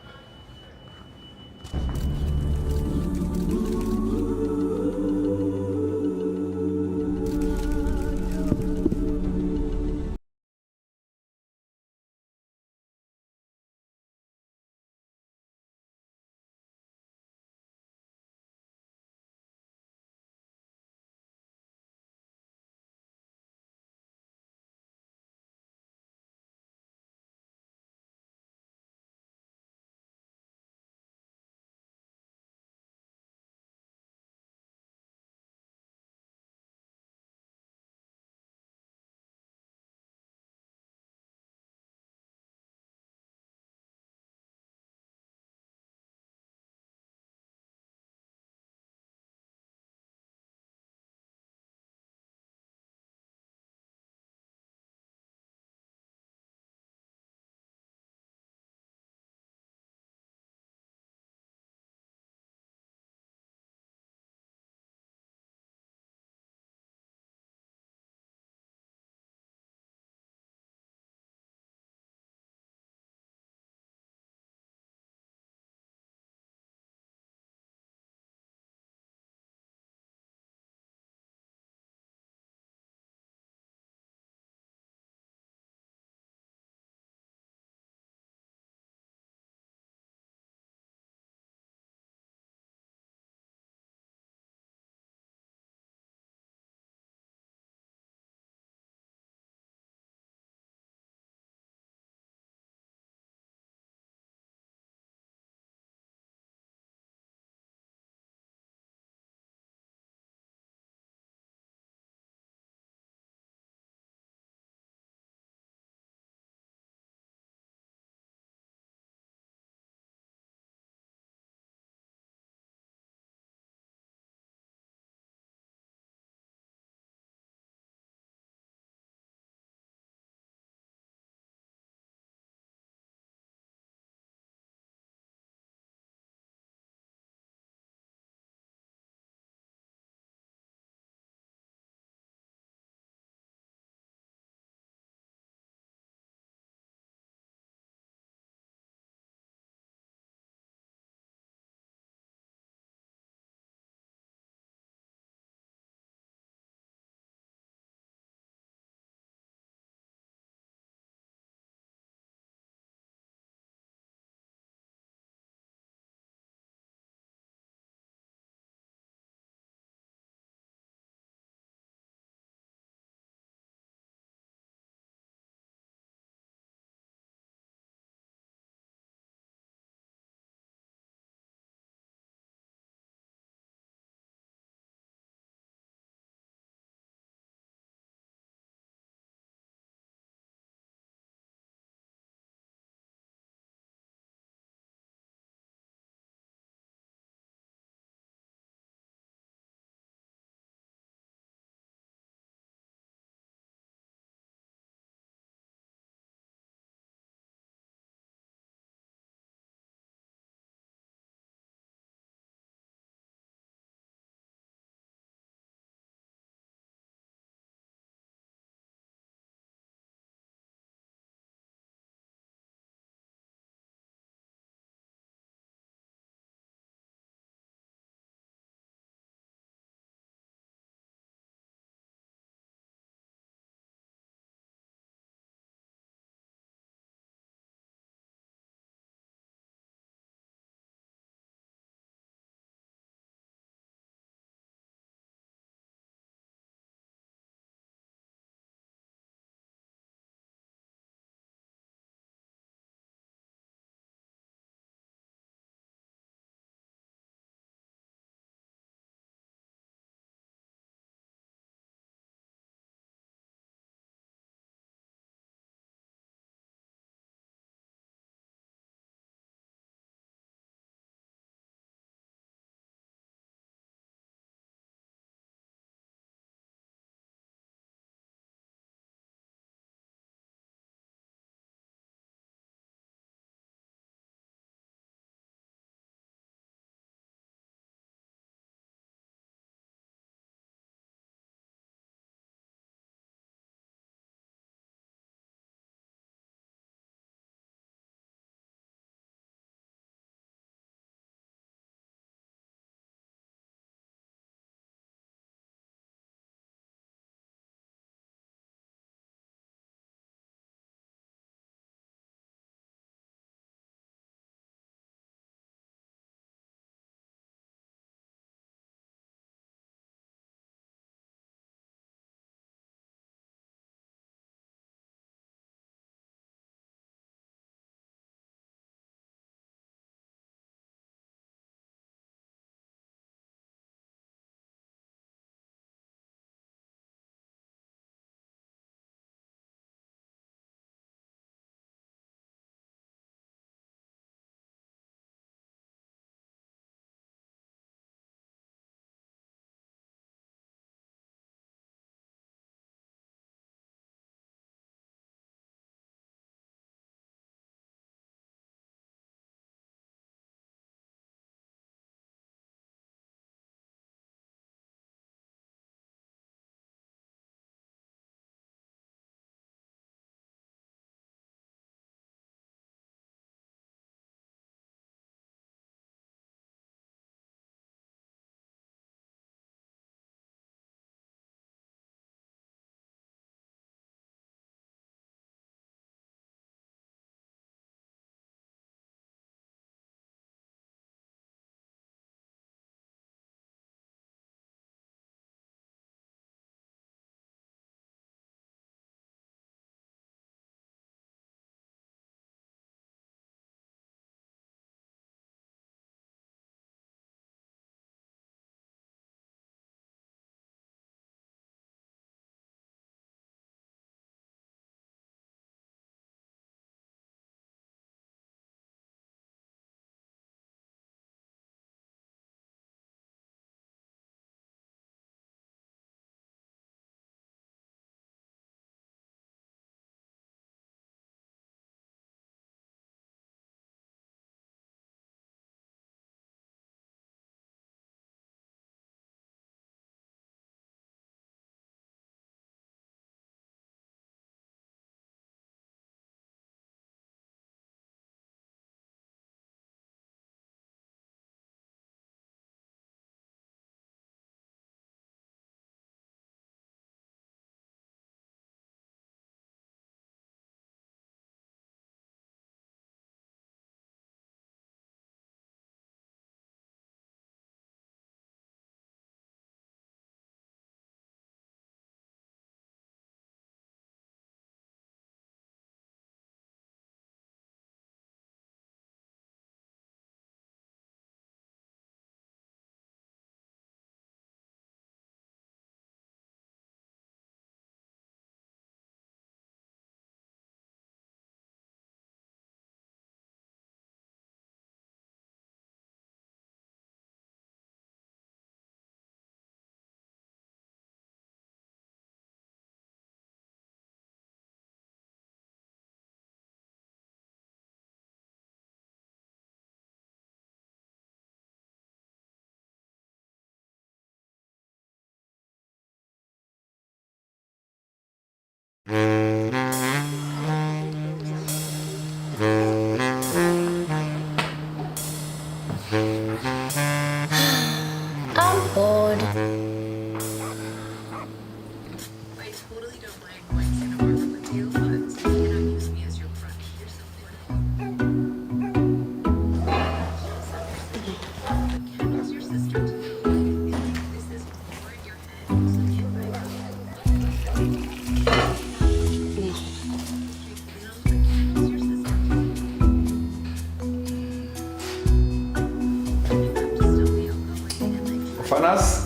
Fanas,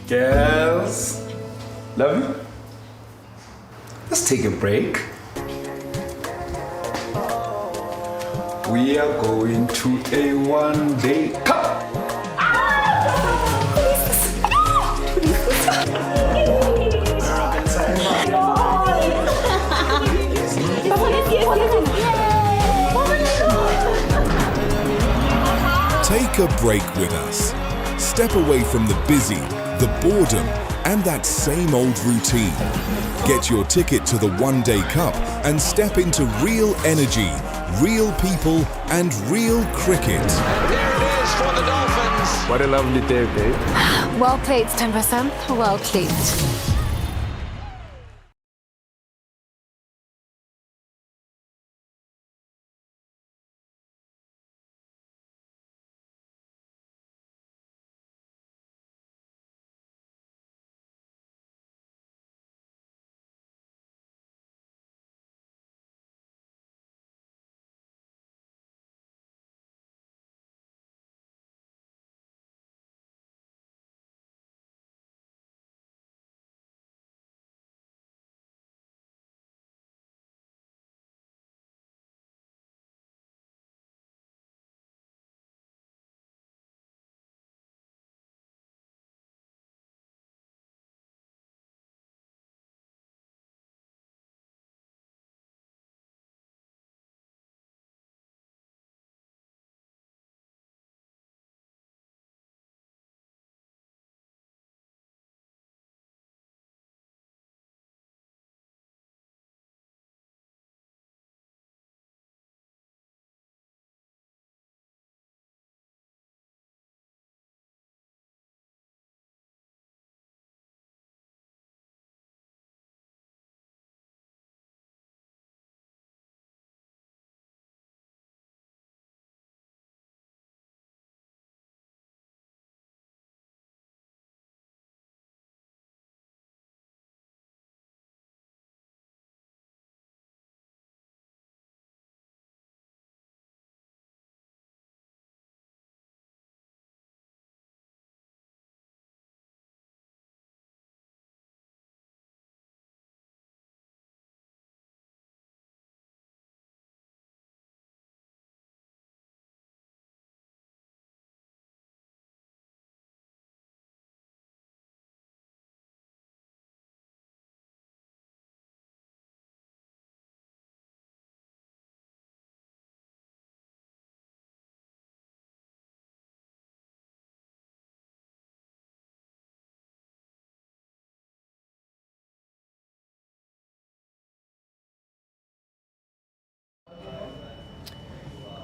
girls, love you. Let's take a break. We are going to a one-day cup. Take a break with us. Step away from the busy, the boredom, and that same old routine. Get your ticket to the one-day cup and step into real energy, real people, and real cricket. There it is for the Dolphins. What a lovely day, babe. Well played, 10%. Well played.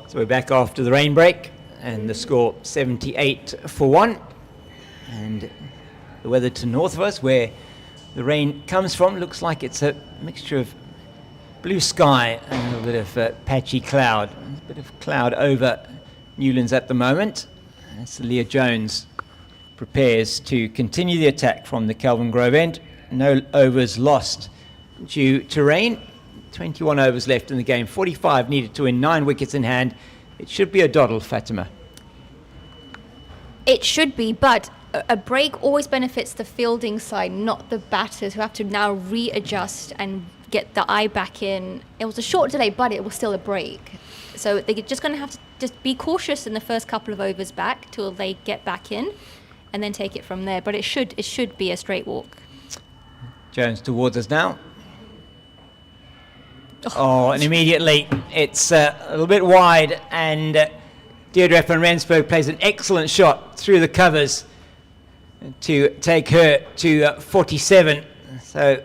So we're back after the rain break, and the score 78-1. And the weather to north of us, where the rain comes from, looks like it's a mixture of blue sky and a little bit of patchy cloud. There's a bit of cloud over Newlands at the moment. As Leah Jones prepares to continue the attack from the Kelvin Grove end. No overs lost due to rain. 21 overs left in the game, 45 needed to win, 9 wickets in hand. It should be a doddle, Fatima. It should be, but a break always benefits the fielding side, not the batters, who have to now readjust and get the eye back in. It was a short delay, but it was still a break. So they're just going to have to just be cautious in the first couple of overs back till they get back in, and then take it from there. But it should be a straight walk. Jones towards us now. Oh, and immediately it's a little bit wide, and Deirdre van Rensburg plays an excellent shot through the covers to take her to 47. So,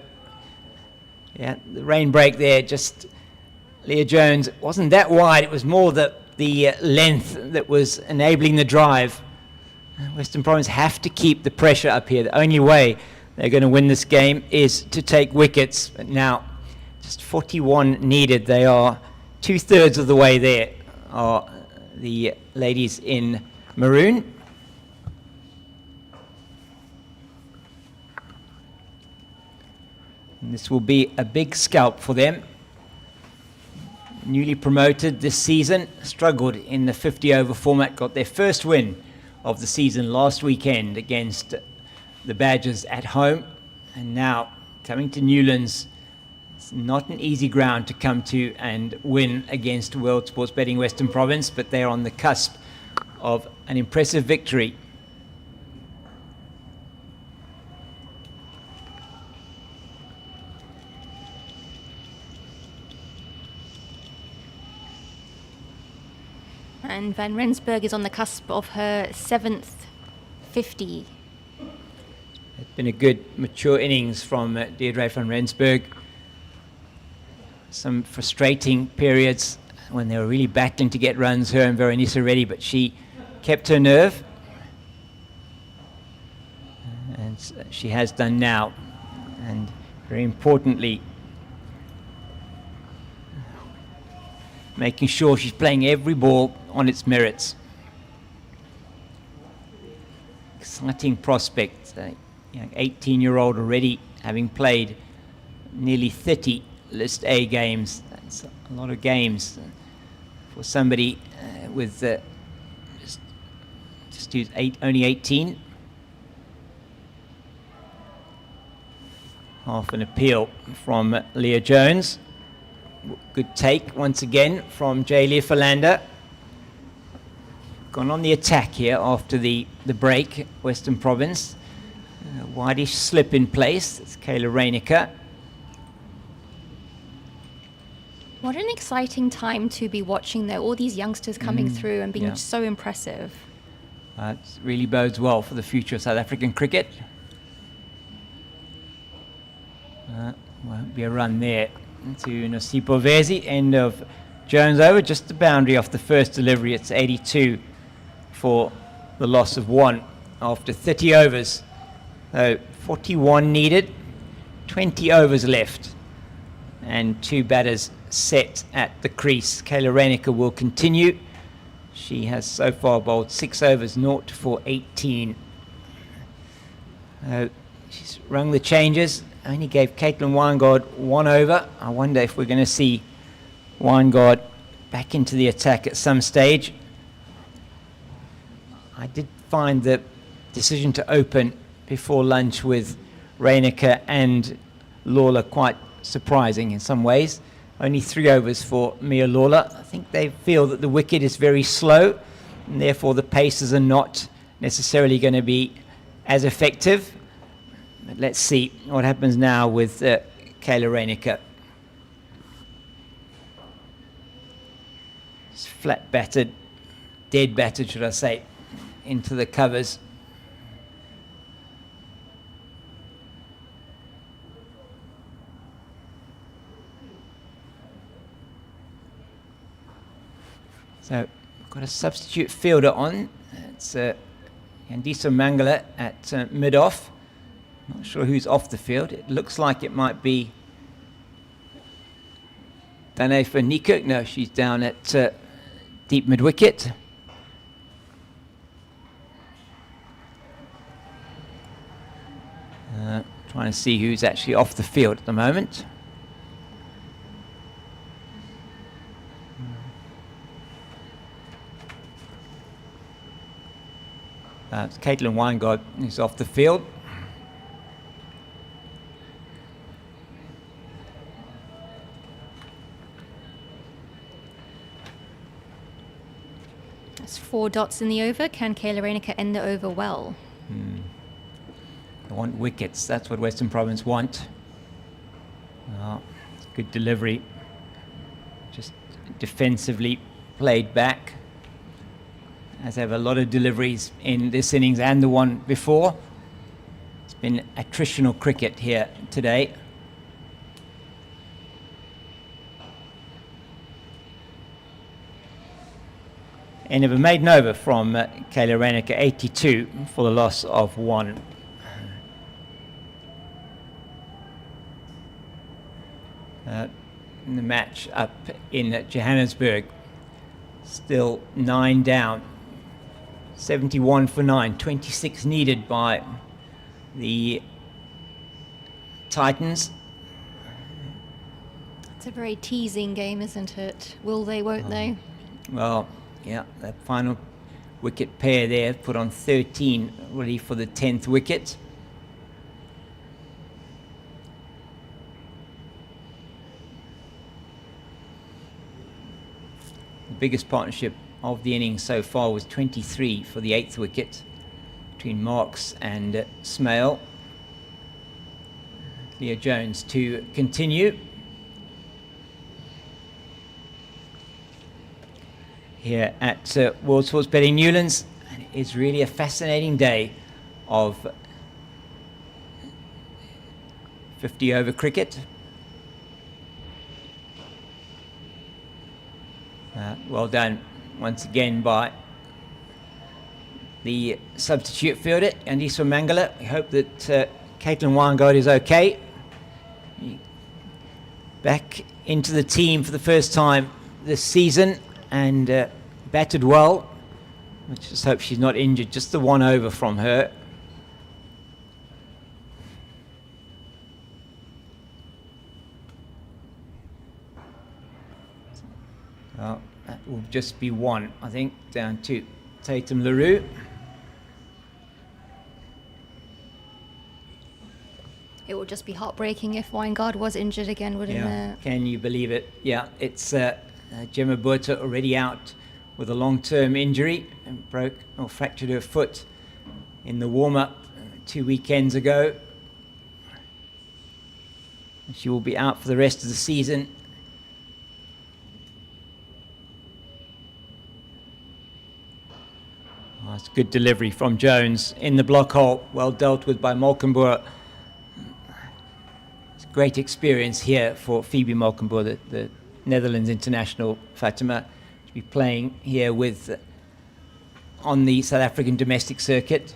yeah, the rain break there, just Leah Jones wasn't that wide. It was more the length that was enabling the drive. Western Province have to keep the pressure up here. The only way they're going to win this game is to take wickets. But now, just 41 needed. They are 2/3 of the way there, are the ladies in maroon. And this will be a big scalp for them. Newly promoted this season, struggled in the 50-over format, got their first win of the season last weekend against the Badgers at home. And now coming to Newlands, it's not an easy ground to come to and win against World Sports Betting Western Province, but they're on the cusp of an impressive victory. And Van Rensburg is on the cusp of her 7th 50. It's been a good, mature innings from Deirdre van Rensburg. Some frustrating periods when they were really battling to get runs, her and Veronisa Reddy, but she kept her nerve. And she has done now. And very importantly, making sure she's playing every ball on its merits. Exciting prospect, a young 18-year-old already having played nearly 30 List A games. That's a lot of games for somebody with just who's only 18. Half an appeal from Leah Jones. Good take once again from Jaylee Philander. Gone on the attack here after the break, Western Province. Wideish slip in place. It's Kayla Reinecker. What an exciting time to be watching there. All these youngsters coming through and being so impressive. It really bodes well for the future of South African cricket. Won't be a run there to Nosipo Vezi. End of Jones over, just the boundary off the first delivery. It's 82 for the loss of 1 after 30 overs. So 41 needed, 20 overs left, and 2 batters set at the crease. Kayla Reinecker will continue. She has so far bowled 6 overs, 0 for 18. She's rung the changes. Only gave Caitlin Weingard 1 over. I wonder if we're going to see Weingard back into the attack at some stage. I did find the decision to open before lunch with Reinecker and Lawler quite surprising in some ways. Only 3 overs for Mia Lawler. I think they feel that the wicket is very slow, and therefore the paces are not necessarily going to be as effective. But let's see what happens now with Kayla Reinecker. It's flat batted, dead batted should I say, into the covers. So we've got a substitute fielder on. It's Yandisa Mangala at mid-off. Not sure who's off the field. It looks like it might be Danefa Nikuk. No, she's down at deep mid-wicket. Trying to see who's actually off the field at the moment. It's Caitlin Weingard who's off the field. That's 4 dots in the over. Can Kayla Reinecker end the over well? They want wickets. That's what Western Province want. Good delivery. Just defensively played back. As they have a lot of deliveries in this innings and the one before. It's been attritional cricket here today. End of a maiden over from Kayla Reinecker, 82 for the loss of 1. in the match up in Johannesburg. Still 9 down. 71 for 9. 26 needed by the Titans. It's a very teasing game, isn't it? Will they, won't they? Well, yeah, that final wicket pair there put on 13 ready for the 10th wicket. The biggest partnership of the innings so far was 23 for the 8th wicket between Marks and Smale. Leo Jones to continue. Here at World Sports Betting Newlands, and it is really a fascinating day of 50 over cricket. Well done once again by the substitute fielder, Andiswa Mangala. We hope that Caitlin Weingart is okay. Back into the team for the first time this season, and batted well. Let's just hope she's not injured. Just the one over from her. Well, that will just be one, I think, down to Tatum LaRue. It would just be heartbreaking if Weingart was injured again, wouldn't it? Can you believe it? Yeah, it's Gemma Burta already out with a long-term injury and broke or fractured her foot in the warm-up 2 weekends ago. She will be out for the rest of the season. Oh, it's good delivery from Jones in the block hole. Well dealt with by Malkenboer. It's great experience here for Phoebe Malkenboer, the Netherlands international, Fatima, to be playing here with on the South African domestic circuit.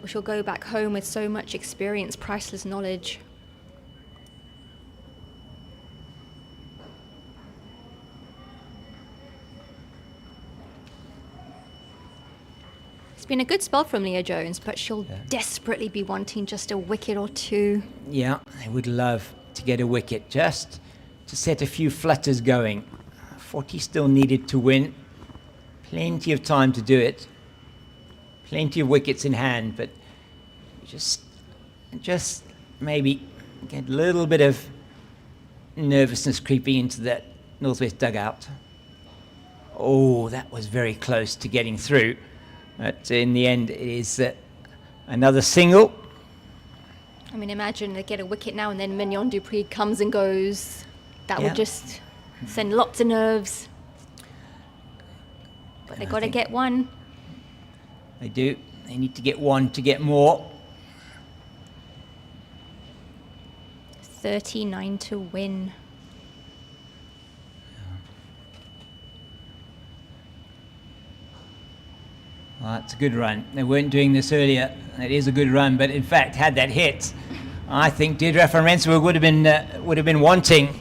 She'll go back home with so much experience, priceless knowledge. It's been a good spell from Leah Jones, but she'll desperately be wanting just a wicket or two. Yeah, they would love to get a wicket, just to set a few flutters going. 40 still needed to win. Plenty of time to do it. Plenty of wickets in hand, but just maybe get a little bit of nervousness creeping into that Northwest dugout. Oh, that was very close to getting through. But in the end, it is another single. I mean, imagine they get a wicket now and then Mignon Dupree comes and goes. That would just send lots of nerves. But they've got to get one. They do. They need to get one to get more. 39 to win. Well, that's a good run. They weren't doing this earlier. It is a good run, but in fact, had that hit, I think Deirdre van Rensburg would have been wanting.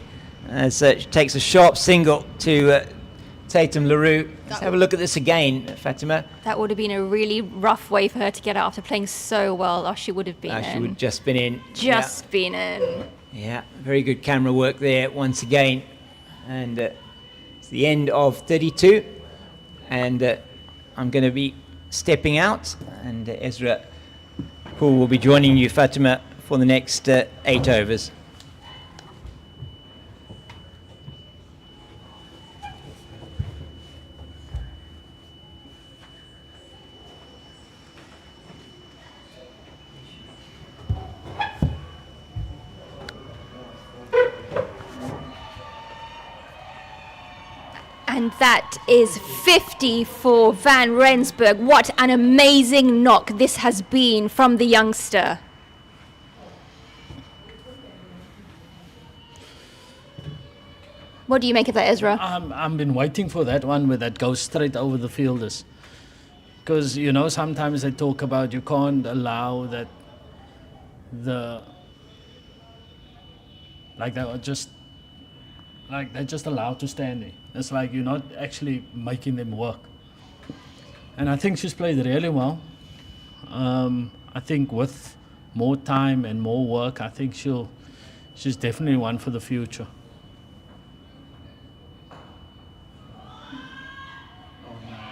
So she takes a sharp single to Tatum LaRue. Let's have a look at this again, Fatima. That would have been a really rough way for her to get out after playing so well. Oh, she would have been in. She would have just been in. Just been in. Yeah, very good camera work there once again. And it's the end of 32. And I'm going to be stepping out. And Ezra Poole will be joining you, Fatima, for the next 8 overs. And that is 50 for Van Rensburg. What an amazing knock this has been from the youngster. What do you make of that, Ezra? I've been waiting for that one where that goes straight over the fielders. Because, you know, sometimes they talk about you can't allow that they're just allowed to stand there. It's like you're not actually making them work. And I think she's played really well. I think with more time and more work, I think she's definitely one for the future.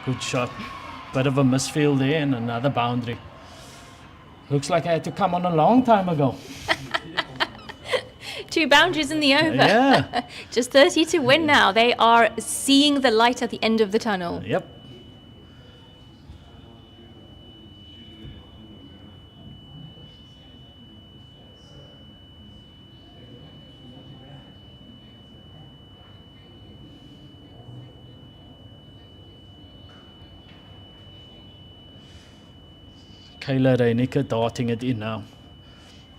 Good shot. Bit of a misfield there and another boundary. Looks like I had to come on a long time ago. 2 boundaries in the over. Yeah. Just 30 to win now. They are seeing the light at the end of the tunnel. Yep. Kayla Reinicke darting it in now.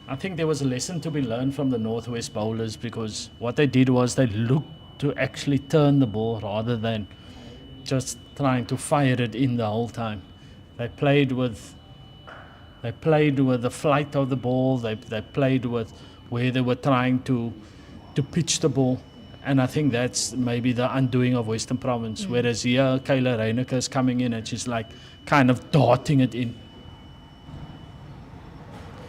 I think there was a lesson to be learned from the Northwest bowlers, because what they did was they looked to actually turn the ball rather than just trying to fire it in the whole time. They played with the flight of the ball. They played with where they were trying to pitch the ball. And I think that's maybe the undoing of Western Province. Whereas here, Kayla Reinicke is coming in and she's like kind of darting it in.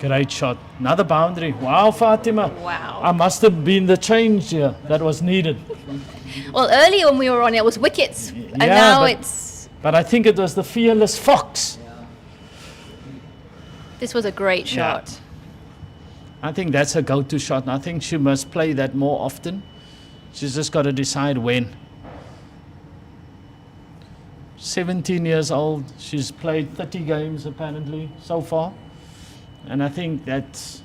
Great shot. Another boundary. Wow, Fatima. Wow. I must have been the change here that was needed. Well, earlier when we were on, it was wickets. And Yeah, now but- it's... But I think it was the fearless fox. This was a great shot. I think that's her go-to shot. And I think she must play that more often. She's just got to decide when. 17 years old. She's played 30 games apparently so far. And I think that's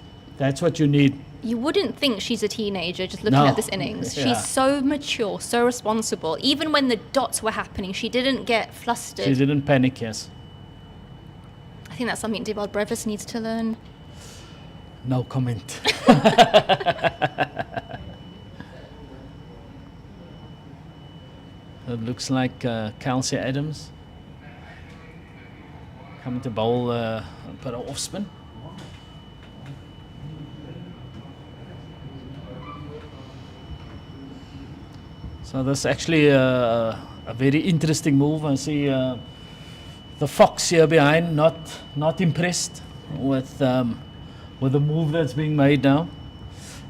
what you need. You wouldn't think she's a teenager just looking No. at this innings. Yeah. She's so mature, so responsible. Even when the dots were happening, she didn't get flustered. She didn't panic, yes. I think that's something Dewald Brevis needs to learn. No comment. It looks like Kelsey Adams coming to bowl a bit of off spin. So that's actually a very interesting move. I see the fox here behind not impressed with the move that's being made now.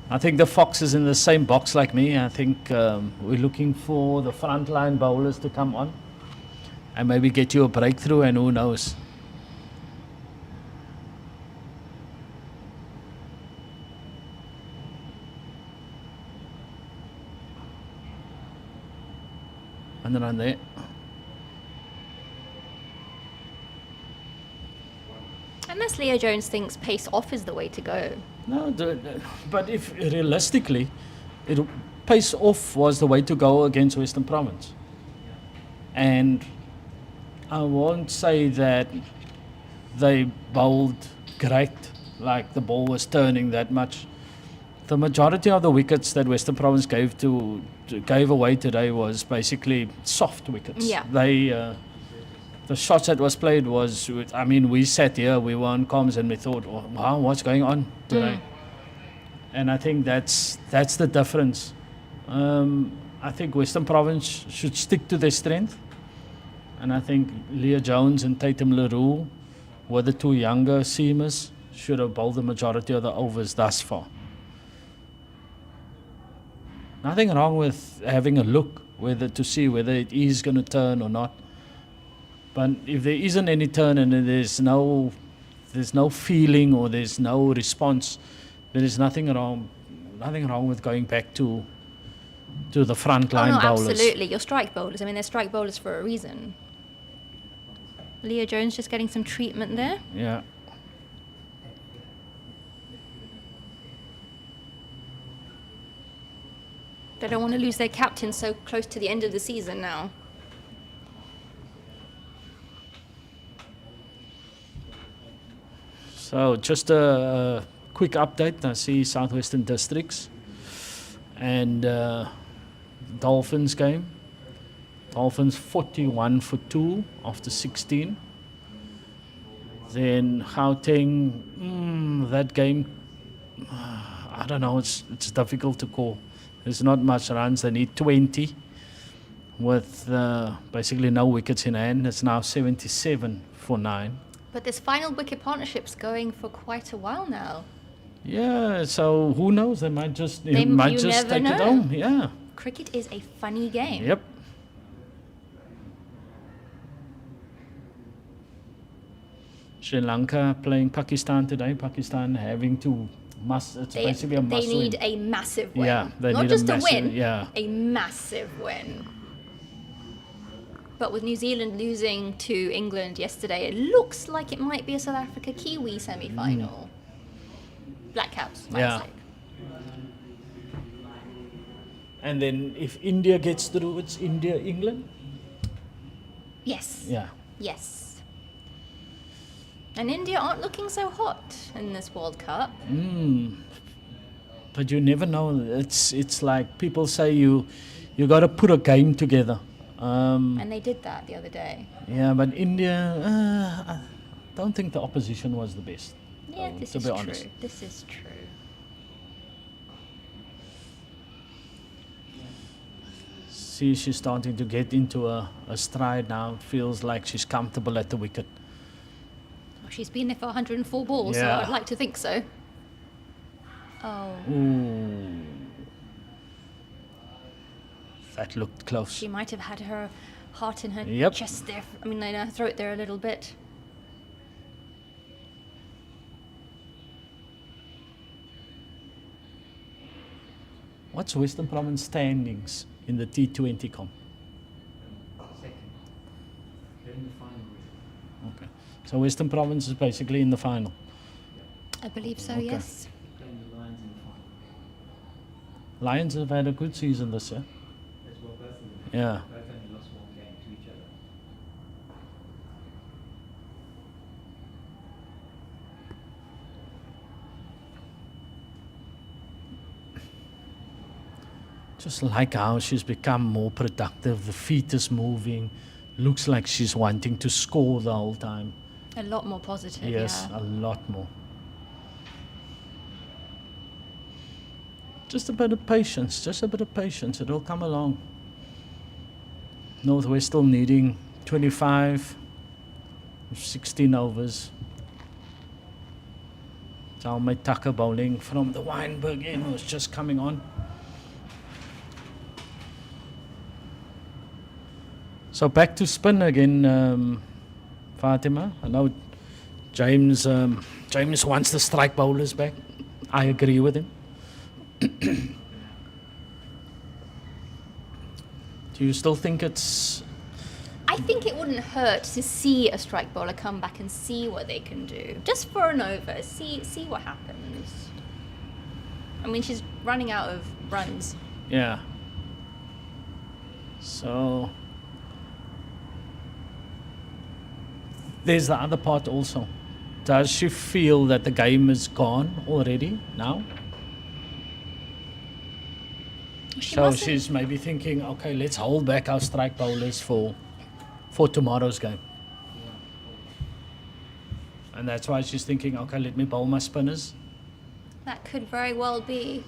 I think the fox is in the same box like me. I think we're looking for the frontline bowlers to come on and maybe get you a breakthrough, and who knows. And then on there. Unless Leah Jones thinks pace off is the way to go. No, but if realistically, pace off was the way to go against Western Province. And I won't say that they bowled great, like the ball was turning that much. The majority of the wickets that Western Province gave away today was basically soft wickets. Yeah. The shots that was played was, we sat here, we were on comms and we thought, oh, wow, what's going on today? And I think that's the difference. I think Western Province should stick to their strength. And I think Leah Jones and Tatum LaRue were the two younger seamers, should have bowled the majority of the overs thus far. Nothing wrong with having a look to see whether it is going to turn or not. But if there isn't any turn and there's no feeling or there's no response, there is nothing wrong with going back to the front line bowlers. Absolutely. Your strike bowlers. They're strike bowlers for a reason. Leah Jones just getting some treatment there. Yeah. They don't want to lose their captain so close to the end of the season now. So just a quick update. I see Southwestern Districts and Dolphins game. Dolphins 41 for 2 after 16. Then Gauteng, that game, I don't know, it's difficult to call. There's not much runs. They need 20 with basically no wickets in hand. It's now 77 for 9. But this final wicket partnership's going for quite a while now. Yeah, so who knows? They might just take never know. it home. Yeah. Cricket is a funny game. Yep. Sri Lanka playing Pakistan today. Pakistan having to it's basically a must They need win. a massive win. Yeah, they Not need just a a massive, win, yeah. a massive win. But with New Zealand losing to England yesterday, it looks like it might be a South Africa-Kiwi semi-final. Black Caps, my mistake. And then if India gets through, it's India-England? Yes. Yeah. Yes. And India aren't looking so hot in this World Cup. But you never know. It's like people say you got to put a game together. And they did that the other day. Yeah, but India, I don't think the opposition was the best. Yeah, this to is be true. honest. This is true. See, she's starting to get into a stride now. Feels like she's comfortable at the wicket. Well, she's been there for 104 balls, so Yeah. I'd like to think so. Oh. Ooh. That looked close. She might have had her heart in her Yep. chest there. I mean, in her throat there a little bit. What's Western Province standings in the T20 comp? Second. They're in the final. Okay. So Western Province is basically in the final. I believe so, Okay. yes. Playing the Lions in the final. Lions have had a good season this year. As well, both of them. Yeah. Both only lost one game to each other. Just like how she's become more productive, the feet is moving, looks like she's wanting to score the whole time. A lot more positive, Yes, yeah. a lot more. Just a bit of patience, it'll come along. Northwest still needing 25, 16 overs. Talmay Tucker bowling from the Weinberg end who's just coming on. So back to spin again, Fatima. I know James wants the strike bowlers back. I agree with him. Do you still think it's... I think it wouldn't hurt to see a strike bowler come back and see what they can do. Just for an over, see what happens. I mean, she's running out of runs. Yeah. So... there's the other part also. Does she feel that the game is gone already now? So she's maybe thinking, okay, let's hold back our strike bowlers for tomorrow's game. And that's why she's thinking, okay, let me bowl my spinners. That could very well be.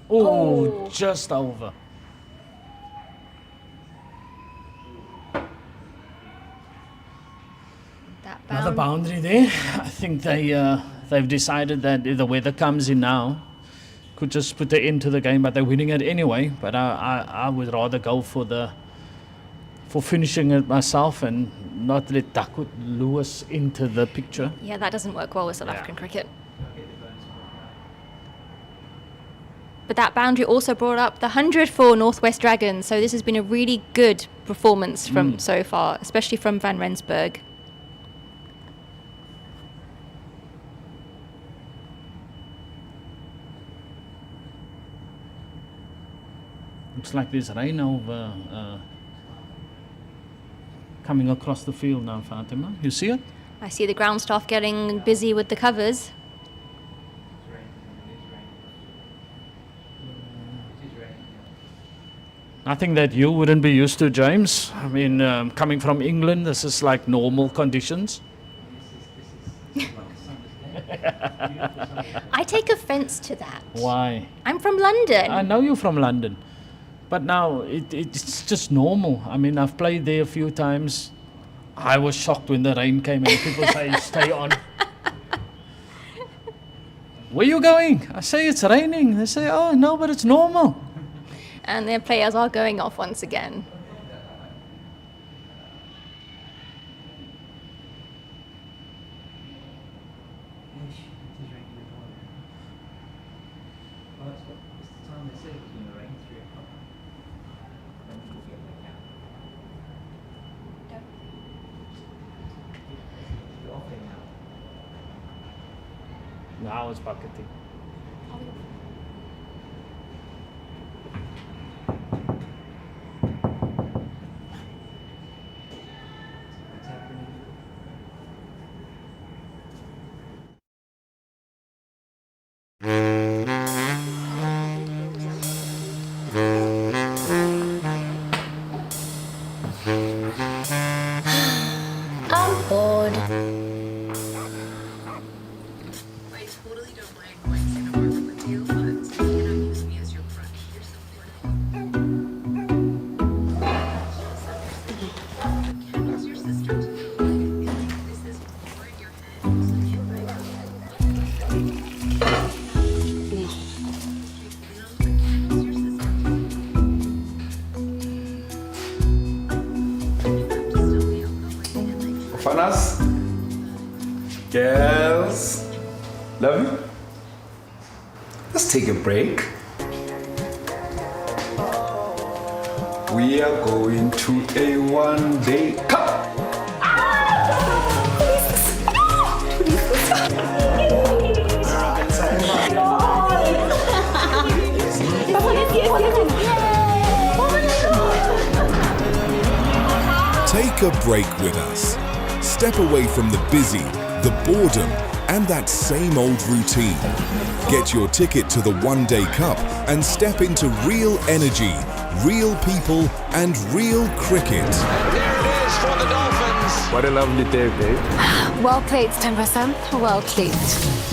Oh, just over. Another boundary there. I think they've decided that if the weather comes in now, could just put the end to the game, but they're winning it anyway. But I would rather go for finishing it myself and not let Duckwood Lewis into the picture. Yeah, that doesn't work well with South African cricket. But that boundary also brought up the 100 for Northwest Dragons. So this has been a really good performance from so far, especially from Van Rensburg. Looks like there's rain over coming across the field now, Fatima. You see it? I see the ground staff getting busy with the covers. Nothing that you wouldn't be used to, James. I mean, coming from England, this is like normal conditions. This is I take offence to that. Why? I'm from London. I know you're from London, but now it's just normal. I mean, I've played there a few times. I was shocked when the rain came and people say, stay on. Where you going? I say, it's raining. They say, oh, no, but it's normal. And their players are going off once again. Now it's bucketing. I'm bored. Fanas, girls, love you. Let's take a break. We are going to a one-day cup. Take a break with us. Step away from the busy, the boredom, and that same old routine. Get your ticket to the One Day Cup and step into real energy, real people, and real cricket. There it is for the Dolphins. What a lovely day, babe. Well played, 10%. Well played.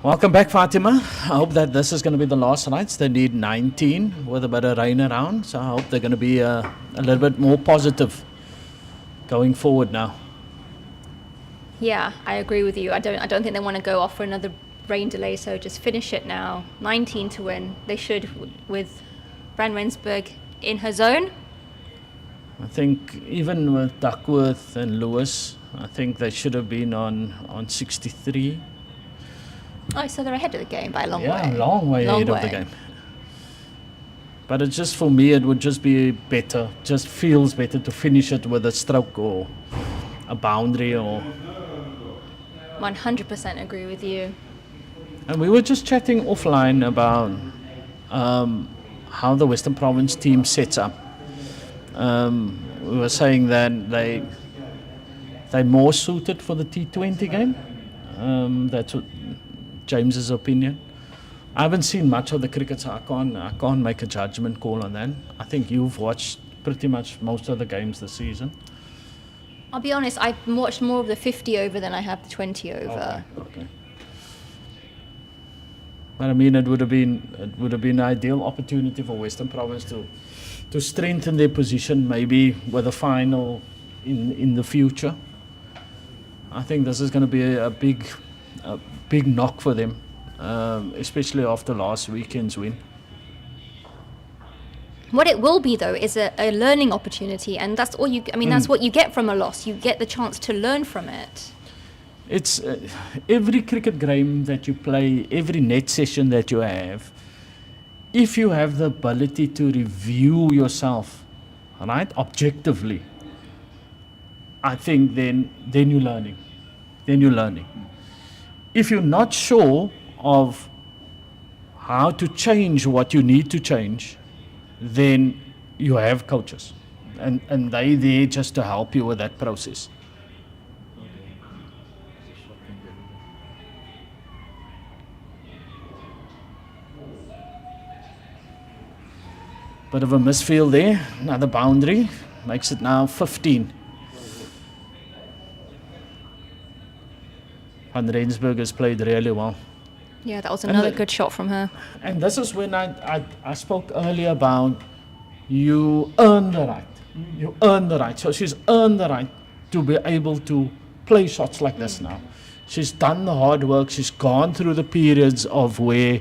Welcome back, Fatima. I hope that this is going to be the last nights. They need 19 with a bit of rain around, so I hope they're going to be a little bit more positive going forward now. Yeah, I agree with you. I don't think they want to go off for another rain delay, so just finish it now. 19 to win. They should, with Van Rensburg in her zone. I think even with Duckworth and Lewis, I think they should have been on 63. Oh, so they're ahead of the game by a long way. Yeah, long way ahead of the game. But it's just, for me, it would just be better, just feels better to finish it with a stroke or a boundary or... 100% agree with you. And we were just chatting offline about how the Western Province team sets up. We were saying that they're more suited for the T20 game. That's what James's opinion. I haven't seen much of the cricket, so I can't make a judgment call on that. I think you've watched pretty much most of the games this season. I'll be honest, I've watched more of the 50 over than I have the 20 over. Okay. But I mean, it would have been an ideal opportunity for Western Province to strengthen their position, maybe with a final in the future. I think this is going to be a big knock for them, especially after last weekend's win. What it will be, though, is a learning opportunity, and that's all that's what you get from a loss. You get the chance to learn from it. It's every cricket game that you play, every net session that you have, if you have the ability to review yourself, right, objectively, I think then you're learning. If you're not sure of how to change what you need to change, then you have coaches, and they're there just to help you with that process. Bit of a misfield there, another boundary, makes it now 15. Van Rensburg has played really well. Yeah, that was another good shot from her. And this is when I spoke earlier about you earn the right. You earn the right. So she's earned the right to be able to play shots like this now. She's done the hard work. She's gone through the periods of where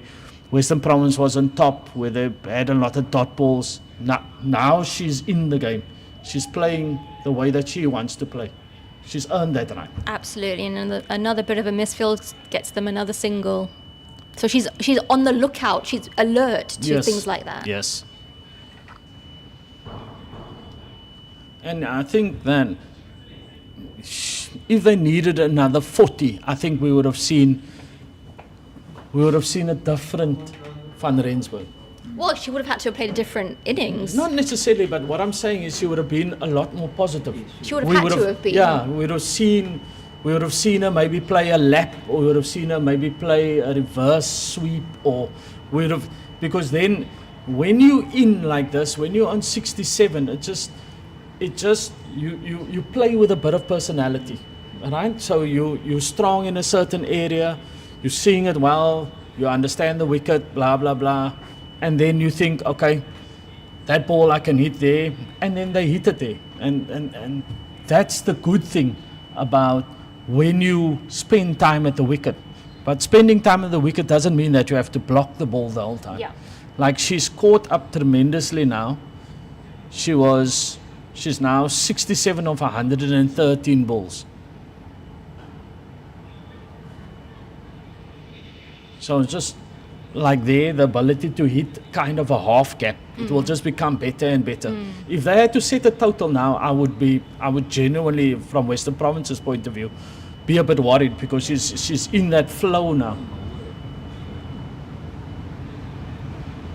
Western Province was on top, where they had a lot of dot balls. Now she's in the game. She's playing the way that she wants to play. She's earned that right. Absolutely, and another bit of a misfield gets them another single. So she's on the lookout. She's alert to things like that. Yes. And I think then, if they needed another 40, I think we would have seen a different Van Rensburg. Well, she would have had to have played a different innings. Not necessarily, but what I'm saying is she would have been a lot more positive. She would have had to have been. Yeah, we would have seen her maybe play a lap, or we would have seen her maybe play a reverse sweep, or we would have, because then when you in like this, when you're on 67, it just you play with a bit of personality, right? So you're strong in a certain area, you're seeing it well, you understand the wicket, blah blah blah, and then you think, okay, that ball I can hit there, and then they hit it there, and that's the good thing about when you spend time at the wicket. But spending time at the wicket doesn't mean that you have to block the ball the whole time. Yeah. Like, she's caught up tremendously now. She's now 67 of 113 balls. So it's just like there, the ability to hit kind of a half gap, it will just become better and better. If they had to set a total now, I would genuinely, from Western Province's point of view, be a bit worried, because she's in that flow now.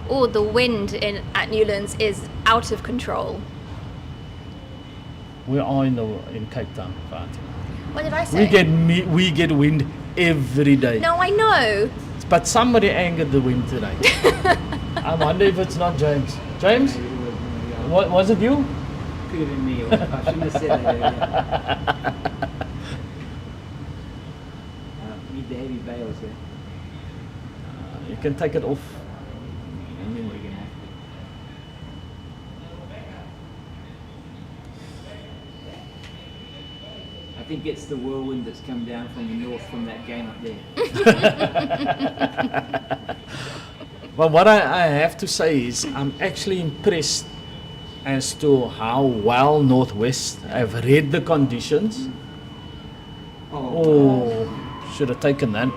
Oh, the wind at Newlands is out of control. We are in Cape Town, Fatima. What did I say? We get wind every day. No, I know. But somebody angered the wind today. I wonder if it's not James. James? What, was it you? Could have been me. I shouldn't have said that. Meet the heavy bales here. You can take it off. I think it's the whirlwind that's come down from the north from that game up there. Well, what I have to say is I'm actually impressed as to how well Northwest have read the conditions. Oh, should have taken that.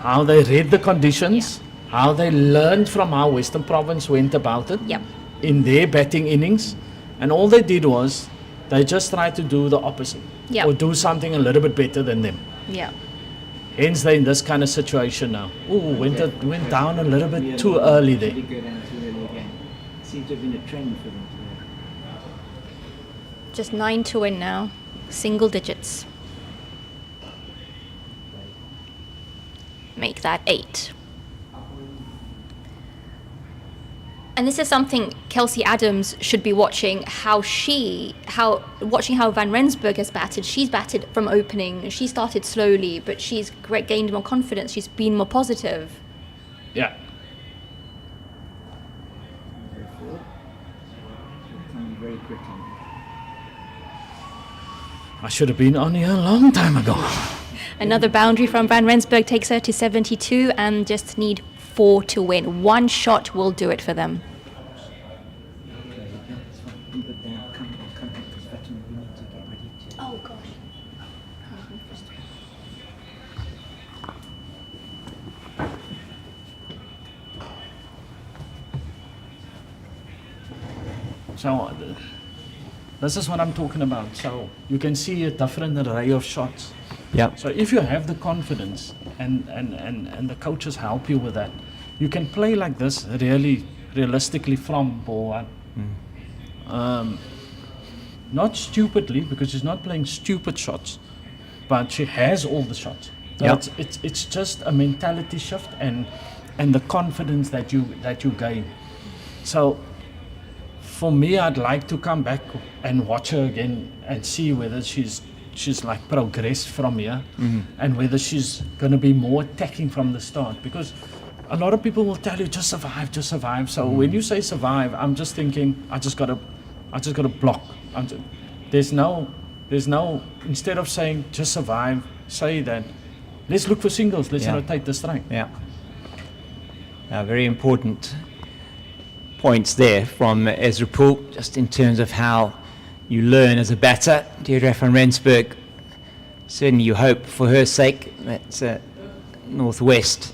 How they read the conditions, how they learned from how Western Province went about it in their batting innings, and all they did was they just tried to do the opposite or do something a little bit better than them. Hence they're in this kind of situation now. Ooh, went down a little bit too early there. Seems to have been a trend for them today. Just 9 to win now, single digits. Make that 8. And this is something Kelsey Adams should be watching, watching how Van Rensburg has batted. She's batted from opening. She started slowly, but she's gained more confidence. She's been more positive. Yeah. Very quickly. I should have been on here a long time ago. Another boundary from Van Rensburg takes her to 72 and just need 4 to win. One shot will do it for them. Oh gosh. So this is what I'm talking about. So you can see a different array of shots. Yeah. So if you have the confidence and the coaches help you with that, you can play like this really realistically from ball one. Not stupidly, because she's not playing stupid shots, but she has all the shots. So it's just a mentality shift and the confidence that you gain. So for me, I'd like to come back and watch her again and see whether she's like progressed from here and whether she's going to be more attacking from the start, because a lot of people will tell you just survive. So when you say survive, I'm just thinking I just got to block. There's no instead of saying just survive, say that let's look for singles, let's rotate the strike. Very important points there from Ezra Poole, just in terms of how you learn as a batter. Deirdre van Rensburg, certainly you hope for her sake that Northwest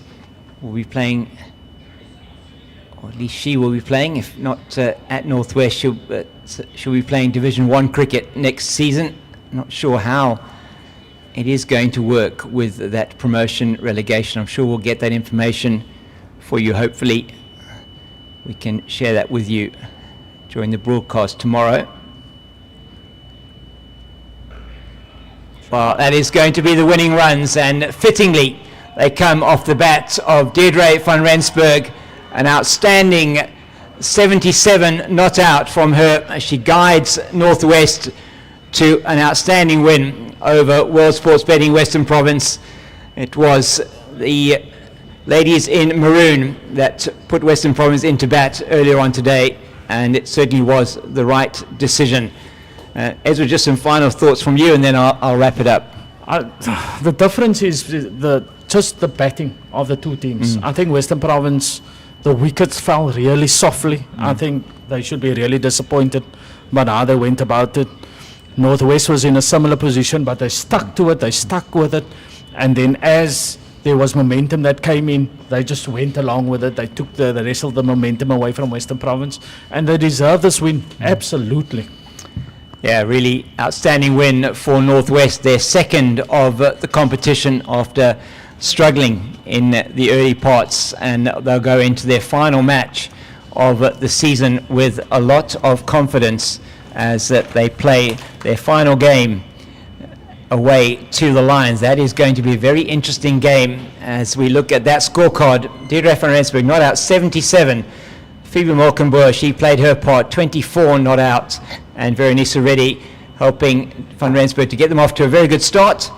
will be playing, or at least she will be playing, if not at Northwest, she'll be playing Division 1 cricket next season. Not sure how it is going to work with that promotion relegation. I'm sure we'll get that information for you. Hopefully we can share that with you during the broadcast tomorrow. Well, that is going to be the winning runs, and fittingly they come off the bat of Deirdre van Rensburg. An outstanding 77 not out from her as she guides Northwest to an outstanding win over World Sports Betting Western Province. It was the ladies in maroon that put Western Province into bat earlier on today, and it certainly was the right decision. Ezra, just some final thoughts from you, and then I'll wrap it up. The difference is just the batting of the two teams. I think Western Province, the wickets fell really softly. I think they should be really disappointed about how they went about it. Northwest was in a similar position, but they stuck to it, they stuck with it, and then as there was momentum that came in, they just went along with it. They took the rest of the momentum away from Western Province, and they deserve this win, absolutely. Yeah, really outstanding win for Northwest, their second of the competition after struggling in the early parts, and they'll go into their final match of the season with a lot of confidence as they play their final game away to the Lions. That is going to be a very interesting game as we look at that scorecard. Deirdre van Rensburg not out, 77. Phoebe Molkenboer, she played her part, 24 not out, and Veronisa Reddy helping van Rensburg to get them off to a very good start.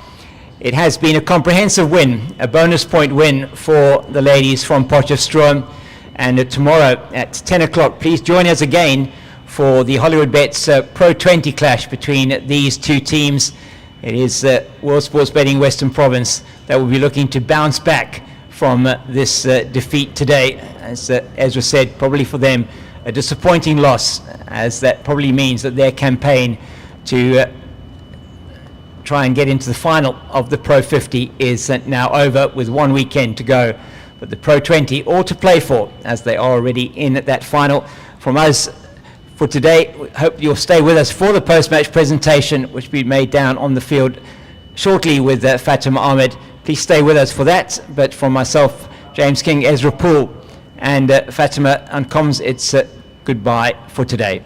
It has been a comprehensive win, a bonus point win for the ladies from Potchefstroom. And tomorrow at 10 o'clock, please join us again for the Hollywoodbets Pro50 clash between these two teams. It is World Sports Betting Western Province that will be looking to bounce back from this defeat today. As Ezra said, probably for them a disappointing loss, as that probably means that their campaign to try and get into the final of the Pro50 is now over, with one weekend to go. But the Pro20 all to play for, as they are already in at that final. From us for today, we hope you'll stay with us for the post-match presentation, which will be made down on the field shortly with Fatima Ahmed. Please stay with us for that. But from myself, James King, Ezra Poole, and Fatima on comms, it's goodbye for today.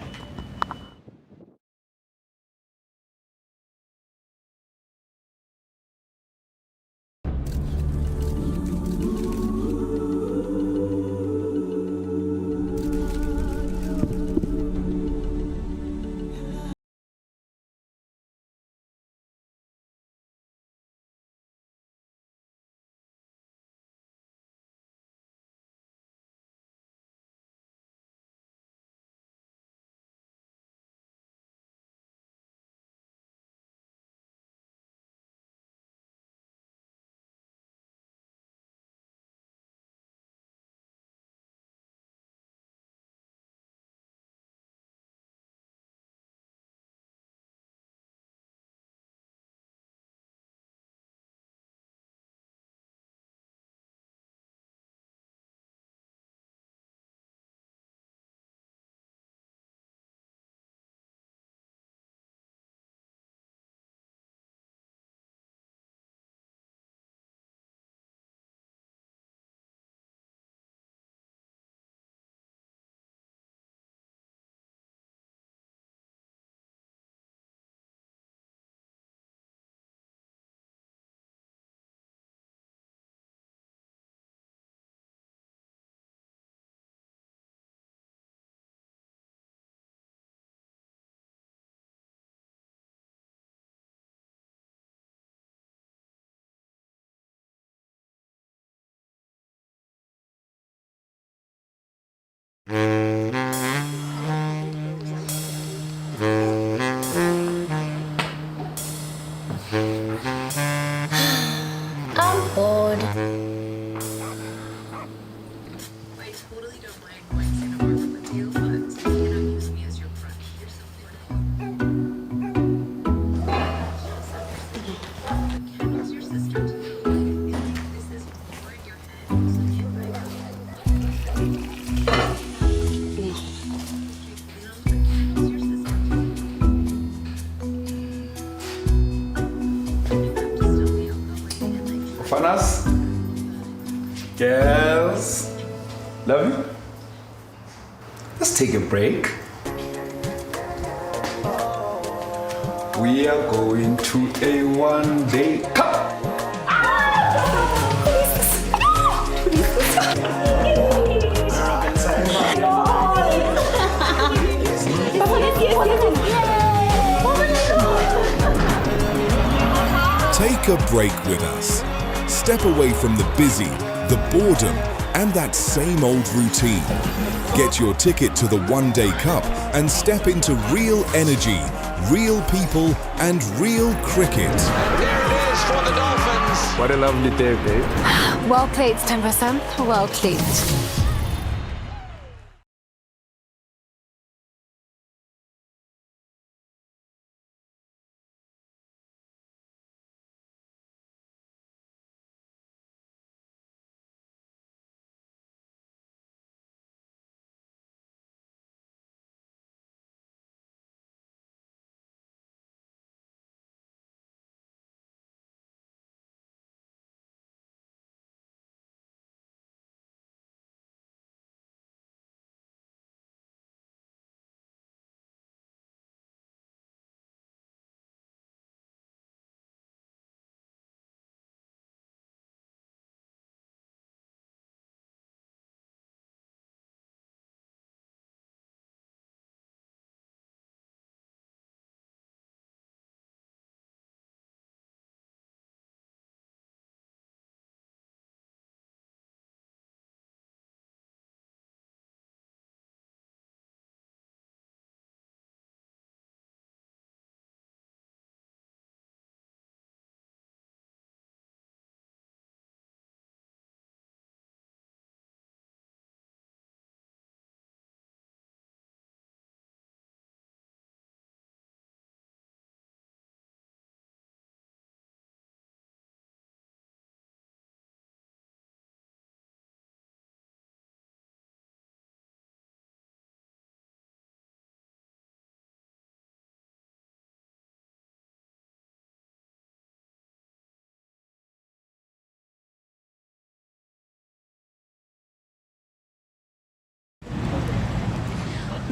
I'm bored. Fanas, girls, love you. Let's take a break. We are going to a one-day cup. Take a break with us. Step away from the busy, the boredom, and that same old routine. Get your ticket to the One-Day Cup and step into real energy, real people, and real cricket. And there it is for the Dolphins. What a lovely day, babe. Well played, 10%. Well played.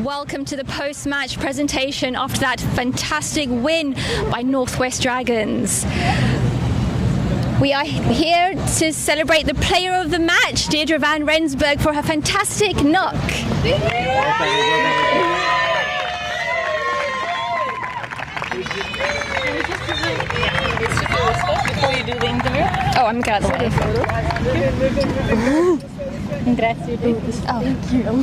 Welcome to the post-match presentation after that fantastic win by Northwest Dragons. We are here to celebrate the player of the match, Deirdre van Rensburg, for her fantastic knock. Before you do the interview? Oh, I'm glad. Grazie. Oh, thank you.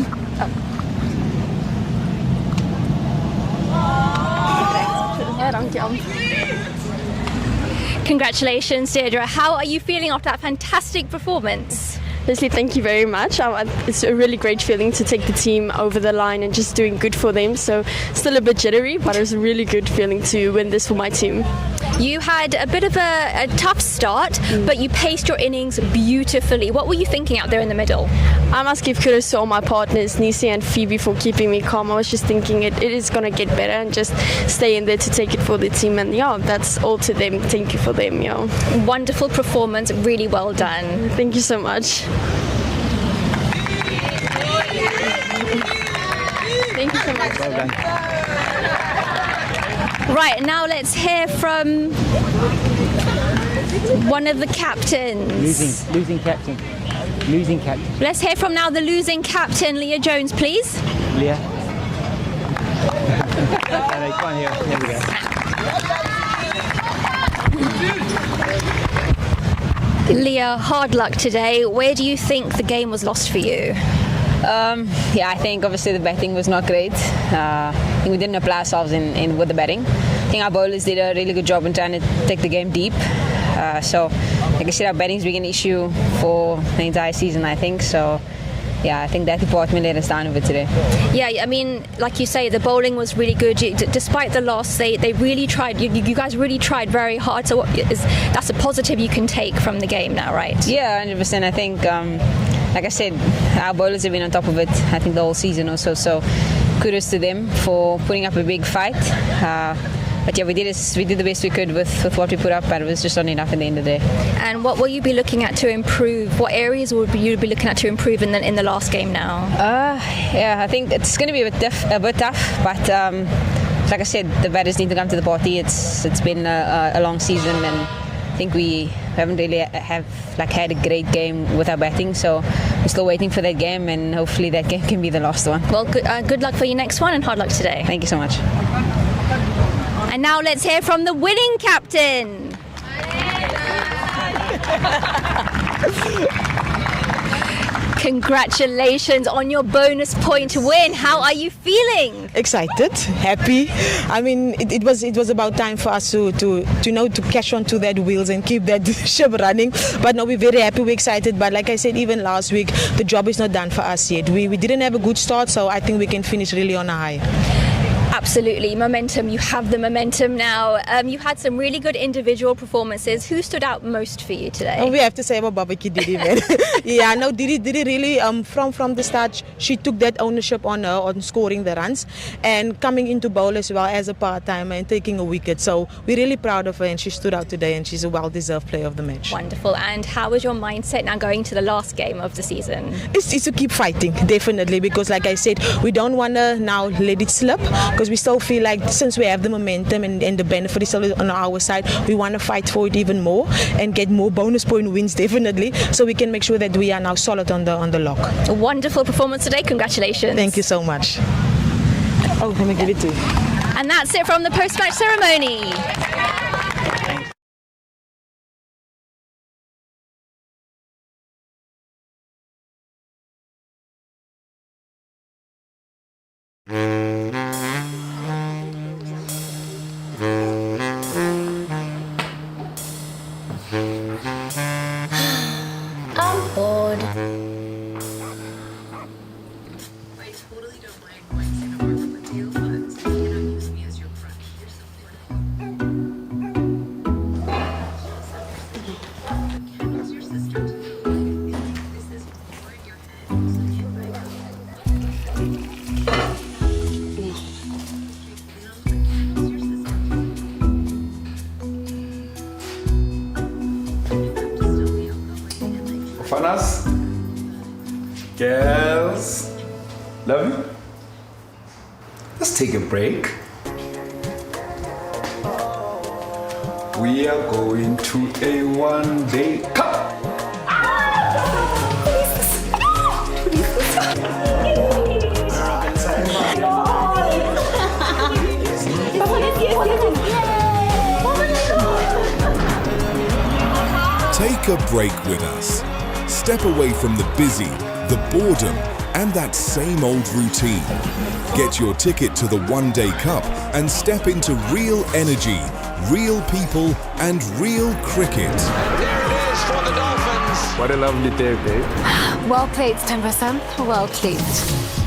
Congratulations, Deirdre. How are you feeling after that fantastic performance? Firstly, thank you very much. It's a really great feeling to take the team over the line and just doing good for them. So still a bit jittery, but it was a really good feeling to win this for my team. You had a bit of a tough start, but you paced your innings beautifully. What were you thinking out there in the middle? I must give kudos to all my partners, Nisi and Phoebe, for keeping me calm. I was just thinking it is going to get better and just stay in there to take it for the team. And yeah, that's all to them. Thank you for them. Yeah. Wonderful performance. Really well done. Thank you so much. Thank you so much. Well done. Right, now let's hear from one of the captains. Losing captain. Losing captain. Let's hear from now the losing captain, Leah Jones, please. Leah. They can't hear us. There we go. Leah, hard luck today. Where do you think the game was lost for you? I think obviously the batting was not great. I think we didn't apply ourselves in with the batting. I think our bowlers did a really good job in trying to take the game deep. So, like I said, our batting's been an issue for the entire season, I think. So, yeah, I think that department let us down a bit today. Yeah, I mean, like you say, the bowling was really good. Despite the loss, they really tried. You guys really tried very hard. So that's a positive you can take from the game now, right? Yeah, 100%. I think, like I said, our bowlers have been on top of it, I think, the whole season also. So kudos to them for putting up a big fight. But yeah, we did the best we could with what we put up, but it was just not enough in the end of the day. And what will you be looking at to improve? What areas would you be looking at to improve in the last game now? I think it's going to be a bit tough, but like I said, the batters need to come to the party. It's been a long season, and I think we haven't really had a great game with our batting, so we're still waiting for that game, and hopefully that game can be the last one. Well, good luck for your next one, and hard luck today. Thank you so much. And now let's hear from the winning captain. Congratulations on your bonus point win. How are you feeling? Excited, happy. I mean, it was about time for us to catch on to that wheels and keep that ship running. But no, we're very happy, we're excited. But like I said, even last week, the job is not done for us yet. We didn't have a good start, so I think we can finish really on a high. Absolutely, momentum. You have the momentum now. You had some really good individual performances. Who stood out most for you today? Oh, we have to say about Babaki Didi, man. Yeah, no, Didi really, from the start, she took that ownership on scoring the runs and coming into bowl as well as a part-timer and taking a wicket. So we're really proud of her, and she stood out today, and she's a well-deserved player of the match. Wonderful. And how is your mindset now going to the last game of the season? It's to keep fighting, definitely, because like I said, we don't want to now let it slip, because we still feel like since we have the momentum and the benefit is still on our side, we want to fight for it even more and get more bonus point wins, definitely, so we can make sure that we are now solid on the lock. A wonderful performance today. Congratulations. Thank you so much. Oh, let me give it to you. And that's it from the post-match ceremony. I'm bored. Fanas, girls, love you. Let's take a break. We are going to a one-day cup. Take a break with us. Step away from the busy, the boredom, and that same old routine. Get your ticket to the one-day cup and step into real energy, real people, and real cricket. There it is for the Dolphins. What a lovely day, babe. Well played, 10%. Well played.